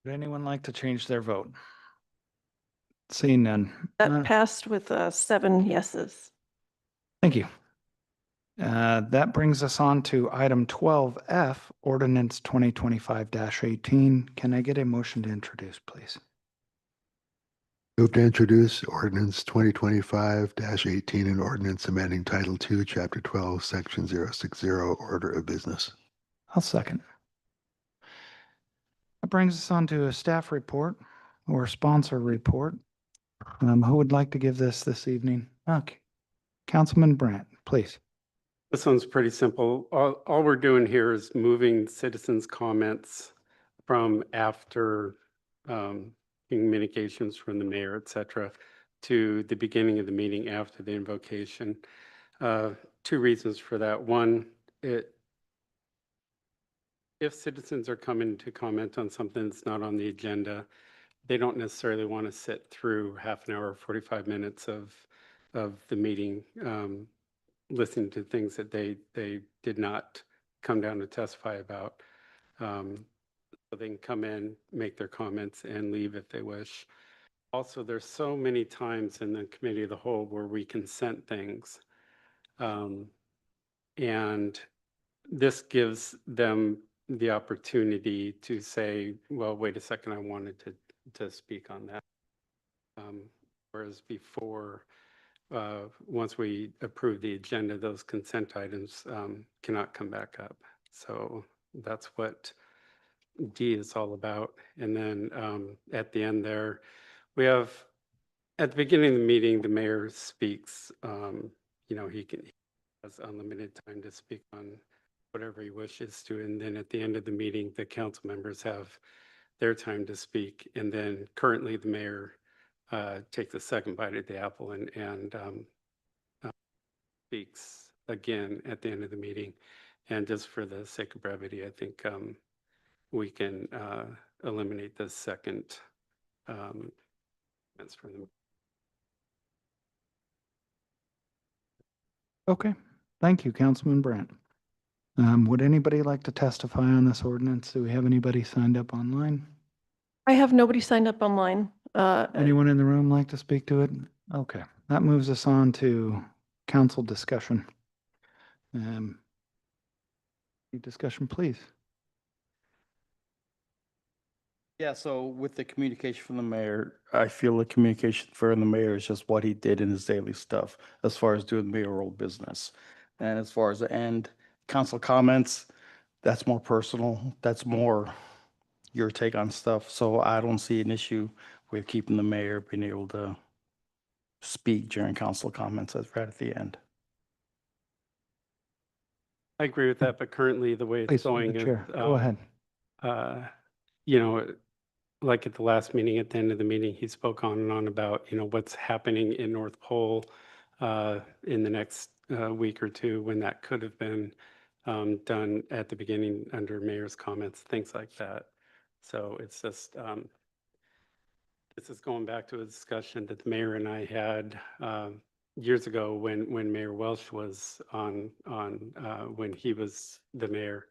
Would anyone like to change their vote? Seeing none. That passed with 7 yeses. Thank you. That brings us on to item 12F, ordinance 2025-18. Can I get a motion to introduce, please? Move to introduce ordinance 2025-18, an ordinance amending Title II, Chapter 12, Section 060, Order of Business. I'll second. That brings us on to a staff report or sponsor report. Who would like to give this evening? Okay. Councilman Brandt, please. This one's pretty simple. All we're doing here is moving citizens' comments from after communications from the mayor, et cetera, to the beginning of the meeting after the invocation. 2 reasons for that. One, if citizens are coming to comment on something that's not on the agenda, they don't necessarily want to sit through half an hour, 45 minutes of the meeting, listening to things that they did not come down to testify about. So they can come in, make their comments, and leave if they wish. Also, there's so many times in the committee of the whole where we consent things. And this gives them the opportunity to say, well, wait a second, I wanted to speak on that. Whereas before, once we approve the agenda, those consent items cannot come back up. So that's what D is all about. And then at the end there, we have, at the beginning of the meeting, the mayor speaks. He has unlimited time to speak on whatever he wishes to. And then at the end of the meeting, the council members have their time to speak. And then currently the mayor takes a second bite at the apple and speaks again at the end of the meeting. And just for the sake of brevity, I think we can eliminate the second comments from the Okay, thank you, Councilman Brandt. Would anybody like to testify on this ordinance? Do we have anybody signed up online? I have nobody signed up online. Anyone in the room like to speak to it? Okay, that moves us on to council discussion. Any discussion, please? Yeah, so with the communication from the mayor, I feel the communication from the mayor is just what he did in his daily stuff as far as doing mayoral business. And as far as the end, council comments, that's more personal. That's more your take on stuff. So I don't see an issue with keeping the mayor being able to speak during council comments right at the end. I agree with that, but currently the way Please, it's going is, Chair, go ahead. you know, like at the last meeting, at the end of the meeting, he spoke on and on about, what's happening in North Pole in the next week or two, when that could have been done at the beginning under mayor's comments, things like that. So it's just, this is going back to a discussion that the mayor and I had years ago when Mayor Welsh was on when he was the mayor.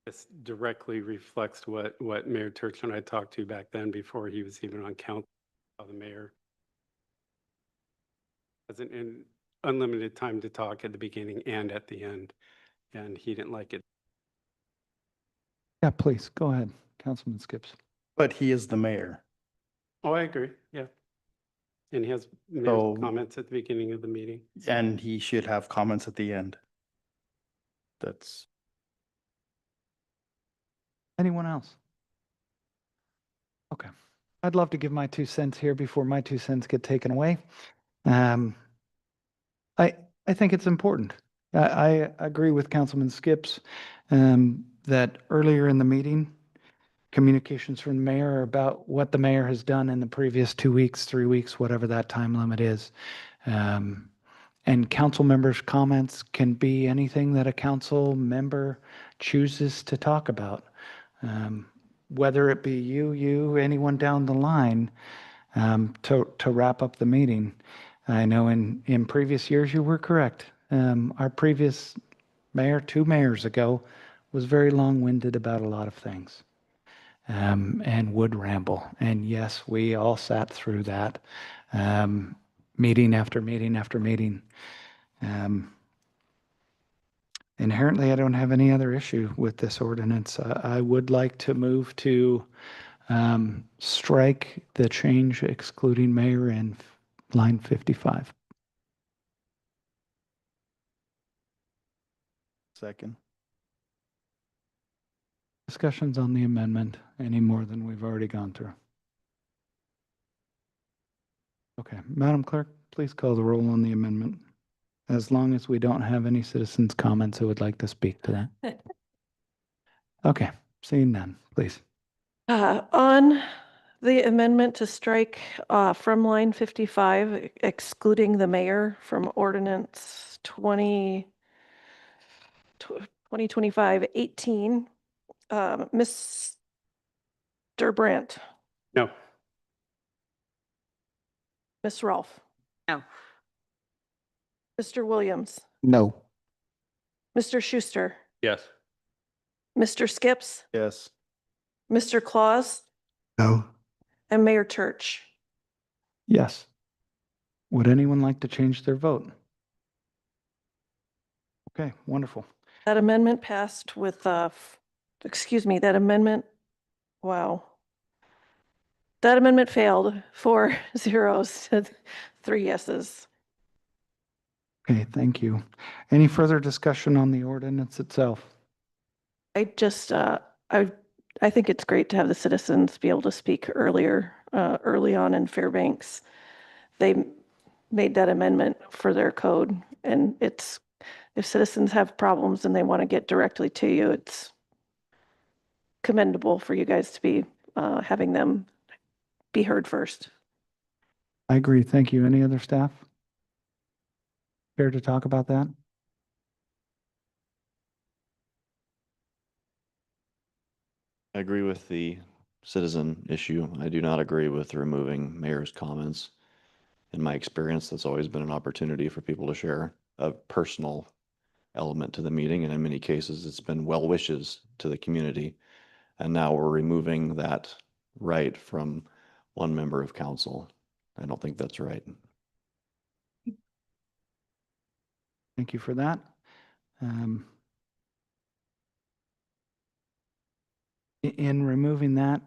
This directly reflects what Mayor Turch and I talked to back then before he was even on council. How the mayor has an unlimited time to talk at the beginning and at the end, and he didn't like it. Yeah, please, go ahead, Councilman Skips. But he is the mayor. Oh, I agree. Yeah. And he has mayor's comments at the beginning of the meeting. And he should have comments at the end. That's. Anyone else? Okay. I'd love to give my 2 cents here before my 2 cents get taken away. I think it's important. I agree with Councilman Skips that earlier in the meeting, communications from the mayor are about what the mayor has done in the previous 2 weeks, 3 weeks, whatever that time limit is. And council members' comments can be anything that a council member chooses to talk about. Whether it be you, anyone down the line, to wrap up the meeting. I know in previous years you were correct. Our previous mayor, 2 mayors ago, was very long-winded about a lot of things and would ramble. And yes, we all sat through that meeting after meeting after meeting. Inherently, I don't have any other issue with this ordinance. I would like to move to strike the change excluding mayor in line 55. Second. Discussions on the amendment any more than we've already gone through. Okay, Madam Clerk, please call the roll on the amendment. As long as we don't have any citizens' comments who would like to speak to that. Okay, seeing none, please. On the amendment to strike from line 55, excluding the mayor from ordinance 2025-18, Mr. Brandt, No. Ms. Rolfe, No. Mr. Williams, No. Mr. Schuster, Yes. Mr. Skips, Yes. Mr. Claus, No. and Mayor Turch. Yes. Would anyone like to change their vote? Okay, wonderful. That amendment passed with, that amendment, wow. That amendment failed 4 zeros to 3 yeses. Okay, thank you. Any further discussion on the ordinance itself? I just, I think it's great to have the citizens be able to speak early on in Fairbanks. They made that amendment for their code, and it's, if citizens have problems and they want to get directly to you, it's commendable for you guys to be having them be heard first. I agree. Thank you. Any other staff care to talk about that? I agree with the citizen issue. I do not agree with removing mayor's comments. in my experience, that's always been an opportunity for people to share a personal element to the meeting. And in many cases, it's been well wishes to the community. And now we're removing that right from one member of council. I don't think that's right. Thank you for that. In removing that,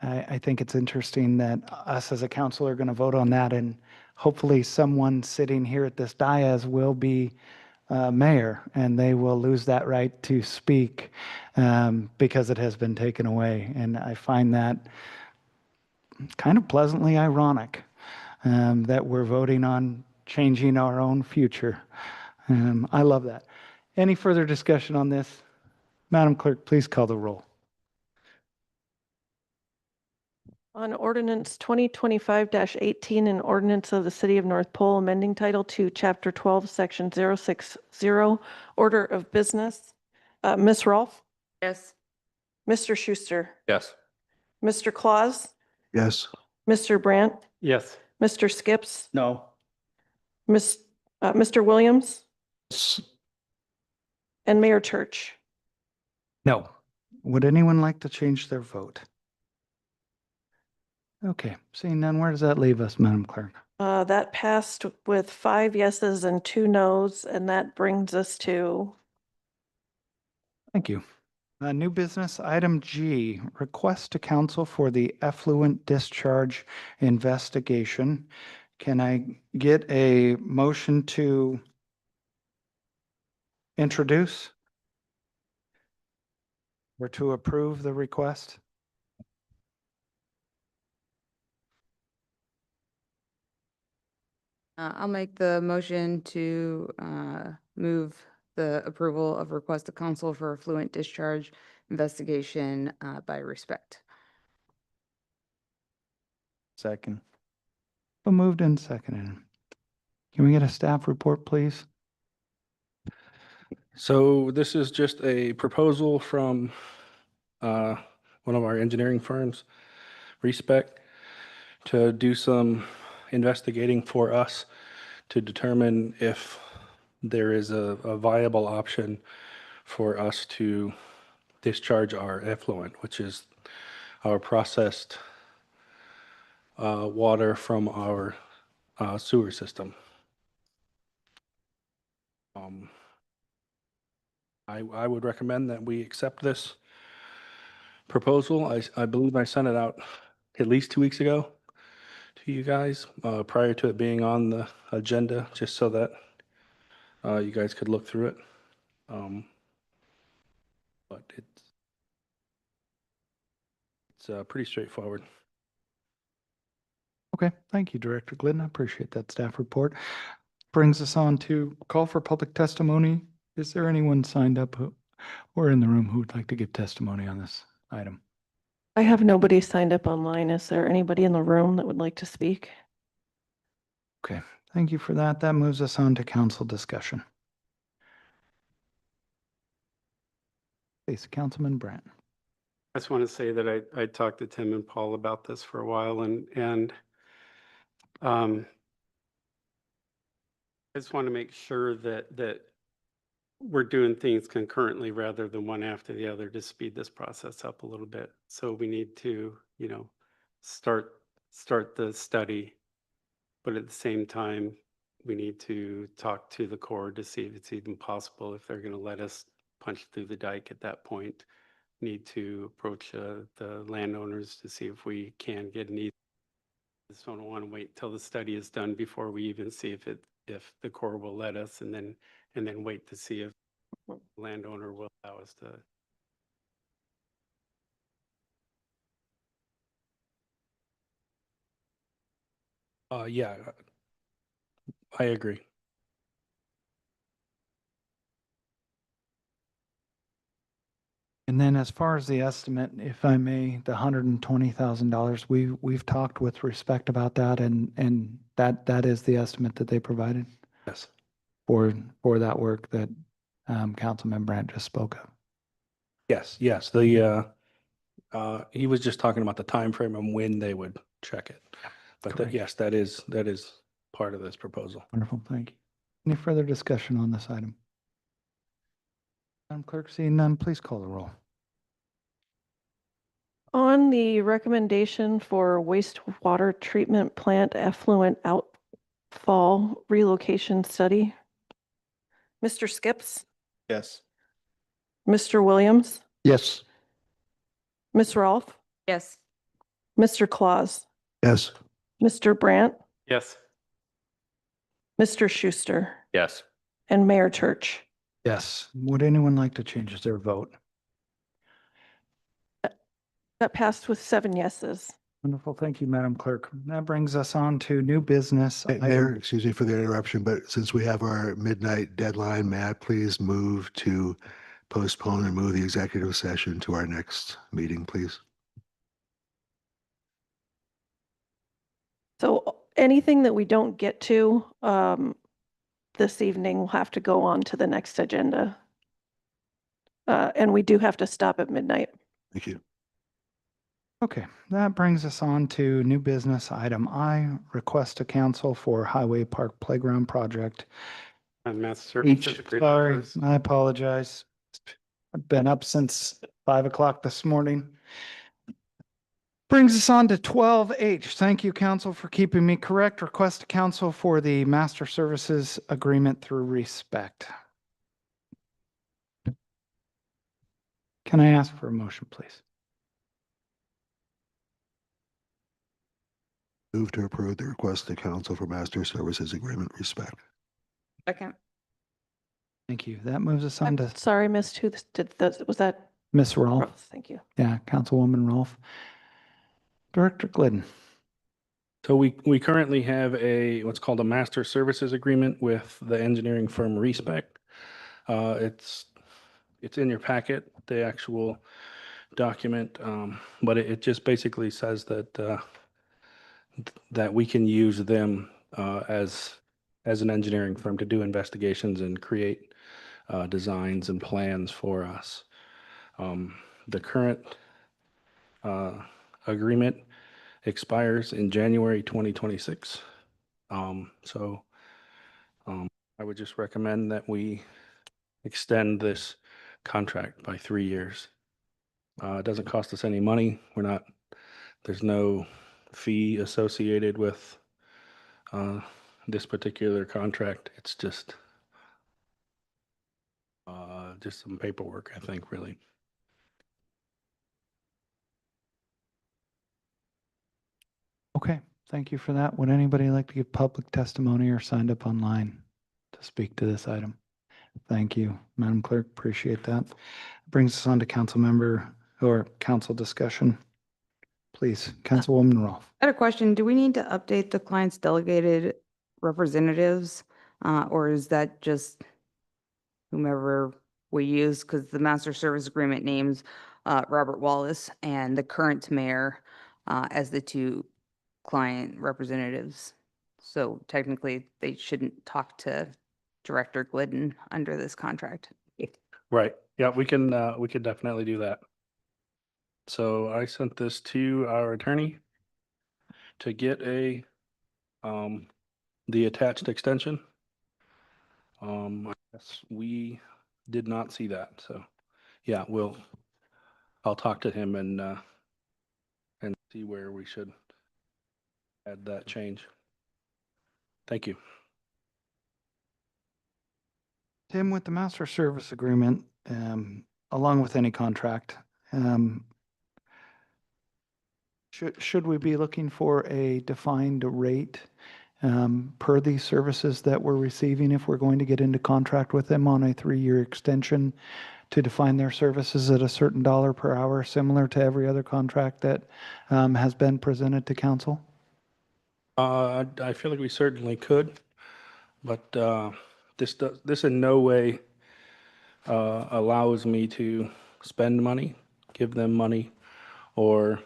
I think it's interesting that us as a council are going to vote on that, and hopefully someone sitting here at this dais will be mayor, and they will lose that right to speak because it has been taken away. And I find that kind of pleasantly ironic that we're voting on changing our own future. I love that. Any further discussion on this? Madam Clerk, please call the roll. On ordinance 2025-18, an ordinance of the City of North Pole amending Title II, Chapter 12, Section 060, Order of Business. Ms. Rolfe? Yes. Mr. Schuster? Yes. Mr. Claus? Yes. Mr. Brandt? Yes. Mr. Skips? No. Mr. Williams? And Mayor Church? No. Would anyone like to change their vote? Okay, seeing none, where does that leave us, Madam Clerk? That passed with 5 yeses and 2 nos, and that brings us to Thank you. New business, item G, request to council for the effluent discharge investigation. Can I get a motion to introduce or to approve the request? I'll make the motion to move the approval of request to council for effluent discharge investigation by respect. Second. So moved and seconded. Can we get a staff report, please? So this is just a proposal from one of our engineering firms, Respect, to do some investigating for us to determine if there is a viable option for us to discharge our effluent, which is our processed water from our sewer system. I would recommend that we accept this proposal. I believe I sent it out at least 2 weeks ago to you guys prior to it being on the agenda, just so that you guys could look through it. But it's pretty straightforward. Okay, thank you, Director Glidden. I appreciate that staff report. Brings us on to call for public testimony. Is there anyone signed up or in the room who would like to give testimony on this item? I have nobody signed up online. Is there anybody in the room that would like to speak? Okay, thank you for that. That moves us on to council discussion. Please, Councilman Brandt. I just want to say that I talked to Tim and Paul about this for a while, and I just want to make sure that we're doing things concurrently rather than one after the other to speed this process up a little bit. So we need to, start the study, but at the same time, we need to talk to the Corps to see if it's even possible, if they're going to let us punch through the dike at that point. Need to approach the landowners to see if we can get an easement. I just don't want to wait till the study is done before we even see if the Corps will let us, and then wait to see if the landowner will allow us to. Yeah, I agree. And then as far as the estimate, if I may, the $120,000, we've talked with Respect about that, and that is the estimate that they provided? Yes. For that work that Councilman Brandt just spoke of? Yes. He was just talking about the time frame and when they would check it. But yes, that is part of this proposal. Wonderful, thank you. Any further discussion on this item? Madam Clerk, seeing none, please call the roll. On the recommendation for wastewater treatment plant effluent outfall relocation study, Mr. Skips, Yes. Mr. Williams, Yes. Ms. Rolfe, Yes. Mr. Claus, Yes. Mr. Brandt, Yes. Mr. Schuster, Yes. and Mayor Church. Yes. Would anyone like to change their vote? That passed with 7 yeses. Wonderful, thank you, Madam Clerk. That brings us on to new business. Hey, Mayor, excuse me for the interruption, but since we have our midnight deadline, may I please move to postpone and move the executive session to our next meeting, please? So anything that we don't get to this evening will have to go on to the next agenda. And we do have to stop at midnight. Thank you. Okay, that brings us on to new business item I, request to council for Highway Park Playground Project. And mass services agreement. Sorry, was- I apologize. I've been up since 5 o'clock this morning. Brings us on to 12H. Thank you, council, for keeping me correct. Request to council for the master services agreement through Respect. Can I ask for a motion, please? Move to approve the request to council for master services agreement Respect. Second. Thank you. That moves us on to Sorry, missed who this did this. Was that Ms. Rolfe. Ross? Thank you. Yeah, Councilwoman Rolfe. Director Glidden. So we currently have what's called a master services agreement with the engineering firm Respect. It's in your packet, the actual document, but it just basically says that that we can use them as an engineering firm to do investigations and create designs and plans for us. The current agreement expires in January 2026. So I would just recommend that we extend this contract by 3 years. It doesn't cost us any money. There's no fee associated with this particular contract. It's just some paperwork, I think, really. Okay, thank you for that. Would anybody like to give public testimony or signed up online to speak to this item? Thank you, Madam Clerk. Appreciate that. Brings us on to council member or council discussion. Please, Councilwoman Rolfe. I had a question. Do we need to update the client's delegated representatives? Or is that just whomever we use? Because the master service agreement names Robert Wallace and the current mayor as the 2 client representatives. So technically, they shouldn't talk to Director Glidden under this contract. Right. Yeah, we can definitely do that. So I sent this to our attorney to get the attached extension. I guess we did not see that. So yeah, I'll talk to him and see where we should add that change. Thank you. Tim, with the master service agreement, along with any contract, should we be looking for a defined rate per these services that we're receiving if we're going to get into contract with them on a 3-year extension to define their services at a certain dollar per hour, similar to every other contract that has been presented to council? I feel like we certainly could, but this in no way allows me to spend money, give them money, or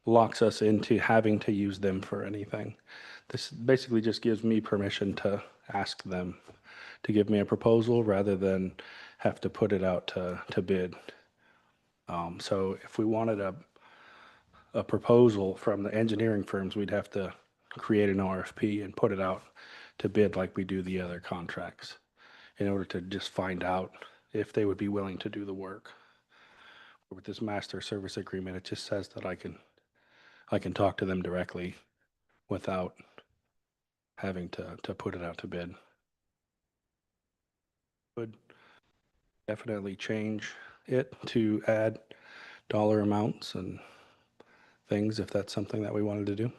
locks us into having to use them for anything. This basically just gives me permission to ask them to give me a proposal rather than have to put it out to bid. So if we wanted a proposal from the engineering firms, we'd have to create an RFP and put it out to bid like we do the other contracts in order to just find out if they would be willing to do the work. With this master service agreement, it just says that I can talk to them directly without having to put it out to bid. Would definitely change it to add dollar amounts and things if that's something that we wanted to do.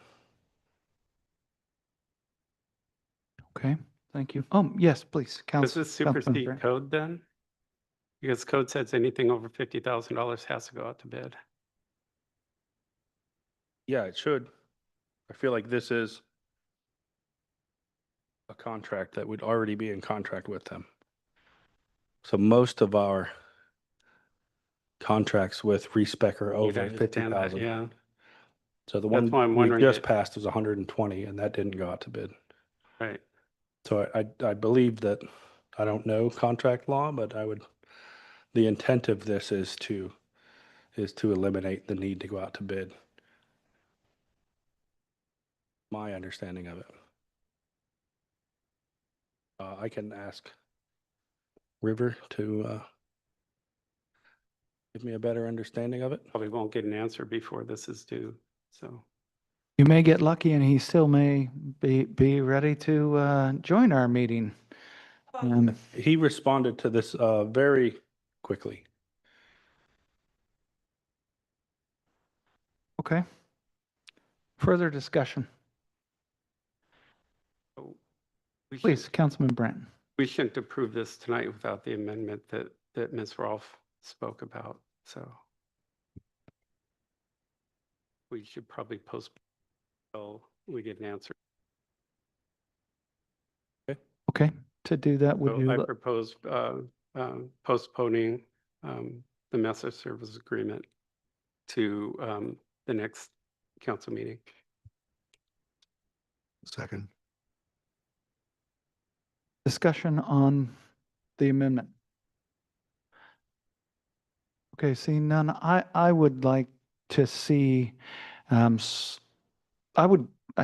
Okay, thank you. Yes, please, Does Council. this supersede code then? Because code says anything over $50,000 has to go out to bid. Yeah, it should. I feel like this is a contract that would already be in contract with them. So most of our contracts with respec are over You'd 50,000. understand that, yeah. So the That's one why I'm we wondering just it- passed was 120 and that didn't go out to bid. Right. So I believe that, I don't know contract law, but the intent of this is to eliminate the need to go out to bid. My understanding of it. I can ask River to give me a better understanding of it. Probably won't get an answer before this is due, so. You may get lucky and he still may be ready to join our meeting. He responded to this very quickly. Okay. Further discussion. We should- Please, Councilman Brandt. We shouldn't approve this tonight without the amendment that Ms. Rolfe spoke about, so. We should probably postpone until we get an answer. Okay, to do that, would So I you, propose postponing the master service agreement to the next council meeting. Second. discussion on the amendment? Okay, seeing none, I would like to see, I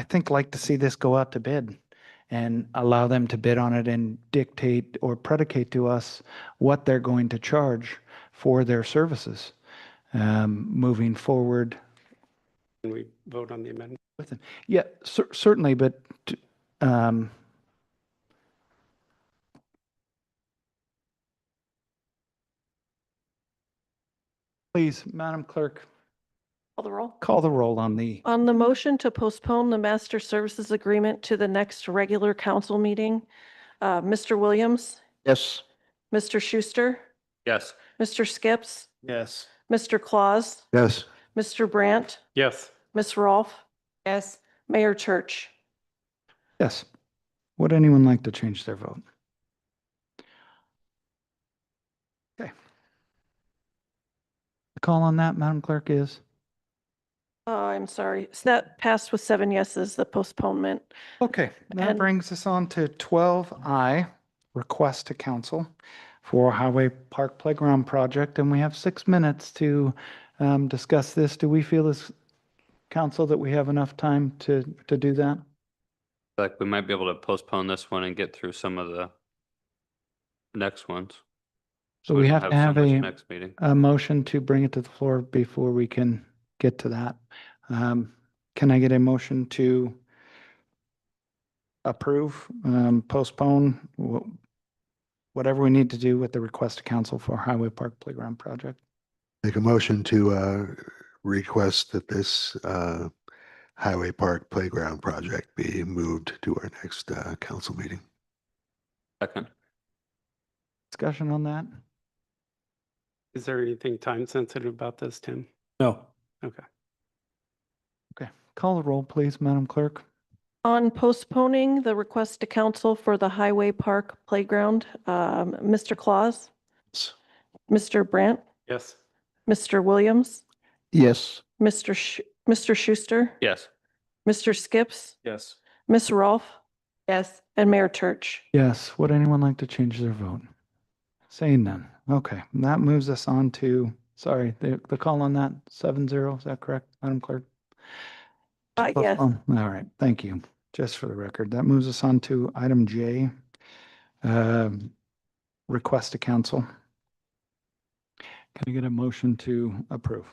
think like to see this go out to bid and allow them to bid on it and dictate or predicate to us what they're going to charge for their services moving forward. Can we vote on the amendment? Yeah, certainly, but um, please, Madam Clerk, Call the roll. call the roll on the, On the motion to postpone the master services agreement to the next regular council meeting, Mr. Williams, Yes. Mr. Schuster, Yes. Mr. Skips, Yes. Mr. Claus, Yes. Mr. Brandt, Yes. Ms. Rolfe. Yes. Mayor Church. yes. Would anyone like to change their vote? Okay. The call on that, Madam Clerk, is? I'm sorry. So that passed with 7 yeses, the postponement. Okay, that And- brings us on to 12I, request to council for Highway Park Playground Project, and we have 6 minutes to discuss this. Do we feel as council that we have enough time to do that? Like we might be able to postpone this one and get through some of the next ones. So we don't have to so have much a, next meeting. a motion to bring it to the floor before we can get to that. Can I get a motion to approve, postpone, whatever we need to do with the request to council for Highway Park Playground Project? Make a motion to request that this Highway Park Playground project be moved to our next council meeting. Second. Discussion on that? Is there anything time sensitive about this, Tim? No. Okay. Okay, call the roll, please, Madam Clerk. On postponing the request to council for the Highway Park Playground, Mr. Claus, Mr. Brandt, Yes. Mr. Williams, Yes. Mr. Schuster, Yes. Mr. Skips, Yes. Ms. Rolfe. Yes. And Mayor Church. Yes, would anyone like to change their vote? Saying none. Okay, and that moves us on to, sorry, the call on that, 7-0, is that correct, Madam Clerk? Yes. All right, thank you. Just for the record, that moves us on to item J. Request to council. Can I get a motion to approve?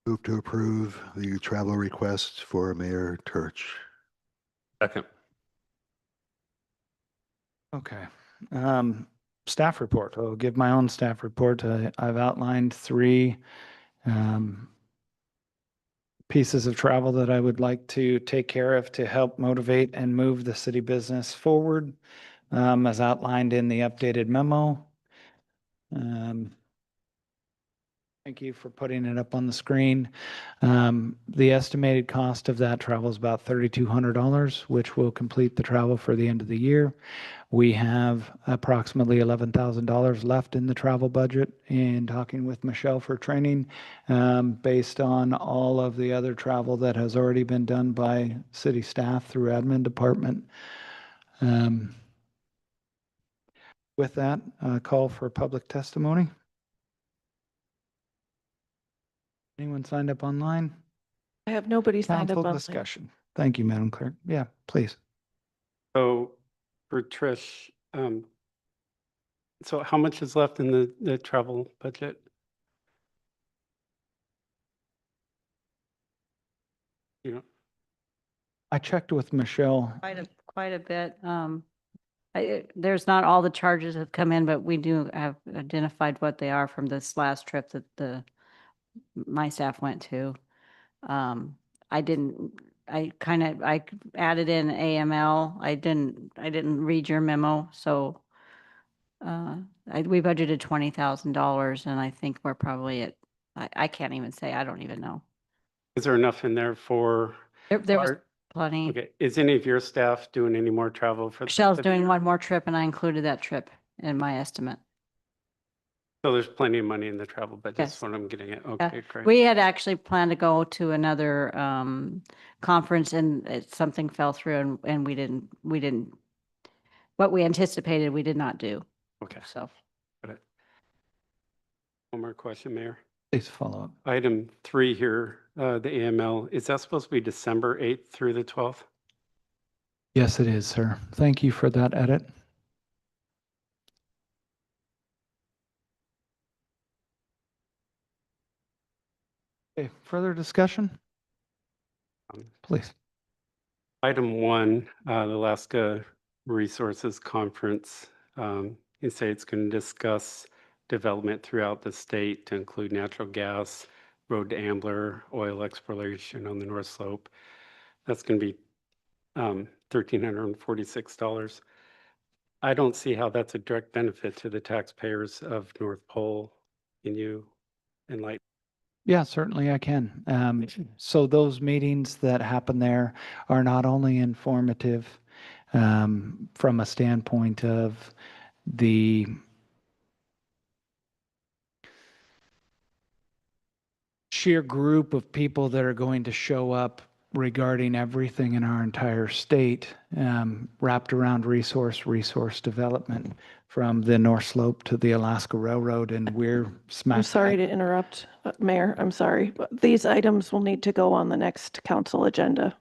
Move to approve the travel request for Mayor Turch. Second. Okay. Staff report. I'll give my own staff report. I've outlined three pieces of travel that I would like to take care of to help motivate and move the city business forward, as outlined in the updated memo. Thank you for putting it up on the screen. The estimated cost of that travel is about $3,200, which will complete the travel for the end of the year. We have approximately $11,000 left in the travel budget, and talking with Michelle for training, based on all of the other travel that has already been done by city staff through admin department. With that, call for public testimony. Anyone signed up online? I have nobody signed up Council online. discussion. Thank you, Madam Clerk. Yeah, please. So for Trish, so how much is left in the travel budget? You know, I checked with Michelle. Quite a bit. There's not all the charges have come in, but we do have identified what they are from this last trip that my staff went to. I added in AML. I didn't read your memo, so we budgeted $20,000, and I think we're probably at, I can't even say, I don't even know. is there enough in there for? There was plenty. Okay, is any of your staff doing any more travel for? Michelle's doing one more trip, and I included that trip in my estimate. So there's plenty of money in the travel budget, Yes. that's what I'm getting at. Yeah. Okay, great. We had actually planned to go to another conference, and something fell through, and we didn't, what we anticipated, we did not do. Okay. So. Got it. One more question, Mayor. Please follow up. Item 3 here, the AML, is that supposed to be December 8th through the 12th? Yes, it is, sir. Thank you for that edit. Okay, further discussion? Please. Item 1, the Alaska Resources Conference. You say it's going to discuss development throughout the state to include natural gas, road to Ambler, oil exploration on the North Slope. That's going to be $1,346. I don't see how that's a direct benefit to the taxpayers of North Pole. Can you enlighten? Yeah, certainly I can. So those meetings that happen there are not only informative from a standpoint of the sheer group of people that are going to show up regarding everything in our entire state, wrapped around resource development from the North Slope to the Alaska Railroad, and we're smack. I'm sorry to interrupt, Mayor. I'm sorry, but these items will need to go on the next council agenda.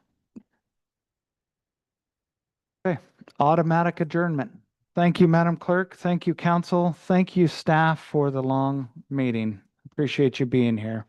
Okay, automatic adjournment. Thank you, Madam Clerk. Thank you, Council. Thank you, staff, for the long meeting. Appreciate you being here.